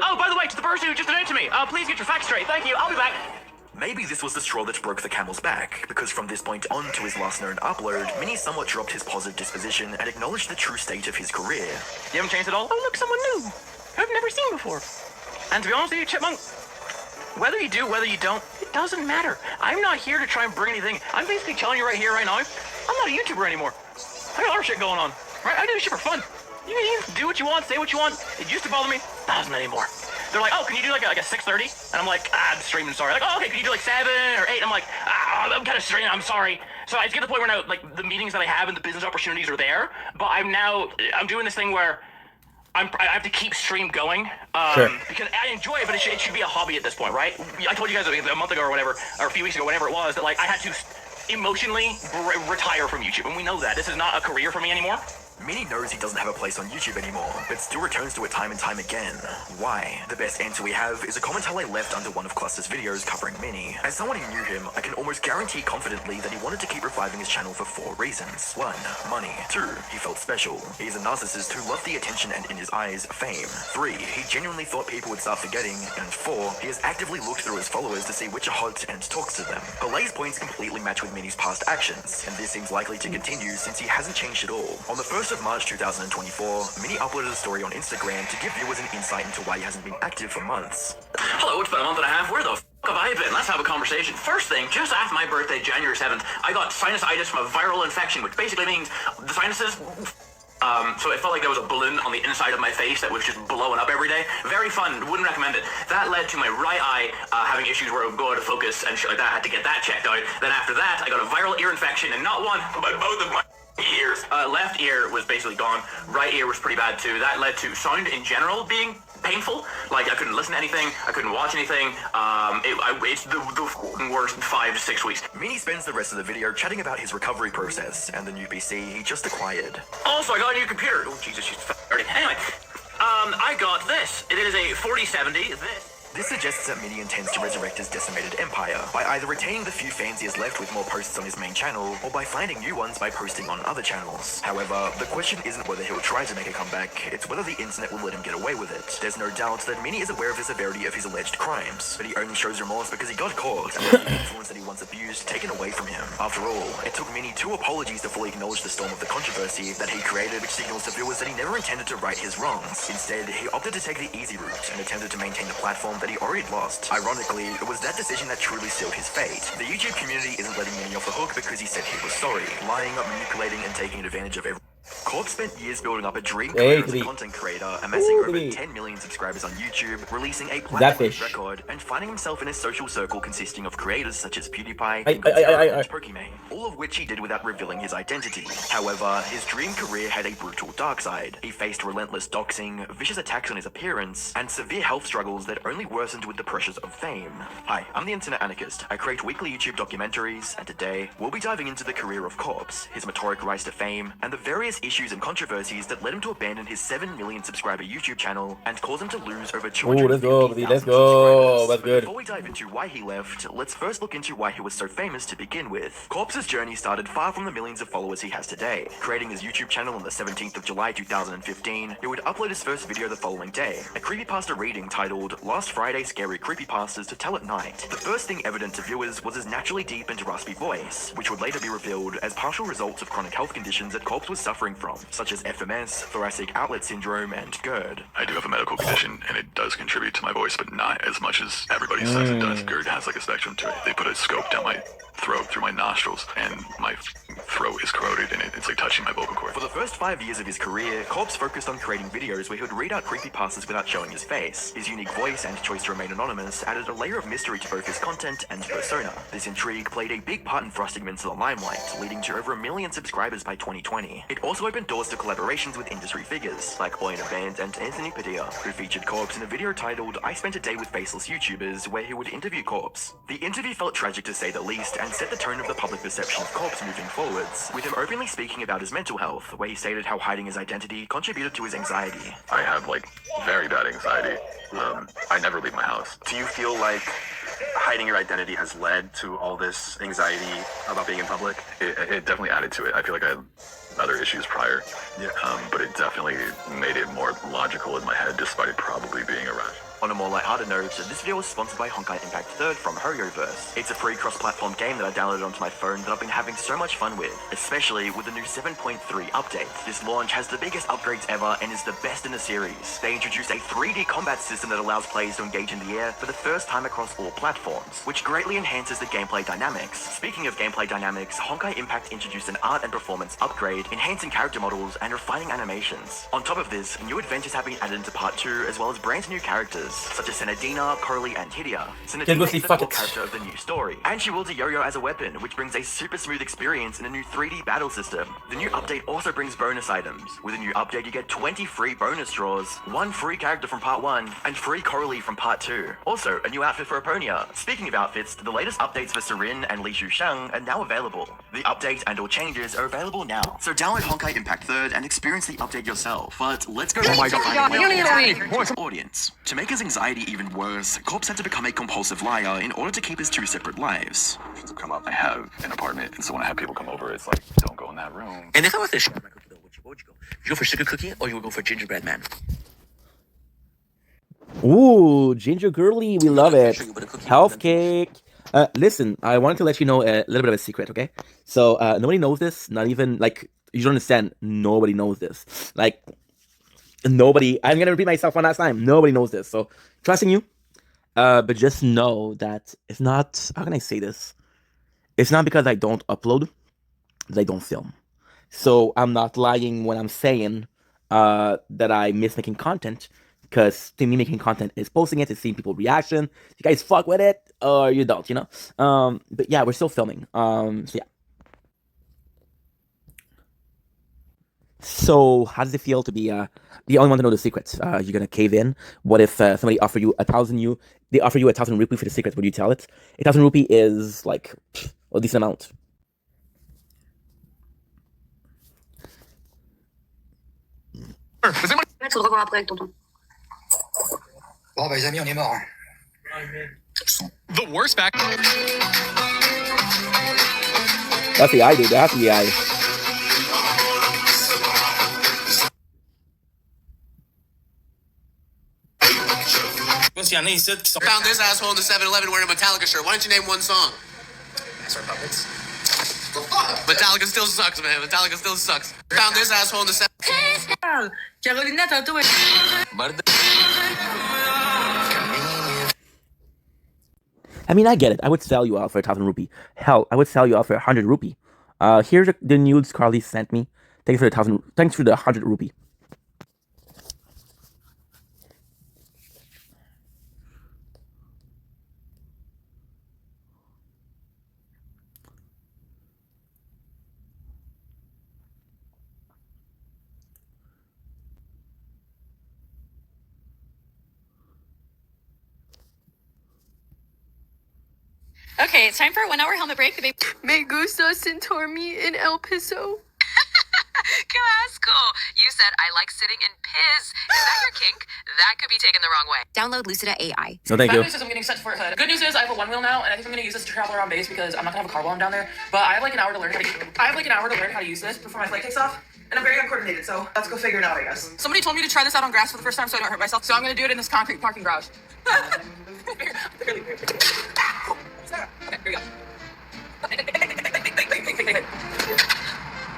Oh, by the way, to the person who just donated to me, please get your facts straight. Thank you. I'll be back. Maybe this was the straw that broke the camel's back, because from this point on to his last known upload, Minnie somewhat dropped his positive disposition and acknowledged the true state of his career. You haven't changed at all? Oh, look, someone new. I've never seen before. And to be honest with you, Chipmunk, whether you do, whether you don't, it doesn't matter. I'm not here to try and bring anything. I'm basically telling you right here, right now, I'm not a YouTuber anymore. I got other shit going on. Right? I do this shit for fun. You can do what you want, say what you want. It used to bother me. Doesn't anymore. They're like, oh, can you do like a 6:30? And I'm like, I'm streaming, sorry. Like, oh, okay, can you do like 7 or 8? I'm like, I'm kind of streaming, I'm sorry. So I get to the point where now, like, the meetings that I have and the business opportunities are there, but I'm doing this thing where I have to keep stream going, because I enjoy it, but it should be a hobby at this point, right? I told you guys a month ago or whatever, or a few weeks ago, whatever it was, that like I had to emotionally retire from YouTube, and we know that. This is not a career for me anymore. Minnie knows he doesn't have a place on YouTube anymore, but still returns to it time and time again. Why? The best answer we have is a comment I left under one of Cluster's videos covering Minnie. As someone who knew him, I can almost guarantee confidently that he wanted to keep reviving his channel for 4 reasons. 1. Money. 2. He felt special. He's a narcissist who loved the attention and, in his eyes, fame. 3. He genuinely thought people would start forgetting. And 4. He has actively looked through his followers to see which are hot and talks to them. Palay's points completely match with Minnie's past actions, and this seems likely to continue since he hasn't changed at all. On the 1st of March 2024, Minnie uploaded a story on Instagram to give viewers an insight into why he hasn't been active for months. Hello, it's been a month and a half. Where the f*** have I been? Let's have a conversation. First thing, just after my birthday, January 7th, I got sinusitis from a viral infection, which basically means the sinuses... so it felt like there was a balloon on the inside of my face that was just blowing up every day. Very fun, wouldn't recommend it. That led to my right eye having issues where it would go out of focus and shit like that. I had to get that checked out. Then after that, I got a viral ear infection, and not one, but both of my ears. Left ear was basically gone. Right ear was pretty bad too. That led to sound in general being painful. Like I couldn't listen to anything. I couldn't watch anything. It's the worst 5 to 6 weeks. Minnie spends the rest of the video chatting about his recovery process and the new PC he just acquired. Also, I got a new computer. Oh Jesus, she's dirty. Anyway, I got this. It is a 4070. This This suggests that Mini intends to resurrect his decimated empire by either retaining the few fans he has left with more posts on his main channel, or by finding new ones by posting on other channels. However, the question isn't whether he'll try to make a comeback, it's whether the internet will let him get away with it. There's no doubt that Mini is aware of the severity of his alleged crimes, but he only shows remorse because he got caught and has the influence that he once abused taken away from him. After all, it took Mini 2 apologies to fully acknowledge the storm of the controversy that he created, which signals to viewers that he never intended to right his wrongs. Instead, he opted to take the easy route and attempted to maintain the platform that he already lost. Ironically, it was that decision that truly sealed his fate. The YouTube community isn't letting Mini off the hook because he said he was sorry, lying, manipulating, and taking advantage of everyone. Corp spent years building up a dream career as a content creator, amassing over 10 million subscribers on YouTube, releasing a platinum record, and finding himself in a social circle consisting of creators such as PewDiePie, and Pokimane, all of which he did without revealing his identity. However, his dream career had a brutal dark side. He faced relentless doxing, vicious attacks on his appearance, and severe health struggles that only worsened with the pressures of fame. Hi, I'm the Internet Anarchist. I create weekly YouTube documentaries, and today, we'll be diving into the career of Corpse, his meteoric rise to fame, and the various issues and controversies that led him to abandon his 7 million subscriber YouTube channel and cause him to lose over 250,000 subscribers. But before we dive into why he left, let's first look into why he was so famous to begin with. Corpse's journey started far from the millions of followers he has today. Creating his YouTube channel on the 17th of July 2015, he would upload his first video the following day, a creepypasta reading titled Last Friday Scary Creepypastas to Tell at Night. The first thing evident to viewers was his naturally deep and raspy voice, which would later be revealed as partial results of chronic health conditions that Corpse was suffering from, such as FMS, thoracic outlet syndrome, and GERD. I do have a medical condition, and it does contribute to my voice, but not as much as everybody says it does. GERD has like a spectrum to it. They put a scope down my throat through my nostrils, and my throat is corroded, and it's like touching my vocal cord. For the first 5 years of his career, Corpse focused on creating videos where he would read out creepypastas without showing his face. His unique voice and choice to remain anonymous added a layer of mystery to both his content and persona. This intrigue played a big part in thrusting him into the limelight, leading to over 1 million subscribers by 2020. It also opened doors to collaborations with industry figures, like Boy in a Band and Anthony Padilla, who featured Corpse in a video titled I Spent a Day with Faceless YouTubers, where he would interview Corpse. The interview felt tragic to say the least, and set the tone of the public perception of Corpse moving forwards, with him openly speaking about his mental health, where he stated how hiding his identity contributed to his anxiety. I have like very bad anxiety. I never leave my house. Do you feel like hiding your identity has led to all this anxiety about being in public? It definitely added to it. I feel like I had other issues prior, but it definitely made it more logical in my head, despite it probably being irrational. On a more lighthearted note, this video was sponsored by Honkai Impact 3 from Horioverse. It's a free cross-platform game that I downloaded onto my phone that I've been having so much fun with, especially with the new 7.3 update. This launch has the biggest upgrades ever and is the best in the series. They introduced a 3D combat system that allows players to engage in the air for the first time across all platforms, which greatly enhances the gameplay dynamics. Speaking of gameplay dynamics, Honkai Impact introduced an art and performance upgrade, enhancing character models and refining animations. On top of this, new adventures have been added into Part 2, as well as brand new characters, such as Senadina, Coralie, and Hydia. Senadina is the core character of the new story, and she wields a yo-yo as a weapon, which brings a super smooth experience in a new 3D battle system. The new update also brings bonus items. With a new update, you get 20 free bonus draws, 1 free character from Part 1, and free Coralie from Part 2. Also, a new outfit for Eponia. Speaking of outfits, the latest updates for Serin and Li Shusheng are now available. The updates and all changes are available now. So download Honkai Impact 3 and experience the update yourself. But let's go back to audience. To make his anxiety even worse, Corpse had to become a compulsive liar in order to keep his 2 separate lives. Come up, I have an apartment, and so when I have people come over, it's like, don't go in that room. And if I was to share my cookie, though, would you go for sugar cookie or you would go for gingerbread man? Ooh, ginger girly, we love it. Health cake. Listen, I wanted to let you know a little bit of a secret, okay? So, nobody knows this, not even, like, you don't understand, nobody knows this. Like, nobody, I'm gonna repeat myself one last time, nobody knows this, so, trusting you. But just know that it's not, how can I say this? It's not because I don't upload that I don't film. So, I'm not lying when I'm saying that I miss making content, because to me, making content is posting it, is seeing people's reaction. You guys fuck with it, or you don't, you know? But yeah, we're still filming. So yeah. So, how does it feel to be the only one to know the secrets? You're gonna cave in? What if somebody offer you 1,000 they offer you 1,000 rupee for the secret? Would you tell it? 1,000 rupee is like a decent amount. Bon, bah les amis, on est mort. The worst back. That's the eye, dude. That's the eye. Found this asshole in the 7-Eleven wearing a Metallica shirt. Why don't you name one song? Master Puppets. Metallica still sucks, man. Metallica still sucks. Found this asshole in the 7. Carolina tantôt. I mean, I get it. I would sell you out for 1,000 rupee. Hell, I would sell you out for 100 rupee. Here's the news Carly sent me. Thanks for the 1,000. Thanks for the 100 rupee. Okay, it's time for a 1-hour helmet break. Me gusta sentarme en el piso. ¡Qué asco! You said I like sitting in piss. Is that your kink? That could be taken the wrong way. Download Lucida AI. No, thank you. Bad news is I'm getting sent to Fort Hood. Good news is I have a 1-wheel now, and I think I'm going to use this to travel around base because I'm not going to have a car while I'm down there. But I have like an hour to learn how to use this before my flight takes off. And I'm very uncoordinated, so let's go figure it out, I guess. Somebody told me to try this out on grass for the first time so I don't hurt myself, so I'm going to do it in this concrete parking garage. Okay, here we go.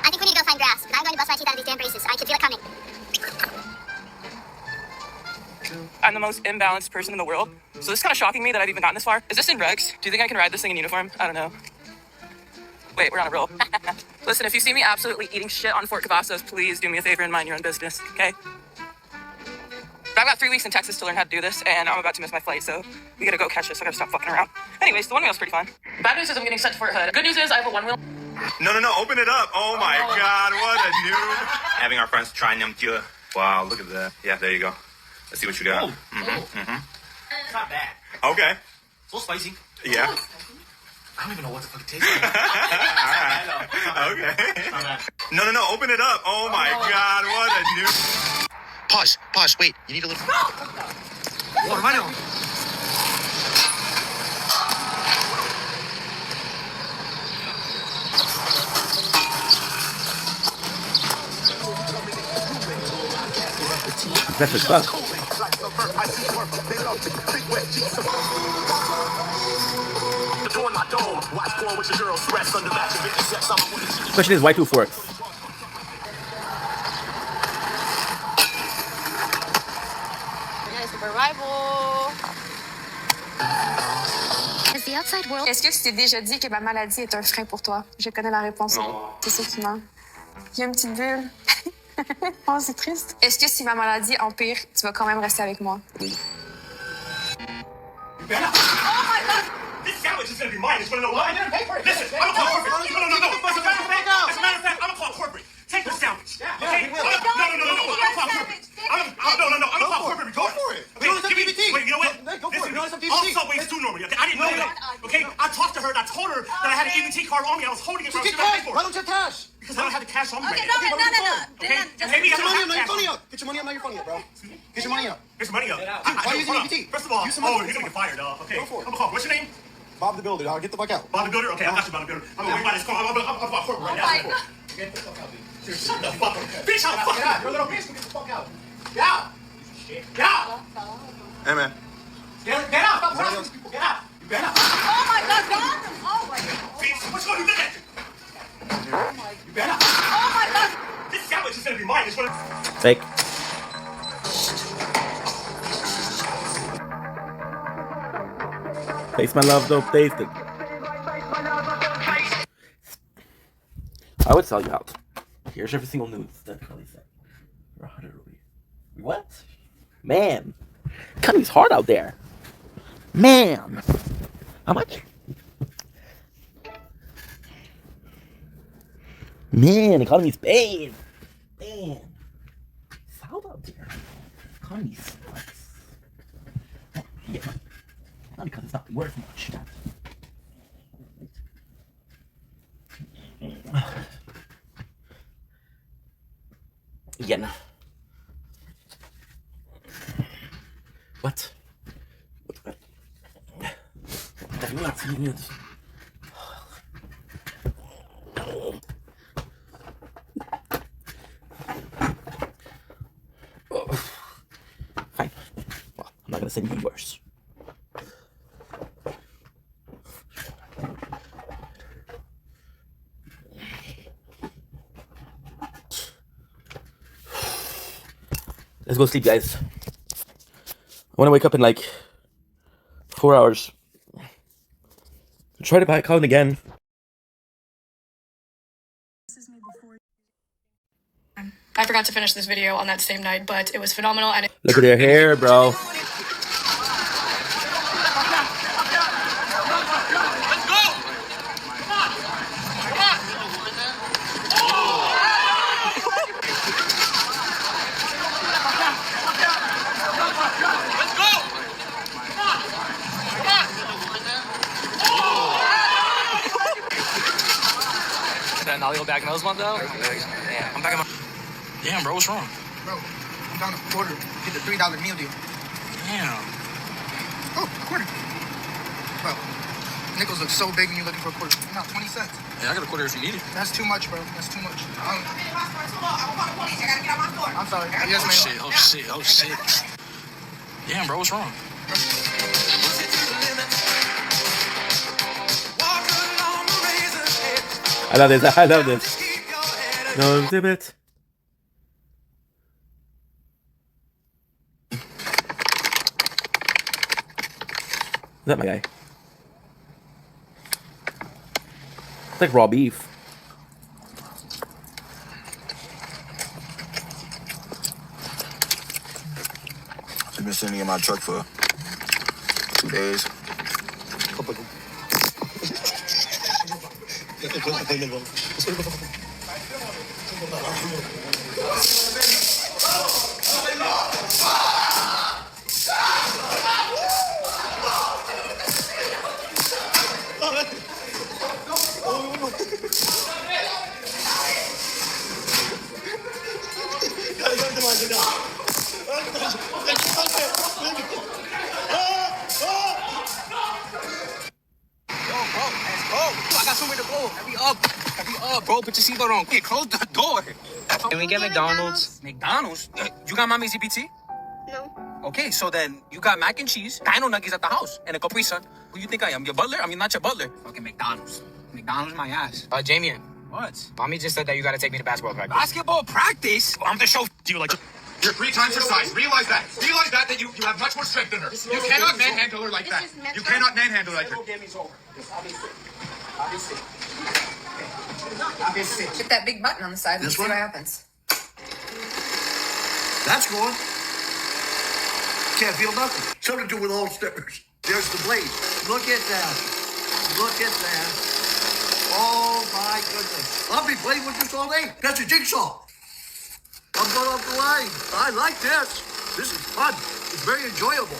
I think we need to go find grass, because I'm going to bust my teeth out of these damn braces. I can feel it coming. I'm the most imbalanced person in the world, so this is kind of shocking me that I've even gotten this far. Is this in regs? Do you think I can ride this thing in uniform? I don't know. Wait, we're on a roll. Listen, if you see me absolutely eating shit on Fort Cavazos, please do me a favor and mind your own business, okay? But I've got 3 weeks in Texas to learn how to do this, and I'm about to miss my flight, so we gotta go catch this. I gotta stop fucking around. Anyways, the 1-wheel's pretty fun. Bad news is I'm getting sent to Fort Hood. Good news is I have a 1-wheel. No, open it up. Oh my god, what a noob. Having our friends try them to. Wow, look at that. Yeah, there you go. Let's see what you got. It's not bad. Okay. It's a little spicy. Yeah. I don't even know what the fuck it tastes like. Okay. No, open it up. Oh my god, what a noob. Pause, wait. You need a little... Oh, hermano. That's what's up. Question is, why 2 forks? Is the outside world... Est-ce que tu t'es déjà dit que ma maladie est un frein pour toi? Je connais la réponse. Non. C'est ça qui ment. Il y a une petite bulle. Oh, c'est triste. Est-ce que si ma maladie empire, tu vas quand même rester avec moi? Oui. Oh my god! This sandwich is gonna be mine. It's gonna know why. I didn't pay for it. Listen, I'm gonna call corporate. No. As a matter of fact, I'm gonna call corporate. Take the sandwich. Okay? No. I'm gonna call corporate. I'm gonna call corporate. Go for it. Okay, wait, you know what? Listen, all Subways do normally. Okay, I didn't know that. Okay, I talked to her and I told her that I had an EBT card on me. I was holding it. Just get cash. Why don't you have cash? Because I don't have the cash on me. Okay, right now. no. Okay, maybe I don't have cash. Get your money up, not your phone up, bro. Get your money up. Get your money up. Dude, why are you using EBT? First of all, Use some money. you're gonna get fired, dog. Okay, Go for it. I'm gonna call. What's your name? Bob the Builder, dog. Get the fuck out. Bob the Builder? Okay, I got you, Bob the Builder. I'm gonna wait by this car. I'm gonna call corporate right now. Get the fuck out, dude. Shut the fuck up. Bitch, how the fuck Get out. You're a little bitch. Get the fuck out. Get out. Get out. Hey, man. Get out. Stop talking to these people. Get out. You get out. Oh my god, God! Oh my god. Bitch, what's going on? You look at you. You get out. Oh my god! This sandwich is gonna be mine. It's gonna... Fake. Taste my love, though. Taste it. I would sell you out. Here's every single news that Carly said. For 100 rupees. What? Man. Economy's hard out there. Man. How much? Man, economy's paid. Man. It's hard out there. Economy sucks. Yeah. Not because it's not worth much. Again. What? Fine. Well, I'm not gonna send you yours. Let's go sleep, guys. I want to wake up in like 4 hours. I'll try to buy a count again. I forgot to finish this video on that same night, but it was phenomenal. And Look at their hair, bro. That Nolly back nose one though? Yeah. I'm back in my. Damn, bro, what's wrong? Bro, I'm down a quarter. Get the $3 meal deal. Damn. Oh, a quarter. Bro, nickels look so big when you're looking for a quarter. No, 20 cents. Yeah, I got a quarter if you need it. That's too much, bro. That's too much. I'm sorry. Yes, ma'am. Oh shit. Oh shit. Damn, bro, what's wrong? I love this. I love this. No exhibit. Is that my guy? It's like raw beef. I've been sitting in my truck for 2 days. Bro, put your seatbelt on. Hey, close the door. Can we get McDonald's? McDonald's? You got mommy's EBT? No. Okay, so then you got mac and cheese, dino nuggets at the house, and a Capri Sun. Who you think I am? Your butler? I mean, not your butler. Fucking McDonald's. McDonald's my ass. Jamie. What? Mommy just said that you gotta take me to basketball practice. Basketball practice? I'm the show. Do you like to... You're 3 times her size. Realize that. Realize that you have much more strength than her. You cannot manhandle her like that. You cannot manhandle her like that. Hit that big button on the side and This see one? what happens. That's going. Can't feel nothing. Something to do with all steppers. There's the blade. Look at that. Look at that. Oh my goodness. I'll be playing with this all day. That's a jigsaw. I'm going off the line. I like this. This is fun. It's very enjoyable.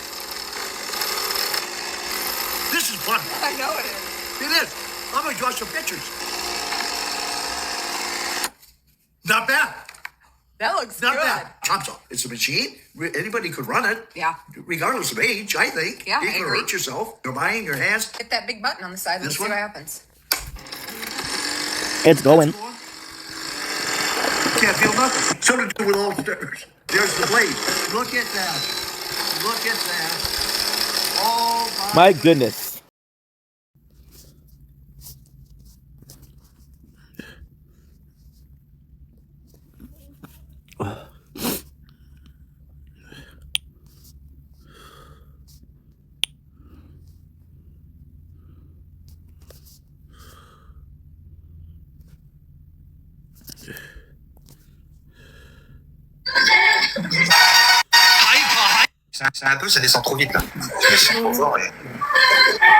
This is fun. I know it is. It is. I'm going to draw some pictures. Not bad. That looks Not good. bad. Chomps off. It's a machine. Anybody could run it. Yeah. Regardless of age, I think. Yeah, You I can agree. hurt yourself. Your mind, your hands. Hit that big button on the side and This see one? what happens. It's going. Can't feel nothing. Something to do with all steppers. There's the blade. Look at that. Look at that. Oh My goodness. C'est un peu, ça descend trop vite là. Je me sens trop fort et...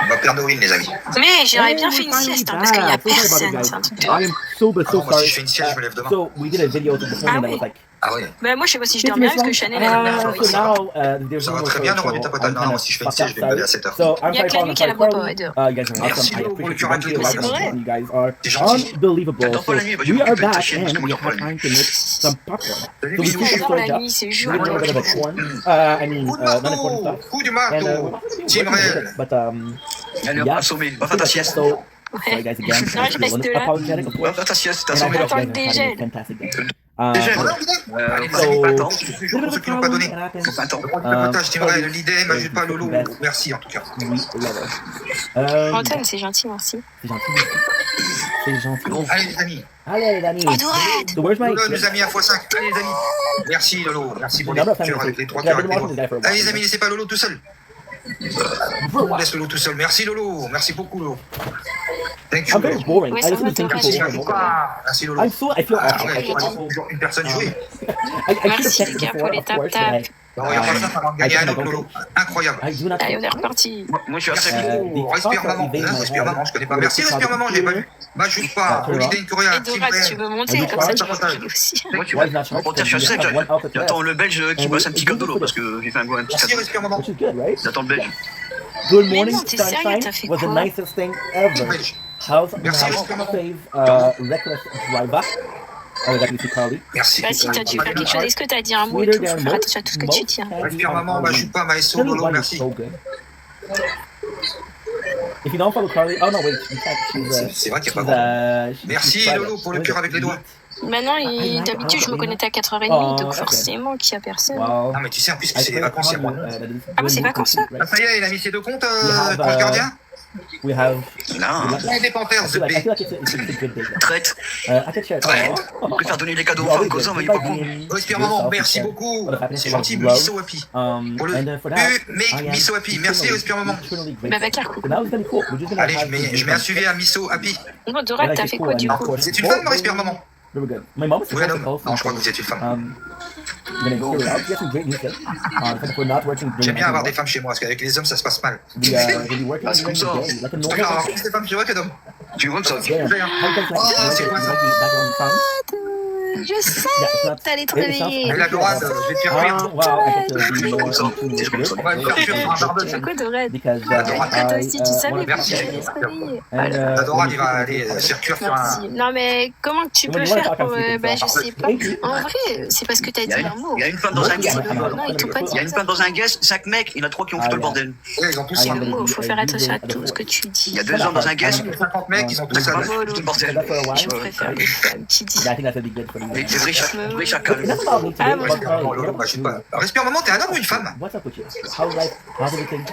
On va perdre Will, les amis. Mais j'aurais bien fait une sieste hein, parce qu'il y a personne. C'est un truc de... I am so but so Moi, si sorry. je fais une sieste, je me lève demain. So we did a video this morning that was like. Ah oui. Bah moi je sais pas si je dors bien parce que Chanel elle est bien. So now there's Ça no va more très bien, show, Laurent du so tapotage. I'm Non, kind moi, of si je fais une sieste, je vais me lever à 7h. So I'm Il y a sorry que la nuit qu'elle a for pas de. you guys are Merci awesome. I beaucoup, appreciate le cœur you. à Thank you. tout. You guys are C'est gentil. unbelievable. T'adores So pas la nuit, bah, je we vais are appeler ta back chienne parce and que we moi, have time to make some popcorn. So we bisous. took a J'adore la job. nuit, c'est We jour. did a little bit of a corn. I mean, not a corn stuff. Coup du And marteau. we're not gonna be Team working with Réel. it, but Allez, on va assommer. Va faire ta sieste. So, sorry guys again. Non, je reste là. Apologetic, of Va course. faire ta sieste, t'as And I assommé hope leur you Attends guys le are having a dégel. fantastic day. Allez, So, les amis, pas tant. so, Je suis pour ceux qui n'ont pas donné. Je tiendrai l'idée, m'ajoute pas Lolo. Merci en tout cas. we love her. Antoine, c'est gentil, merci. C'est gentil, merci. C'est gentil. Bon, allez les amis. Allez les amis. So where's my... Lolo nous a mis un x5. Allez les amis. Merci Lolo. Merci pour les Number of cœurs times avec les 3 yeah, cœurs I've been avec les watching this guy for a doigts. while. Allez les amis, laissez pas Lolo tout seul. On laisse Lolo tout seul. Merci Lolo. Merci beaucoup Lolo. Thank you. I'm very boring. Ouais, I ça listen va, to think Thomas. people over and over again. Merci Lolo. I'm so... I feel Ah awful. ouais, toujours une personne jouée. I should have Merci checked les gars before, pour les of course, but tap-tap. Regarde pas ça, ça va en gagner un autre Lolo. Incroyable. I do not... Allez, on est reparti. Moi, je suis assez Oh, respire maman. Respire maman, je connais pas. Merci respire maman, j'ai pas vu. M'ajoute pas. Holiday in Korea. Et Dora, tu veux monter comme ça, tu peux monter aussi. Moi, tu vois, pour dire, je suis sec. J'attends le belge qui bosse un petit cadeau là parce que j'ai fait un petit Merci cadeau. respire maman. Which is good, right? J'attends le belge. Good Mais morning, non, t'es sérieux, sunshine t'as fait was the quoi? nicest thing ever. How's Merci, my respire maman. fave reckless driver? Oh, that is Carly. Merci. Bah si, toi, tu fais quelque chose. Est-ce que t'as dit un mot et tout? Faut faire attention à tout ce que tu dis. Hein. Respire maman, m'ajoute pas Maestro Lolo, merci. So good. If you don't follow Carly, oh no wait, you can't. C'est vrai qu'il n'y a pas grand. Merci Lolo pour le cœur avec les doigts. Maintenant, d'habitude, je me connecte à 4h30, donc forcément qu'il n'y a personne. Ah mais tu sais en plus que c'est les vacances, c'est moi. Ah bon, c'est vacances ça? Ah ça y est, il a mis ses 2 comptes, compte gardien. We have... Non. Des Panthers, I feel like it's a good day. Traite. I could share it. Je peux faire donner les cadeaux aux femmes qu'aux hommes, il est pas con. Respire maman, merci beaucoup. C'est gentil, Miso Happy. Pour le mais Miso Happy, merci Respire maman. Bah Bakar, coucou. Allez, je mets un suivi à Miso Happy. Bon, Dora, t'as fait quoi du coup? C'est une femme, Respire maman? Very good. My mom is Oui, un homme. also. Non, je crois que vous êtes une femme. I'm gonna figure it out. We have some great news today. If we're not working during J'aime bien avoir des the femmes chez moi, parce qu'avec les hommes, ça se passe mal. we'll be working Ah, c'est comme during ça. the day, like a Je préfère normal. avoir plus de femmes chez moi que d'hommes. Tu vois ça? Damn. How does Oh, c'est quoi ça? background sound? Je sais, t'allais te it réveiller. Mais la Dorade, je vais te faire rire. Wow, I get to be more On va le faire cuire sur un barbecue. C'est quoi Dorade? because Toi aussi, tu savais voilà, que merci. tu allais se réveiller. La Dorade, il va aller se faire cuire sur un... Merci. Non mais comment tu peux faire pour... Bah je sais pas. En vrai, c'est parce que t'as dit un mot. Il y a une femme dans un guest. Non, ils t'ont pas dit Il y a une ça. femme dans un guest, 5 mecs, il y en a 3 qui ont foutu le bordel. Ouais, ils ont tous C'est ça. le mot, faut faire attention à tout ce que tu dis. Il y a 2 hommes dans un guest, 50 mecs, ils ont tous ça. bravo, foutu le bordel. Je préfère les femmes qui disent. I think that would be good for you. C'est vrai, chacun. That's about me today. Ah, but, Lolo, bah, je sais pas. Respire maman, t'es un homme ou une femme? what's up with you? How's life? How's everything?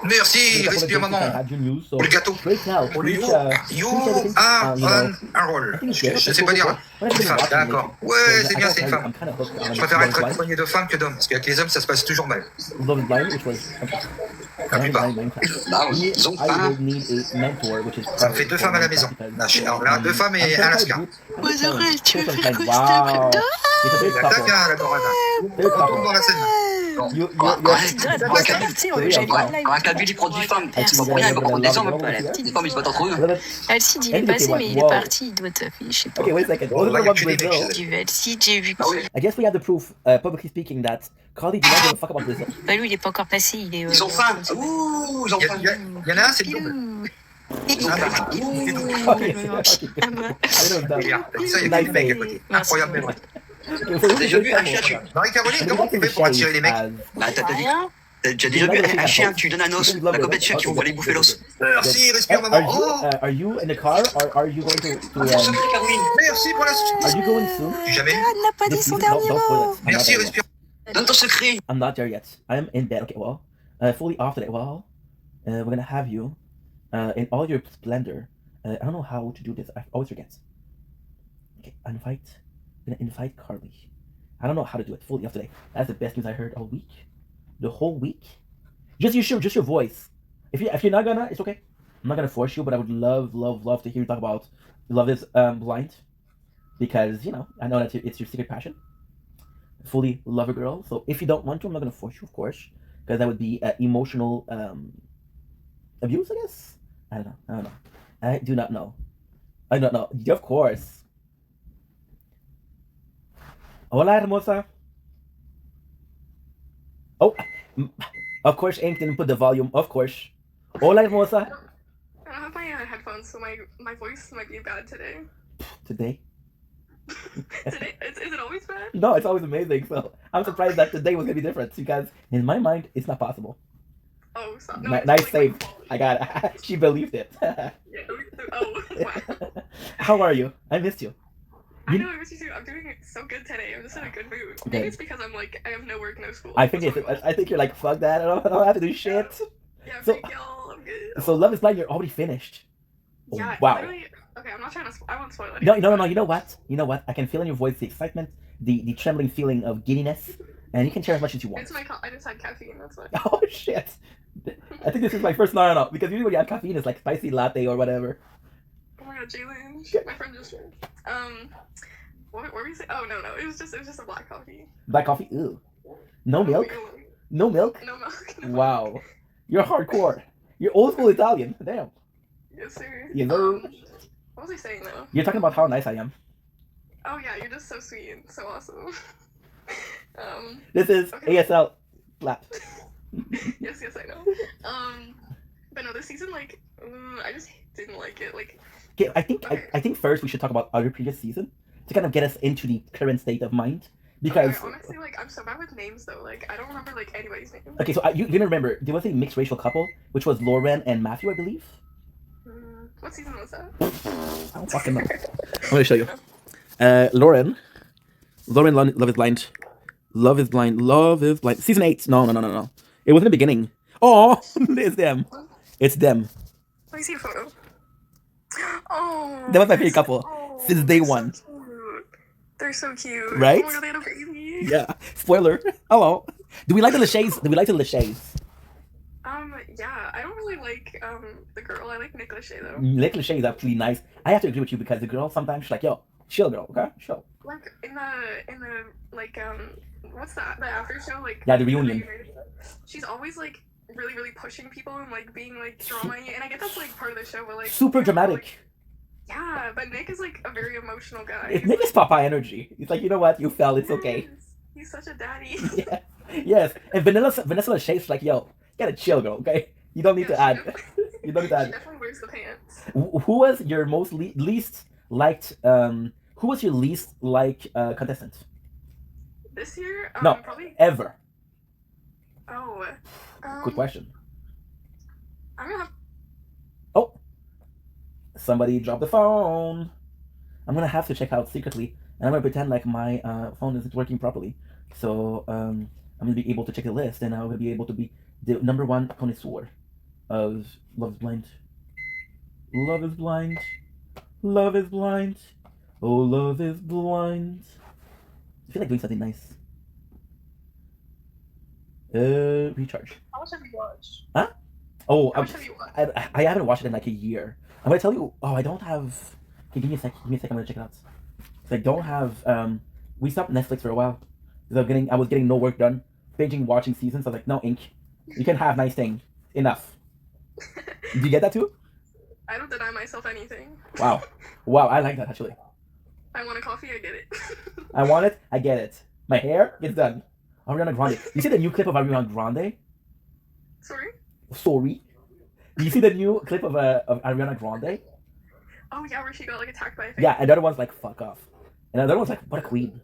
Merci, respire maman. I had your news, so Pour le gâteau. right now, Pour le please, you everything, are you know, un rôle. I think it's good. Je sais pas dire. When I Une femme, watching d'accord. it, Ouais, because c'est I bien, gotta c'est une tell you, femme. I'm kind of hooked on Je préfère être Love is Blind. accompagné de femmes que d'hommes, parce qu'avec les hommes, ça se passe toujours mal. Love is Blind, which was La plupart. I would need a mentor, which is Ça me fait 2 femmes à la maison. Alors là, 2 femmes et un lascar. Tu veux faire quoi Wow. Il attaque la Dorade. On tombe dans la scène. Un cabine, il prend 10 femmes. C'est pas pour rien, il va prendre des hommes. Les femmes, ils se battent entre eux. Alcide, il est passé, mais il est parti, il doit t'afficher, je sais pas. Okay, wait a second. Oh, là, il y a What que des Brazil? mecs chez elle. Du Alcide, j'ai vu. I guess we have the proof, publicly speaking, that Carly did not give a fuck about Brazil. Bah lui, il est pas encore passé, il est... Ils ont faim. Ouh, ils ont faim. Il y en a un, c'est le double. Ils ont faim. Okay, Ah bah. Ça, il y a que des mecs à côté. Incroyable, mais vrai. T'as déjà vu un chien, tu... Marie-Caroline, comment tu fais pour attirer les mecs? Bah, t'as déjà vu un chien, tu lui donnes un os, la copette de chien qui vont aller bouffer l'os. Merci, respire maman. Oh, Are you in the car, or are you going to Secret, Caroline. merci pour la are you going soon? Jamais. Elle n'a pas dit son dernier Don't spoil mot. it. Merci, respire. Donne ton secret. I'm not there yet. I'm in bed. Okay, well, fully off today. Well, we're gonna have you in all your splendor. I don't know how to do this. I always forget. Okay, I'm gonna invite Carly. I don't know how to do it fully off today. That's the best news I heard all week. The whole week. Just your voice. If you're not gonna, it's okay. I'm not gonna force you, but I would love to hear you talk about Love is Blind, because I know that it's your secret passion. Fully love a girl. So if you don't want to, I'm not gonna force you, of course, because that would be emotional abuse, I guess. I don't know. I do not know. I don't know. Of course. Hola, hermosa. Oh, of course, Ink didn't put the volume. Of course. Hola, hermosa. I don't have my headphones, so my voice might be bad today. Today? Today? Is it always bad? No, it's always amazing. So I'm surprised that today was gonna be different, because in my mind, it's not possible. Oh, stop. No, Nice save. I got it. She believed it. Yeah, oh, wow. How are you? I missed you. I know, I miss you too. I'm doing so good today. I'm just in a good mood. Maybe Good. it's because I'm like, I have no work, no school. I think you're like, fuck that. I don't have to do shit. Yeah, So, freak y'all. I'm good. so Love is Blind, you're already finished. Yeah, Wow. literally. Okay, I'm not trying to. I won't spoil anything. No. You know what? I can feel in your voice the excitement, the trembling feeling of giddiness, and you can share as much as you want. It's I just had caffeine. That's why. Oh shit! I think this is my first no, because usually when you have caffeine, it's like spicy latte or whatever. Oh my god, Jalen, my friend just shared. What were we saying? Oh no, it was just a black coffee. Black coffee? Ew. No milk? No milk? No milk. No wow. Milk. You're hardcore. You're old school Italian. Damn. Yes, sir. Yes, sir. What was I saying though? You're talking about how nice I am. Oh yeah, you're just so sweet and so awesome. This is ASL clap. yes, I know. But no, this season like I just didn't like it. Like. Okay, I think first we should talk about other previous season to kind of get us into the current state of mind because. Okay, honestly, like I'm so bad with names though. Like I don't remember like anybody's name. Okay, so you gonna remember there was a mixed racial couple which was Lauren and Matthew, I believe. What season was that? I don't fucking know. I'm gonna show you. Lauren, Love is Blind. Love is Blind. Season 8. No. It was in the beginning. Oh, it's them. It's them. Let me see a photo. Oh. That was my favorite couple since day one. They're so cute. Right? Oh my god, they had a baby. Yeah. Spoiler. Hello. Do we like the Lachey's? Yeah, I don't really like the girl. I like Nick Lachey though. Nick Lachey is actually nice. I have to agree with you because the girl sometimes she's like, yo, chill girl, okay? Chill. Like in the like what's that? The after show, like yeah, the reunion. She's always like really pushing people and like being like drama, and I get that's like part of the show, but like super dramatic. Like, yeah, but Nick is like a very emotional guy. Nick is Papa energy. He's like, you know what, you fell, it's okay. He's such a daddy. Yeah. Yes, and Vanessa Lachey's like, yo, gotta chill, girl, okay? You don't need to add. You don't need to add. She definitely wears the pants. Who was your most least liked? Who was your least liked contestant? This year? No, probably ever. Oh. Good question. I'm gonna have. Oh. Somebody dropped the phone. I'm gonna have to check out secretly, and I'm gonna pretend like my phone isn't working properly. So I'm gonna be able to check the list, and I'm gonna be able to be the number one connoisseur of Love is Blind. Love is blind. Love is blind. Oh, love is blind. I feel like doing something nice. Recharge. How much have you watched? Huh? Oh, How much have you watched? I haven't watched it in like a year. I'm gonna tell you. Oh, I don't have. Okay, give me a sec. I'm gonna check it out. So I don't have. We stopped Netflix for a while. Because I was getting no work done. Binging, watching seasons. I was like, no, Ink. You can have nice thing. Enough. Do you get that too? I don't deny myself anything. Wow, I like that actually. I want a coffee. I get it. I want it. I get it. My hair gets done. Ariana Grande. You see the new clip of Ariana Grande? Sorry. Do you see the new clip of Ariana Grande? Oh yeah, where she got like attacked by a thing. Yeah, another one's like fuck off, and another one's like what a queen.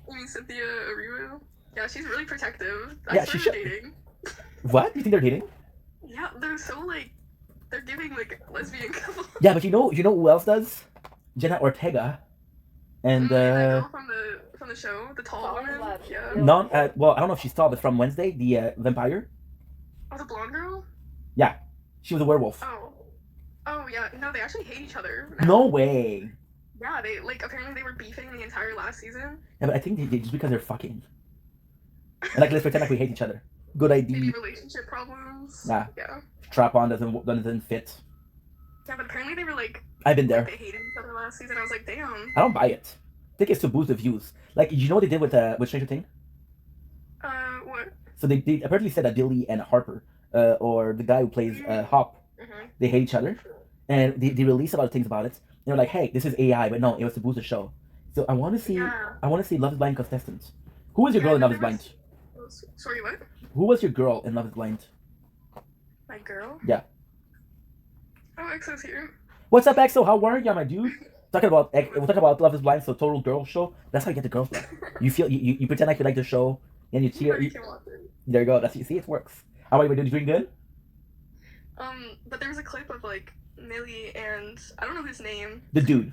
You mean Cynthia Erivo? Yeah, she's really protective. Yeah, she should. Dating. What? You think they're dating? Yeah, they're so like they're giving like lesbian couple. Yeah, but you know who else does? Jenna Ortega, and the girl from the show, the tall woman. Yeah. Well, I don't know if she's tall, but from Wednesday, the vampire. Oh, the blonde girl. Yeah, she was a werewolf. Oh yeah, no, they actually hate each other. No way. Yeah, they like apparently they were beefing the entire last season. Yeah, but I think they just because they're fucking. And like let's pretend like we hate each other. Good idea. Maybe relationship problems. Yeah. Yeah. Strap on doesn't fit. Yeah, but apparently they were like. I've been there. Like, they hated each other last season. I was like, damn. I don't buy it. I think it's to boost the views. Like you know what they did with Stranger Things? What? So they apparently said that Billy and Harper, or the guy who plays Hop, they hate each other, and they released a lot of things about it. They're like, hey, this is AI, but no, it was to boost the show. So I want to see Love is Blind contestants. Who was your girl in Love is Blind? Sorry, what? Who was your girl in Love is Blind? My girl? Yeah. Oh, EXO's here. What's up, EXO? How are you, my dude? We're talking about Love is Blind, so total girl show. That's how you get the girls back. You feel you pretend like you like the show, and you cheer. There you go. See, it works. How are you doing? Doing good? But there was a clip of like Millie and I don't know his name. The dude.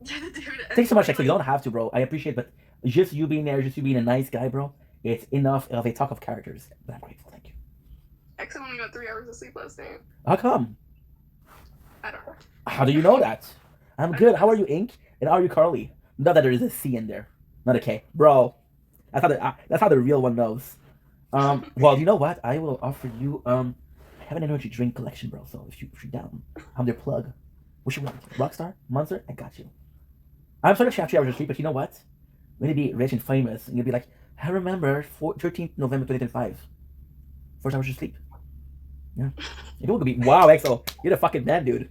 Yeah, the dude. Thanks so much, Exo. You don't have to, bro. I appreciate, but just you being there, just you being a nice guy, bro. It's enough of a talk of characters. But I'm grateful. Thank you. Exo only got 3 hours of sleep last night. How come? I don't know. How do you know that? I'm good. How are you, Ink? And how are you, Carly? Not that there is a C in there, not a K, bro. That's how the real one knows. Well, you know what? I will offer you I have an energy drink collection, bro. So if you're down, I'm their plug. What you want? Rockstar? Monster? I got you. I'm sorry to have 3 hours of sleep, but you know what? We're gonna be rich and famous, and you'll be like, I remember 13th November 2025. 4 hours of sleep. Yeah. You're gonna be wow, EXO. You're the fucking man, dude.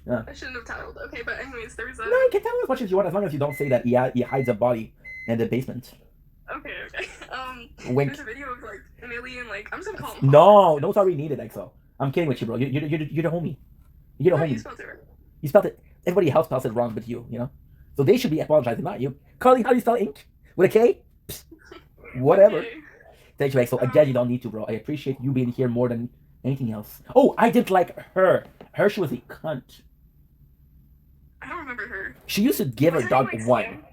Yeah. I shouldn't have tattled. Okay, but anyways, there was a. No, you can tell as much as you want, as long as you don't say that he hides a body in the basement. Okay. Wink. There's a video of like Millie and like I'm just gonna call him. No sorry, needed, EXO. I'm kidding with you, bro. You're the homie. You're the homie. You spelled it right. You spelled it. Everybody else spells it wrong, but you know. So they should be apologizing, not you. Carly, how do you spell ink? With a K? Psst. Whatever. Okay. Thank you, EXO. Again, you don't need to, bro. I appreciate you being here more than anything else. Oh, I didn't like her. She was a cunt. I don't remember her. She used to give her dog like one.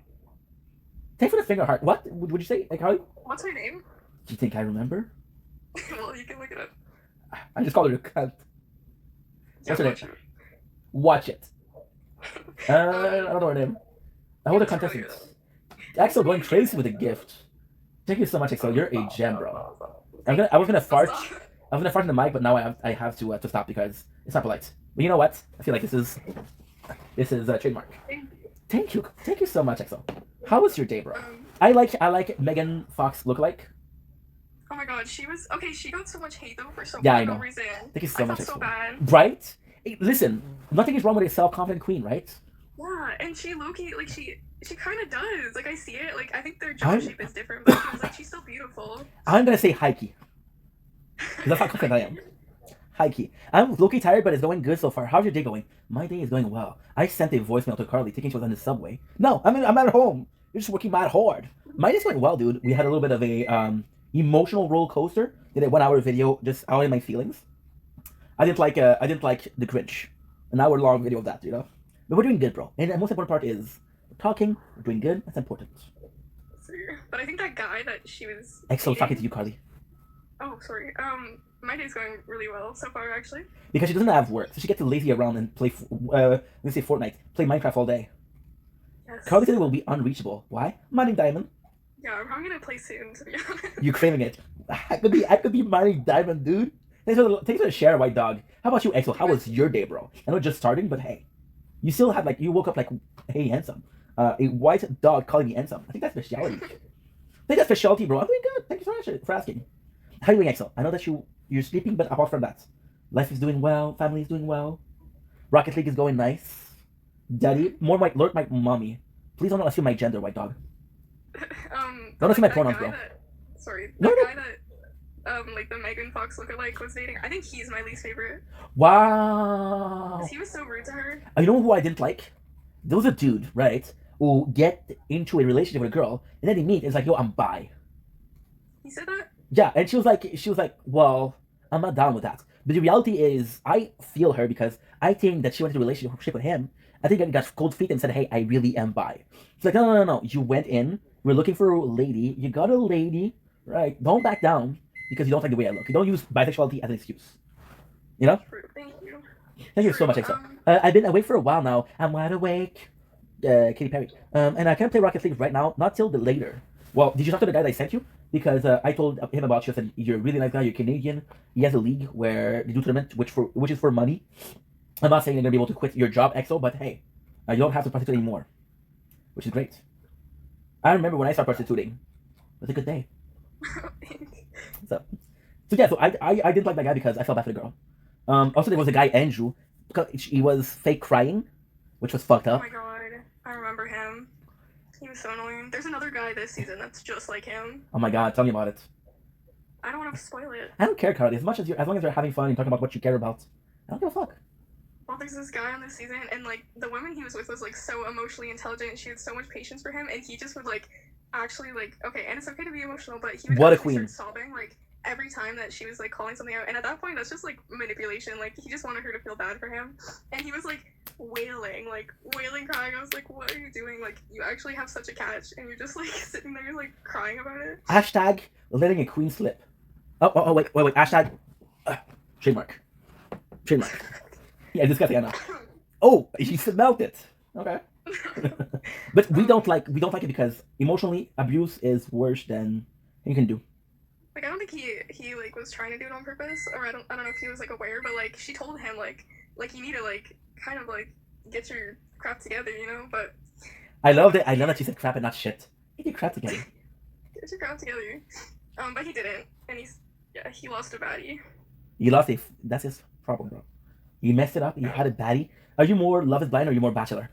Thank for the finger heart. What would you say, Carly? What's her name? Do you think I remember? Well, you can look it up. I just called her a cunt. What's her name? Watch it. Watch it. I don't know her name. I hold a contestant. EXO going crazy with a gift. Thank you so much, EXO. You're a gem, bro. I was gonna fart. I was gonna fart in the mic, but now I have to stop because it's not polite. But you know what? I feel like this is a trademark. Thank you so much, EXO. How was your day, bro? I like Megan Fox lookalike. Oh my god, she was okay. She got so much hate though for I no know. reason. Thank you so much, felt so EXO. bad. Right? Hey, listen, nothing is wrong with a self-confident queen, right? Yeah, and she low-key, like she kind of does. Like I see it. Like I think their jaw shape is different, but she was like she's still beautiful. I'm gonna say Heike. That's how confident I am. Heike. I'm low-key tired, but it's going good so far. How's your day going? My day is going well. I sent a voicemail to Carly thinking she was on the subway. No, I'm at home. You're just working mad hard. My day's going well, dude. We had a little bit of a emotional roller coaster. Did a 1-hour video just out in my feelings. I didn't like the Grinch. An hour-long video of that, you know. But we're doing good, bro. And the most important part is we're talking. We're doing good. That's important. But I think that guy that she was. Excellent talking to you, Carly. Oh, sorry. My day's going really well so far, actually. Because she doesn't have work, so she gets to lazy around and play. Let's say Fortnite, play Minecraft all day. Yes. Carly said it will be unreachable. Why? Mining Diamond. Yeah, I'm probably gonna play soon, to be honest. You craving it? I could be mining Diamond, dude. Thanks for the share, White Dog. How about you, Exo? How was your day, bro? I know it's just starting, but hey, you still had you woke up hey, handsome. A white dog calling me handsome. I think that's speciality. Bro. I'm doing good. Thank you so much for asking. How are you doing, Exo? I know that you're sleeping, but apart from that, life is doing well. Family is doing well. Rocket League is going nice. Daddy, more might lurk my mommy. Please don't assume my gender, White Dog. Don't assume my pronouns, bro. Guy that like the Megan Fox lookalike was dating. I think he's my least favorite. Wow. He was so rude to her. You know who I didn't like? There was a dude, right, who get into a relationship with a girl, and then they meet, and it's like, yo, I'm bi. He said that? Yeah, and she was like, well, I'm not down with that. But the reality is, I feel her because I think that she went into a relationship with him. I think I got cold feet and said, hey, I really am bi. It's like, no. You went in, we're looking for a lady, you got a lady, right? Don't back down because you don't like the way I look. You don't use bisexuality as an excuse. You know? True. Thank you. Thank you so much, EXO. I've been awake for a while now. I'm wide awake. Katy Perry. And I can't play Rocket League right now, not till the later. Well, did you talk to the guy that I sent you? Because I told him about you. I said, you're a really nice guy, you're Canadian. He has a league where they do tournament, which is for money. I'm not saying you're going to be able to quit your job, EXO, but hey, you don't have to prostitute anymore. Which is great. I remember when I started prostituting. It was a good day. So yeah, so I didn't like that guy because I felt bad for the girl. Also, there was a guy, Andrew, because he was fake crying, which was fucked up. Oh my god, I remember him. He was so annoying. There's another guy this season that's just like him. Oh my god, tell me about it. I don't want to spoil it. I don't care, Carly. As long as you're having fun and talking about what you care about, I don't give a fuck. Well, there's this guy on this season, and like the woman he was with was like so emotionally intelligent, and she had so much patience for him, and he just would like actually like okay, and it's okay to be emotional, but he would What a actually queen. start sobbing like every time that she was like calling something out, and at that point that's just like manipulation. Like he just wanted her to feel bad for him, and he was like wailing, crying. I was like, what are you doing? Like you actually have such a catch, and you're just like sitting there like crying about it. Hashtag letting a queen slip. Oh, wait. Hashtag trademark. Yeah, disgusting. I know. Oh, she smelled it. Okay. But we don't like it because emotionally abuse is worse than you can do. Like I don't think he like was trying to do it on purpose, or I don't know if he was like aware, but like she told him like you need to like kind of like get your crap together, you know. But I love that she said crap and not shit. Get your crap together. Get your crap together. But he didn't, and he lost a baddie. You lost it. That's his problem, bro. You messed it up. You had a baddie. Are you more Love is Blind or are you more Bachelor?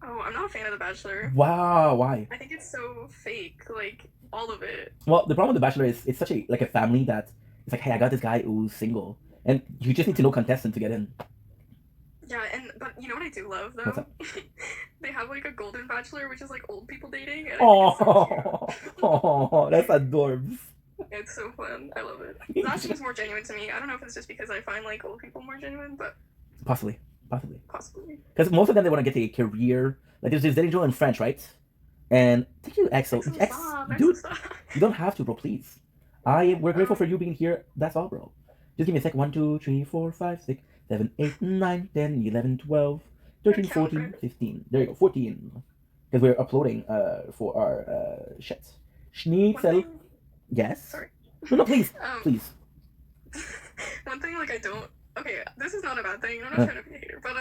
Oh, I'm not a fan of The Bachelor. Wow, why? I think it's so fake, like all of it. Well, the problem with The Bachelor is it's such a family that it's like, hey, I got this guy who's single, and you just need to know contestant to get in. Yeah, but you know what I do love though? What's up? They have like a golden bachelor, which is like old people dating. And Oh, that's adorbs. It's so fun. I love it. That seems more genuine to me. I don't know if it's just because I find like old people more genuine, but Possibly. possibly. Because most of them, they want to get a career. Like there's dating show in French, right? And thank you, EXO. Dude, you don't have to, bro. Please. We're grateful for you being here. That's all, bro. Just give me a sec. 1, 2, 3, 4, 5, 6, 7, 8, 9, 10, 11, 12, 13, 14, 15. There you go, 14. Because we're uploading for our shit. Schnitzel. Yes. Sorry. No, please. Please. One thing like I don't. Okay, this is not a bad thing. I'm not trying to be a hater, but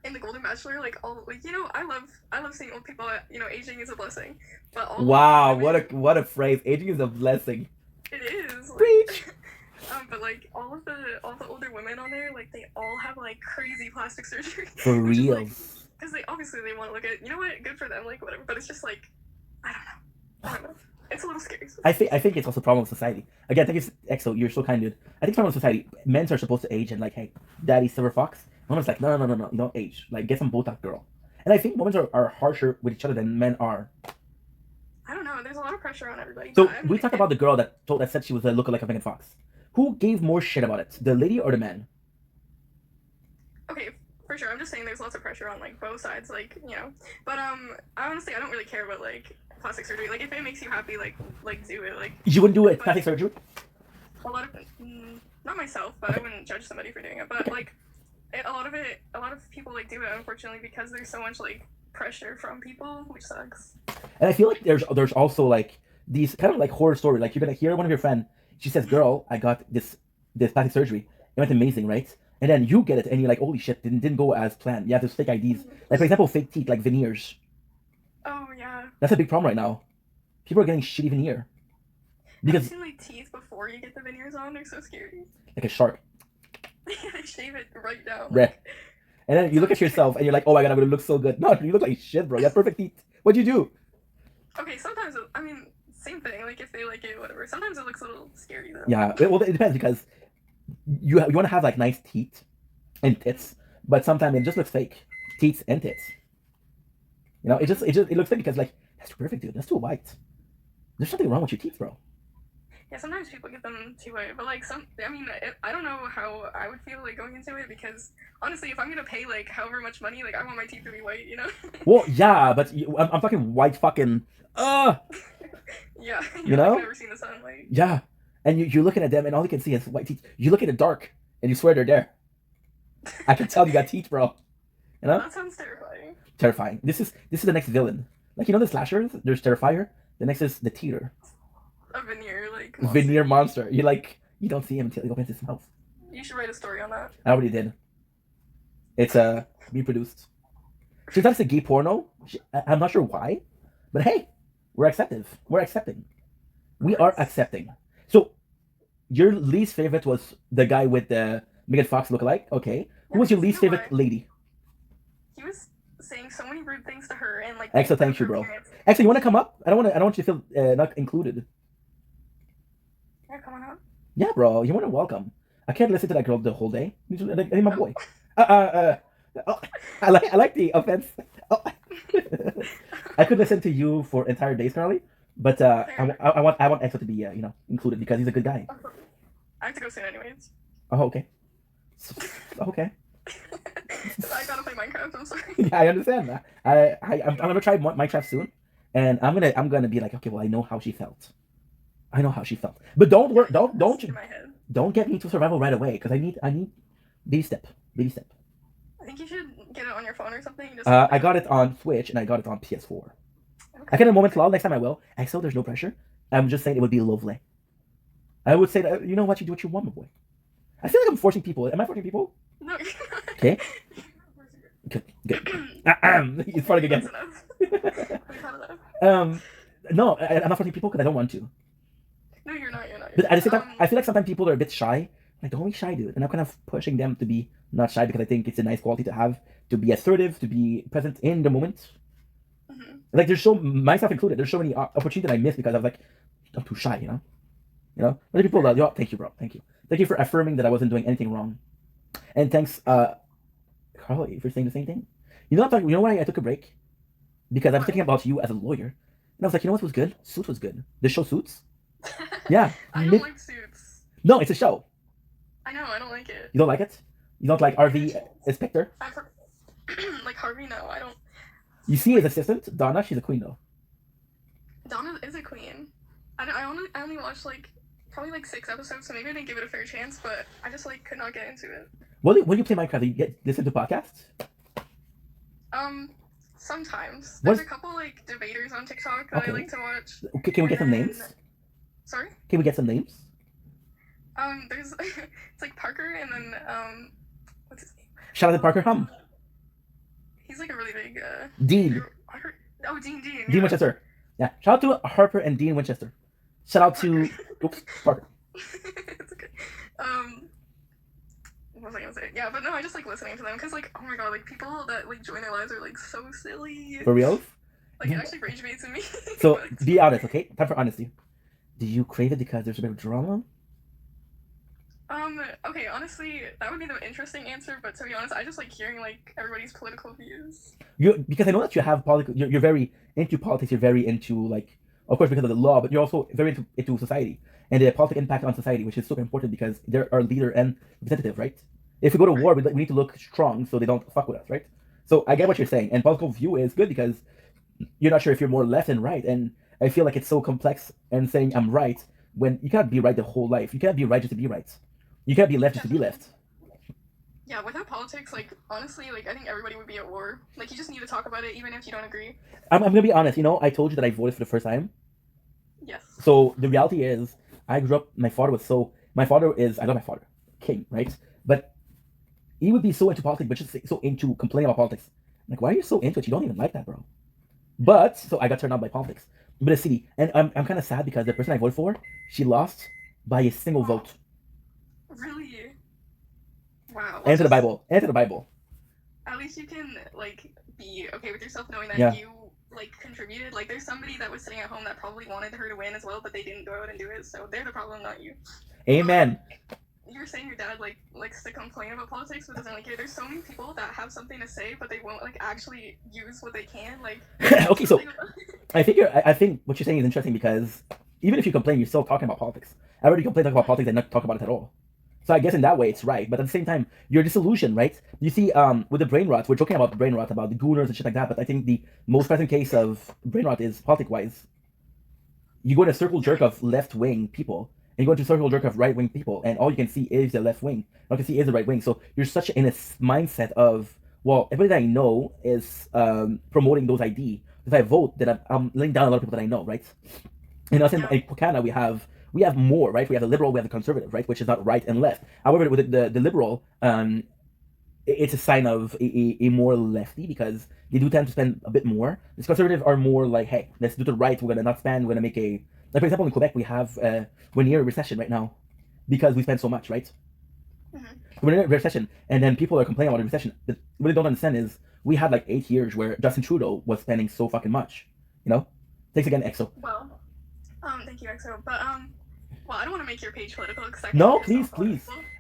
in the Golden Bachelor, like all like I love seeing old people. Aging is a blessing. But all Wow, what a phrase. Aging is a blessing. It is. Like, Preach. But like all the older women on there, like they all have like crazy plastic surgery. For real. Because they obviously want to look at, you know what, good for them, like whatever. But it's just like I don't know. It's a little scary. I think it's also a problem with society. Again, thank you, EXO. You're so kind, dude. I think it's a problem with society. Men are supposed to age and like, hey, daddy, Silver Fox. Women's like, no, you don't age. Like, get some Botox, girl. And I think women are harsher with each other than men are. I don't know. There's a lot of pressure on everybody. So we talked about the girl that said she was a lookalike of Megan Fox. Who gave more shit about it, the lady or the man? Okay, for sure. I'm just saying there's lots of pressure on like both sides, like But honestly, I don't really care about like plastic surgery. Like if it makes you happy, like do it. Like you wouldn't do it plastic surgery? A lot of not myself, but I wouldn't judge somebody for doing it. But like a lot of people like do it unfortunately because there's so much like pressure from people, which sucks. And I feel like there's also like these kind of like horror story. Like you're gonna hear one of your friends. She says, "Girl, I got this plastic surgery. It went amazing, right?" And then you get it, and you're like, "Holy shit! Didn't go as planned." You have those fake IDs, like for example, fake teeth, like veneers. Oh yeah. That's a big problem right now. People are getting shitty veneer. Because I've seen like teeth before you get the veneers on. They're so scary. Like a shark. They shave it right down. Like... And then you look at yourself, and you're like, "Oh my god, I'm gonna look so good." No, you look like shit, bro. You have perfect teeth. What'd you do? Okay, sometimes same thing. Like if they like it, whatever. Sometimes it looks a little scary though. Yeah, well, it depends because you want to have like nice teeth and tits, but sometimes it just looks fake. Teeth and tits. It looks fake because like that's perfect, dude. That's too white. There's something wrong with your teeth, bro. Yeah, sometimes people get them too white, but like I don't know how I would feel like going into it because honestly, if I'm gonna pay like however much money, like I want my teeth to be white, Well, yeah, but I'm talking white fucking. Yeah, you know. I've never seen the sunlight. Yeah, and you're looking at them, and all you can see is white teeth. You look at it dark, and you swear they're there. I can tell you got teeth, bro. That sounds terrifying. Terrifying. This is the next villain. Like the slashers. There's Terrifier. The next is the Teeter. A veneer monster. Veneer monster. You don't see him until he opens his mouth. You should write a story on that. I already did. It's being produced. She thought it's a gay porno. I'm not sure why, but hey, we're accepting. We are accepting. So, your least favorite was the guy with the Megan Fox lookalike. Okay, who was your least favorite lady? He was saying so many rude things to her and like. Excellent, thank you, bro. Actually, you want to come up? I don't want you to feel not included. Yeah, come on up. Yeah, bro, you want to welcome. I can't listen to that girl the whole day. Hey, my boy. I like the offense. I could listen to you for entire days, Carly, But I want Exo to be included because he's a good guy. I have to go soon anyways. Oh, okay. Okay. I gotta play Minecraft. I'm sorry. Yeah, I understand that. I'm gonna try Minecraft soon, and I'm gonna be like, okay, well, I know how she felt. I know how she felt. But don't get me to survival right away because I need baby step. I think you should get it on your phone or something. Just I got it on Switch and I got it on PS4. I can a moment lol. Next time I will. Axel, there's no pressure. I'm just saying it would be lovely. I would say that you know what, you do what you want, my boy. I feel like I'm forcing people. Am I forcing people? No, you're not. Okay. Good. It's farting again. No, I'm not forcing people because I don't want to. No, you're not. But at the same time, I feel like sometimes people are a bit shy. Like, don't be shy, dude. And I'm kind of pushing them to be not shy because I think it's a nice quality to have, to be assertive, to be present in the moment. Mm-hmm. Like, there's myself included, there's so many opportunities that I miss because I was like, I'm too shy, you know? Other people that, thank you, bro. Thank you. Thank you for affirming that I wasn't doing anything wrong. And thanks, Carly, for saying the same thing. You know why I took a break? Because I was thinking about you as a lawyer. And I was like, you know what was good? Suits was good. The show Suits? Yeah. I don't like Suits. No, it's a show. I know, I don't like it. You don't like it? You don't like Harvey Specter? Like Harvey, no, I don't. You see his assistant, Donna, she's a queen though. Donna is a queen. I only watched probably 6 episodes, so maybe I didn't give it a fair chance, but I just could not get into it. When you play Minecraft, you listen to podcasts? Sometimes. There's a couple debaters on TikTok that I like to watch. Okay, can we get some names? Sorry? Can we get some names? There's it's Parker and then what's his name? Shout out to Parker Hum. He's a really big Dean. Dean. Dean Winchester. Yeah. Shout out to Harper and Dean Winchester. Shout out to Parker. It's okay. What was I gonna say? Yeah, but no, I just listening to them because oh my god, people that join their lives are so silly. For real? It actually rage baits in me. So be honest, okay? Time for honesty. Do you crave it because there's a bit of drama? Okay, honestly, that would be the interesting answer, but to be honest, I just like hearing everybody's political views. Because I know that you have you're very into politics, you're very into of course because of the law, but you're also very into society and the political impact on society, which is super important because they're our leader and representative, right? If we go to war, we need to look strong so they don't fuck with us, right? So I get what you're saying, and political view is good because you're not sure if you're more left and right, and I feel like it's so complex and saying I'm right when you can't be right the whole life. You can't be right just to be right. You can't be left just to be left. Yeah, without politics, honestly, I think everybody would be at war. You just need to talk about it, even if you don't agree. I'm gonna be honest. I told you that I voted for the first time. Yes. So the reality is, I grew up. I got my father, king, right? But he would be so into politics, but just so into complaining about politics. Why are you so into it? You don't even like that, bro. But so I got turned on by politics. But the city, and I'm kind of sad because the person I voted for, she lost by a single vote. Really? Wow. Answer the Bible. At least you can be okay with yourself knowing that you contributed. There's somebody that was sitting at home that probably wanted her to win as well, but they didn't go out and do it. So they're the problem, not you. Amen. You're saying your dad likes to complain about politics, but doesn't care. There's so many people that have something to say, but they won't actually use what they can. Okay, so I think what you're saying is interesting because even if you complain, you're still talking about politics. I already complain about politics and not talk about it at all. So I guess in that way it's right, but at the same time you're disillusioned, right? You see, with the brain rot, we're joking about the brain rot, about the gooners and shit like that, but I think the most present case of brain rot is politic-wise. You go in a circle jerk of left-wing people, and you go into a circle jerk of right-wing people, and all you can see is the left wing. All you can see is the right wing. So you're such in a mindset of, well, everybody that I know is promoting those ideas. If I vote, then I'm laying down a lot of people that I know, right? And us in Canada, we have more, right? We have the liberal, we have the conservative, right? Which is not right and left. However, with the liberal, it's a sign of a more lefty because they do tend to spend a bit more. The conservative are more hey, let's do the right. We're gonna not spend. We're gonna make for example, in Quebec, we're near a recession right now because we spend so much, right? Mm-hmm. We're in a recession, and then people are complaining about the recession. But what they don't understand is we had 8 years where Justin Trudeau was spending so fucking much. Thanks again, EXO. Well, thank you, EXO. But well, I don't want to make your page political. No, please.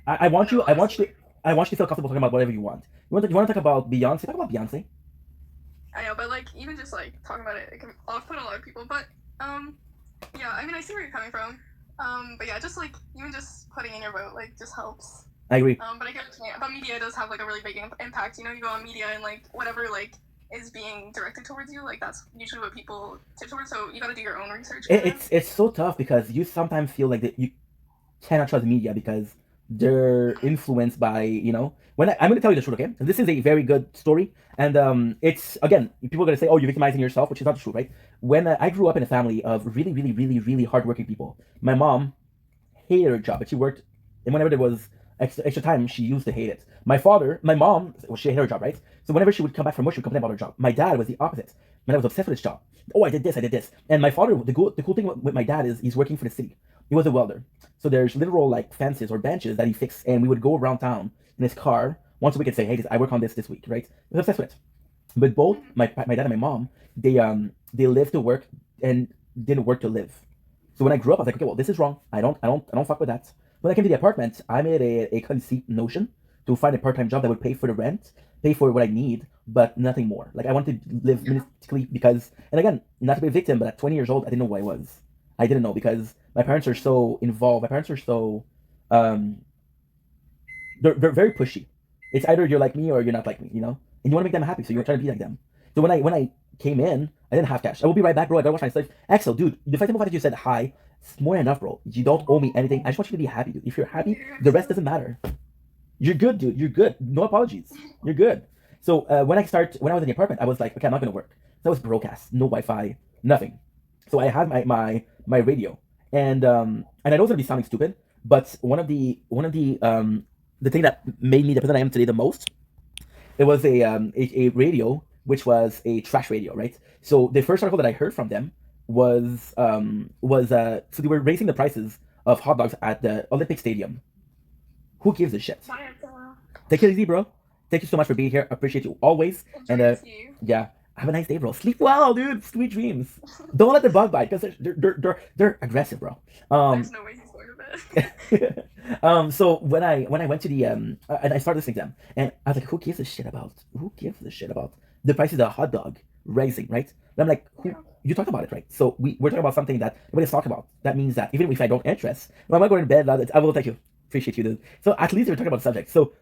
I want you to feel comfortable talking about whatever you want. You want to talk about Beyonce? Talk about Beyonce. I know, but even just talking about it can off-put a lot of people. But Yeah, I mean, I see where you're coming from. But yeah, just like even just putting in your vote like just helps. I agree. But I get what you mean. But media does have like a really big impact. You know, you go on media and like whatever like is being directed towards you, like that's usually what people tip towards. So you got to do your own research. It's so tough because you sometimes feel like that you cannot trust the media because they're influenced by, you know, I'm going to tell you the truth, okay? And this is a very good story, and it's, again, people are going to say, oh, you're victimizing yourself, which is not true, right? When I grew up in a family of really, really, really, really hardworking people, my mom hated her job, but she worked, and whenever there was extra time, she used to hate it. My mom, well, she hated her job, right? So whenever she would come back from work, she would complain about her job. My dad was the opposite. My dad was obsessed with his job. Oh, I did this. And my father, the cool thing with my dad is he's working for the city. He was a welder. So there's literal like fences or benches that he fixed, and we would go around town in his car once a week and say, hey, I work on this week, right? He was obsessed with it. But both my dad and my mom, they lived to work and didn't work to live. So when I grew up, I was like, okay, well, this is wrong. I don't fuck with that. When I came to the apartment, I made a conceit notion to find a part-time job that would pay for the rent, pay for what I need, but nothing more. Like I wanted to live minimalistically because, and again, not to be a victim, but at 20 years old, I didn't know who I was. I didn't know because my parents are so involved. My parents are so, they're very pushy. It's either you're like me or you're not like me, you know? And you want to make them happy, so you're trying to be like them. So when I came in, I didn't have cash. I will be right back, bro. I gotta watch my stuff. Axel, dude, the fact that you said hi, it's more than enough, bro. You don't owe me anything. I just want you to be happy, dude. If you're happy, the rest doesn't matter. You're good, dude. You're good. No apologies. You're good. So when I was in the apartment, I was like, okay, I'm not gonna work. So I was broke ass, no Wi-Fi, nothing. So I had my radio, and I know it's gonna be sounding stupid, but one of the thing that made me the person I am today the most, it was a radio which was a trash radio, right? So the first article that I heard from them was so they were raising the prices of hot dogs at the Olympic Stadium. Who gives a shit? Take it easy, bro. Thank you so much for being here. Appreciate you always. And yeah, have a nice day, bro. Sleep well, dude. Sweet dreams. Don't let the bug bite because they're aggressive, bro. There's no way he's going to bed. So when I went to the and I started listening to them, and I was like, who gives a shit about the prices of a hot dog rising, right? And I'm like, you talked about it, right? So we're talking about something that nobody's talking about. That means that even if I don't interest, when I'm going to bed, I will thank you. Appreciate you, dude. So at least they were talking about the subject. So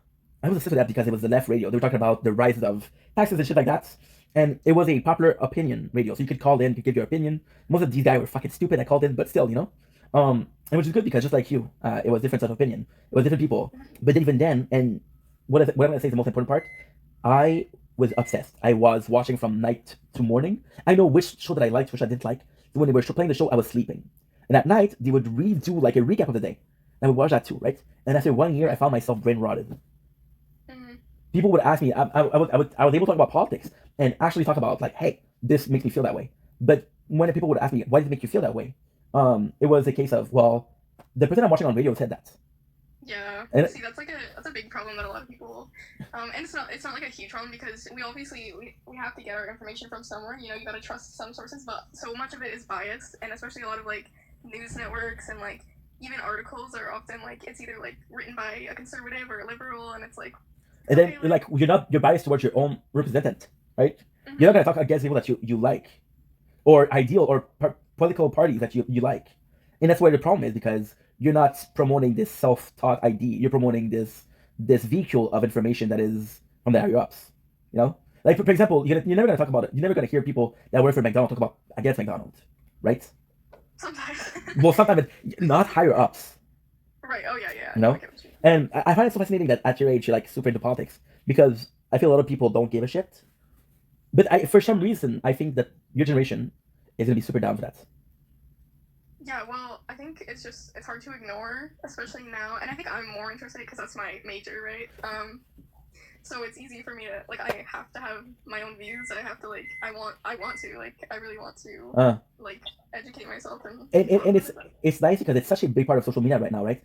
I was obsessed with that because it was the left radio. They were talking about the rise of taxes and shit like that. And it was a popular opinion radio. So you could call in, you could give your opinion. Most of these guys were fucking stupid. I called in, but still, you know? And which is good because just like you, it was different of opinion. It was different people. But even then, and what I'm going to say is the most important part, I was obsessed. I was watching from night to morning. I know which show that I liked, which I didn't like. So when they were playing the show, I was sleeping. And at night, they would redo like a recap of the day. And I would watch that too, right? And after 1 year, I found myself brain rotted. People would ask me, I was able to talk about politics and actually talk about like, hey, this makes me feel that way. But when people would ask me, why did it make you feel that way? It was a case of, well, the person I'm watching on radio said that. Yeah. And see, that's a big problem that a lot of people, and it's not like a huge problem because we obviously we have to get our information from somewhere. You know, you gotta trust some sources, but so much of it is biased, and especially a lot of like news networks and like even articles are often like it's either like written by a conservative or a liberal, and it's like. And then like you're biased towards your own representative, right? You're not gonna talk against people that you like, or ideal or political parties that you like, and that's where the problem is because you're not promoting this self-taught ID. You're promoting this vehicle of information that is from the higher ups. You know, like for example, you're never gonna talk about it. You're never gonna hear people that work for McDonald's talk about against McDonald's, right? Sometimes. Well, sometimes not higher ups. Right. Oh yeah. You know. And I find it so fascinating that at your age you're like super into politics because I feel a lot of people don't give a shit. But for some reason, I think that your generation is gonna be super down for that. Yeah, well, I think it's hard to ignore, especially now, and I think I'm more interested because that's my major, right? So it's easy for me to like I have to have my own views, and I have to like I really want to like educate myself and it's nice because it's such a big part of social media right now, right?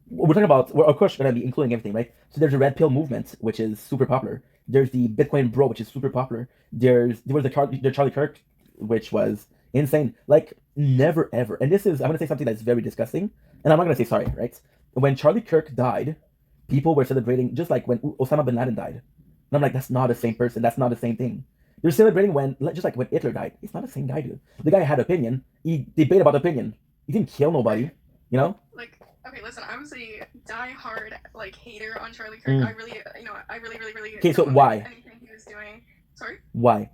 We're of course going to be including everything, right? So there's the red pill movement, which is super popular. There's the Bitcoin bro, which is super popular. There was the Charlie Kirk, which was insane. Like never ever. And I'm going to say something that's very disgusting, and I'm not going to say sorry, right? When Charlie Kirk died, people were celebrating just like when Osama bin Laden died. And I'm like, that's not the same person. That's not the same thing. They're celebrating when, just like when Hitler died. He's not the same guy, dude. The guy had opinion. He debated about opinion. He didn't kill nobody. You know? Like, okay, listen, I was a die-hard like hater on Charlie Kirk. I really, I really. Okay, so don't why? like anything he was doing. Sorry. Why?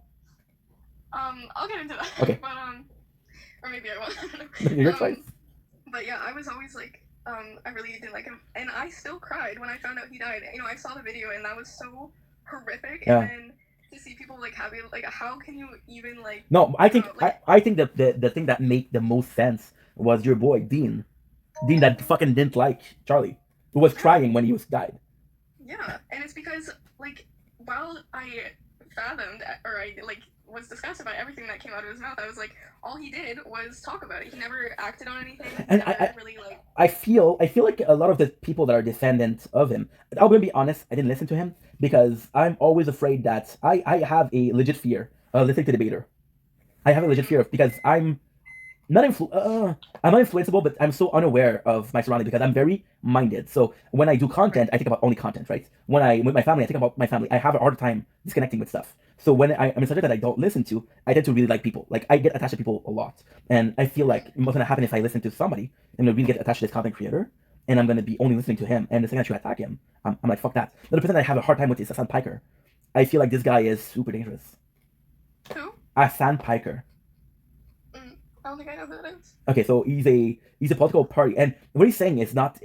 I'll get into that. Okay. But or maybe I won't. Your choice. But yeah, I was always like, I really didn't like him, and I still cried when I found out he died. I saw the video, and that was so horrific. Yeah. And then to see people like having like, how can you even like? No, I think I think that the thing that made the most sense was your boy Dean. Dean that fucking didn't like Charlie, who was crying when he was died. Yeah, and it's because like while I fathomed or I like was disgusted by everything that came out of his mouth, I was like, all he did was talk about it. He never acted on anything. And I feel like a lot of the people that are descendants of him. I'm gonna be honest, I didn't listen to him because I'm always afraid that I have a legit fear of listening to the debater. I have a legit fear because I'm not influenceable, but I'm so unaware of my surroundings because I'm very minded. So when I do content, I think about only content, right? When I'm with my family, I think about my family. I have a hard time disconnecting with stuff. So when I'm in a subject that I don't listen to, I tend to really like people. Like I get attached to people a lot, and I feel like what's gonna happen if I listen to somebody, I'm gonna really get attached to this content creator, and I'm gonna be only listening to him. And the second that you attack him, I'm like, fuck that. The person that I have a hard time with is Hassan Piker. I feel like this guy is super dangerous. Who? Hassan Piker. I don't think I know who that is. Okay, so he's a political party, and what he's saying is not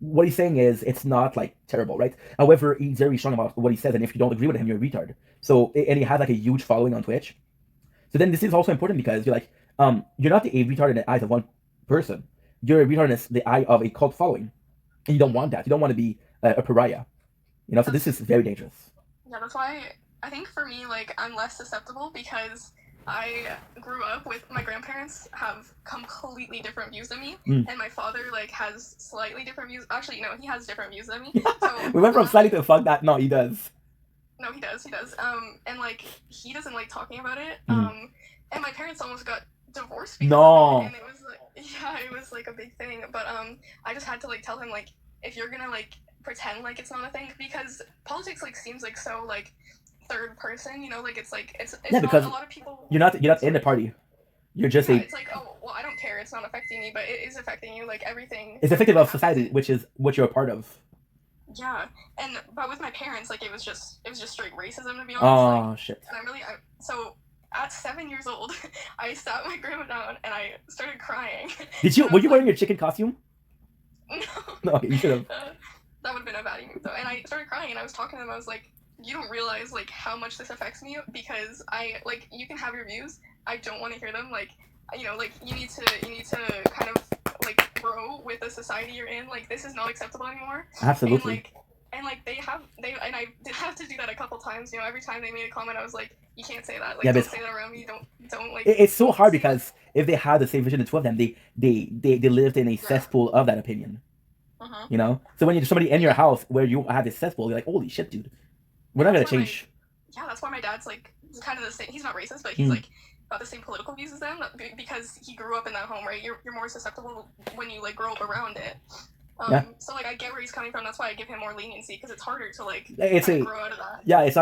what he's saying is it's not like terrible, right? However, he's very strong about what he says, and if you don't agree with him, you're a retard. So and he has like a huge following on Twitch. So then this is also important because you're like you're not a retard in the eyes of one person. You're a retard in the eye of a cult following, and you don't want that. You don't want to be a pariah. So this is very dangerous. Yeah, that's why I think for me, like, I'm less susceptible because I grew up with my grandparents have completely different views than me, and my father like has slightly different views. Actually, no, he has different views than me. So we went from slightly to fuck that. No, he does. No, he does. And like he doesn't like talking about it. And my parents almost got divorced because of it, and it was like, yeah, it was like a big thing. But I just had to like tell him like, if you're gonna like pretend like it's not a thing, because politics like seems like so like third person, like it's yeah, because not, a lot of people, you're not in the party. You're just it's like, oh well, I don't care, it's not affecting me, but it is affecting you. Like everything it's affected of society, which is what you're a part of. Yeah, but with my parents, like it was just straight racism, to be honest. Oh shit. And so at 7 years old, I sat my grandma down and I started crying. Were you wearing your chicken costume? No. Okay, you should have. That would have been a bad move though. And I started crying and I was talking to them. I was like, you don't realize like how much this affects me, because you can have your views, I don't want to hear them. Like, like you need to kind of like grow with the society you're in. Like this is not acceptable anymore. Absolutely. And I did have to do that a couple times. Every time they made a comment, I was like, you can't say that. Like, yeah, don't say that around me. Don't like. It's so hard because if they had the same vision, the two of them, they lived in a cesspool of that opinion. So when you're somebody in your house where you have this cesspool, you're like, holy shit, dude, we're not gonna change. That's why my dad's like kind of the same. He's not racist, but he's like got the same political views as them, because he grew up in that home, right? You're more susceptible when you like grow up around it. So like I get where he's coming from. That's why I give him more leniency, because it's harder to like grow out of that. Yeah, it's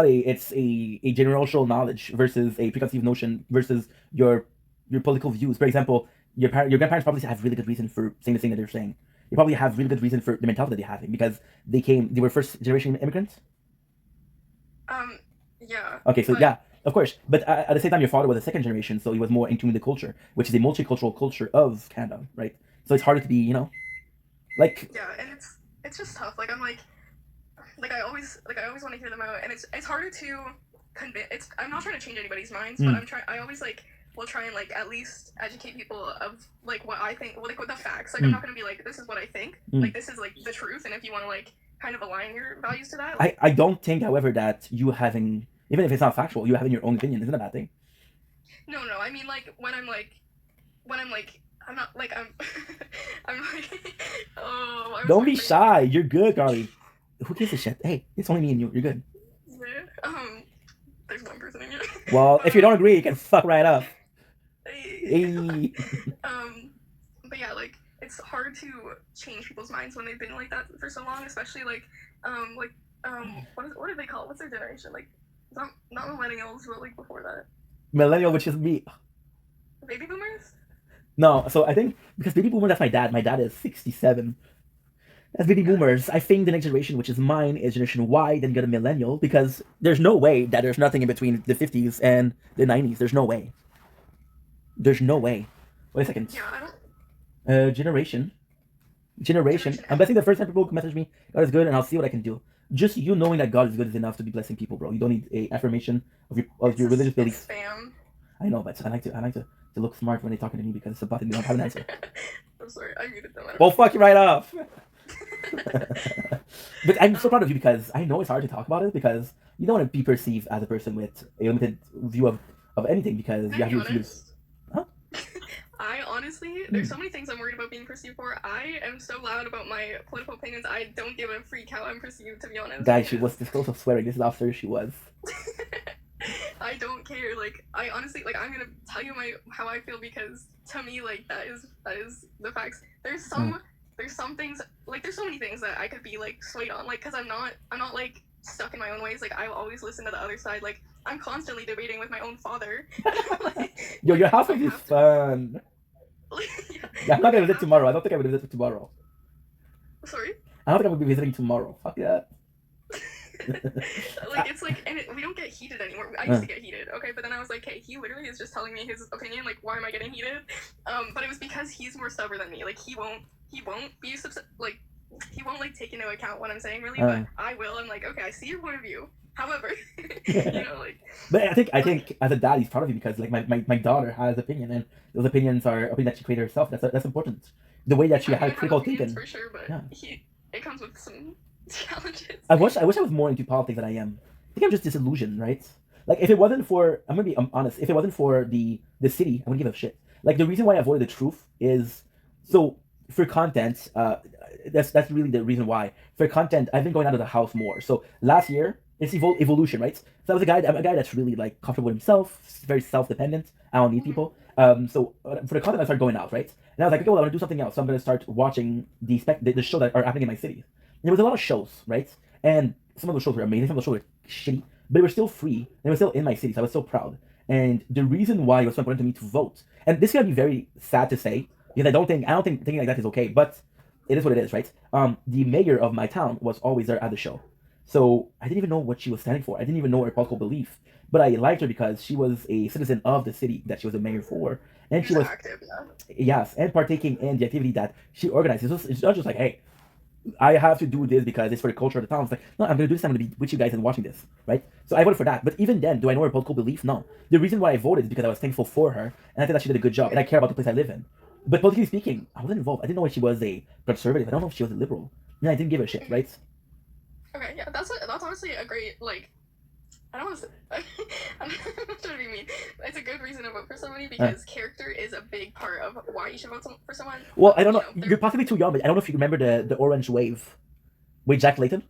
a generational knowledge versus a preconceived notion versus your political views. For example, your grandparents probably have really good reason for saying the thing that they're saying. You probably have really good reason for the mentality that they have, because they were first generation immigrants. Yeah. Okay, so yeah, of course, but at the same time, your father was a second generation, so he was more in tune with the culture, which is a multicultural culture of Canada, right? So it's harder to be, like. Yeah, and it's just tough. Like I'm like I always want to hear them out, and it's harder to convince. I'm not trying to change anybody's minds, but I always like will try and like at least educate people of like what I think, like with the facts. Like I'm not gonna be like, this is what I think. Like this is like the truth, and if you want to like kind of align your values to that. Like, I don't think, however, that you having, even if it's not factual, you having your own opinion isn't a bad thing. No, I mean like when I'm I'm not like I'm like, oh. Don't be shy. You're good, Carly. Who gives a shit? Hey, it's only me and you. You're good. Yeah. There's one person in here. Well, if you don't agree, you can fuck right up. Hey. But yeah, like it's hard to change people's minds when they've been like that for so long, especially like what do they call it? What's their generation? Like Not millennials, but like before that. Millennial, which is me. Baby boomers? No, so I think because baby boomer, that's my dad. My dad is 67. That's baby boomers. I think the next generation, which is mine, is generation Y, then you get a millennial, because there's no way that there's nothing in between the 50s and the 90s. There's no way. There's no way. Wait a second. Yeah, I don't... Generation. I'm blessing the first time people message me, God is good, and I'll see what I can do. Just you knowing that God is good is enough to be blessing people, bro. You don't need a affirmation of your religious beliefs. Spam. I know, but I like to look smart when they're talking to me because it's a button they don't have an answer. I'm sorry, I muted them. Well, fuck you right off. But I'm so proud of you because I know it's hard to talk about it because you don't want to be perceived as a person with a limited view of anything because you have your views. I honestly, there's so many things I'm worried about being perceived for. I am so loud about my political opinions, I don't give a freak how I'm perceived, to be honest. Guys, she was this close of swearing. This is how serious she was. I don't care. Like, I honestly, like, I'm gonna tell you how I feel because to me, like, that is the facts. There's some things, like, there's so many things that I could be like swayed on, like, cause I'm not like stuck in my own ways. Like, I always listen to the other side. Like, I'm constantly debating with my own father. Yo, your house is fun. Yeah, I'm not gonna visit tomorrow. I don't think I'm gonna visit tomorrow. Sorry? I don't think I'm gonna be visiting tomorrow. Fuck that. Like, it's like, and we don't get heated anymore. I used to get heated, okay? But then I was like, hey, he literally is just telling me his opinion. Like, why am I getting heated? But it was because he's more stubborn than me. Like, he won't be like, he won't like take into account what I'm saying really, but I will. I'm like, okay, I see your point of view. However, you know, like. But I think as a dad, he's proud of you because like my daughter has opinion, and those opinions are opinions that she created herself. That's important. The way that she had critical thinking. For sure, but it comes with some challenges. I wish I was more into politics than I am. I think I'm just disillusioned, right? Like if it wasn't for, I'm honest. If it wasn't for the city, I wouldn't give a shit. Like the reason why I avoided the truth is so for content. That's really the reason why. For content, I've been going out of the house more. So last year, it's evolution, right? So I'm a guy that's really like comfortable with himself, very self-dependent. I don't need people. So for the content, I started going out, right? And I was like, okay, well, I want to do something else. So I'm going to start watching the show that are happening in my city. And there was a lot of shows, right? And some of those shows were amazing, some of those shows were shitty, but they were still free. And they were still in my city, so I was so proud. And the reason why it was so important to me to vote, and this is gonna be very sad to say, because I don't think thinking like that is okay, but it is what it is, right? The mayor of my town was always there at the show. So I didn't even know what she was standing for. I didn't even know her political belief. But I liked her because she was a citizen of the city that she was a mayor for. And she was active, yes, and partaking in the activity that she organized. It's not just like, hey, I have to do this because it's for the culture of the town. It's like, no, I'm going to do this. I'm going to be with you guys and watching this, right? So I voted for that. But even then, do I know her political belief? No. The reason why I voted is because I was thankful for her, and I think that she did a good job, and I care about the place I live in. But politically speaking, I wasn't involved. I didn't know if she was a conservative. I don't know if she was a liberal. I didn't give a shit, right? Okay, yeah, that's honestly a great, like, I don't want to say, I'm not trying to be mean. It's a good reason to vote for somebody because character is a big part of why you should vote for someone. Well, I don't know. You're possibly too young, but I don't know if you remember the Orange Wave with Jack Layton.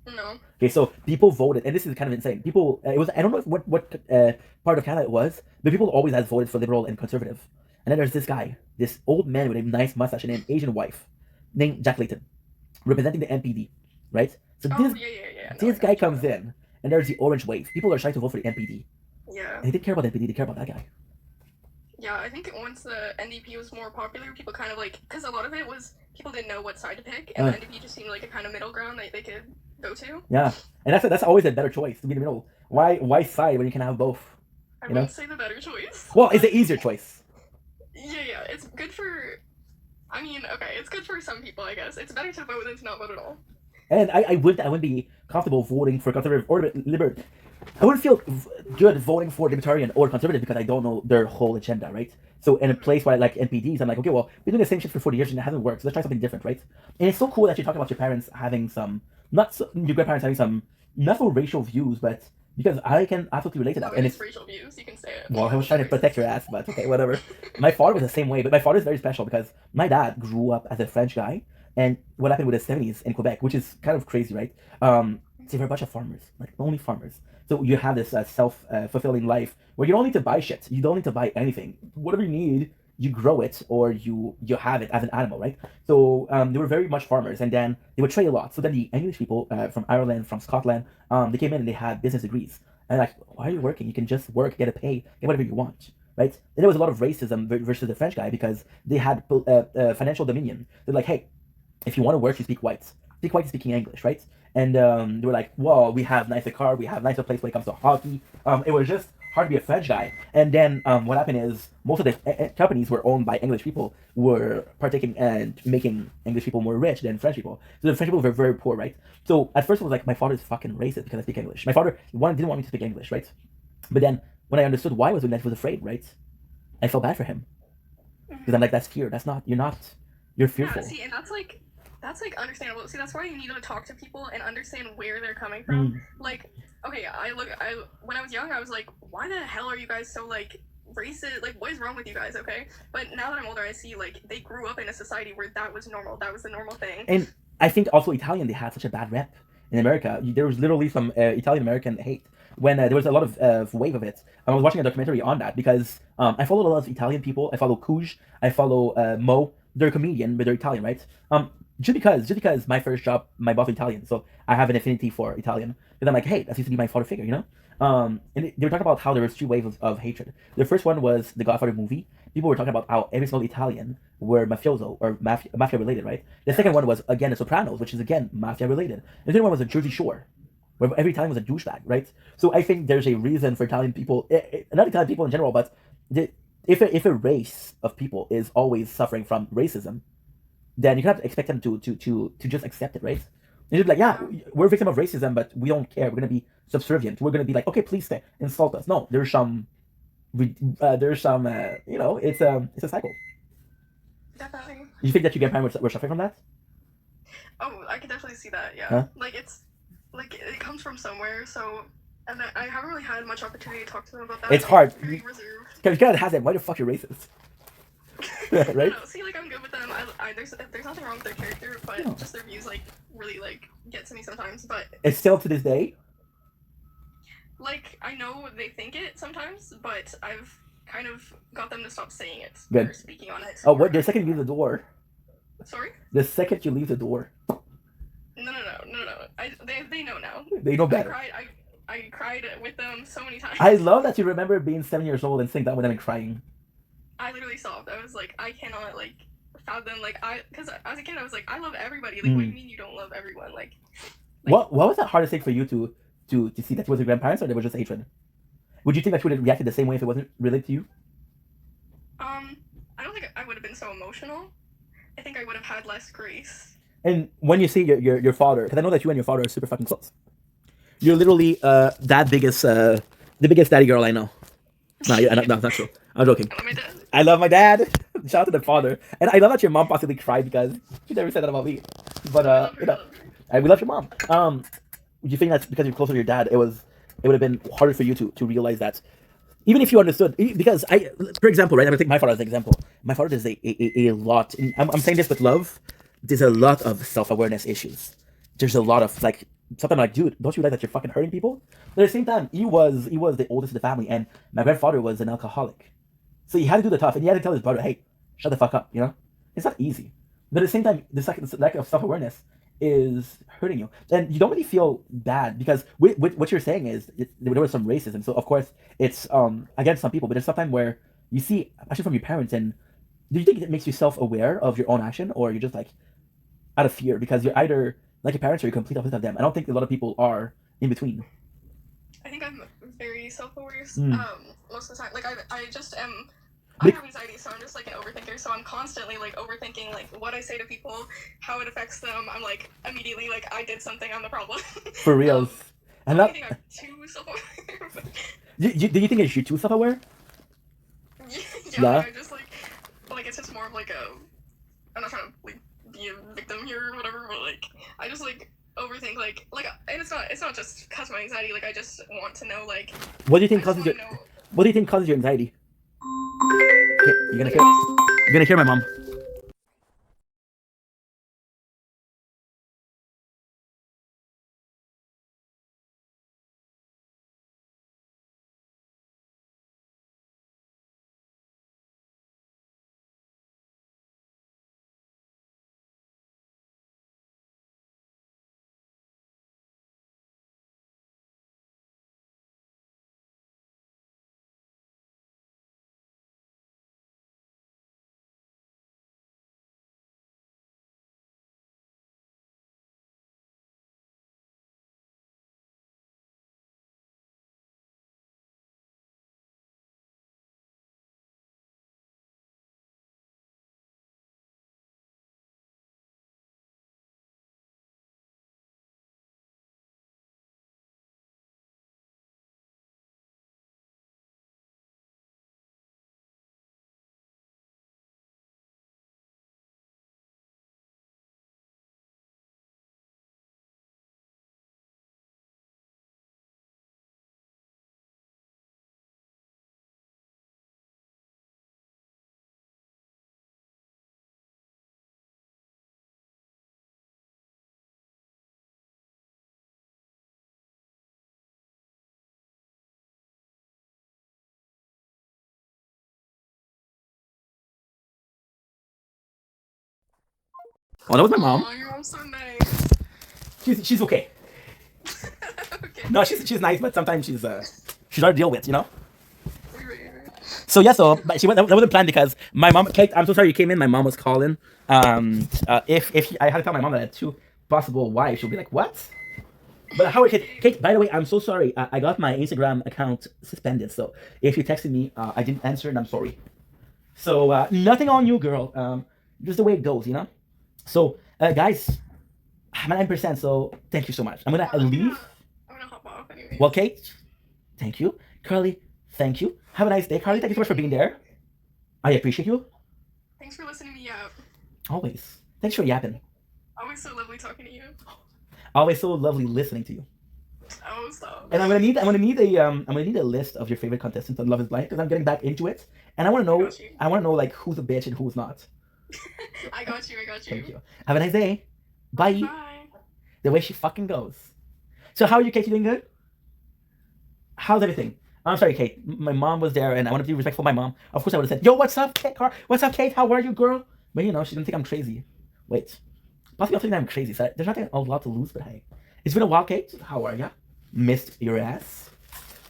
No. Okay, so people voted, and this is kind of insane. People, it was, I don't know what part of Canada it was, but people always has voted for liberal and conservative. And then there's this guy, this old man with a nice mustache and an Asian wife, named Jack Layton, representing the NPD, right? So this guy comes in, and there's the Orange Wave. People are trying to vote for the NPD. Yeah. And they didn't care about the NPD, they care about that guy. Yeah, I think once the NDP was more popular, people kind of like, because a lot of it was, people didn't know what side to pick, and the NDP just seemed like a kind of middle ground that they could go to. Yeah, and that's always a better choice, to be in the middle. Why side when you can have both? I wouldn't say the better choice. Well, it's the easier choice. Yeah, it's good for, I mean, okay, it's good for some people, I guess. It's better to vote than to not vote at all. And I wouldn't be comfortable voting for conservative or liberal. I wouldn't feel good voting for libertarian or conservative because I don't know their whole agenda, right? So in a place where I like NPDs, I'm like, okay, well, we've been doing the same shit for 40 years and it hasn't worked, so let's try something different, right? And it's so cool that you talk about your parents having some, your grandparents having some, not so racial views, but because I can absolutely relate to that. And it's racial views, you can say it. Well, I was trying to protect your ass, but okay, whatever. My father was the same way, but my father is very special because my dad grew up as a French guy, and what happened with the 70s in Quebec, which is kind of crazy, right? They were a bunch of farmers, like only farmers. So you have this self-fulfilling life where you don't need to buy shit. You don't need to buy anything. Whatever you need, you grow it or you have it as an animal, right? So they were very much farmers, and then they would trade a lot. So then the English people from Ireland, from Scotland, they came in and they had business degrees. And like, why are you working? You can just work, get a pay, get whatever you want, right? And there was a lot of racism versus the French guy because they had financial dominion. They're like, hey, if you want to work, you speak white. Speak white, speaking English, right? And they were like, well, we have nicer car, we have nicer place when it comes to hockey. It was just hard to be a French guy. And then what happened is most of the companies were owned by English people, were partaking and making English people more rich than French people. So the French people were very poor, right? So at first it was like, my father's fucking racist because I speak English. My father didn't want me to speak English, right? But then when I understood why was when I was afraid, right? I felt bad for him. Because I'm like, that's fear. That's not, you're fearful. Yeah, see, and that's like understandable. See, that's why you need to talk to people and understand where they're coming from. Like, okay, when I was young, I was like, why the hell are you guys so like racist? Like, what is wrong with you guys? Okay, but now that I'm older, I see like they grew up in a society where that was normal. That was the normal thing. And I think also Italian, they had such a bad rep in America. There was literally some Italian American hate when there was a lot of wave of it. I was watching a documentary on that because I followed a lot of Italian people. I follow Kuj, I follow Mo. They're a comedian, but they're Italian, right? Just because my first job, my boss is Italian, so I have an affinity for Italian. But I'm like, hey, that used to be my father figure, you know? And they were talking about how there was two waves of hatred. The first one was the Godfather movie. People were talking about how every single Italian were mafioso or mafia related, right? The second one was again The Sopranos, which is again mafia related. The third one was the Jersey Shore, where every Italian was a douchebag, right? So I think there's a reason for Italian people, not Italian people in general, but if a race of people is always suffering from racism, then you cannot expect them to just accept it, right? And you'd be like, yeah, we're a victim of racism, but we don't care. We're gonna be subservient. We're gonna be like, okay, please stay, insult us. No, there's some, it's a cycle. Definitely. You think that you get parents were suffering from that? Oh, I can definitely see that. Yeah, Huh? like it's like it comes from somewhere. So, and I haven't really had much opportunity to talk to them about that. It's hard. Very reserved. Because you gotta have that. Why the fuck you're racist? Right? No, see, like I'm good with them. There's nothing wrong with their character, but just their views like really like get to me sometimes. But It's still to this day. like I know they think it sometimes, but I've kind of got them to stop saying it Good. or speaking on it. Oh, what? The second you leave the door. Sorry? The second you leave the door. No. They know now. They know better. I cried with them so many times. I love that you remember being 7 years old and sitting down with them and crying. I literally sobbed. I was like, I cannot like fathom because as a kid I was like, I love everybody. Like, what do you mean you don't love everyone? Like What was the hardest thing for you to see that it was your grandparents or there was just hatred? Would you think that you would have reacted the same way if it wasn't related to you? I don't think I would have been so emotional. I think I would have had less grace. And when you see your father, because I know that you and your father are super fucking close. You're literally the biggest daddy girl I know. No, not true. I'm joking. I love my dad. Shout out to the father. And I love that your mom possibly cried because she never said that about me. But we love your mom. Do you think that's because you're closer to your dad? It would have been harder for you to realize that, even if you understood. Because for example, right? I'm gonna take my father as an example. My father does a lot. I'm saying this with love. There's a lot of self-awareness issues. There's a lot of like something like, dude, don't you realize that you're fucking hurting people? But at the same time, he was the oldest of the family, and my grandfather was an alcoholic, so he had to do the tough, and he had to tell his brother, hey, shut the fuck up. You know, it's not easy. But at the same time, this lack of self-awareness is hurting you, and you don't really feel bad because what you're saying is there was some racism. So of course it's against some people, but there's some time where you see, especially from your parents, and do you think it makes you self-aware of your own action, or you're just like out of fear because you're either like your parents or you're complete opposite of them? I don't think a lot of people are in between. I think I'm very self-aware most of the time. Like I just am. I have anxiety, so I'm just like an overthinker. So I'm constantly like overthinking like what I say to people, how it affects them. I'm like immediately like I did something, I'm the problem. For real. I don't think I'm too self-aware. Do you think you're too self-aware? Yeah. I just like it's just more of like I'm not trying to like be a victim here or whatever, but like I just like overthink like and it's not just because of my anxiety. Like I just want to know like What do you think causes your anxiety? Okay, you're gonna hear my mom. Oh, that was my mom. Oh, your mom's so nice. She's okay. Okay. No, she's nice, but sometimes she's hard to deal with, you know. So yeah, but that wasn't planned because my mom, Kate, I'm so sorry you came in. My mom was calling. If I had to tell my mom that I had 2 possible wives, she'll be like, what? But how are Kate? By the way, I'm so sorry. I got my Instagram account suspended. So if you texted me, I didn't answer, and I'm sorry. So nothing on you, girl. Just the way it goes, you know. So guys, I'm at 9%. So thank you so much. I'm gonna leave. I'm gonna hop off anyway. Well, Kate, thank you. Carly, thank you. Have a nice day, Carly. Thank you so much for being there. I appreciate you. Thanks for listening to me yap. Always. Thanks for yapping. Always so lovely talking to you. Always so lovely listening to you. Oh, stop. And I'm gonna need a list of your favorite contestants on Love Is Blind because I'm getting back into it, and I want to know like who's a bitch and who's not. I got you. Thank you. Have a nice day. Bye. Bye. The way she fucking goes. So how are you, Kate? You doing good? How's everything? I'm sorry, Kate. My mom was there, and I want to be respectful of my mom. Of course, I would have said, "Yo, what's up, Kate? What's up, Kate? How are you, girl?" But you know, she didn't think I'm crazy. Wait, possibly I think I'm crazy. So there's nothing a lot to lose. But hey, it's been a while, Kate. How are ya? Missed your ass.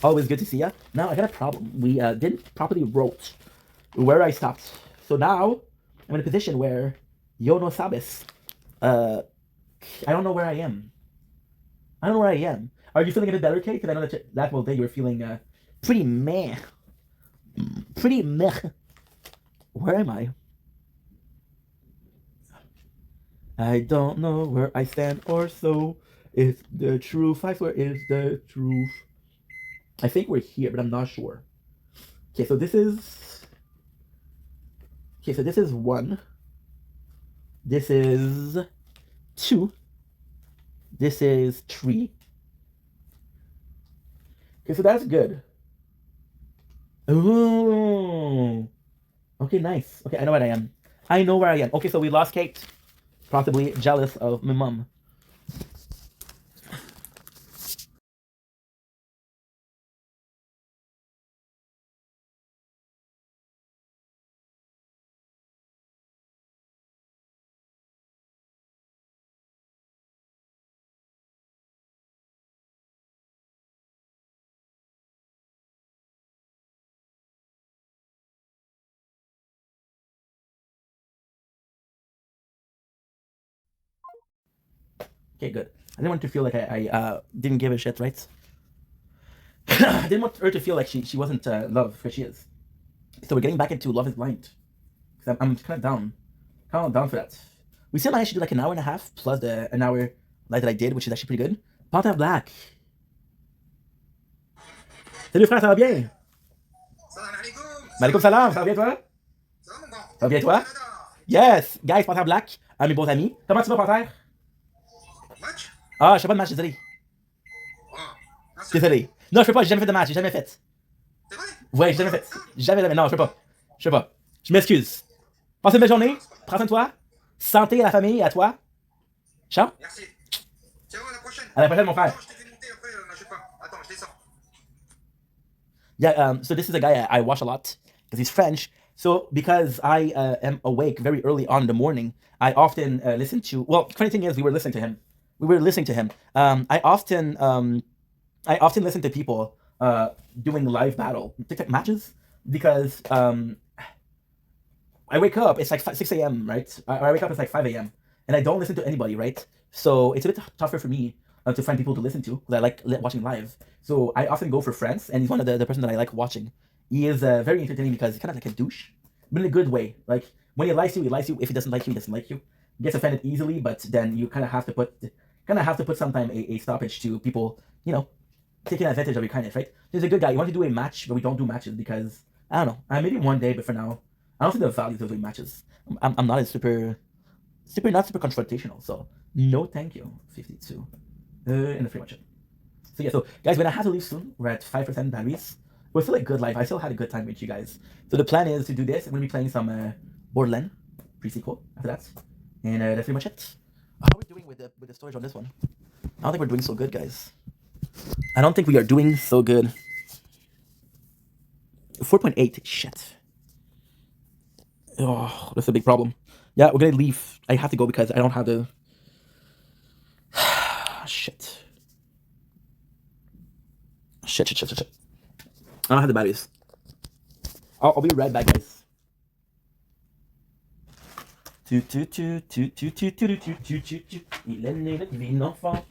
Always good to see ya. Now I got a problem. We didn't properly wrote where I stopped. So now I'm in a position where yo no sabes. I don't know where I am. I don't know where I am. Are you feeling a bit better, Kate? Because I know that whole day you were feeling pretty meh. Pretty meh. Where am I? I don't know where I stand or so. It's the truth. I swear it's the truth. I think we're here, but I'm not sure. Okay, so this is... Okay, so this is 1. This is 2. This is 3. Okay, so that's good. Ooh. Okay, nice. Okay, I know where I am. I know where I am. Okay, so we lost Kate. Possibly jealous of my mom. Okay, good. I didn't want to feel like I didn't give a shit, right? I didn't want her to feel like she wasn't loved, because she is. So we're getting back into Love Is Blind. Because I'm kind of down. Kind of down for that. We still managed to do like an hour and a half plus an hour live that I did, which is actually pretty good. Panther Black. Salut frère, ça va bien? Malikum salam, ça va bien toi? Ça va bien toi? Yes! Guys, Panther Black, un de mes bons amis. Comment tu vas, Panther? Ah, je fais pas de match, désolé. Désolé. Non, je fais pas, j'ai jamais fait de match, j'ai jamais fait. Ouais, j'ai jamais fait. Jamais. Non, je fais pas. Je fais pas. Je m'excuse. Passe une belle journée. Prends soin de toi. Santé à la famille et à toi. Ciao. Merci. Ciao, à la prochaine. À la prochaine, mon frère. Attends, je t'ai fait monter après, je sais pas. Attends, je descends. Yeah, so this is a guy I watch a lot because he's French. So because I am awake very early on in the morning, I often listen to. Well, funny thing is, we were listening to him. I often listen to people doing live battle TikTok matches because I wake up. It's like 6 a.m. right? I wake up. It's like 5 a.m. and I don't listen to anybody, right? So it's a bit tougher for me to find people to listen to because I like watching live. So I often go for friends, and he's one of the person that I like watching. He is very entertaining because he's kind of like a douche, but in a good way. Like when he likes you, he likes you. If he doesn't like you, he doesn't like you. He gets offended easily, but then you kind of have to put sometime a stoppage to people, you know, taking advantage of your kindness, right? He's a good guy. You want to do a match, but we don't do matches because I don't know. Maybe one day, but for now, I don't see the value of doing matches. I'm not a super confrontational, so no thank you. 52. And that's pretty much it. So yeah, so guys, when I have to leave soon, we're at 5% batteries. We're still a good life. I still had a good time with you guys. So the plan is to do this. I'm gonna be playing some Borderlands pre-sequel after that, and that's pretty much it. How are we doing with the storage on this one? I don't think we're doing so good, guys. I don't think we are doing so good. 4.8. Shit. Oh, that's a big problem. Yeah, we're gonna leave. I have to go because I don't have the... Shit. Shit. I don't have the batteries. I'll be right back, guys. Il est né le divin enfant.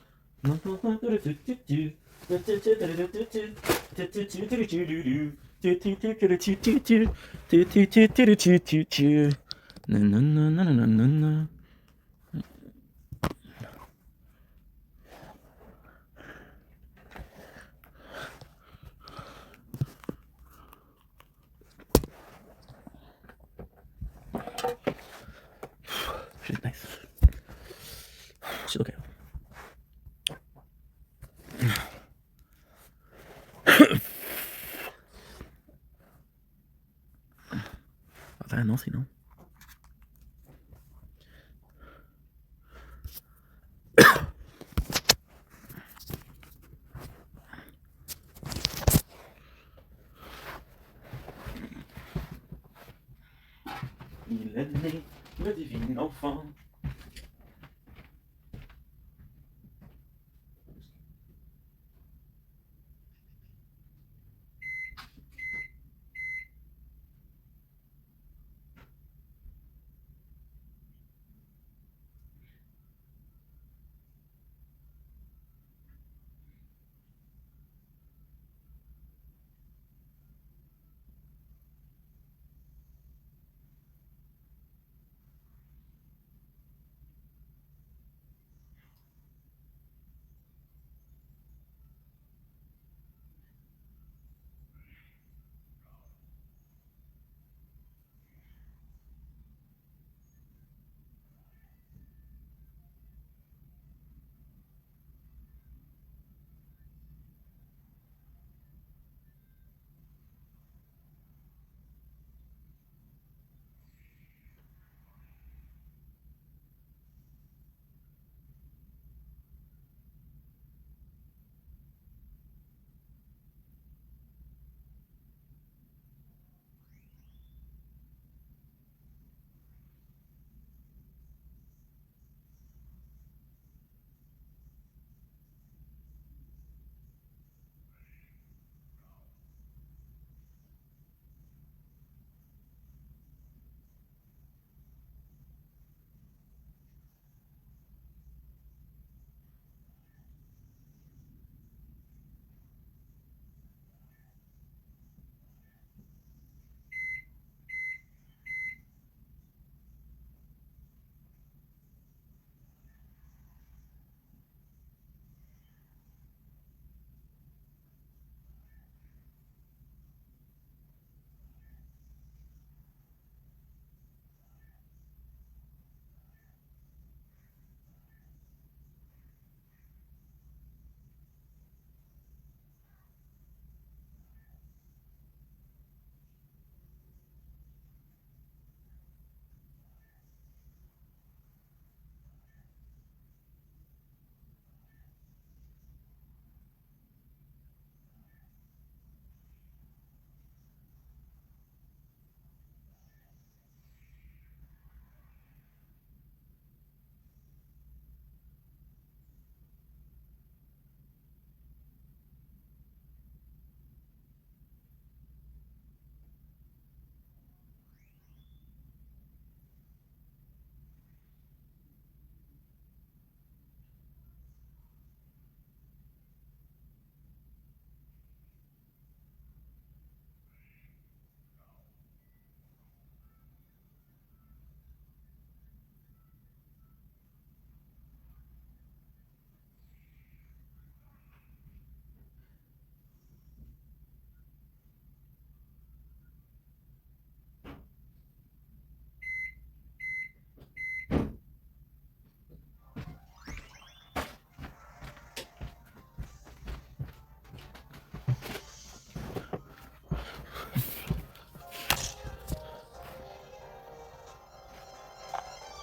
She's nice. She's okay. Enfin, non, sinon. Il est né le divin enfant.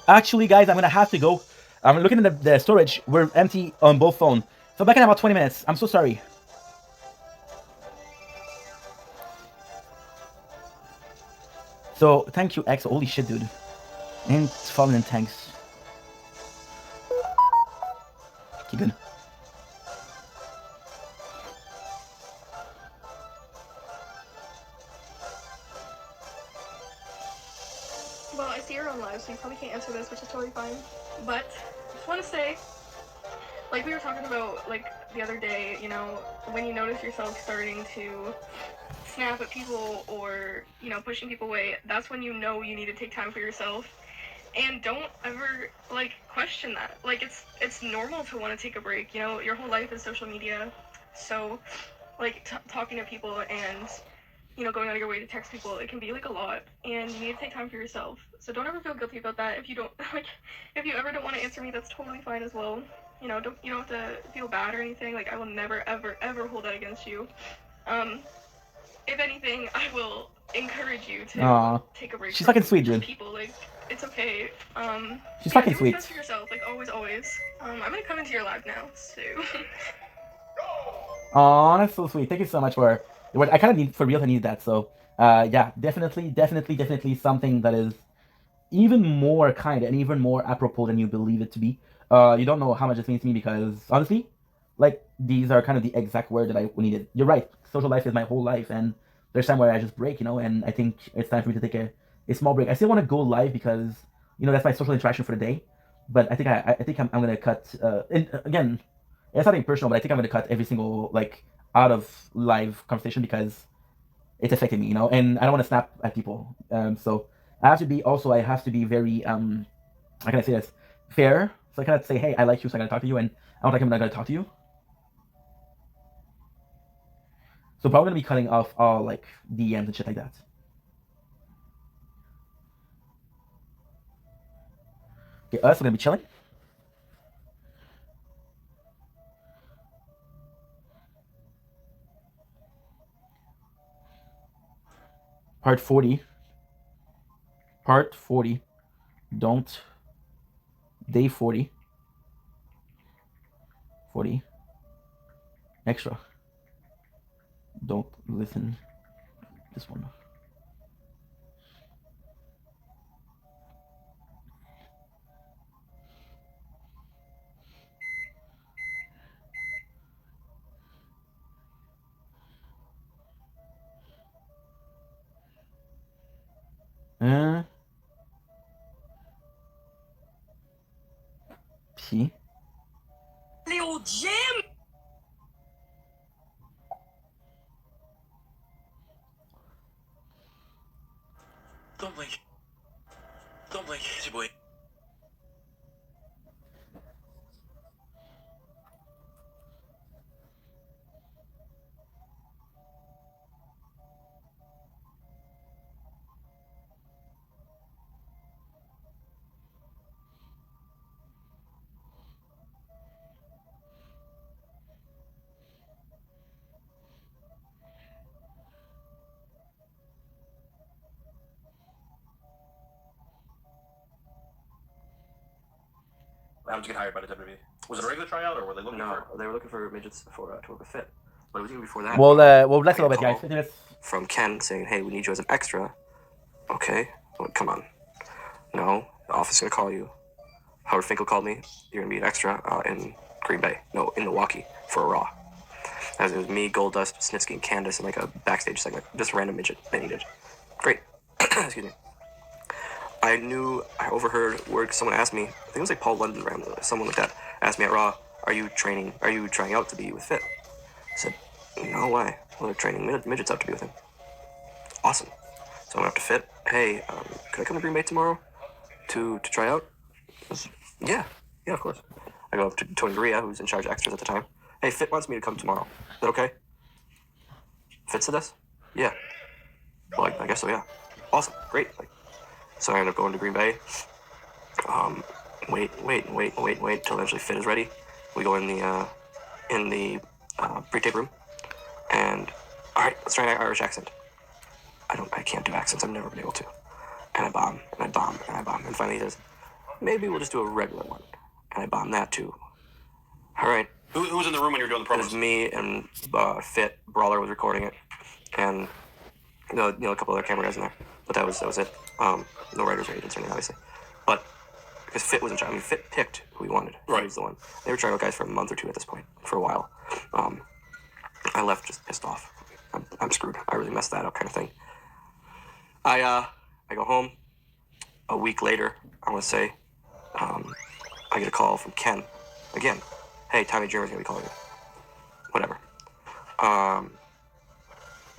Actually, guys, I'm gonna have to go. I'm looking at the storage. We're empty on both phones. So back in about 20 minutes. I'm so sorry. So thank you, X. Holy shit, dude. And falling in tanks. Keep good. Well, I see you're on live, so you probably can't answer this, which is totally fine. But I just want to say, like we were talking about like the other day, you know, when you notice yourself starting to snap at people or, you know, pushing people away, that's when you know you need to take time for yourself. And don't ever like question that. Like it's normal to want to take a break. You know, your whole life is social media, so like talking to people and, you know, going out of your way to text people, it can be like a lot, and you need to take time for yourself. So don't ever feel guilty about that. If you don't like, if you ever don't want to answer me, that's totally fine as well. You know, you don't have to feel bad or anything. Like, I will never ever hold that against you. If anything, I will encourage you to take a break She's from fucking sweet, just dude. people. Like, it's okay. She's yeah, fucking do sweet. what's best for yourself. Like, always. I'm gonna come into your live now, so. Aw, that's so sweet. Thank you so much for I kind of need, for real, I need that. So, yeah, definitely something that is even more kind and even more apropos than you believe it to be. You don't know how much this means to me because, honestly, like, these are kind of the exact word that I needed. You're right. Social life is my whole life, and there's time where I just break, you know, and I think it's time for me to take a small break. I still want to go live because, you know, that's my social interaction for the day. But I think I think I'm gonna cut. And again, it's nothing personal, but I think I'm gonna cut every single like out of live conversation because it's affecting me, you know, and I don't want to snap at people. So I have to be very how can I say this, fair. So I cannot say, hey, I like you, so I'm gonna talk to you, and I don't like him, I'm not gonna talk to you. So probably gonna be cutting off all like DMs and shit like that. Okay, us, we're gonna be chilling. Part 40. Part 40. Don't. Day 40. 40. Extra. Don't listen. This one. See? Little Jim! Don't blink. Don't blink, easy boy. How did you get hired by the WWE? Was it a regular tryout, or were they looking for? No, they were looking for midgets to work with Fit. But it was even before that. Well, let's a little bit, guys. From Ken saying, "Hey, we need you as an extra." Okay, well, come on. No, the office is gonna call you. Howard Finkel called me. You're gonna be an extra in Green Bay. No, in Milwaukee for a Raw. As it was me, Goldust, Snitsky, and Candace, and like a backstage segment. Just a random midget they needed. Great. Excuse me. I overheard word someone asked me, I think it was like Paul London, someone like that, asked me at Raw, are you trying out to be with Fit? I said, no way. Well, they're training midgets out to be with him. Awesome. So I went up to Fit, hey, could I come to Green Bay tomorrow to try out? Yeah, of course. I go up to Tony Gurria, who's in charge of extras at the time. Hey, Fit wants me to come tomorrow. Is that okay? Fit said this? Yeah. Well, I guess so, yeah. Awesome, great. So I ended up going to Green Bay. Wait till eventually Fit is ready. We go in the pre-tape room, and all right, let's try an Irish accent. I can't do accents. I've never been able to. And I bomb, and finally he says, maybe we'll just do a regular one. And I bomb that too. All right. Who was in the room when you were doing the promos? It was me and Fit. Brawler was recording it, and a couple other camera guys in there. But that was it. No writers or agents or anything, obviously. But because Fit was in charge, I mean, Fit picked who he wanted. He was the one. They were trying out guys for a month or two at this point, for a while. I left just pissed off. I'm screwed. I really messed that up, kind of thing. I go home. A week later, I want to say, I get a call from Ken. Again, hey, Tommy Dreamer's gonna be calling you. Whatever.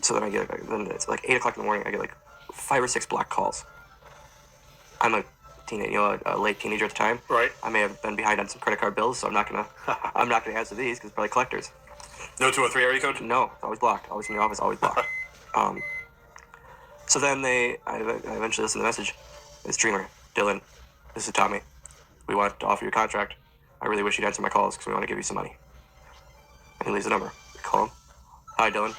So then then it's like 8 o'clock in the morning. I get like 5 or 6 blocked calls. I'm a teenager, a late teenager at the time. Right. I may have been behind on some credit card bills, so I'm not gonna answer these because it's probably collectors. No 203 area code? No, it's always blocked. Always in the office, always blocked. So then I eventually listen to the message. It's Dreamer, Dylan. This is Tommy. We want to offer you a contract. I really wish you'd answer my calls because we want to give you some money. And he leaves the number. I call him. Hi, Dylan.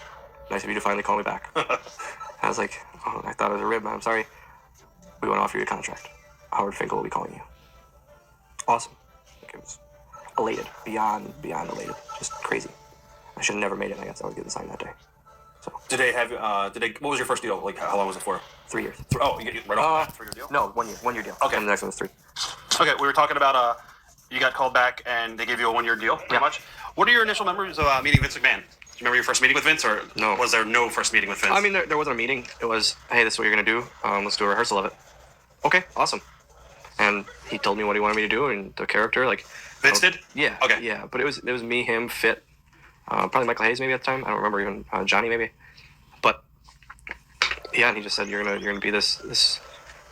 Nice of you to finally call me back. I was like, oh, I thought it was a rib, man. I'm sorry. We want to offer you a contract. Howard Finkel will be calling you. Awesome. Like, it was elated. Beyond elated. Just crazy. I should have never made it. I guess I was getting signed that day. So. Did they have, what was your first deal? Like, how long was it for? 3 years. Oh, you get right off the 3-year deal? No, 1 year. 1 year deal. Okay. And the next one was 3. Okay, we were talking about, you got called back and they gave you a 1 year deal, pretty much. What are your initial memories of meeting Vince McMahon? Do you remember your first meeting with Vince, or no? Was there no first meeting with Vince? I mean, there wasn't a meeting. It was, hey, this is what you're going to do. Let's do a rehearsal of it. Okay, awesome. And he told me what he wanted me to do and the character. Like Vince did? Yeah. Okay. Yeah, but it was me, him, Fit, probably Michael Hayes maybe at the time. I don't remember, even Johnny maybe. But yeah, and he just said you're gonna be this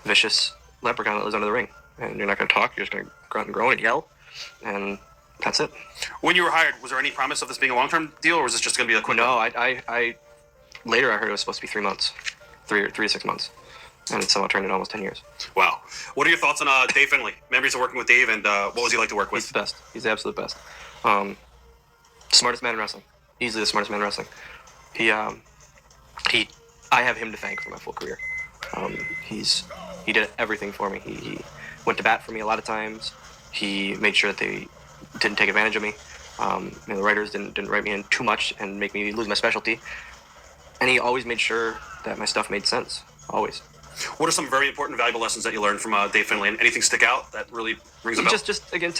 vicious leprechaun that lives under the ring, and you're not gonna talk. You're just gonna grunt and groan and yell, and that's it. When you were hired, was there any promise of this being a long-term deal, or was this just gonna be a quick? No, I later I heard it was supposed to be 3 months, 3 to 6 months, and it somehow turned into almost 10 years. Wow. What are your thoughts on Dave Finley? Memories of working with Dave, and what was he like to work with? He's the best. He's the absolute best. Smartest man in wrestling. Easily the smartest man in wrestling. I have him to thank for my full career. He did everything for me. He went to bat for me a lot of times. He made sure that they didn't take advantage of me. The writers didn't write me in too much and make me lose my specialty. And he always made sure that my stuff made sense. Always. What are some very important, valuable lessons that you learned from Dave Finley? And anything stick out that really rings a bell? Just again,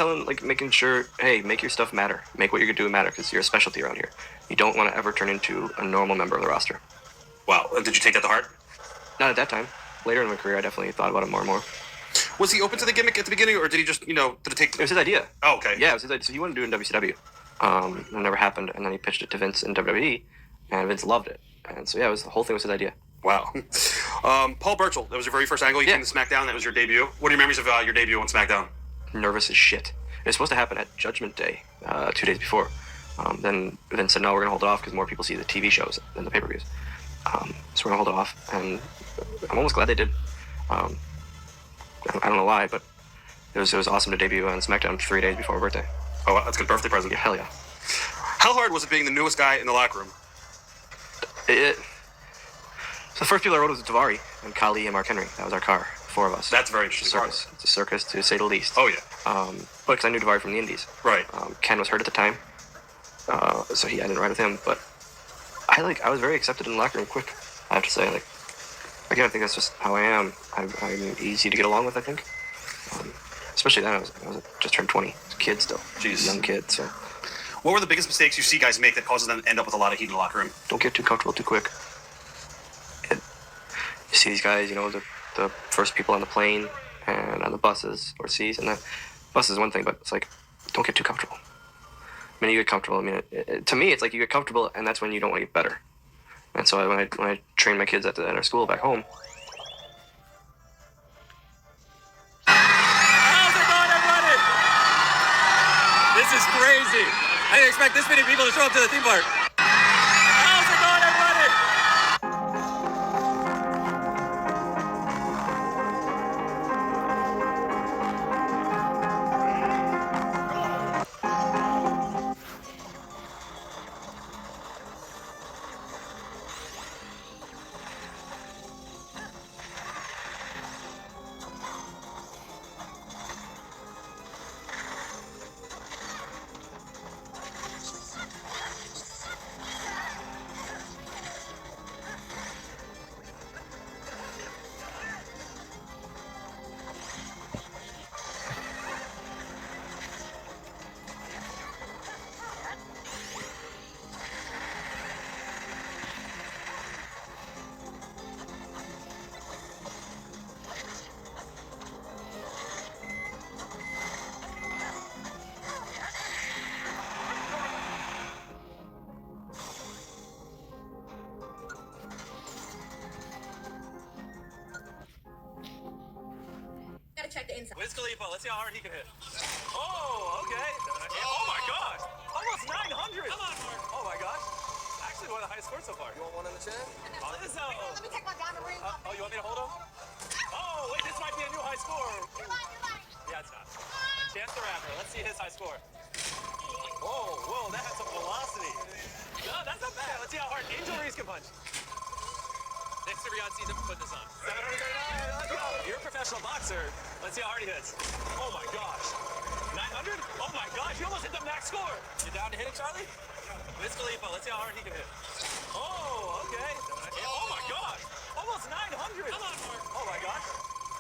making sure, hey, make your stuff matter. Make what you're doing matter because you're a specialty around here. You don't want to ever turn into a normal member of the roster. Wow. Did you take that to heart? Not at that time. Later in my career, I definitely thought about it more and more. Was he open to the gimmick at the beginning, or did he just, did it take... It was his idea. Oh, okay. Yeah, it was his idea. So he wanted to do it in WCW. It never happened, and then he pitched it to Vince in WWE, and Vince loved it. And so, yeah, the whole thing was his idea. Wow. Paul Burchill, that was your very first angle. You came to SmackDown. That was your debut. What are your memories of your debut on SmackDown? Nervous as shit. It was supposed to happen at Judgment Day, 2 days before. Then Vince said, no, we're going to hold it off because more people see the TV shows than the pay-per-views. So we're going to hold it off, and I'm almost glad they did. I don't know why, but it was awesome to debut on SmackDown 3 days before my birthday. Oh, wow, that's a good birthday present. Yeah, hell yeah. How hard was it being the newest guy in the locker room? So the first people I rode was Davari and Kali and Mark Henry. That was our car, 4 of us. That's very interesting. It's a circus, to say the least. Oh, yeah. But because I knew Davari from the Indies. Right. Ken was hurt at the time, so I didn't ride with him. But I was very accepted in the locker room quick, I have to say. Again, I think that's just how I am. I'm easy to get along with, I think. Especially then, I was just turned 20. I was a kid still. Jeez. Young kid, so. What were the biggest mistakes you see guys make that causes them to end up with a lot of heat in the locker room? Don't get too comfortable too quick. You see these guys, the first people on the plane and on the buses overseas. And the bus is one thing, but it's like, don't get too comfortable. I mean, you get comfortable. I mean, to me, it's like you get comfortable, and that's when you don't want to get better. And so when I train my kids at our school back home. How's it going, everybody? This is crazy. I didn't expect this many people to show up to the theme park. How's it going, everybody? check the inside. Wiz Khalifa, let's see how hard he can hit. Oh, okay. Oh my gosh. Almost 900. Come on, Mark. Oh my gosh. Actually, one of the highest scores so far. You want one in the chin? On this out. Let me take my diamond ring off. Oh, you want me to hold him? Oh, wait, this might be a new high score. Yeah, it's not. Chance the Rapper. Let's see his high score. Oh, whoa, that had some velocity. No, that's not bad. Let's see how hard Angel Reese can punch. Next to Riyadh season, put this on. 739, let's go. You're a professional boxer. Let's see how hard he hits. Oh my gosh. 900? Oh my gosh, you almost hit the max score. You down to hit it, Charlie? Wiz Khalifa, let's see how hard he can hit. Oh, okay. Oh my gosh. Almost 900. Come on, Mark. Oh my gosh.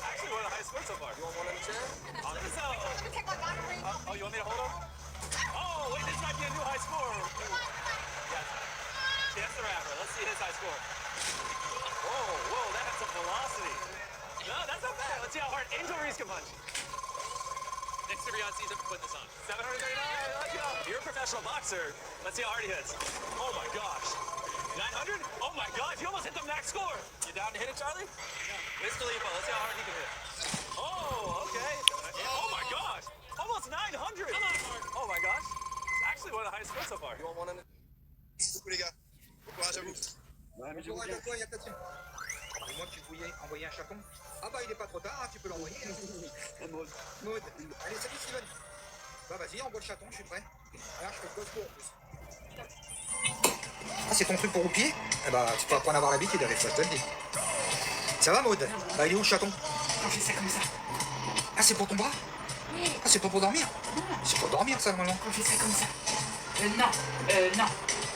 Actually, one of the highest scores so far. You want one in the chin? On this out. Let me take my diamond ring off. Oh, you want me to hold him? Oh, wait, this might be a new high score. Yeah, it's not. Chance the Rapper. Let's see his high score. Whoa, that had some velocity. No, that's not bad. Let's see how hard Angel Reese can punch. Next to Riyadh season, put this on. 739, let's go. You're a professional boxer. Let's see how hard he hits. Oh my gosh. 900? Oh my gosh, you almost hit the max score. You down to hit it, Charlie? Yeah. Wiz Khalifa, let's see how hard he can hit. Oh, okay. Oh my gosh. Almost 900. Come on, Mark. Oh my gosh. It's actually one of the highest scores so far. You want one in the... Coucou les gars. Bon courage à vous. Bon courage à toi, y'a ta team. Et moi, tu voulais envoyer un chaton? Ah bah il est pas trop tard, hein, tu peux l'envoyer. Maud. Allez, salut Steven. Bah vas-y, envoie le chaton, je suis prêt. Regarde, je fais le cospo en plus. Ah, c'est ton truc pour au pied? Eh bah, tu peux apprendre à avoir l'habitude avec ça, je te le dis. Ça va, Maud? Bah, il est où le chaton? Quand je fais ça comme ça. Ah, c'est pour ton bras? Ah, c'est pas pour dormir? C'est pour dormir, ça, normalement. Quand je fais ça comme ça. Non.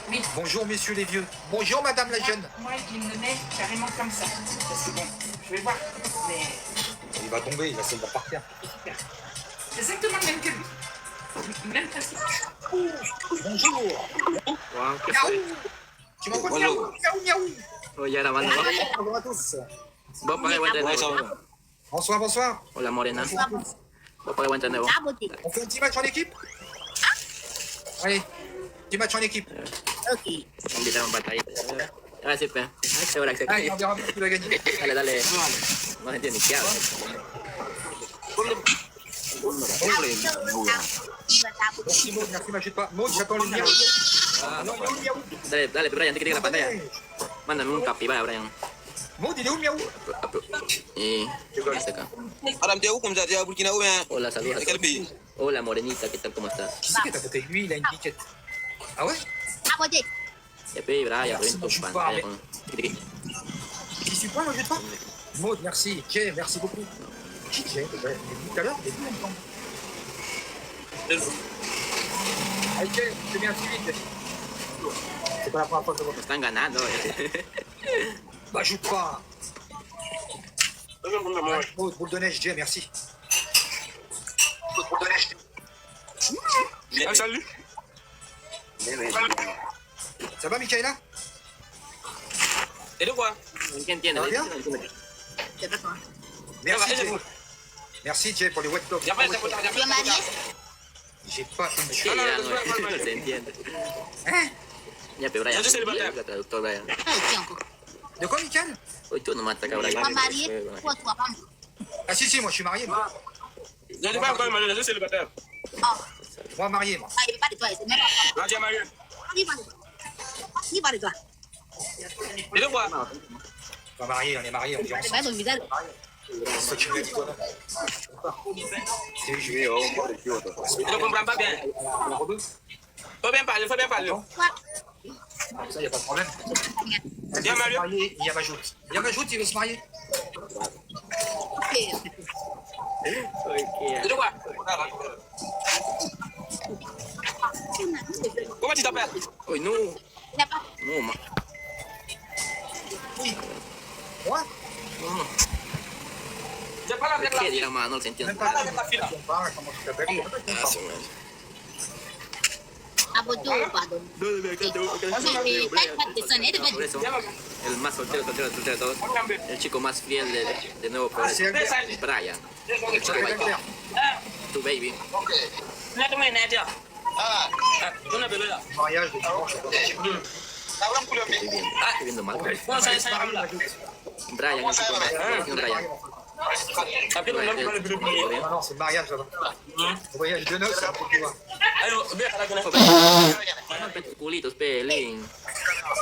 Oui. Bonjour, messieurs les vieux. Bonjour, madame la jeune. Moi, il me met carrément comme ça. Parce que bon, je vais voir. Mais. Il va tomber, il va se voir par terre. Super. C'est exactement le même que lui. Même principe. Bonjour. Miaou. Tu m'envoies miaou, miaou. Oh, ya la banda. Bonjour à tous. Vos pagues buen tener. Bonsoir, bonsoir. Hola, Morena. Vos pagues buen tener. On fait un petit match en équipe? Allez, petit match en équipe. Ok. Invitaron batalla. Gracias, pe. Segura que se Allez, on verra qui va gagner. Dale. No se entiende ni qué habla. Merci Maud, merci, m'achète pas. Maud, j'attends le miaou. Non, il est où le miaou? Dale, Brian, te quería la pantalla. Mándame un capibara, Brian. Maud, il est où le miaou? Hola, saludos. Hola, morenita, ¿qué tal? ¿Cómo estás? Qui c'est qui est à côté de lui? Il a une piquette. Ah ouais? Et puis, Brian, ven tu pantalla. J'y suis pas, moi, je pas. Maud, merci. Jay, merci beaucoup. Qui Jay? Tout à l'heure, il est tout ensemble. Allez, Jay, je te mets un petit vite. C'est pas la première fois que je vois. Están ganando. Bah, joue pas. Maud, boule de neige, Jay, merci. Boule de neige. Ah, salut. Ça va, Michaela? ¿Pero quoi? ¿Qué entiendes? Merci, Jay. Merci, Jay, pour les wet dogs. J'ai pas une Sí, ya no se entiende. Ya, pero Brian, el traductor Brian. De quoi, Michael? Hoy tú nomás te acabas de Ah si, moi je suis marié. Moi. Je n'ai pas encore marié, je suis célibataire. Moi marié, moi. Ah, il n'est pas de toi, c'est même pas. Ah, tu es marié. Il n'est pas de toi. Et de quoi? Pas marié, on est marié, on vit ensemble. C'est pas ton visage. C'est ça que tu me dis, toi. C'est je vais Je ne comprends pas bien. Faut bien parler, Ça, il n'y a pas de problème. Il y a marié, il y a Majoute. Il y a Majoute, il veut se marier. Et de quoi? Comment tu t'appelles? Oh, no. No, ma. Oui. Moi? No. Je parle avec ¿Qué dirá, ma? No se entiende. Même pas avec ta fille. Comment tu t'appelles? Ah, su madre. Por eso, el más soltero de todos, el chico más fiel de nuevo progreso, Brian, el chico white, tu baby. Mariage de dimanche. Estoy viendo mal. Brian, el chico más fiel, Brian. Après, Ouais, ah non, c'est le mariage là-bas. Le voyage de noces, c'est un peu plus loin. Manda tus culitos, pe, Link.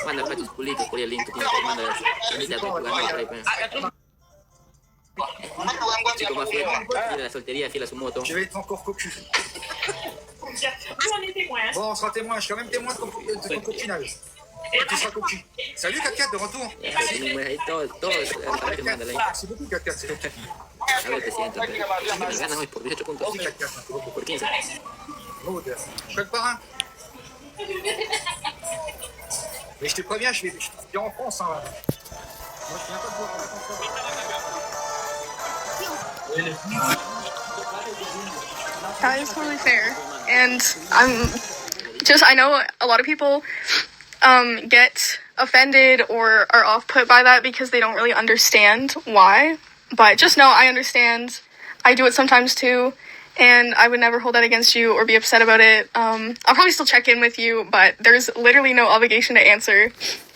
Manda pa tus culitos, por el Link. Tú tienes que mandar. Venite a jugar por ahí, pe. Chico más fiel, fiel a la soltería, fiel a su moto. Je vais être encore cocu. Bon, on sera témoin. Je suis quand même témoin de ton cochinage. Tu seras cocu. Salut 4-4 de retour. Todos, mándale. Merci beaucoup 4-4, c'est gentil. A ver, te siento, pe. Ganas hoy por 18 puntos. Merci 4-4. Por 15. Je fais le parrain. Mais je te préviens, je viens en France. Hein. Moi, je viens pas de voir en France. That is totally fair. And I know a lot of people get offended or are off put by that because they don't really understand why. But just know I understand. I do it sometimes too. And I would never hold that against you or be upset about it. I'll probably still check in with you, but there's literally no obligation to answer.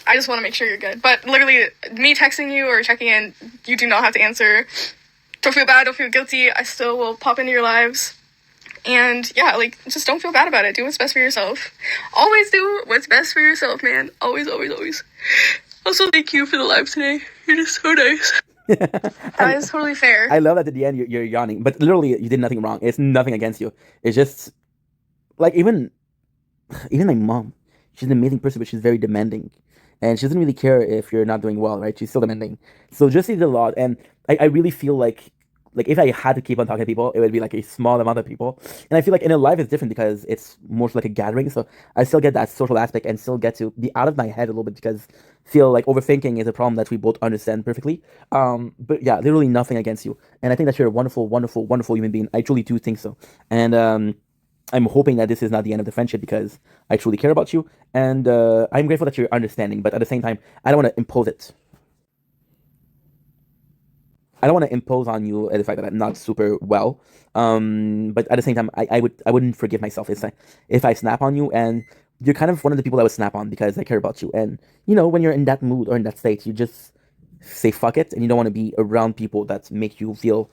I just want to make sure you're good. But literally, me texting you or checking in, you do not have to answer. Don't feel bad, don't feel guilty. I still will pop into your lives. And yeah, like, just don't feel bad about it. Do what's best for yourself. Always do what's best for yourself, man. Always, always, always. Also, thank you for the live today. You're just so nice. That is totally fair. I love that at the end you're yawning, but literally you did nothing wrong. It's nothing against you. It's just like even my mom. She's an amazing person, but she's very demanding, and she doesn't really care if you're not doing well, right? She's still demanding. So just did a lot, and I really feel like if I had to keep on talking to people, it would be like a small amount of people. And I feel like in a live it's different because it's more like a gathering. So I still get that social aspect and still get to be out of my head a little bit because I feel like overthinking is a problem that we both understand perfectly. But yeah, literally nothing against you. And I think that you're a wonderful, wonderful, wonderful human being. I truly do think so. And I'm hoping that this is not the end of the friendship because I truly care about you. And I'm grateful that you're understanding. But at the same time, I don't want to impose it. I don't want to impose on you the fact that I'm not super well, but at the same time, I wouldn't forgive myself if I snap on you, and you're kind of one of the people I would snap on because I care about you, and you know when you're in that mood or in that state, you just say fuck it, and you don't want to be around people that make you feel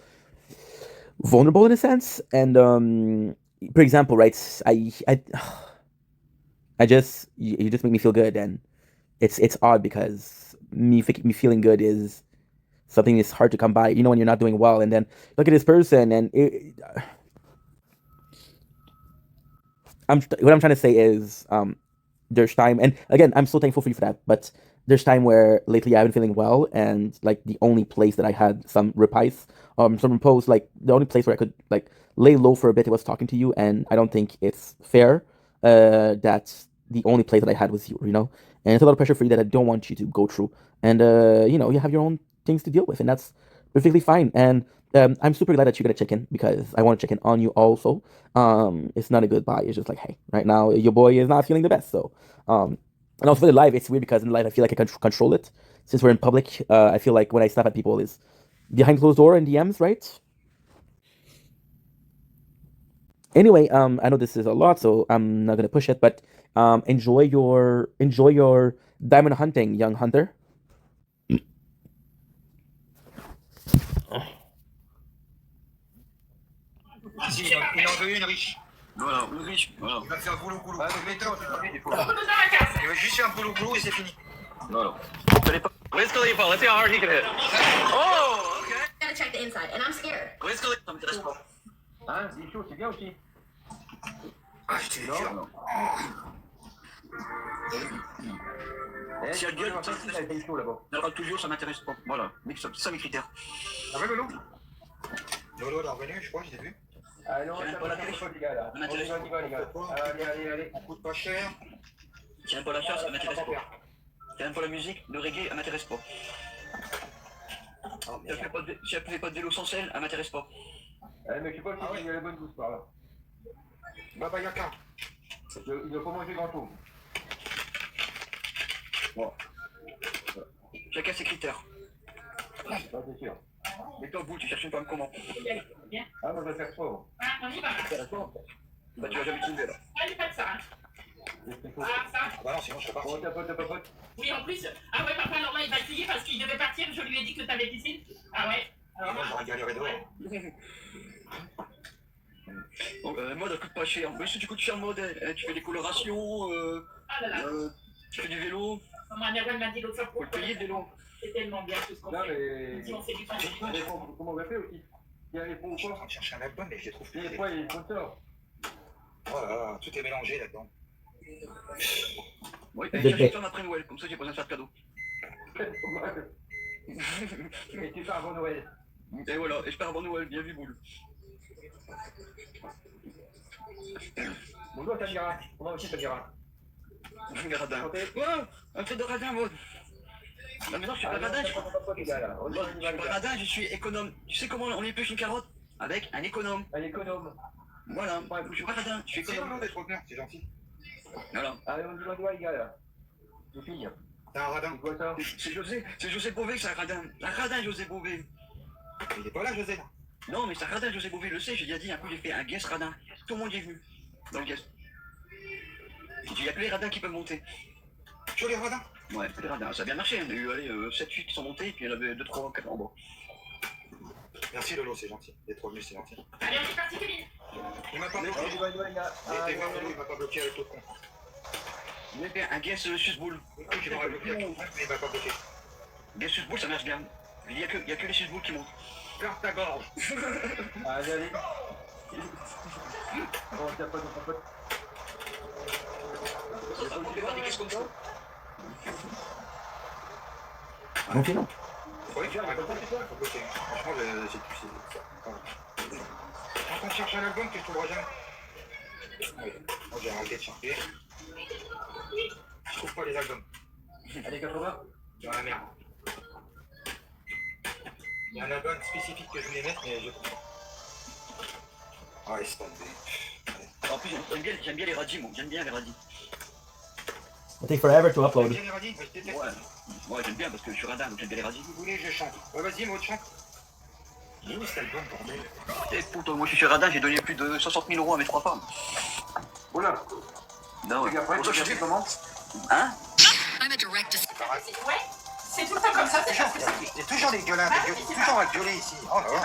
vulnerable in a sense. And for example, right, you just make me feel good, and it's odd because me feeling good is something that's hard to come by, you know, when you're not doing well, and then look at this person, and what I'm trying to say is, there's time, and again, I'm so thankful for you for that, but there's time where lately I've been feeling well, and like the only place that I had some repose, like the only place where I could like lay low for a bit was talking to you, and I don't think it's fair that the only place that I had was you, you know, and it's a lot of pressure for you that I don't want you to go through, and you know, you have your own things to deal with, and that's perfectly fine. And I'm super glad that you're gonna check in because I want to check in on you also. It's not a goodbye. It's just like, hey, right now your boy is not feeling the best. So and also for the live, it's weird because in live I feel like I can control it. Since we're in public, I feel like when I snap at people is behind closed door and DMs, right? Anyway, I know this is a lot, so I'm not gonna push it, but enjoy your diamond hunting, young hunter. Vas-y, il en veut une riche. Voilà, une riche. Voilà. Il va faire boulot. Ah, le méthode, il va juste faire boulot et c'est fini. Voilà. Wiz Khalifa, let's see how hard he can hit. Oh, okay. I gotta check the inside, and I'm scared. Wiz Khalifa, Hein, c'est chaud, c'est bien aussi. Ah, je te jure. Si elle gueule, ça a été chaud là-bas. Alors, toujours, ça m'intéresse pas. Voilà, mix-up, c'est ça mes critères. Ah ouais, Lolo Lolo, elle est revenue, je crois, je l'ai vu. Ah non, c'est pas la télé, les gars, là. On y va, les gars. Allez. On coûte pas cher. J'aime pas la chasse, ça m'intéresse pas. J'aime pas la musique, le reggae, elle m'intéresse pas. Si elle fait pas de vélo sans selle, elle m'intéresse pas. Mais je sais pas si il y a la bonne douce par là. Baba Yaka. Il doit pas manger grand-chose. Bon. Chacun ses critères. Ça, c'est sûr. Mais toi, vous, tu cherches une femme comment? Ah, moi, je vais faire sport. Ah, on y va. Bah, tu vas jamais te lever, là. Ah, il n'y a pas de ça. Ah, ça. Ah bah non, sinon je serais parti. Pote. Oui, en plus. Ah ouais, papa, normalement, il va plier parce qu'il devait partir. Je lui ai dit que t'avais piscine. Ah ouais. J'aurais galéré dehors. Bon, mode, elle coûte pas cher. Mais si tu coûtes cher, mode, tu fais des colorations, tu fais du vélo. Faut le payer, le vélo. C'est tellement bien tout ce qu'on fait. Si on fait du temps. Comment on va faire aussi? Il y a les pots ou quoi? Je suis en train de chercher un album, mais je les trouve plus. Il y a quoi, les sponsors? Oh là là, tout est mélangé là-dedans. Oui, j'achète ça après Noël, comme ça j'ai pas besoin de faire de cadeau. Et tu fais un bon Noël. Et voilà, et je fais un bon Noël, bien vu, boule. Bonjour Tamira, comment aussi Tamira? Radin. Ouais, un peu de radin, moi. Non mais non, je suis pas radin, je suis pas radin, je suis économe. Tu sais comment on épluche une carotte? Avec un économe. Un économe. Voilà, je suis pas radin, je suis économe. C'est d'être honneur, c'est gentil. Voilà. Allez, on dit bonjour les gars là. Les filles. T'es un radin. Quoi ça? C'est José Bové, c'est un radin. Un radin, José Bové. Il est pas là, José là. Non, mais c'est un radin, José Bové, le sait, j'ai déjà dit, un coup j'ai fait un guest radin. Tout le monde y est venu. Dans le guest. Il n'y a que les radins qui peuvent monter. Tu vois les radins? Ouais, les radins, ça a bien marché. On a eu 7-8 qui sont montés, et puis il y en avait 2-3 4 en bas. Merci Lolo, c'est gentil. D'être revenu, c'est gentil. Allez, on est parti, Kevin. Il m'a pas bloqué. Il m'a pas bloqué avec l'autre con. Il m'a fait un guest susboule. Il m'aurait bloqué avec l'autre, mais il m'a pas bloqué. Guest susboule, ça marche bien. Il y a que les susboules qui montent. Garde ta gorge. Allez, allez. Bon, t'as pas de pote. On peut faire des caisses comme ça. Ok, non. Oui, tu vois, franchement, j'ai touché ça. Je suis en train de chercher un album que je trouverai jamais. Oui, moi j'ai arrêté de chercher. Je trouve pas les albums. Allez, 80 dans la merde. Il y a un album spécifique que je voulais mettre, mais je trouve pas. Ah, laisse tomber. En plus, j'aime bien les radis, moi. J'aime bien les radis. It'll take forever to upload. Ouais, j'aime bien parce que je suis radin, donc j'aime bien les radis. Si vous voulez, je chante. Ouais, vas-y, Maud, chante. Il est où cet album, bordel? Eh, putain, moi je suis radin, j'ai donné plus de 60 000 € à mes 3 femmes. Oula. Non, ouais. Après, tu fais comment? Hein? Ouais, c'est tout le temps comme ça, c'est ça. Il y a toujours des gueulins, toujours à gueuler ici. Oh là là.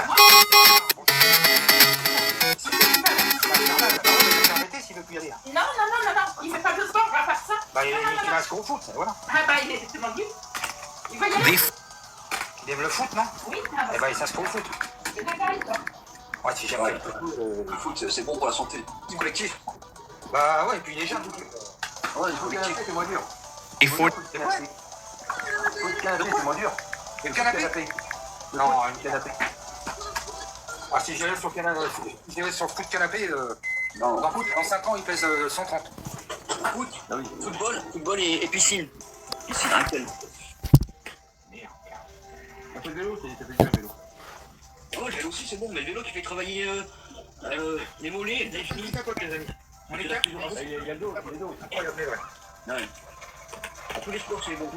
Arrêtez s'il veut plus y aller. Non, il fait pas besoin, on va faire ça. Bah, il va se au foot, voilà. Ah bah, il est demandé. Il va y aller. Il aime le foot, non? Oui, eh ben, il s'inscrit au foot. c'est d'accord avec toi. Ouais, si j'aime Le foot, c'est bon pour la santé. C'est collectif. Bah ouais, et puis il est jeune. Ouais, il faut canapé, c'est moins dur. Il faut. C'est vrai. Le canapé, c'est moins dur. Le canapé? Non, une canapé. Ah, si j'allais sur le canapé, si j'allais sur le foot canapé, dans 5 ans, il pèse 130. Foot? Ah oui. Football et piscine. Piscine, un tel. Merde. Un peu de vélo, t'as fait bien le vélo. Oh, le vélo aussi, c'est bon, mais le vélo, tu fais travailler les mollets, les chevilles. C'est à quoi, les amis? On est quatre? Il y a le dos, incroyable, mais vrai. Ouais. Tous les sports, c'est bon.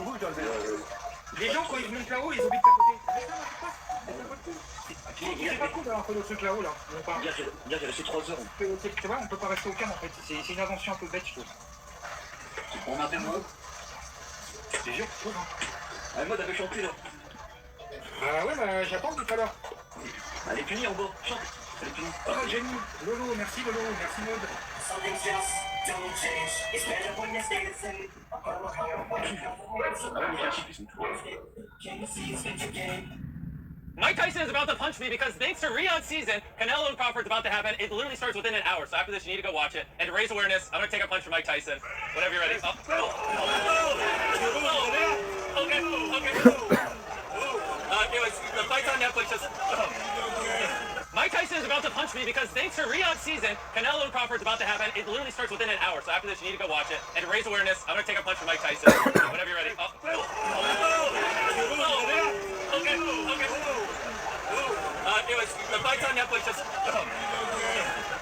Les gens, quand ils montent là-haut, ils ont envie de tapoter. C'est pas cool d'avoir fait le truc là-haut, là. J'ai resté 3 heures. Tu vois, on peut pas rester au calme, en fait. C'est une invention un peu bête, je trouve. On a fait moi. C'est sûr, je trouve, hein. Ah, moi, t'avais chanté, là. Bah ouais, bah j'attends tout à l'heure. Elle est punie en bas. Chante. Elle est punie. Oh, génie. Lolo, merci Maud. Mike Tyson is about to punch me because thanks to Riyadh's season, Canelo and Crawford's about to happen. It literally starts within an hour. So after this, you need to go watch it. And to raise awareness, I'm going to take a punch from Mike Tyson. Whenever you're ready. Okay. Anyways, the fight's on Netflix. Mike Tyson is about to punch me because thanks to Riyadh's season, Canelo and Crawford's about to happen. It literally starts within an hour. So after this, you need to go watch it. And to raise awareness, I'm going to take a punch from Mike Tyson. Whenever you're ready. Anyways, the fight's on Netflix.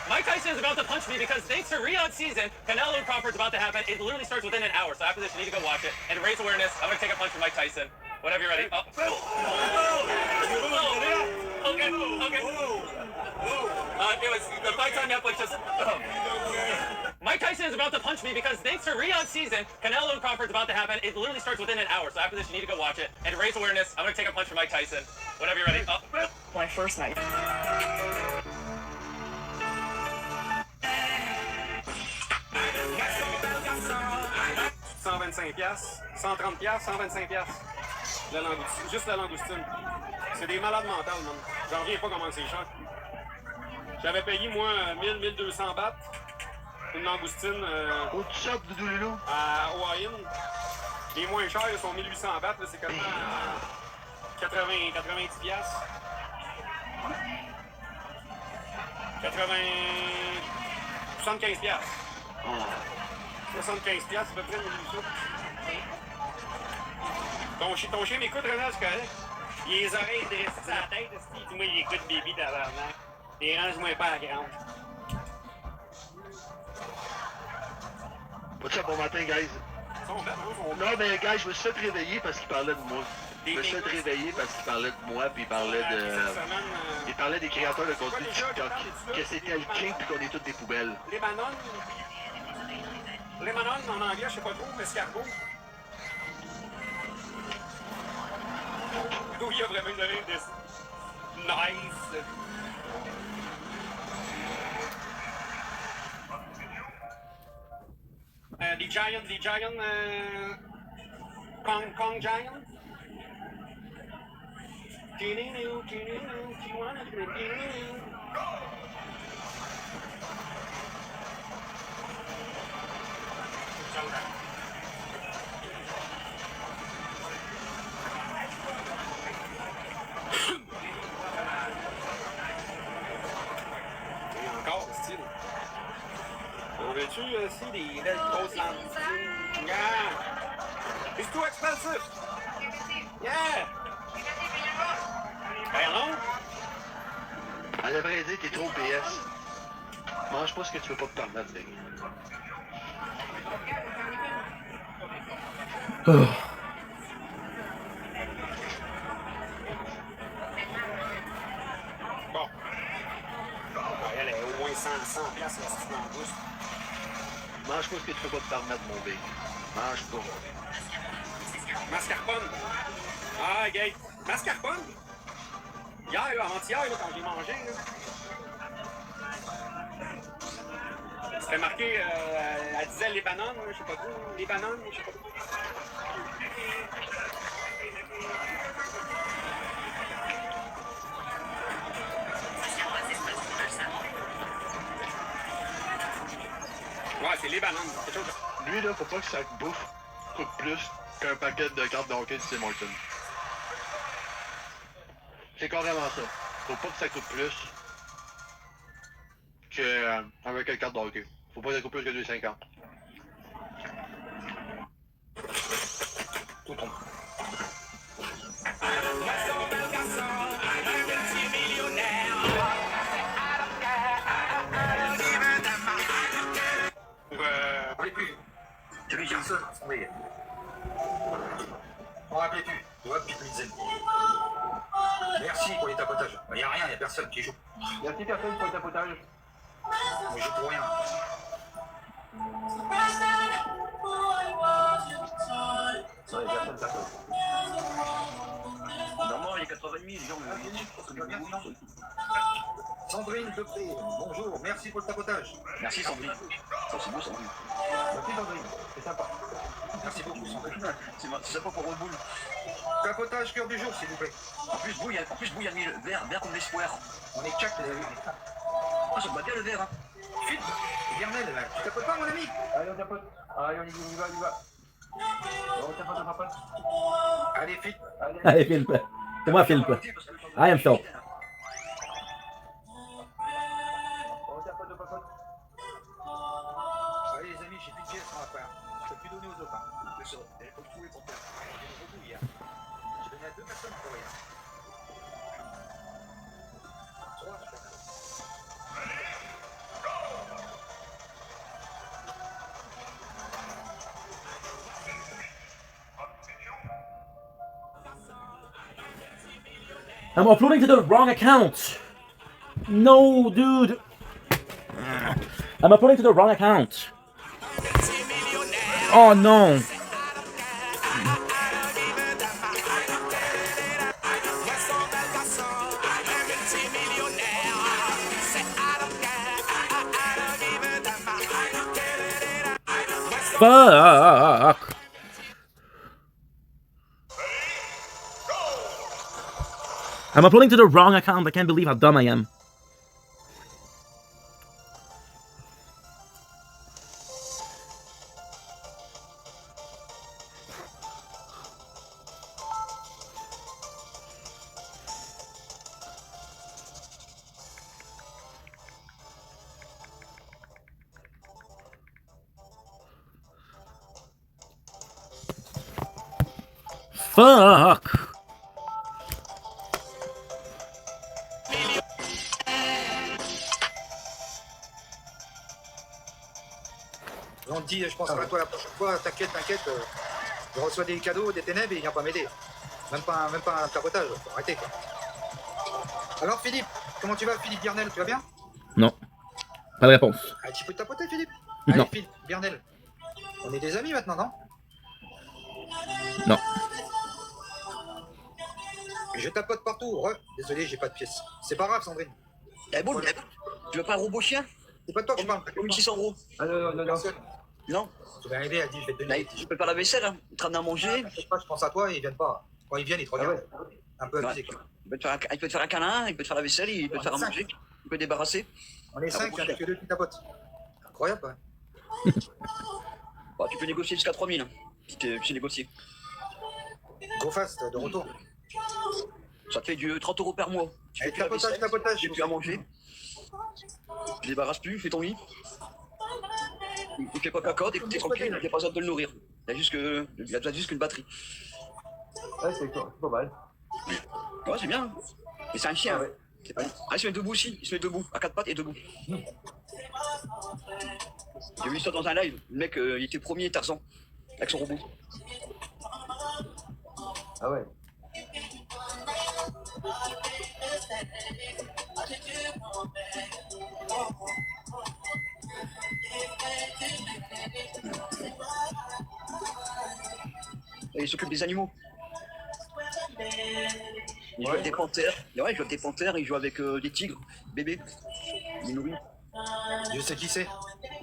Mike Tyson is about to punch me because thanks to Riyadh's season, Canelo and Crawford's about to happen. It literally starts within an hour. So after this, you need to go watch it. And to raise awareness, I'm going to take a punch from Mike Tyson. Whenever you're ready. Anyways, the fight's on Netflix. Mike Tyson is about to punch me because thanks to Riyadh's season, Canelo and Crawford's about to happen. It literally starts within an hour. So after this, you need to go watch it. And to raise awareness, I'm going to take a punch from Mike Tyson. Whenever you're ready. my first night. 125$, 130$, 125$. La langoustine, juste la langoustine. C'est des malades mentales, man. J'en reviens pas comment c'est cher. J'avais payé, moi, 1200 bahts. Une langoustine. Au shop de Doululou? À Hawaiian. Les moins chers, ils sont 1800 bahts. C'est quasiment 90$. 75$. 75$, c'est à peu près 1800. Ton chien m'écoute, Renal, c'est correct? Il a les oreilles dressées à la tête, il dit, moi, il écoute Baby d'avant. Dérange-moi pas à la grande. What's up, bon matin, guys? Non, mais, guys, je me suis fait réveiller parce qu'il parlait de moi. Je me suis fait réveiller parce qu'il parlait de moi, puis il parlait de... Il parlait des créateurs de contenu TikTok. Que c'était le king, puis qu'on est tous des poubelles. Lebanon, en anglais, je sais pas trop, escargot. D'où il y a vraiment une oreille de... Nice! Les Giants, Kong Giants. Encore, style. On veut-tu aussi des belles grosses langoustines? Yeah! It's too expensive! Yeah! Ben non! À la vraie dire, t'es trop PS. Mange pas ce que tu veux pas te permettre, mec. Bon. Elle est au moins 100$ la petite langouste. Mange pas ce que tu peux pas te permettre, mon bébé. Mange pas. Mascarpone. Ah, gay. Mascarpone? Hier, là, avant-hier, là, quand j'ai mangé, là. C'était marqué, elle disait les bananes, je sais pas trop. Les bananes, je sais pas trop. Ouais, c'est les bananes. Quelque chose. Lui, là, faut pas que ça bouffe coûte plus qu'un paquet de cartes de hockey de Tim Hortons. C'est carrément ça. Faut pas que ça coûte plus qu'avec une carte de hockey. Faut pas que ça coûte plus que 2,50. Tout tombe. Rappelez plus. Je lui dis ça. Oui. On rappelait plus. Tu vois, puis tu me disais. Merci pour les tapotages. Il n'y a rien, il n'y a personne qui joue. Il y a petite personne pour le tapotage. On joue pour rien. Non, il n'y a personne. Normalement, il y a 80 000, les gens me disent. Sandrine Depré, bonjour, merci pour le tapotage. Merci Sandrine. Ça c'est beau Sandrine. Merci Sandrine, c'est sympa. Merci beaucoup Sandrine. C'est sympa pour Roboule. Tapotage cœur du jour s'il vous plaît. En plus, vous, il y a mis le vert comme l'espoir. On est tchac, les amis. Oh, ça me bat bien le vert, hein. Fuite, Bernel, tu tapotes pas mon ami? Allez, on tapote. Allez, on y va, on y va. On tapote. Allez, Philippe. Allez, Philippe. C'est moi, Philippe. I am Phil. Allez les amis, j'ai plus de pièces à faire. Je peux plus donner aux autres. Hein. C'est ça. Il faut trouver pour faire. Il y en a beaucoup hier. J'ai donné à 2 personnes pour rien. 3, je pense. I'm uploading to the wrong account. No, dude. I'm uploading to the wrong account. Oh no. Fuck. I'm uploading to the wrong account. I can't believe how dumb I am. Fuck. On te dit, je penserai à toi la prochaine fois, t'inquiète, je reçois des cadeaux, des ténèbres et il vient pas m'aider. Même pas un tapotage, faut arrêter quoi. Alors Philippe, comment tu vas Philippe Biernel, tu vas bien? Non. Pas de réponse. Ah, tu peux te tapoter Philippe? Non. Allez Philippe Biernel. On est des amis maintenant, non? Non. Je tapote partout, désolé, j'ai pas de pièces. C'est pas grave Sandrine. Eh bon, tu veux pas un robot chien? C'est pas de toi que je parle. Comme 600 euros. Ah non. Non. Tu vas arriver, elle dit, je vais te donner. Je peux faire la vaisselle, hein. Te ramener à manger. T'inquiète pas, je pense à toi et ils viennent pas. Quand ils viennent, ils te regardent. Un peu abusé quoi. Il peut te faire un câlin, il peut te faire la vaisselle, il peut te faire à manger, il peut te débarrasser. On est 5, il y en a que 2 qui tapotent. Incroyable quoi. Bah, tu peux négocier jusqu'à 3000, hein, si tu sais négocier. Go fast, de retour. Ça te fait du 30 euros par mois. Tu fais plus la vaisselle, tapotage. tu fais plus à manger. Tu débarrasses plus, fais ton lit. Il fait pas caca, t'es tranquille, il n'y a pas besoin de le nourrir. Il a besoin juste qu'une batterie. Ouais, c'est pas mal. Ouais, c'est bien. Mais c'est un chien. Ouais. Ah, il se met debout aussi, il se met debout, à 4 pattes et debout. J'ai vu ça dans un live, le mec, il était premier Tarzan, avec son robot. Ah ouais. Et il s'occupe des animaux. Il joue avec des panthères. Ouais, il joue avec des panthères, il joue avec des tigres, bébés. Il nourrit. Je sais qui c'est.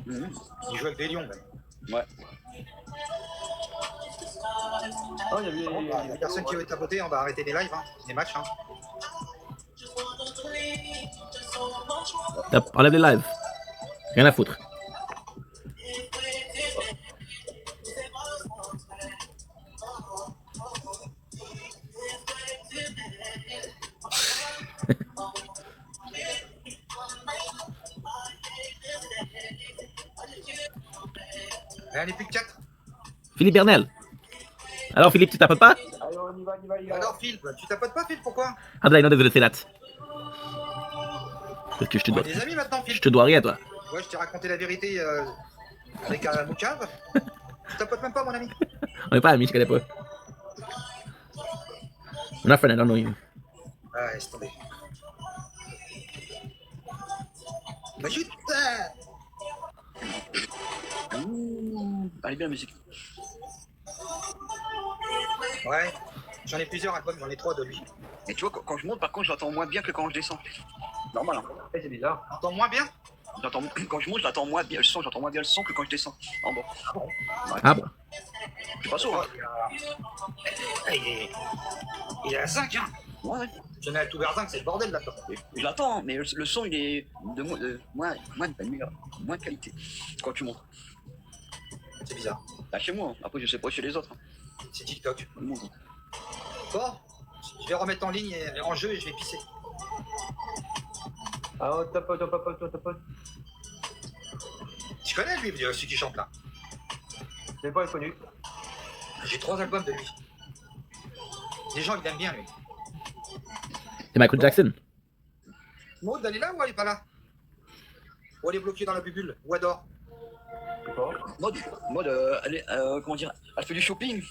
Il joue avec des lions même. Ouais. Oh, il y a personne qui veut tapoter, on va arrêter les lives, hein, les matchs. Hein. Enlève les lives. Rien à foutre. Allez, plus que 4. Philippe Bernel. Alors Philippe, tu tapotes pas? Allez, on y va. Alors Phil, tu tapotes pas Phil, pourquoi? How did I know they would say that? Parce que je te dois. On est des amis maintenant Phil. Je te dois rien toi. Ouais, je t'ai raconté la vérité avec un moucave. Tu tapotes même pas mon ami. On est pas amis, je connais pas. We're not friends, I don't know you. Ah, laisse tomber. Bah chute. Allez bien la musique. Ouais, j'en ai plusieurs albums, j'en ai 3 de lui. Mais tu vois, quand je monte, par contre, je l'entends moins bien que quand je descends. Normal, hein. C'est bizarre. T'entends moins bien? Quand je monte, j'entends moins bien le son, j'entends moins bien le son que quand je descends. En bas. Ah bon? Ouais. Ah bon? Je suis pas sourd, hein. Il est à 5, hein? Ouais. J'en ai à tout vers 5, c'est le bordel là-dedans. Je l'attends, mais le son, il est de moins de qualité quand tu montes. C'est bizarre. Là, chez moi, après, je sais pas chez les autres. C'est TikTok. Bon, je vais remettre en ligne en jeu et je vais pisser. Ah, on tapote. Tu connais lui, celui qui chante là? Je l'ai pas connu. J'ai 3 albums de lui. Les gens, ils l'aiment bien lui. C'est Michael Jackson. Maud, elle est là ou elle est pas là? Ou elle est bloquée dans la bubule? Ou elle dort? Mode, comment dire, elle fait du shopping.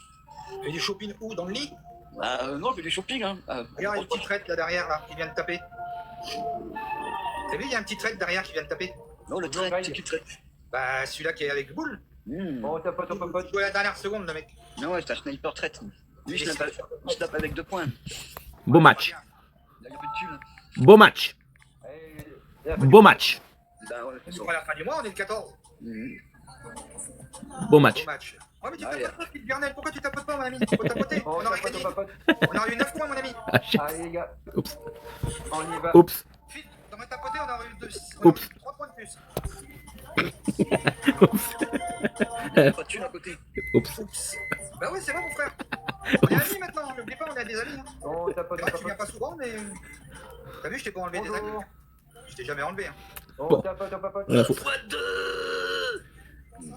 Elle fait du shopping où? Dans le lit? Non, elle fait du shopping, hein. Regarde, il y a une petite traite là derrière, là, qui vient de taper. T'as vu, il y a un petit traite derrière qui vient de taper? Non, le traite, c'est qui traite? Bah, celui-là qui est avec boule. Oh, tapote. Il jouait à la dernière seconde, le mec. Non, ouais, c'est un sniper traite. Lui, je tape avec 2 points. Beau match. Il y a plus de thunes. Beau match. Beau match. Bah ouais, On est à la fin du mois, on est le 14. Beau match. Ouais, mais tu tapotes pas, Philippe Bernel. Pourquoi tu tapotes pas, mon ami? Faut tapoter. On aurait gagné. On aurait eu 9 points, mon ami. Ah, shit. Allez, les gars. Oups. On y va. Oups. T'aurais tapoté, on aurait eu 3 points de plus. Pas de thune à côté. Oups. Bah ouais, c'est vrai, mon frère. On est amis maintenant, n'oublie pas, on est des amis. Hein. On tapote, C'est vrai que tu viens pas souvent, mais. T'as vu, je t'ai pas enlevé des amis. Je t'ai jamais enlevé. Hein. On tapote, on tapote. On a foutu. Il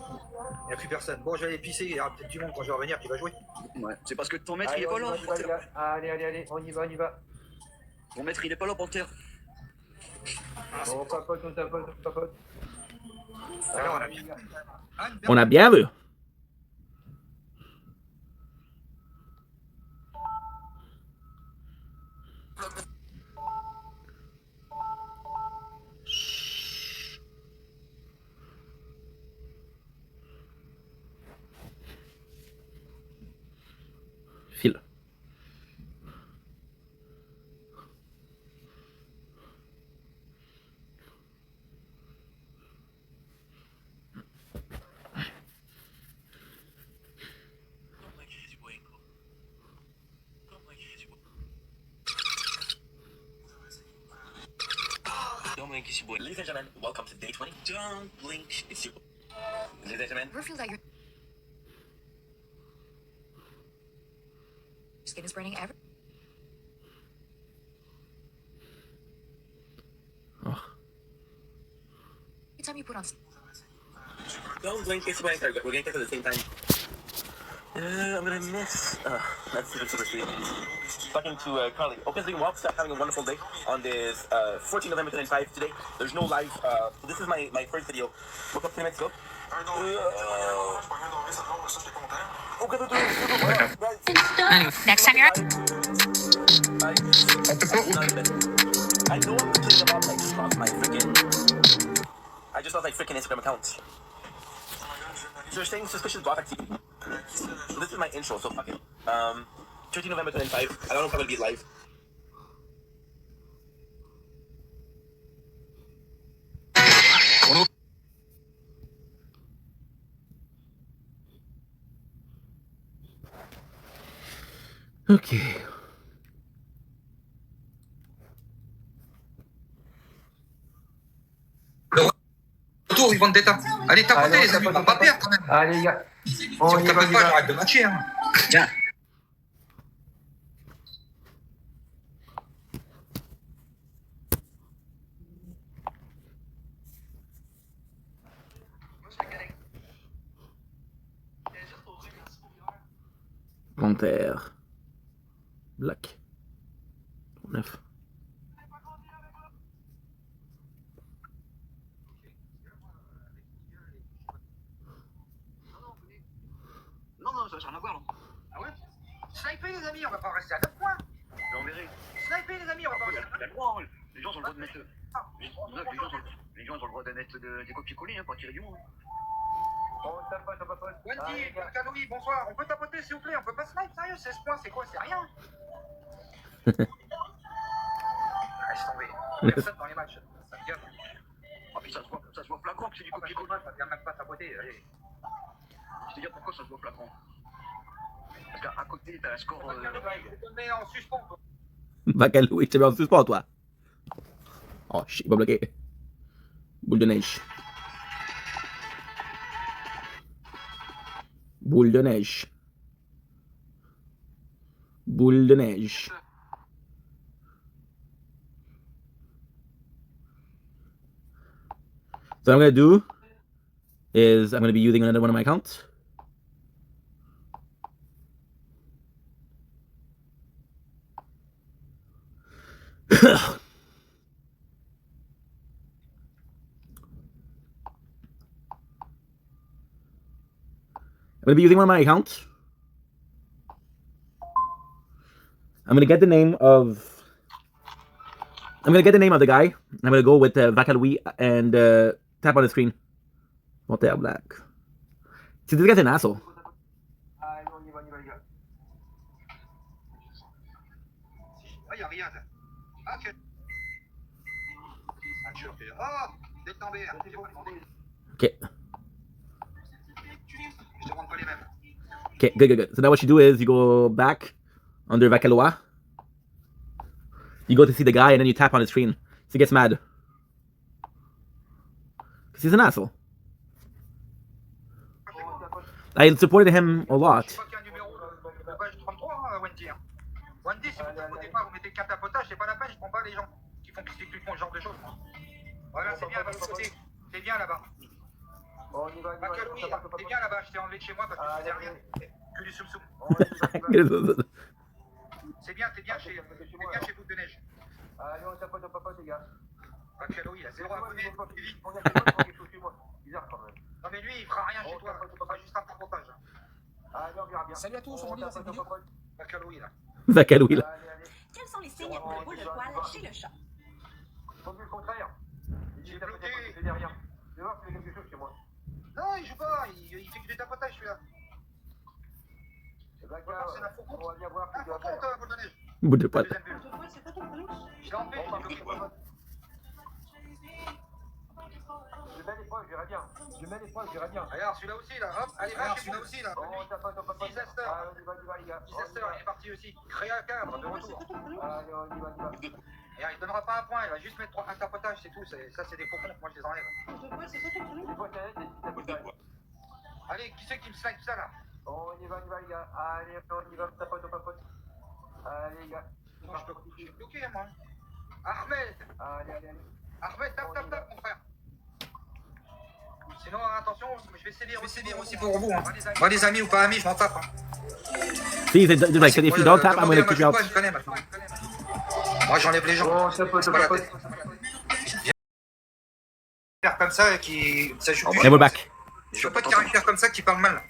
n'y a plus personne. Bon, je vais aller pisser, il y aura peut-être du monde quand je vais revenir qui va jouer. Ouais, c'est parce que ton maître Allez, il est pas là, on y va, les gars. Allez, on y va, on y va. Ton maître il est pas là, Panthère. On tapote, on tapote, on tapote. Alors, on a bien. On a bien vu. File. Don't blink, it's your boy. Ladies and gentlemen, welcome to day 20. Don't blink, it's your boy. Ladies and gentlemen. Ever feel that your skin is burning every time you put on Don't blink, it's your boy. We're gonna get at the same time. I'm gonna miss. That's super sweet. Talking to Carly. Okay, so well, having a wonderful day on this 14 November 2005 today. There's no live. So this is my first video. Woke up 10 minutes ago. next time you're I know I'm complaining about like just lost my freaking. I just lost like freaking Instagram accounts. So they're saying suspicious block activity. This is my intro, so fuck it. 13 November 2005. I don't know if I'm gonna be live. Ok. Retour, Vendetta. Allez, tapotez, les amis, on va pas perdre quand même. Allez, les gars. Si on tapote pas, j'arrête de matcher. Hein. Tiens. Panthère. Black. 9. Non, ça n'a rien à voir. Non. Ah ouais? Sniper, les amis, on va pas rester à 9 points. J'enverrai. Sniper, les amis, on va pas rester à 9 points. Les gens ont le droit de mettre. Les gens ont le droit de mettre des copier-coller, hein, pour tirer du monde. On tapote, on tapote. Wendy, Canoï, bonsoir. On peut tapoter, s'il vous plaît? On peut pas sniper, sérieux? 16 points, c'est quoi? C'est rien. Laisse tomber. Personne dans les matchs. Ça me gaffe. Ah, puis ça se voit flagrant que c'est du copier-coller. Ça vient même pas tapoter, allez. Je te dis pourquoi ça se voit flagrant. Parce qu'à côté, t'as un score. Je te mets en suspens, toi. Bacalou, je te mets en suspens, toi. Oh, shit, pas bloqué. Boule de neige. Boule de neige. Boule de neige. So what I'm gonna do is I'm gonna be using another one of my accounts. I'm gonna be using one of my accounts. I'm gonna get the name of the guy. I'm gonna go with Vacaloui and tap on the screen. Monter Black. See, this guy's an asshole. Allez, on y va, les gars. Ah, y'a rien. Ah, que. Ah, t'es tombé. Ok. Okay, good. So now what you do is you go back under Vakaloa. You go to see the guy and then you tap on his screen. So he gets mad. Because he's an asshole. I supported him a lot. Wendy, si vous ne tapotez pas, vous mettez qu'un tapotage, c'est pas la peine, je prends pas les gens qui font ce genre de choses. Voilà, c'est bien à votre côté. T'es bien là-bas. Macaloui, t'es bien là-bas, je t'ai enlevé de chez moi parce que tu faisais rien. Que du soum-soum. C'est bien, t'es bien chez Boule de Neige. Allez, on tapote au papa, les gars. Macaloui, il a zéro abonné. Bizarre quand même. Non mais lui, il fera rien chez toi, il fera juste un tapotage. Allez, on verra bien. Salut à tous, on relit dans cette vidéo. Macaloui là. Vakaloui là. Quels sont les signes de boule de poil chez le chat? Faut plus le contraire. J'ai tapoté, je fais rien. Je vais voir s'il y a quelque chose chez moi. Non, il joue pas, il fait que du tapotage celui-là. C'est la faux compte. On va bien voir ce qu'il doit faire. Boule de Neige. Boule de poil. Je l'ai enlevé, Je mets les points, je verrai bien. Je mets les points, je verrai bien. Regarde, celui-là aussi là, hop, allez, va, celui-là aussi là. On tapote au papa. Disaster. Allez, on y va, les gars. Disaster, il est parti aussi. Créa cadre, de retour. Allez, on y va. Et il donnera pas un point, il va juste mettre un tapotage, c'est tout. Ça, c'est des faux comptes, moi je les enlève. Allez, qui c'est qui me slide ça là? On y va, les gars. Allez, on y va, tapote au papa. Allez, les gars. Non, je suis bloqué, moi. Ahmed. Allez. Ahmed, tape, mon frère. Sinon, attention, je vais sévir aussi pour vous. Hein. Moi, les amis ou pas amis, je m'en tape. See, like, if you don't tap, I'm gonna kick you out. Moi, j'enlève les gens. Oh, tapote au papa. Faire comme ça qui. Ça joue And we're back. Je veux pas de caractère comme ça qui parle mal.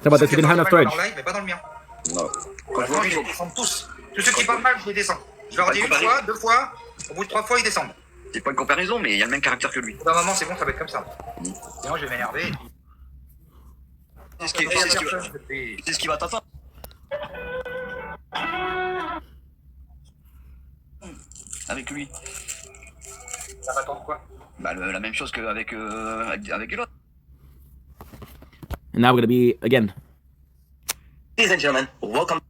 So about this, you didn't have enough storage. Mais pas dans le mien. Non. Franchement, je les descends tous. Tous ceux qui parlent mal, je les descends. Je leur dis une fois, 2 fois, au bout de 3 fois, ils descendent. C'est pas une comparaison, mais il y a le même caractère que lui. D'un moment, c'est bon, ça va être comme ça. Sinon, je vais m'énerver. C'est ce qui va t'attendre. Avec lui. Ça va attendre quoi? Bah, la même chose qu'avec l'autre. And now we're gonna be again. Ladies and gentlemen, welcome.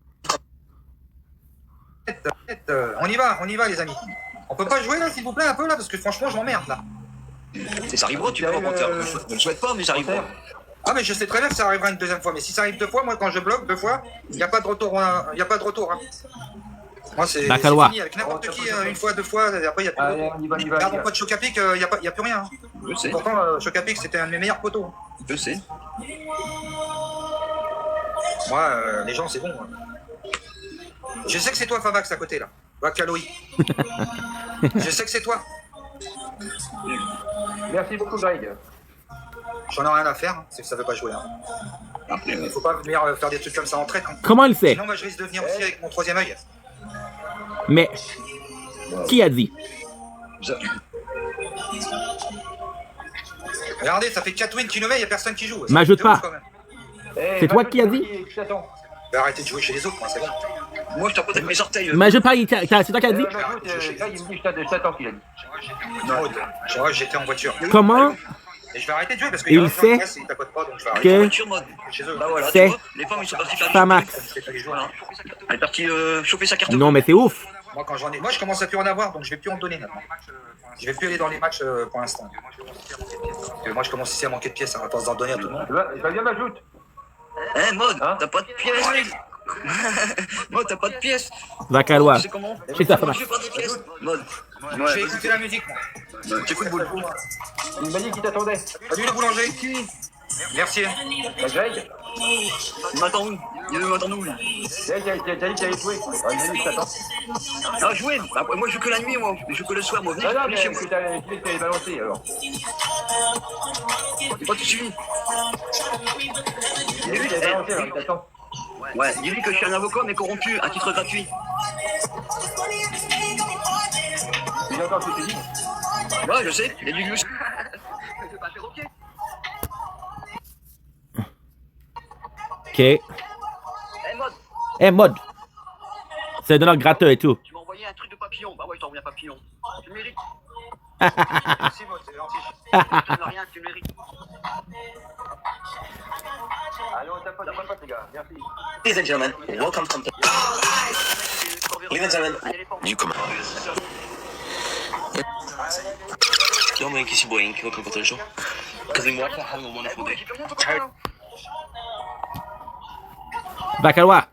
On y va, les amis. On peut pas jouer là, s'il vous plaît, un peu là, parce que franchement, je m'emmerde là. Et ça arrivera, tu verras, menteur. Je ne le souhaite pas, mais ça arrivera. Ah, mais je sais très bien que ça arrivera une deuxième fois. Mais si ça arrive 2 fois, moi, quand je bloque 2 fois, il n'y a pas de retour. Il n'y a pas de retour. Hein. Moi, c'est fini avec n'importe qui, 1 fois, 2 fois. Après, il n'y a plus de retour. Là, mon pote Chocapic, il n'y a plus rien. Hein. Je sais. Pourtant, Chocapic, c'était un de mes meilleurs potos. Hein. Je sais. Moi, les gens, c'est bon. Hein. Je sais que c'est toi, Favax, à côté là. Vakaloui. Je sais que c'est toi. Merci beaucoup, Greg. J'en ai rien à faire, hein. C'est que ça veut pas jouer. Hein. Il faut pas venir faire des trucs comme ça en traite. Hein. Comment il fait? Sinon, moi, je risque de venir aussi avec mon 3e œil. Mais qui a dit? Regardez, ça fait 4 wins qu'il nous met, il n'y a personne qui joue. M'ajoute pas. C'est toi qui as dit? Bah, arrêtez de jouer chez les autres, moi, c'est bon. Moi, je tapote avec mes orteils. M'ajoute pas, c'est toi qui as dit? Là, il me dit je t'attends qu'il a dit. Non, j'étais en voiture. Comment? Et je vais arrêter de jouer parce que il sait ils tapotent pas, donc je vais arrêter. que Bah voilà, c'est les femmes, ils sont partis faire Famax. Voilà. Elle est partie choper sa carte. Non, mais c'est ouf. Moi, quand j'en ai, moi, je commence à plus en avoir, donc je vais plus en donner maintenant. Je vais plus aller dans les matchs pour l'instant. Moi, je commence ici à manquer de pièces, à force d'en donner à tout le monde. Va bien m'ajoute. Eh, Mode, t'as pas de pièces. Mode, t'as pas de pièces. Vakaloa. Tu sais comment? Chez sa Famax. Je fais pas des pièces. Mode. J'ai écouté la musique, moi. T'écoutes boule. Il m'a dit qu'il t'attendait. Salut le boulanger. Merci. Greg. Il m'attend où? Il m'attend où? Greg, t'as dit que t'allais jouer. Il m'a dit que t'attends. Ah, jouer? Moi, je joue que la nuit, moi. Je joue que le soir, moi. Non, mais tu t'allais balancer, alors. J'ai pas tout suivi. Lui, il t'allait balancer, alors il t'attend. Ouais, dis-lui que je suis un avocat, mais corrompu, à titre gratuit. Il a encore ce que tu dis. Ouais, je sais, il y a du glus. Ok. Eh, mode. C'est un donneur gratteux et tout. Tu m'as envoyé un truc de papillon. Bah ouais, je t'ai envoyé un papillon. Tu le mérites. Merci, moi, c'est gentil. Tu ne rien, tu le mérites. Allez, on tapote, les gars. Merci. Ladies and gentlemen, welcome to... Ladies and gentlemen, newcomer. 너무 인기시 뭐 인기 같은 것들 줘. Because we want to have a wonderful day. Vacalois.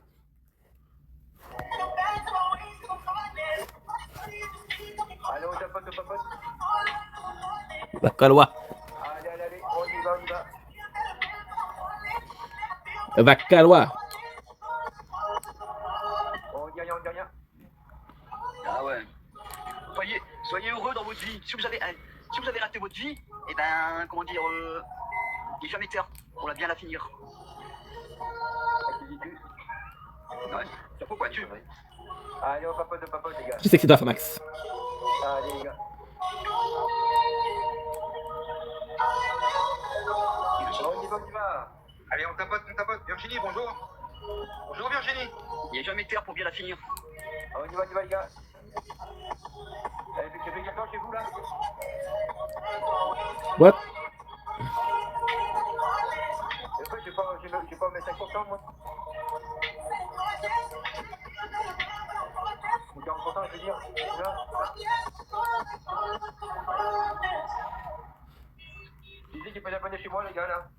Allez, on tapote, Vacalois. Allez, on y va. Vacalois. On dit rien. Ah ouais. Soyez heureux dans votre vie. Si vous avez raté votre vie, et ben, comment dire, il n'est jamais tard. On va bien la finir. Ouais, ça faut quoi tu. Allez, on papote, les gars. Just 60 off max. Allez, les gars. On y va. Allez, on tapote. Virginie, bonjour. Bonjour, Virginie. Il n'est jamais tard pour bien la finir. On y va, les gars. Allez, fait quelqu'un chez vous, là? What? Je vais pas mettre 5%, moi. 40%, je veux dire. Là. Disais qu'il peut abonner chez moi, les gars, là.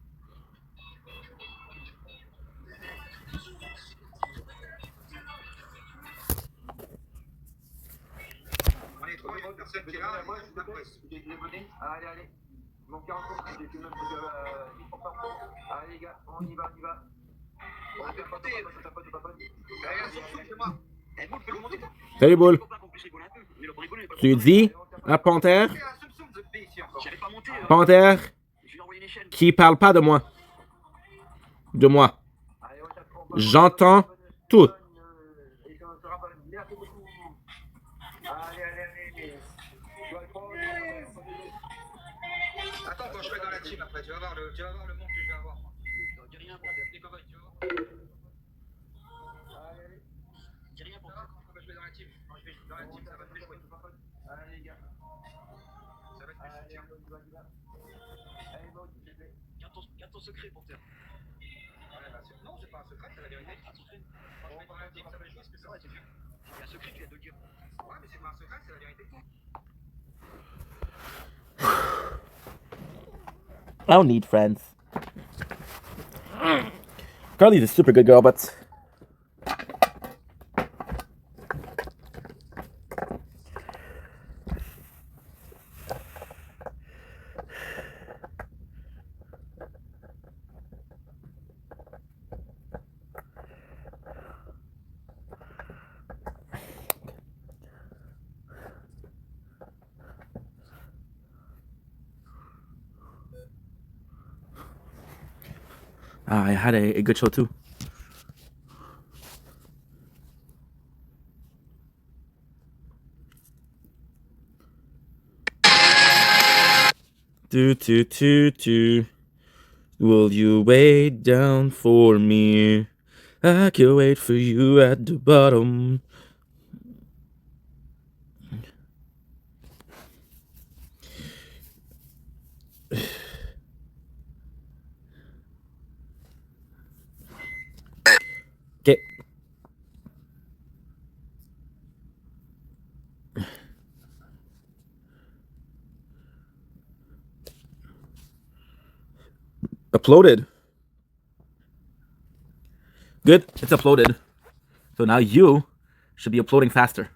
On est trois, il y a une personne qui est là, moi je t'apprécie. J'ai abonné. Allez. Mon 40%, j'ai fait même 10%. Allez, les gars, on y va. On va faire papote. Salut, Boule. Tu dis à Panthère qui parle pas de moi. De moi. J'entends tout. Attends, quand je serai dans la team après, tu vas voir le monde que je vais avoir. Dis rien pour les copains, tu vois. Dis rien pour quand je vais dans la team. Quand je vais dans la team, ça va te faire jouer. Allez, les gars. Ça va te faire soutien. Allez, bon, Garde ton secret pour terre. Non, c'est pas un secret, c'est la vérité. Quand je vais dans la team, ça va jouer, c'est ça, c'est sûr. Il y a un secret, tu viens de le dire. Ouais, mais c'est pas un secret, c'est la vérité. I don't need friends. Carly's a super good girl, but I had a good show too. Do. Will you wait down for me? I can wait for you at the bottom. Okay. Uploaded. Good, it's uploaded. So now you should be uploading faster.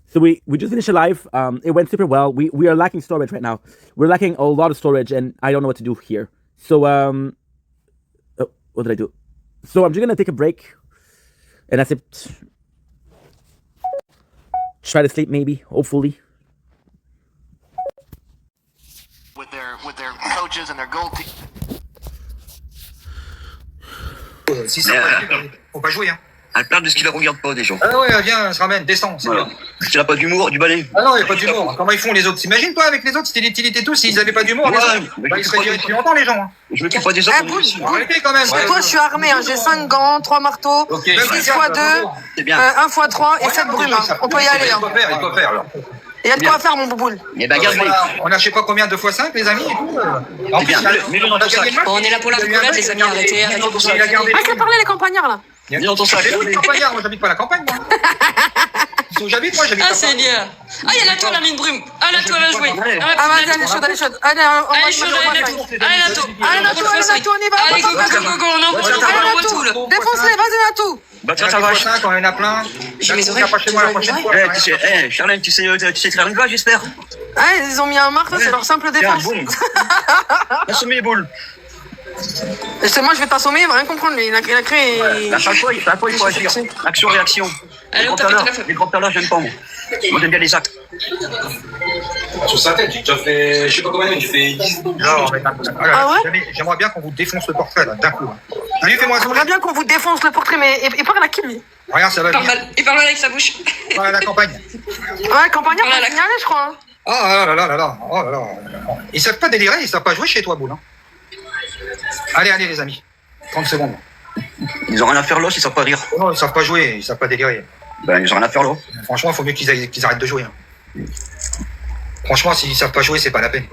So we just finished a live. It went super well. We are lacking storage right now. We're lacking a lot of storage, and I don't know what to do here. So what did I do? So I'm just gonna take a break, and that's it. try to sleep maybe, hopefully. With their coaches and their goal team. Si ça faut pas jouer, hein. Elle parle de ce qui ne regarde pas des gens. Ah ouais, viens, se ramène, descends, c'est bien. Parce qu'il n'a pas d'humour, du balai. Ah non, il n'y a pas d'humour. Comment ils font les autres? T'imagines toi avec les autres, c'était et tout, s'ils n'avaient pas d'humour, ils seraient virés depuis longtemps les gens. Hein. Je me trompe pas des autres. Arrêtez quand même. Toi, je suis armé, hein. J'ai 5 gants, 3 marteaux, 6 x 2, 1 x 3 et 7 brumes. Hein. On peut y aller. Il faut faire alors. Il y a de quoi faire, mon bouboule. Eh ben, regardez. On a je sais pas combien de fois 5, les amis, et tout. En plus, On est là pour la rigolade, les amis, arrêtez. Arrêtez de parler, les campagnards, là. Il y a dans ton sac. Les campagnards, moi j'habite pas à la campagne, moi. J'habite, moi j'habite. Ah, c'est bien. Ah, il y a la toile, la mine brume. Ah, la toile à jouer. Ah, vas-y, elle est chaude, elle est chaude. Allez, on va jouer. Allez, Natou. Allez, Natou, on y va. Allez, go, on envoie tout, là. Défonce-les, vas-y, Natou. Bah, tiens, ça va. Quand il y en a plein. J'ai mes oreilles. Charlène, tu sais faire une vague, j'espère. Ouais, ils ont mis un marteau, c'est leur simple défense. Assommer les boules. Moi, je vais t'assommer, il va rien comprendre, lui. Il a créé. À chaque fois, il faut agir. Action-réaction. Les grands talents, j'aime pas, moi. Moi, j'aime bien les actes. Sur sa tête, j'ai déjà fait. Je sais pas combien, j'ai fait 10. Non, mais. Ah ouais? J'aimerais bien qu'on vous défonce le portrait, là, d'un coup. Allez, fais-moi ça. J'aimerais bien qu'on vous défonce le portrait, mais il parle à qui, lui? Regarde, ça va bien. Il parle mal avec sa bouche. Il parle à la campagne. Ouais, campagnard, on va signaler, je crois. Oh là là. Oh là là. Ils savent pas délirer, ils savent pas jouer chez toi, Boule. Hein. Allez, les amis. 30 secondes. Ils ont rien à faire là, ils savent pas rire. Non, ils savent pas jouer, ils savent pas délirer. Ben, ils ont rien à faire là. Franchement, il faut mieux qu'ils arrêtent de jouer. Hein. Franchement, s'ils savent pas jouer, c'est pas la peine.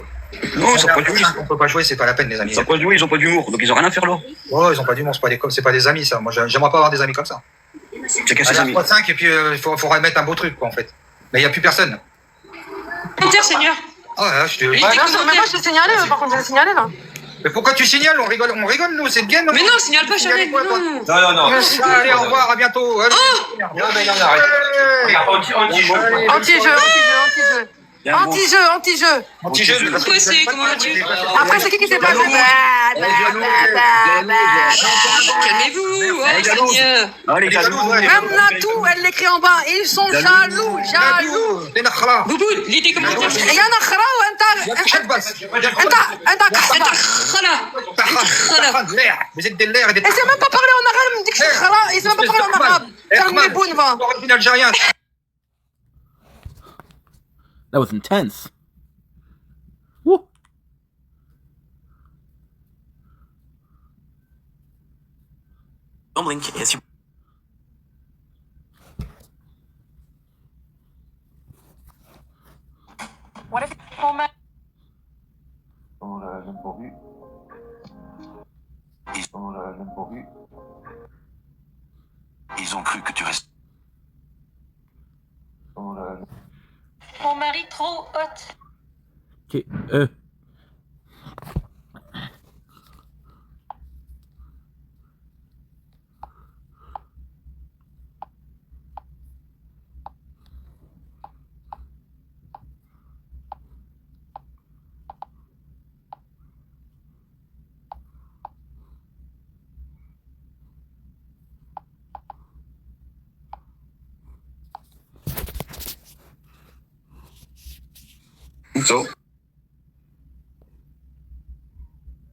Non, ils savent pas jouer. On peut pas jouer, c'est pas la peine, les amis. Ils savent pas jouer, ils ont pas d'humour, donc ils ont rien à faire là. Oh, ils ont pas d'humour, c'est pas des amis, ça. Moi, j'aimerais pas avoir des amis comme ça. C'est qu'à ses amis. 3-5 et puis il faut remettre un beau truc, quoi, en fait. Mais il y a plus personne. Commentaire, Seigneur. Ah là, je te. Mais moi, je t'ai signalé, par contre, j'ai signalé, là. Mais pourquoi tu signales? On rigole nous, c'est bien. Mais non, signale pas, Charlène, non. Non. Allez, au revoir, à bientôt. Allez. Non, arrête. Anti-jeu. Comment vas-tu? Après, c'est qui s'est passé? Calmez-vous, Seigneur. Même Natou, elle l'écrit en bas. Ils sont jaloux. Bouboule, lis tes commentaires. Et y en a khara ou Vous êtes des lairs et des. Et c'est même pas parlé en arabe, il me dit que je suis khara. Et c'est même pas parlé en arabe. Calmez-vous, va. Origine algérien. That was intense. Woo. Link is What if moment? Ils ont cru que tu restes. Mon mari trop hot. Ok,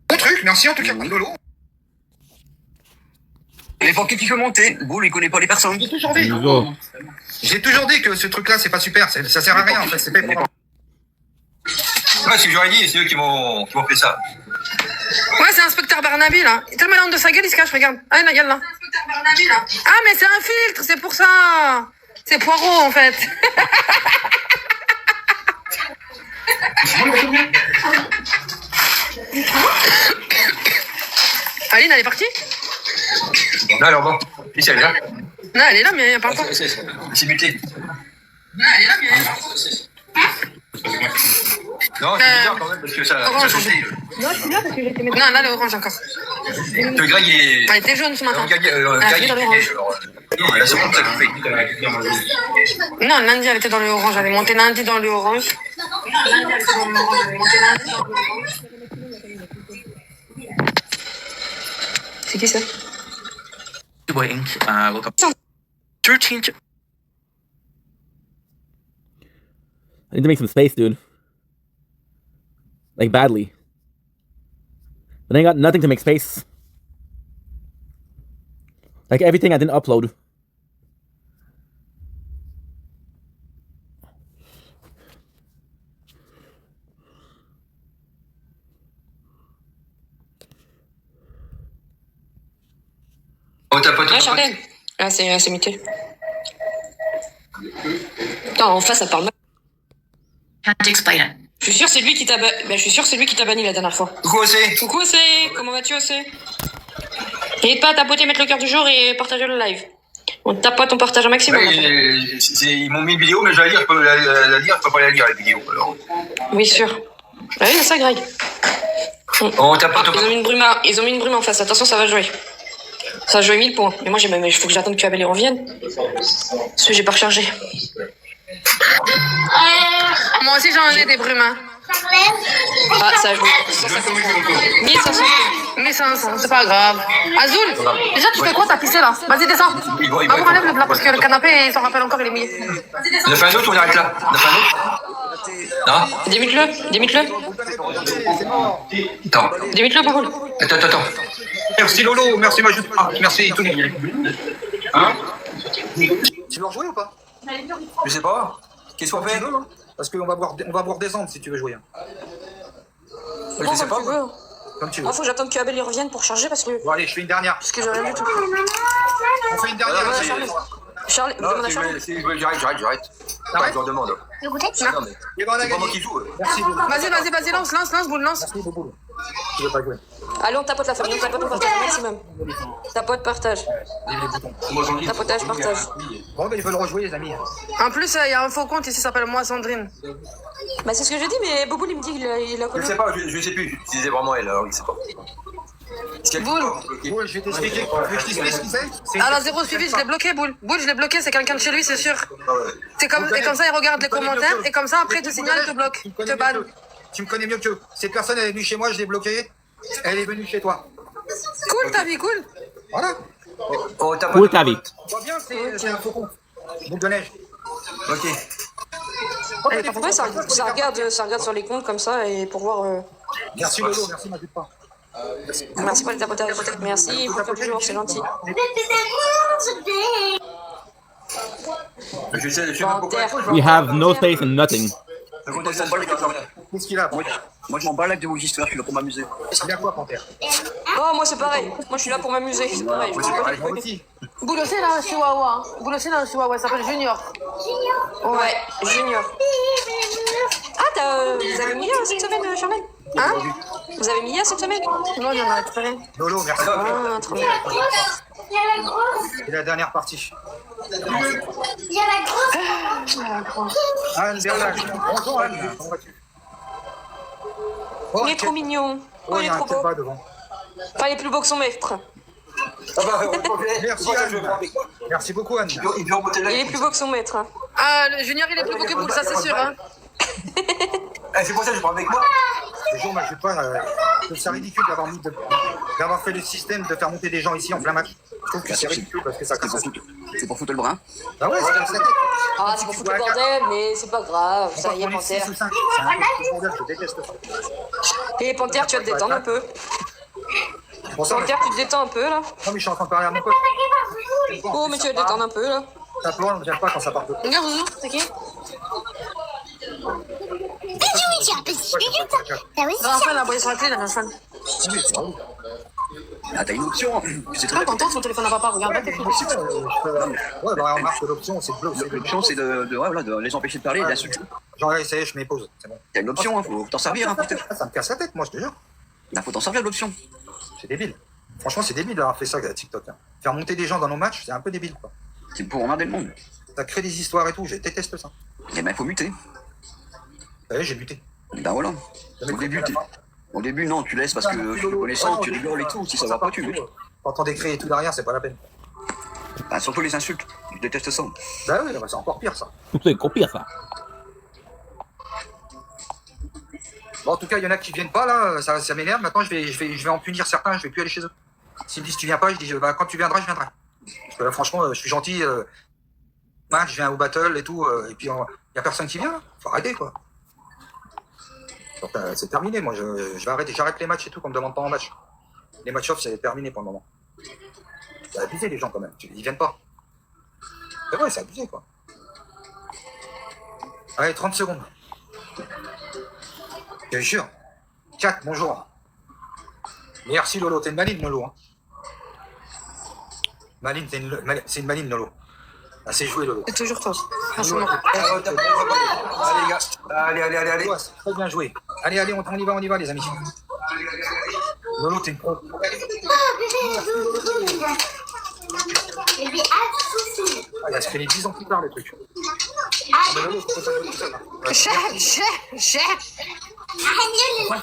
Bon truc, merci en tout cas, rigolo. Les banquiers qui font monter, Boule, il connaît pas les personnes. J'ai toujours dit que ce truc-là, c'est pas super, ça sert à rien en fait, c'est pas pour. Ouais, c'est j'aurais dit, c'est eux qui m'ont fait ça. Ouais, c'est l'inspecteur Barnaby, là. Il est tellement l'homme de sa gueule, il se cache, regarde. Ah, la gueule, là. Ah, mais c'est un filtre, c'est pour ça. C'est Poirot, en fait. Aline, elle est partie? Non, alors bon, ici elle est là. Non, elle est là, mais elle parle pas. C'est muté. Non, elle est là, mais elle parle pas. Non, c'est bizarre quand même parce que ça sautait. Non, je suis là parce que j'étais mettre. Non, là, le orange encore. Le Greg est. Elle était jaune ce matin. Greg est. Non, la seconde, ça fait. Non, lundi, elle était dans le orange. Elle est montée lundi dans le orange. Non, lundi, elle était dans le orange. Elle est montée lundi dans le orange. C'est qui ça? Waiting. Welcome. 13. I need to make some space, dude. Like, badly. But I ain't got nothing to make space. Like, everything I didn't upload. Oh, t'as pas tout. Ah, Charlène. Ah, c'est muté. Non, en face, ça parle mal. Can't explain it. Je suis sûr c'est lui qui t'a je suis sûr c'est lui qui t'a banni la dernière fois. Coucou Océ. Coucou Océ. Comment vas-tu Océ? N'hésite pas à tapoter, mettre le cœur du jour et partager le live. On tapote, on partage un maximum. Ouais, ils m'ont mis une vidéo, mais j'allais dire, je peux la lire, je peux pas la lire la vidéo. Alors. Oui, sûr. Ah oui, c'est ça, Greg. On tapote. Ils ont mis une brume en face. Attention, ça va jouer. Ça a joué 1000 points. Mais moi, il faut que j'attende que Abel revienne. Parce que j'ai pas rechargé. Moi aussi, j'en ai des brumes. Hein. Ah, ça a joué. 1500. 1500, c'est pas grave. Azul, déjà, tu fais quoi? T'as pissé là? Vas-y, descends. Maman, enlève le plat parce que le canapé, il s'en rappelle encore, il est mis. On a fait un autre ou on arrête là? On a fait un autre? Non? Démute-le. Attends. Démute-le, Paul. Attends. Merci Lolo, merci Majoupa, merci tout le monde. Hein? Tu veux rejouer ou pas? Je sais pas. Qu'est-ce qu'on fait? Parce qu'on va voir descendre si tu veux jouer. Je sais pas. Comme tu veux. Moi, faut que j'attende que Abel revienne pour charger parce que. Bon, allez, je fais une dernière. Parce que j'ai rien du tout. On fait une dernière. Charles, demande à Charles. J'arrête. T'arrêtes? Je leur demande. Le goûter? C'est pas moi qui joue. Merci. Vas-y, lance, boule, lance. Merci beaucoup. Tu veux pas jouer? Allez, on tapote la famille, on tapote, on partage au maximum. Tapote, partage. Tapotage, partage. Bon, mais ils veulent rejouer, les amis. En plus, il y a un faux compte ici, s'appelle moi Sandrine. Bah, c'est ce que j'ai dit, mais Bobo, il me dit qu'il a connu. Je sais pas, je sais plus. Si c'est vraiment elle, alors il sait pas. Boule, je vais t'expliquer. Tu veux que je t'explique ce qu'il fait? Ah, la 0 suivi, je l'ai bloqué, Boule. Boule, je l'ai bloqué, c'est quelqu'un de chez lui, c'est sûr. Et comme ça, il regarde les commentaires, et comme ça, après, il te signale, il te bloque, il te banne. Tu me connais mieux que cette personne, elle est venue chez moi, je l'ai bloquée. Elle est venue chez toi. Cool, ta vie, cool. Voilà. Cool, ta vie. On voit bien, c'est un faux compte. Boule de neige. Ok. Et par contre, ça regarde sur les comptes comme ça, et pour voir. Merci Lolo, merci ma pas. Merci pour les tapotages. Merci, pour le jour, c'est gentil. Je sais pas pourquoi. We have no space and nothing. Qu'est-ce qu'il a? Moi, je m'en bats de vos histoires, je suis là pour m'amuser. Il a quoi, Panthère? Oh, moi, c'est pareil. Moi, je suis là pour m'amuser, c'est pareil. Moi aussi. Boule aussi, là, un chihuahua. Boule aussi, là, un chihuahua, il s'appelle Junior. Ouais, Junior. Ah, vous avez mis cette semaine, Charmaine? Hein? Vous avez mis cette semaine? Non, il y en a récupéré. Lolo, merci. Ah, trop bien. C'est la dernière partie. Il y a la grosse. Anne Bernage. Bonjour Anne, comment vas-tu? Il est trop mignon. Oh, il est trop beau. Enfin, il est plus beau que son maître. Merci Anne. Merci beaucoup Anne. Il est plus beau que son maître. Ah, le Junior, il est plus beau que Boule, ça c'est sûr. Hein. C'est pour ça que je parle avec moi. Les gens, je trouve ça ridicule d'avoir fait le système de faire monter des gens ici en plein match. Je trouve que c'est ridicule parce que ça casse. C'est pour foutre le brin. Ah ouais, c'est comme ça. Ah, c'est pour foutre le bordel, mais c'est pas grave. Ça y est, Panthère. C'est un peu bordel, je déteste ça. Et Panthère, tu vas te détendre un peu. Panthère, tu te détends un peu là. Non, mais je suis en train de parler à mon pote. Oh, mais tu vas te détendre un peu là. Ça plonge, j'aime pas quand ça part de. Regarde, Zouzou, c'est qui? Enfin, la boîte sur la clé, la fin. Ah, t'as une option. C'est très content, son téléphone n'a pas, regarde. Ouais, bah, on marque l'option, c'est bleu. L'option, c'est de les empêcher de parler et d'insulter. Genre, ça y est, je m'épose, c'est bon. T'as une option, faut t'en servir. Ça me casse la tête, moi, je te jure. Là, faut t'en servir de l'option. C'est débile. Franchement, c'est débile d'avoir fait ça, TikTok. Faire monter des gens dans nos matchs, c'est un peu débile, quoi. C'est pour emmerder le monde. Ça crée des histoires et tout, je déteste ça. Eh ben, faut muter. Ouais, j'ai buté. Ben voilà. Au début, non, tu laisses parce que tu es connaissant, tu rigoles et tout. Si ça va pas, tu mutes. Quand on décrit et tout derrière, c'est pas la peine. Bah, surtout les insultes. Je déteste ça. Bah oui, c'est encore pire, ça. C'est encore pire, ça. Bon, en tout cas, il y en a qui viennent pas, là, ça m'énerve. Maintenant, je vais en punir certains, je vais plus aller chez eux. S'ils me disent tu viens pas, je dis bah, quand tu viendras, je viendrai. Parce que là, franchement, je suis gentil. Je viens au battle et tout, et puis Y a personne qui vient là. Faut arrêter quoi. C'est terminé, moi je vais arrêter, j'arrête les matchs et tout, qu'on me demande pas en match. Les matchs off, c'est terminé pour le moment. C'est abusé les gens quand même, ils viennent pas. C'est vrai, c'est abusé quoi. Allez, 30 secondes. Je te jure. Chat, bonjour. Merci Lolo, t'es une maline Lolo. Hein. Maline, c'est une maline Lolo. Assez joué Lolo. C'est toujours toi. Franchement. Allez les gars, allez. Très bien joué. Allez, on y va les amis. Lolo, t'es une pro. Il a screené 10 ans plus tard, les trucs. Lolo, faut pas jouer tout seul.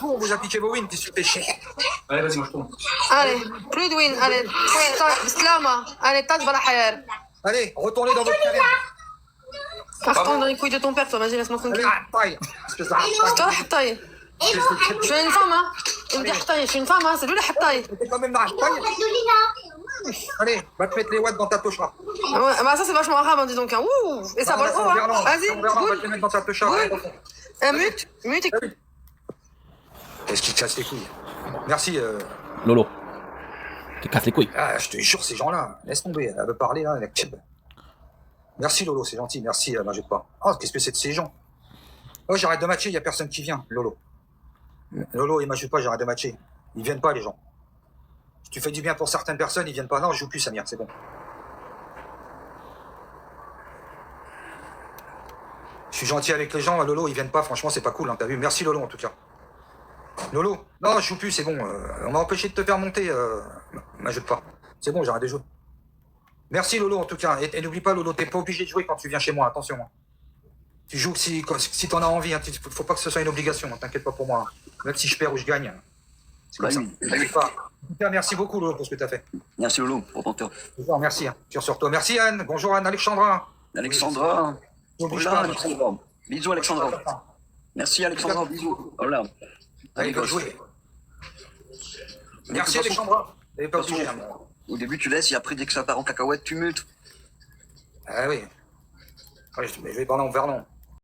On vous appliquez vos wins, qu'est-ce que tu fais? Allez, vas-y, moi je tourne. Allez, plus de win, allez. Slama, allez, tâche bala hayal. Allez, retournez dans votre carrière. Carton dans les couilles de ton père, toi, vas-y, laisse-moi tranquille. Taille. C'est toi la hattaille. Je suis une femme, hein. Je suis une femme, hein. C'est lui la hattaille. T'es quand même la hattaille. Allez, va te mettre les watts dans ta poche. Ouais, bah ça c'est vachement arabe, hein, dis donc. Hein. Ouh, et ça vole haut, hein. Vas-y, on va te mettre dans ta poche. Mute. Qu'est-ce qui te casse les couilles? Merci. Lolo. Tu casses les couilles. Ah, je te jure, ces gens-là, laisse tomber. Elle veut parler, là, avec Cheb. Merci, Lolo, c'est gentil. Merci, m'ajoute pas. Oh, qu'est-ce que c'est de ces gens? Oh, j'arrête de matcher, il n'y a personne qui vient, Lolo. Lolo, il m'ajoute pas, j'arrête de matcher. Ils viennent pas, les gens. Si tu fais du bien pour certaines personnes, ils viennent pas. Non, je joue plus, Samir, c'est bon. Je suis gentil avec les gens, Lolo, ils viennent pas, franchement, c'est pas cool, hein, t'as vu? Merci, Lolo, en tout cas. Lolo, non, je joue plus, c'est bon. On m'a empêché de te faire monter, m'ajoute pas. C'est bon, j'arrête de jouer. Merci, Lolo, en tout cas. Et n'oublie pas, Lolo, t'es pas obligé de jouer quand tu viens chez moi, attention. Hein. Tu joues si t'en as envie, hein, faut pas que ce soit une obligation, hein, t'inquiète pas pour moi. Hein. Même si je perds ou je gagne. C'est comme ça. Pas. En tout cas, merci beaucoup, Lolo, pour ce que t'as fait. Merci, Lolo, pour ton temps. Merci, hein. Tu sur toi. Merci, Anne. Bonjour, Anne. Alexandra. Alexandra. N'oublie pas, Alexandra. Bisous, Alexandra. Merci, Alexandra. Bisous. Voilà. Allez, va jouer. Merci, Alexandra. Elle est pas obligée. Au début, tu laisses, et après, dès que ça part en cacahuète, tu mutes. Ah oui. Ouais, mais je vais parler en verlan.